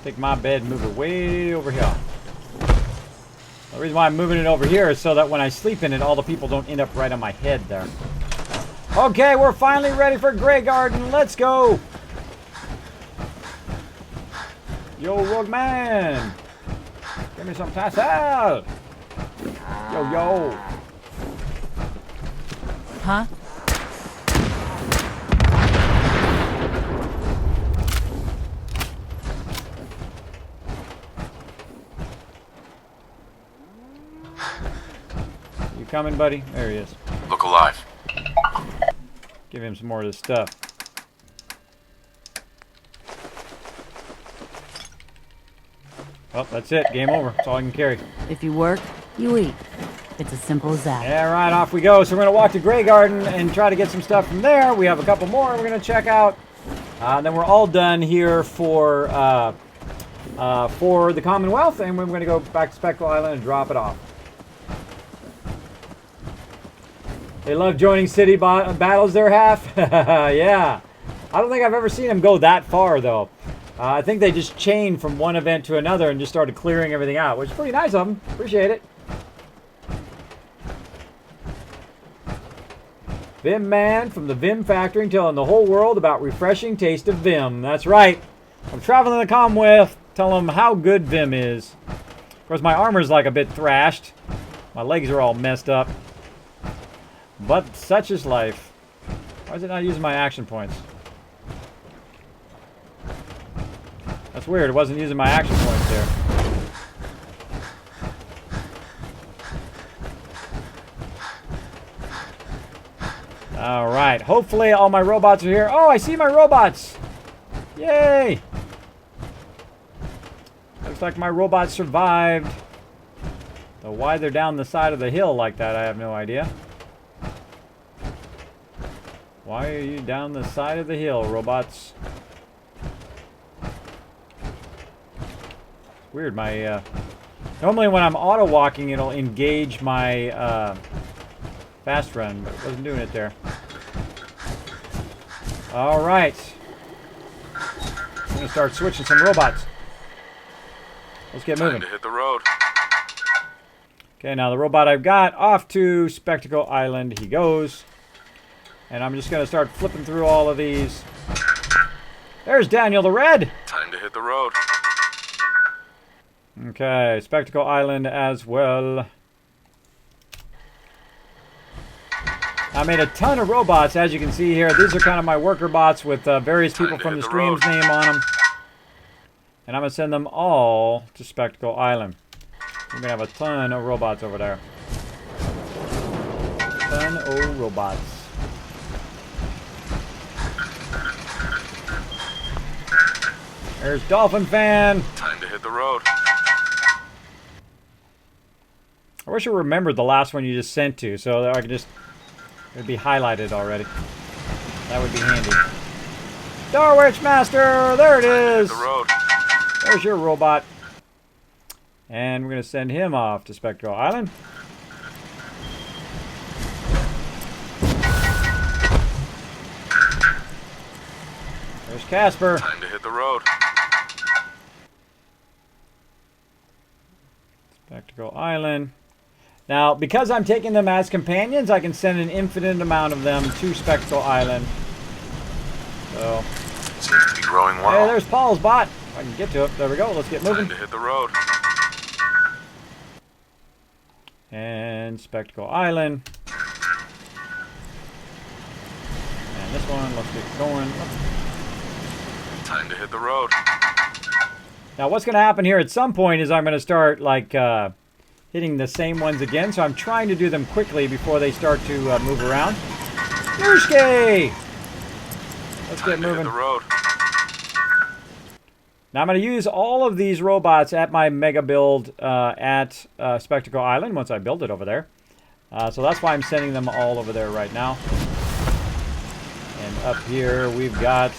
Take my bed and move it way over here. The reason why I'm moving it over here is so that when I sleep in it, all the people don't end up right on my head there. Okay, we're finally ready for Grey Garden. Let's go. Yo, Rugman. Give me some tassel. Yo, yo. Huh? You coming, buddy? There he is. Look alive. Give him some more of this stuff. Well, that's it. Game over. That's all I can carry. If you work, you eat. It's as simple as that. Yeah, right, off we go. So we're going to walk to Grey Garden and try to get some stuff from there. We have a couple more we're going to check out. Then we're all done here for the Commonwealth, and we're going to go back to Spectral Island and drop it off. They love joining city battles there, half. Yeah. I don't think I've ever seen them go that far, though. I think they just chained from one event to another and just started clearing everything out, which is pretty nice of them. Appreciate it. Vim Man from the Vim Factory telling the whole world about refreshing taste of Vim. That's right. I'm traveling the Commonwealth, tell them how good Vim is. Of course, my armor's like a bit thrashed. My legs are all messed up. But such is life. Why is it not using my action points? That's weird. It wasn't using my action points there. Alright. Hopefully all my robots are here. Oh, I see my robots! Yay! Looks like my robots survived. Though why they're down the side of the hill like that, I have no idea. Why are you down the side of the hill, robots? Weird, my, normally when I'm auto-walking, it'll engage my, fast run, but it wasn't doing it there. Alright. I'm gonna start switching some robots. Let's get moving. Time to hit the road. Okay, now the robot I've got, off to Spectacle Island he goes. And I'm just going to start flipping through all of these. There's Daniel the Red! Time to hit the road. Okay, Spectacle Island as well. I made a ton of robots, as you can see here. These are kind of my worker bots with various people from the stream's name on them. And I'm going to send them all to Spectacle Island. We're going to have a ton of robots over there. A ton of robots. There's Dolphin Fan. Time to hit the road. I wish I remembered the last one you just sent to, so that I could just... It'd be highlighted already. That would be handy. Darwich Master! There it is! Hit the road. There's your robot. And we're going to send him off to Spectacle Island. There's Casper. Time to hit the road. Spectacle Island. Now, because I'm taking them as companions, I can send an infinite amount of them to Spectacle Island. So, seems to be growing well. Hey, there's Paul's bot. If I can get to it. There we go. Let's get moving. Time to hit the road. And Spectacle Island. And this one, let's get going. Time to hit the road. Now, what's going to happen here at some point is I'm going to start, like, hitting the same ones again. So I'm trying to do them quickly before they start to move around. Yushke! Let's get moving. Hit the road. Now I'm going to use all of these robots at my mega build at Spectacle Island once I build it over there. So that's why I'm sending them all over there right now. And up here we've got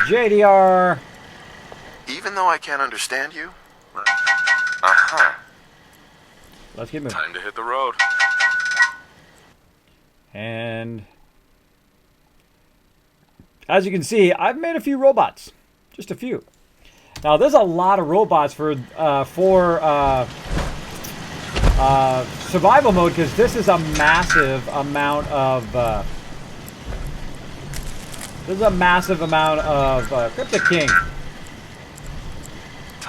JDR. Even though I can't understand you? Let's get moving. Time to hit the road. And as you can see, I've made a few robots. Just a few. Now, there's a lot of robots for survival mode because this is a massive amount of Cryptic King.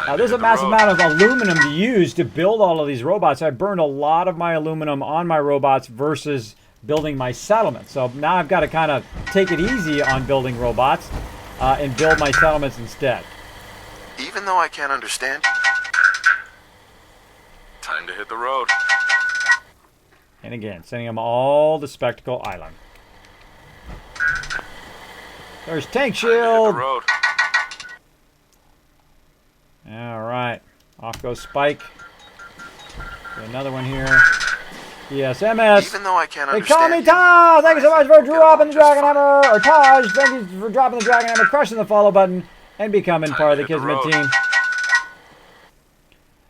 Now, there's a massive amount of aluminum to use to build all of these robots. I burned a lot of my aluminum on my robots versus building my settlements. So now I've got to kind of take it easy on building robots and build my settlements instead. Even though I can't understand you? Time to hit the road. And again, sending them all to Spectacle Island. There's Tank Shield. Alright. Off goes Spike. Got another one here. ESMS. Even though I can't They call me Taj! Thank you so much for dropping the Dragon Hammer. Or Taj, thank you for dropping the Dragon Hammer, crushing the follow button, and becoming part of the Kismet team.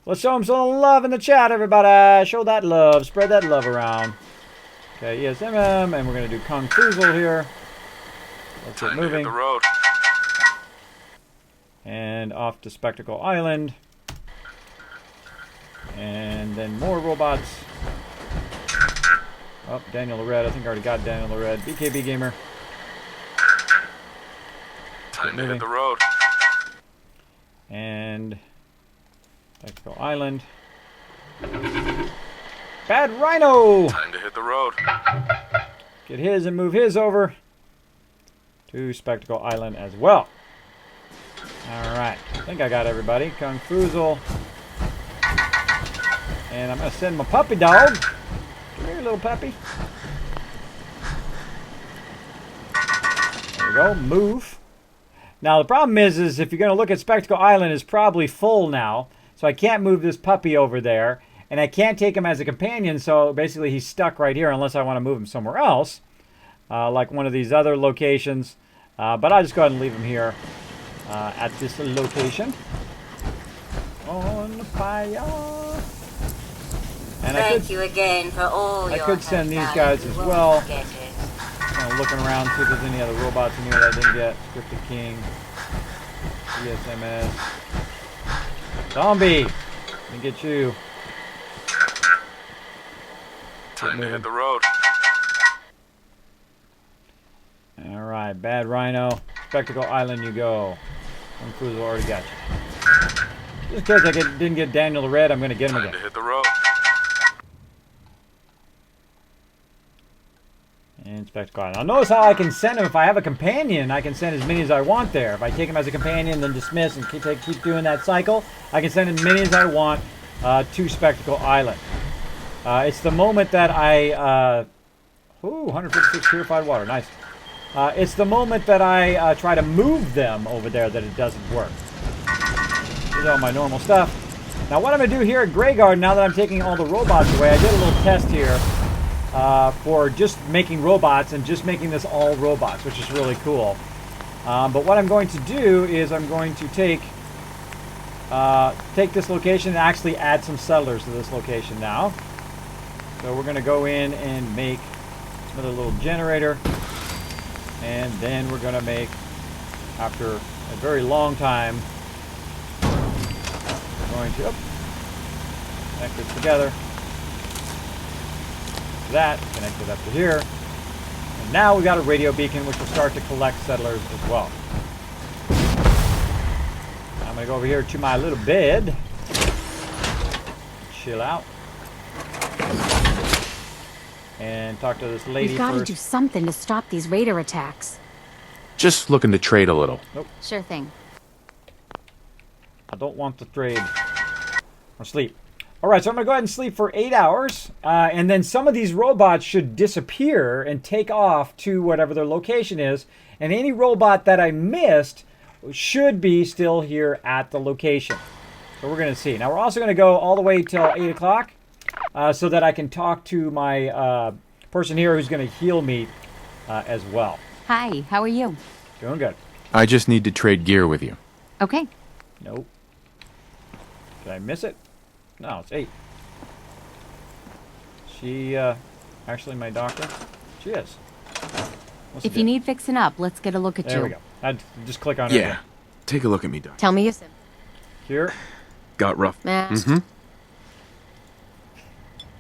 Let's show them some love in the chat, everybody. Show that love. Spread that love around. Okay, ESMM, and we're going to do Kung Fuzel here. Let's get moving. The road. And off to Spectacle Island. And then more robots. Oh, Daniel the Red. I think I already got Daniel the Red. BKB Gamer. Time to hit the road. And Spectacle Island. Bad Rhino! Time to hit the road. Get his and move his over to Spectacle Island as well. Alright, I think I got everybody. Kung Foozle. And I'm going to send my puppy dog. Come here, little puppy. There we go, move. Now the problem is if you're going to look at Spectacle Island, it's probably full now. So I can't move this puppy over there. And I can't take him as a companion, so basically he's stuck right here unless I want to move him somewhere else. Like one of these other locations. But I'll just go ahead and leave him here at this location. On fire. And Thank you again for all your I could send these guys as well. Kind of looking around, see if there's any other robots in here that I didn't get. Scripted King. ESMS. Zombie! Let me get you. Time to hit the road. Alright, Bad Rhino. Spectacle Island you go. Kung Fu's already got you. Just in case I didn't get Daniel the Red, I'm going to get him again. Time to hit the road. And Spectacle Island. Now notice how I can send him. If I have a companion, I can send as many as I want there. If I take him as a companion, then dismiss and keep doing that cycle, I can send as many as I want to Spectacle Island. It's the moment that I... 156 purified water. Nice. It's the moment that I try to move them over there that it doesn't work. Here's all my normal stuff. Now what I'm going to do here at Grey Garden, now that I'm taking all the robots away, I did a little test here for just making robots and just making this all robots, which is really cool. But what I'm going to do is I'm going to take this location and actually add some settlers to this location now. So we're going to go in and make another little generator. And then we're going to make, after a very long time, we're going to connect it together. That, connect it up to here. And now we've got a radio beacon which will start to collect settlers as well. I'm going to go over here to my little bed. Chill out. And talk to this lady We've got to first. do something to stop these raider attacks. Just looking to trade a little. Nope. Sure thing. I don't want to trade or sleep. All right, so I'm going to go ahead and sleep for 8 hours. And then some of these robots should disappear and take off to whatever their location is. And any robot that I missed should be still here at the location. So we're going to see. Now, we're also going to go all the way till 8 o'clock so that I can talk to my person here who's going to heal me as well. Hi, how are you? Doing good. I just need to trade gear with you. Okay. Nope. Did I miss it? No, it's 8. She, actually my doctor? She is. If you need fixing up, let's get a look at you. There we go. I'd just click on her. Yeah. Take a look at me, Doc. Tell me your symptoms. Here. Got rough. Mm-hmm.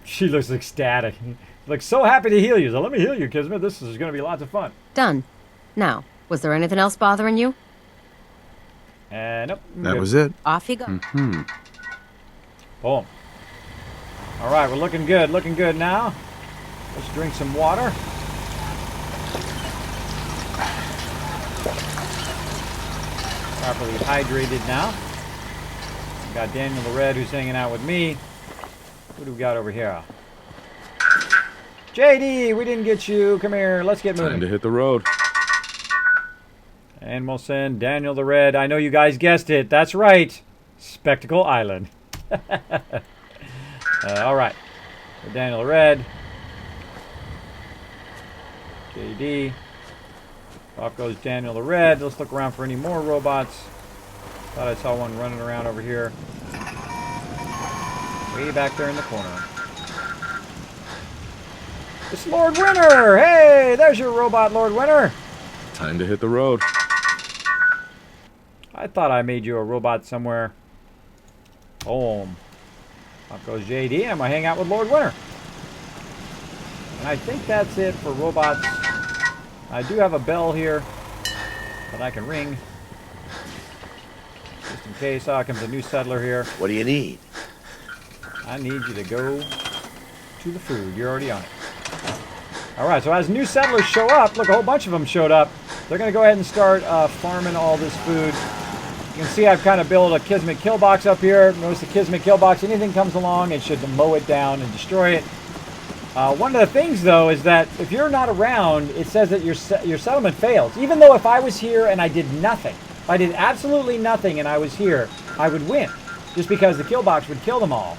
She looks ecstatic. Looks so happy to heal you. So let me heal you, Kismet. This is going to be lots of fun. Done. Now, was there anything else bothering you? Nope. That was it. Off you go. Mm-hmm. Boom. All right, we're looking good. Looking good now. Let's drink some water. Properly hydrated now. We got Daniel the Red who's hanging out with me. What do we got over here? JD, we didn't get you. Come here. Let's get moving. Time to hit the road. And we'll send Daniel the Red. I know you guys guessed it. That's right. Spectacle Island. All right. So Daniel the Red. JD. Off goes Daniel the Red. Let's look around for any more robots. Thought I saw one running around over here. Way back there in the corner. It's Lord Winter! Hey, there's your robot, Lord Winter. Time to hit the road. I thought I made you a robot somewhere. Boom. Off goes JD. I'm going to hang out with Lord Winter. And I think that's it for robots. I do have a bell here that I can ring. Just in case. Oh, comes a new settler here. What do you need? I need you to go to the food. You're already on it. Alright, so as new settlers show up, look, a whole bunch of them showed up. They're going to go ahead and start farming all this food. You can see I've kind of built a Kismet kill box up here. Notice the Kismet kill box. Anything comes along, it should mow it down and destroy it. One of the things, though, is that if you're not around, it says that your settlement fails. Even though if I was here and I did nothing, if I did absolutely nothing and I was here, I would win. Just because the kill box would kill them all.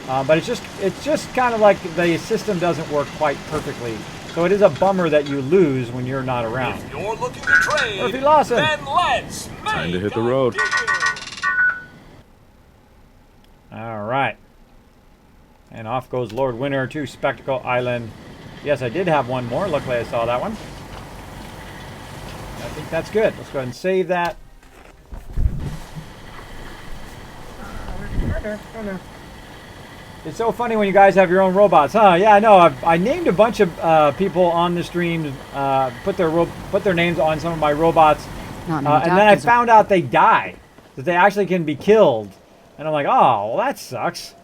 But it's just kind of like the system doesn't work quite perfectly. So it is a bummer that you lose when you're not around. If you're looking to trade, Murphy Lawson. then let's Time to hit the road. All right. And off goes Lord Winter to Spectacle Island. Yes, I did have one more. Luckily, I saw that one. I think that's good. Let's go ahead and save that. It's so funny when you guys have your own robots, huh? Yeah, I know. I named a bunch of people on the stream, put their names on some of my robots, and then I found out they die, that they actually can be killed, and I'm like, oh, well, that sucks.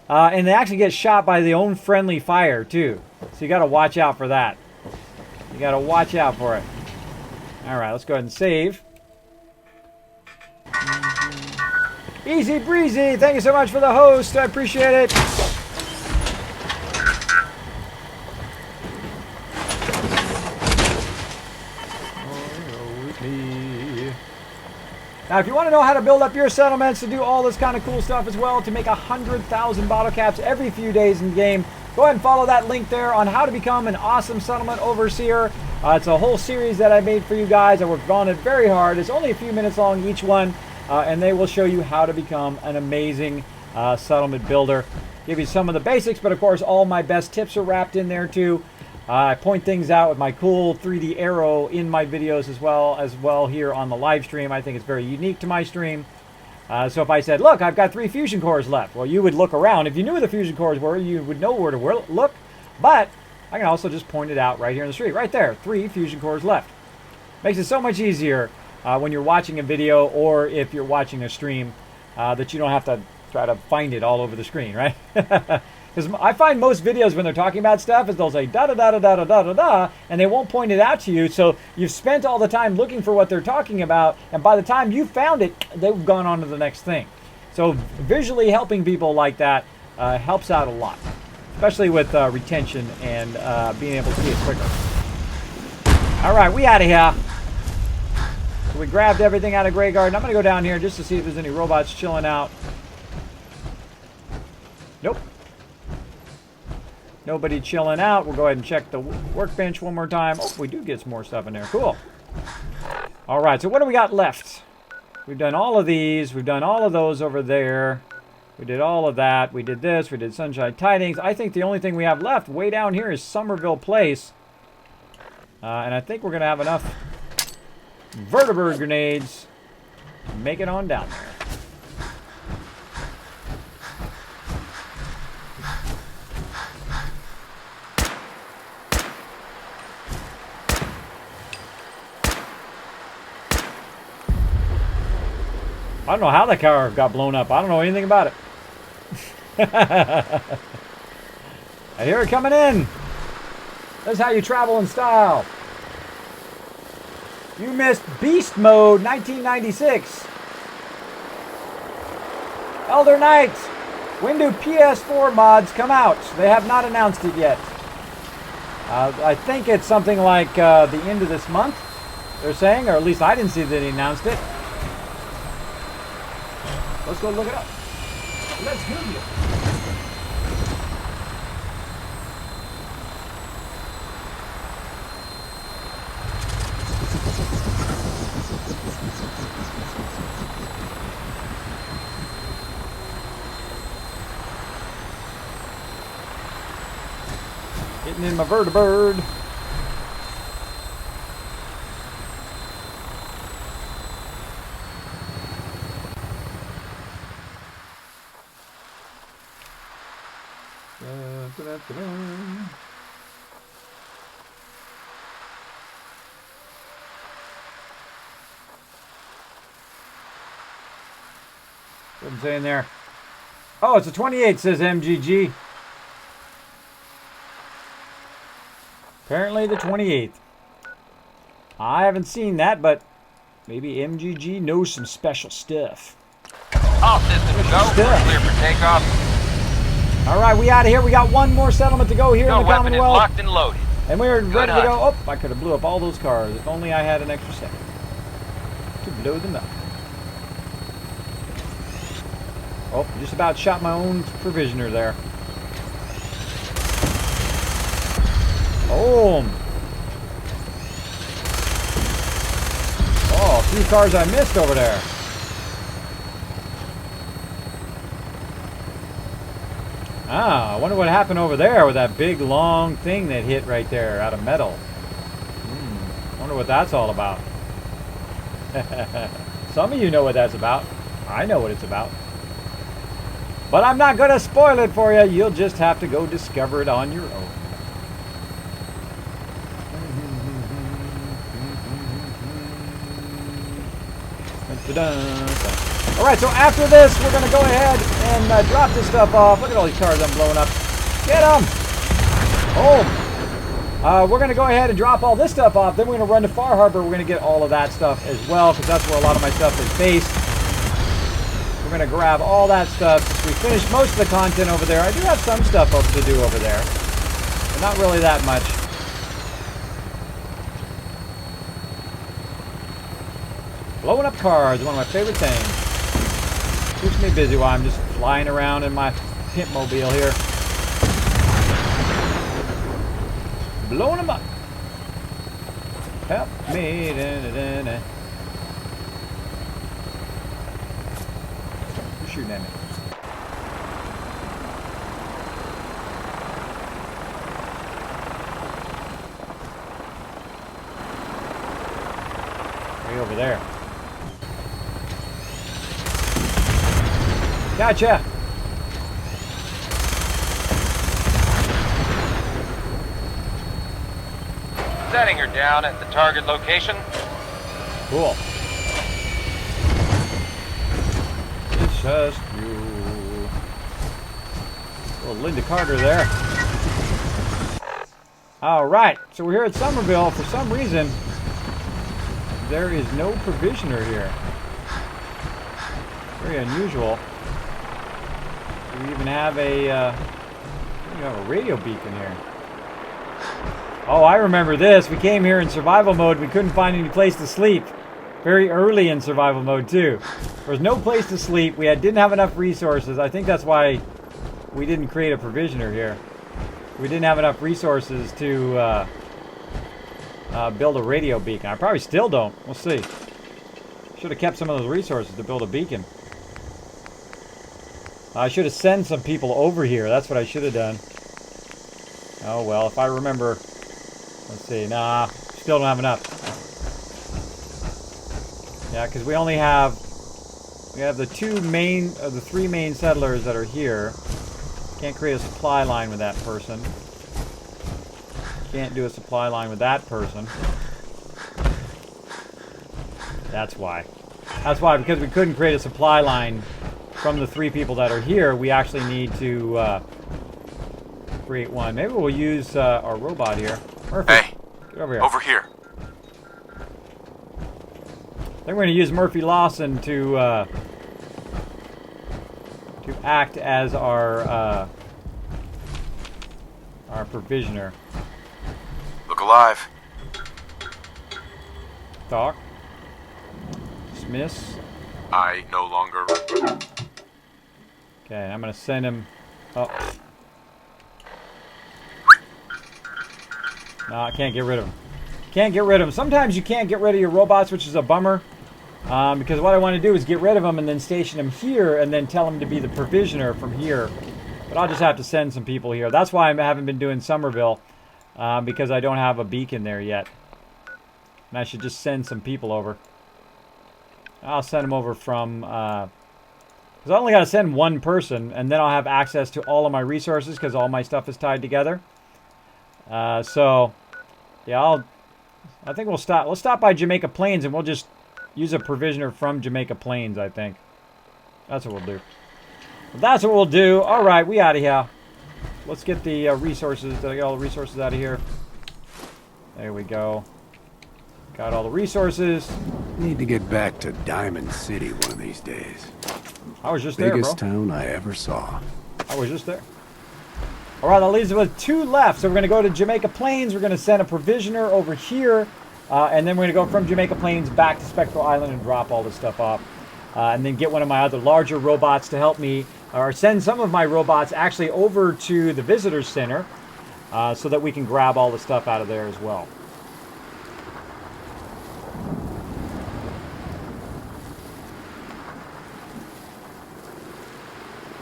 And they actually get shot by their own friendly fire too, so you got to watch out for that. You got to watch out for it. All right, let's go ahead and save. Easy breezy. Thank you so much for the host. I appreciate it. Now, if you want to know how to build up your settlements, to do all this kind of cool stuff as well, to make 100,000 bottle caps every few days in game, go ahead and follow that link there on how to become an awesome settlement overseer. It's a whole series that I made for you guys. I worked on it very hard. It's only a few minutes long each one. And they will show you how to become an amazing settlement builder. Give you some of the basics, but of course all my best tips are wrapped in there too. I point things out with my cool 3D arrow in my videos as well here on the live stream. I think it's very unique to my stream. So if I said, look, I've got 3 fusion cores left, well, you would look around. If you knew where the fusion cores were, you would know where to look. But I can also just point it out right here in the street. Right there, 3 fusion cores left. Makes it so much easier when you're watching a video or if you're watching a stream that you don't have to try to find it all over the screen, right? Because I find most videos when they're talking about stuff is they'll say da-da-da-da-da-da-da-da, and they won't point it out to you, so you've spent all the time looking for what they're talking about, and by the time you found it, they've gone on to the next thing. So visually helping people like that helps out a lot, especially with retention and being able to see it quicker. All right, we out of here. So we grabbed everything out of Grey Garden. I'm going to go down here just to see if there's any robots chilling out. Nope. Nobody chilling out. We'll go ahead and check the workbench one more time. Oh, we do get some more stuff in there. Cool. All right, so what do we got left? We've done all of these. We've done all of those over there. We did all of that. We did this. We did Sunshine Tidings. I think the only thing we have left way down here is Somerville Place. And I think we're going to have enough vertebrate grenades to make it on down there. I don't know how that car got blown up. I don't know anything about it. I hear it coming in. That's how you travel in style. You missed Beast Mode 1996. Elder Knights. When do PS4 mods come out? They have not announced it yet. I think it's something like the end of this month, they're saying, or at least I didn't see that they announced it. Let's go look it up. Let's Google it. Getting in my vertibird. What I'm saying there. Oh, it's a 28, says MGG. Apparently the 28th. I haven't seen that, but maybe MGG knows some special stuff. All systems go. Clear for takeoff. All right, we out of here. We got one more settlement to go here in the weapon is Commonwealth. locked and loaded. And we're Good ready to go. hunt. Oh, I could have blew up all those cars. If only I had an extra second to blow them up. Oh, just about shot my own provisioner there. Boom. Oh, a few cars I missed over there. Ah, I wonder what happened over there with that big long thing that hit right there out of metal. Wonder what that's all about. Some of you know what that's about. I know what it's about. But I'm not going to spoil it for you. You'll just have to go discover it on your own. Alright, so after this, we're going to go ahead and drop this stuff off. Look at all these cars I'm blowing up. Get them! Oh! We're going to go ahead and drop all this stuff off. Then we're going to run to Far Harbor. We're going to get all of that stuff as well, because that's where a lot of my stuff is based. We're going to grab all that stuff. Since we finished most of the content over there, I do have some stuff to do over there, but not really that much. Blowing up cars, one of my favorite things. Keeps me busy while I'm just flying around in my pimp mobile here. Blowing them up. Help me. Who's shooting at me? Way over there. Gotcha. Setting her down at the target location. Cool. It's just you. Little Linda Carter there. All right, so we're here at Somerville. For some reason, there is no provisioner here. Very unusual. Do we even have a radio beacon here? Oh, I remember this. We came here in survival mode. We couldn't find any place to sleep. Very early in survival mode, too. There was no place to sleep. We didn't have enough resources. I think that's why we didn't create a provisioner here. We didn't have enough resources to build a radio beacon. I probably still don't. We'll see. Should have kept some of those resources to build a beacon. I should have sent some people over here. That's what I should have done. Oh, well, if I remember... Let's see. Nah, still don't have enough. Yeah, because we only have... We have the three main settlers that are here. Can't create a supply line with that person. Can't do a supply line with that person. That's why. That's why, because we couldn't create a supply line from the three people that are here, we actually need to create one. Maybe we'll use our robot here. Murphy, hey, get over here. Over here. I think we're going to use Murphy Lawson to act as our provisioner. Look alive. Talk. Dismiss. I no longer... Okay, I'm going to send him up. No, I can't get rid of him. Can't get rid of him. Sometimes you can't get rid of your robots, which is a bummer. Because what I want to do is get rid of them and then station them here and then tell them to be the provisioner from here. But I'll just have to send some people here. That's why I haven't been doing Somerville. Because I don't have a beacon there yet. And I should just send some people over. I'll send them over from... Because I only got to send one person, and then I'll have access to all of my resources because all my stuff is tied together. So, yeah, I think we'll stop. We'll stop by Jamaica Plains, and we'll just use a provisioner from Jamaica Plains, I think. That's what we'll do. That's what we'll do. All right, we out of here. Let's get the resources. Did I get all the resources out of here? There we go. Got all the resources. Need to get back to Diamond City one of these days. I was just there, bro. Biggest town I ever saw. I was just there. All right, that leaves us with 2 left. So we're going to go to Jamaica Plains. We're going to send a provisioner over here. And then we're going to go from Jamaica Plains back to Spectral Island and drop all this stuff off. And then get one of my other larger robots to help me, or send some of my robots actually over to the Visitor Center so that we can grab all the stuff out of there as well.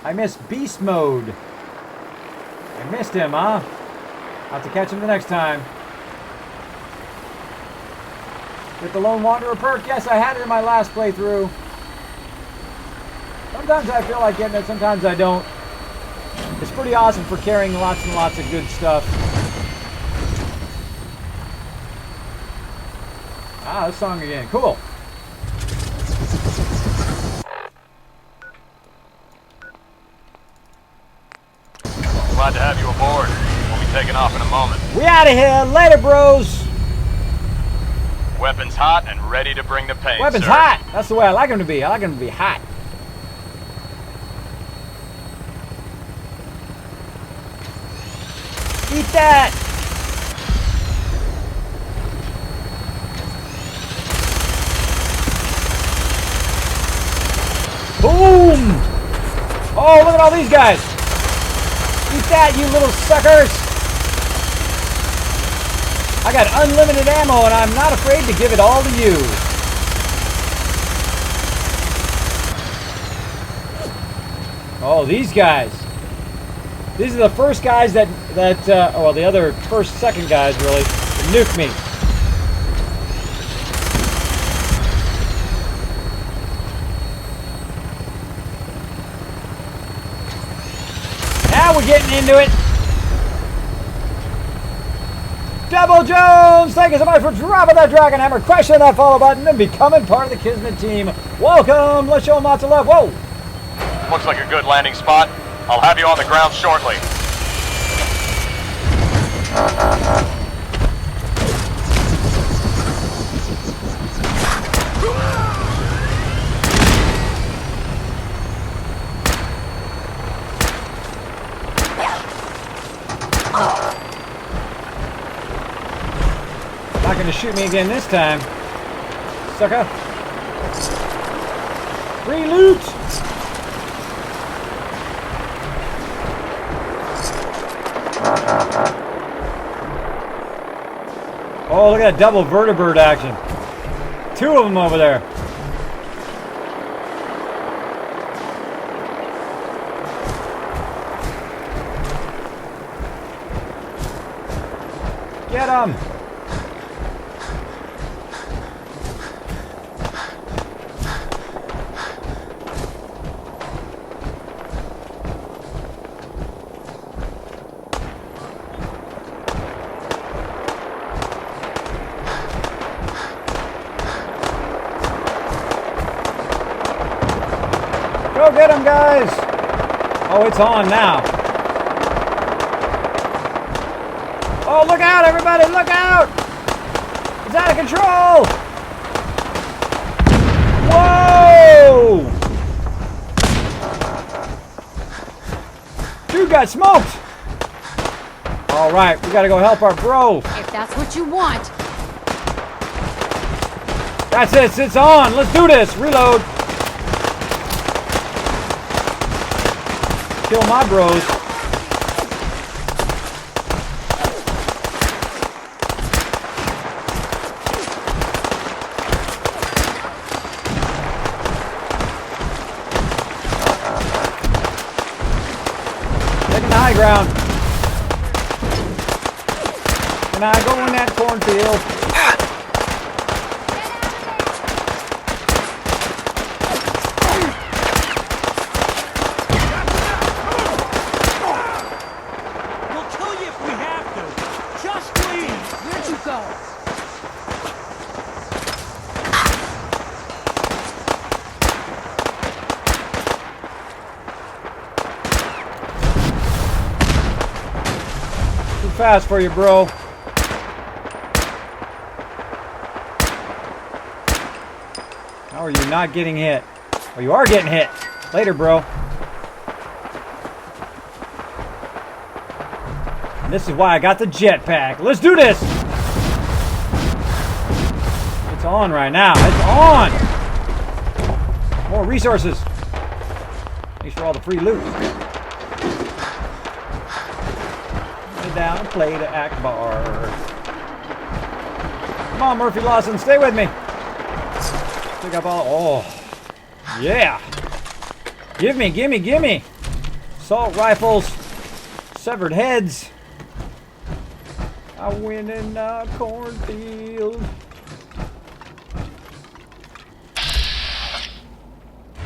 I missed Beast Mode. I missed him, huh? I'll have to catch him the next time. Get the Lone Wanderer perk. Yes, I had it in my last playthrough. Sometimes I feel like getting it, sometimes I don't. It's pretty awesome for carrying lots and lots of good stuff. Ah, this song again. Cool. Glad to have you aboard. We'll be taking off in a moment. We out of here. Later, bros. Weapons hot and ready to bring the pain, Weapons sir. hot. That's the way I like them to be. I like them to be hot. Eat that. Boom. Oh, look at all these guys. Eat that, you little suckers! I got unlimited ammo, and I'm not afraid to give it all to you. Oh, these guys. These are the first guys that well, the other second guys, really, that nuke me. Now we're getting into it. Double Jones, thank you so much for dropping that Dragon Hammer, crushing that follow button, and becoming part of the Kismet team. Welcome. Let's show them lots of love. Whoa. Looks like a good landing spot. I'll have you on the ground shortly. Not gonna shoot me again this time, sucker. Free loot. Oh, look at that double vertibird action. 2 of them over there. Get them. Go get him, guys! Oh, it's on now. Oh, look out, everybody! Look out! It's out of control! Whoa! Dude got smoked! All right, we gotta go help our bro. If that's what you want. That's it, it's on. Let's do this. Reload. Kill my bros. Taking the high ground. Can I go in that cornfield? fast for you, bro. How are you not getting hit? Oh, you are getting hit. Later, bro. And this is why I got the jetpack. Let's do this! It's on right now. It's on! More resources. Thanks for all the free loot. Lay down and play the Akbar. Come on, Murphy Lawson, stay with me. Pick up all. Oh, yeah. Give me, give me, give me. Assault rifles, severed heads. I win in the cornfield.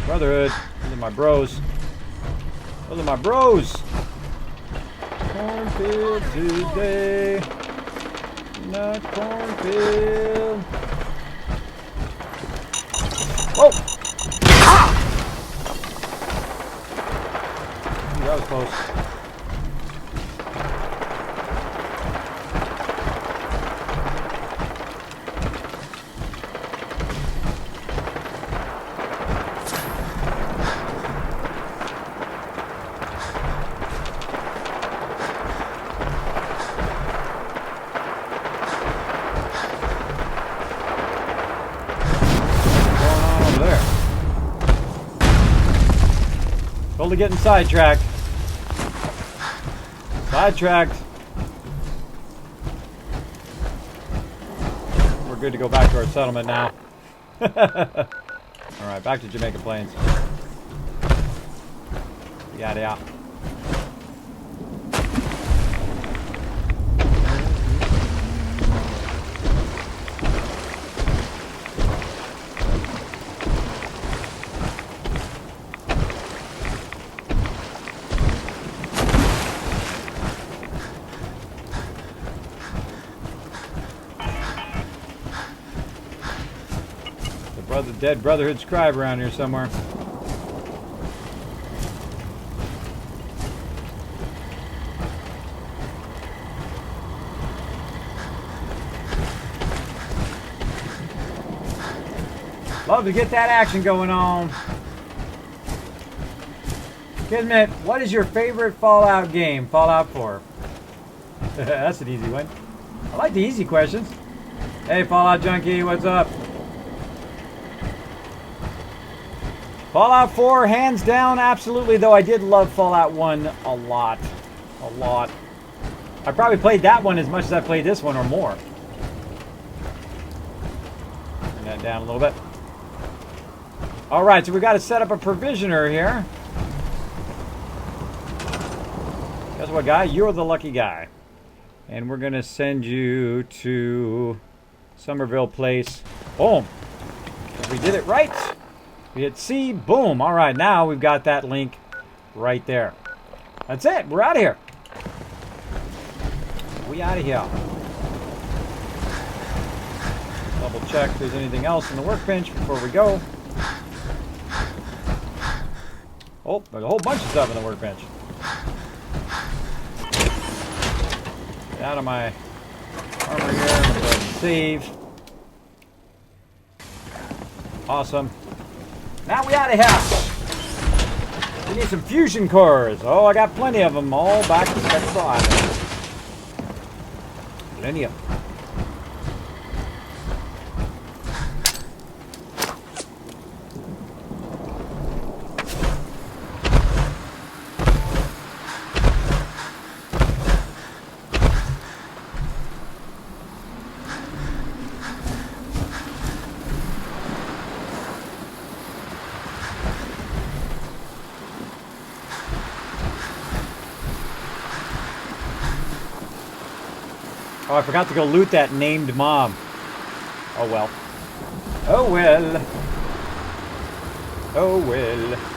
Brotherhood. Those are my bros. Those are my bros. Cornfield today. Not cornfield. Whoa! Ooh, that was close. Totally getting sidetracked. Sidetracked. We're good to go back to our settlement now. Alright, back to Jamaica Plains. Yada yada. Dead Brotherhood scribe around here somewhere. Love to get that action going on. Kismet, what is your favorite Fallout game? Fallout 4. That's an easy one. I like the easy questions. Hey, Fallout Junkie, what's up? Fallout 4, hands down, absolutely, though I did love Fallout 1 a lot. A lot. I probably played that one as much as I played this one or more. Bring that down a little bit. Alright, so we got to set up a provisioner here. Guess what, guy? You're the lucky guy. And we're going to send you to Somerville Place. Boom. We did it right. We hit C, boom. All right, now we've got that link right there. That's it. We're out of here. We out of here. Double check if there's anything else in the workbench before we go. Oh, there's a whole bunch of stuff in the workbench. Get out of my armor here. I'm going to go ahead and save. Awesome. Now we out of here. We need some fusion cores. Oh, I got plenty of them. All back to Spectral Island. Plenty of them. Oh, I forgot to go loot that named mob. Oh well. Oh well. Oh well.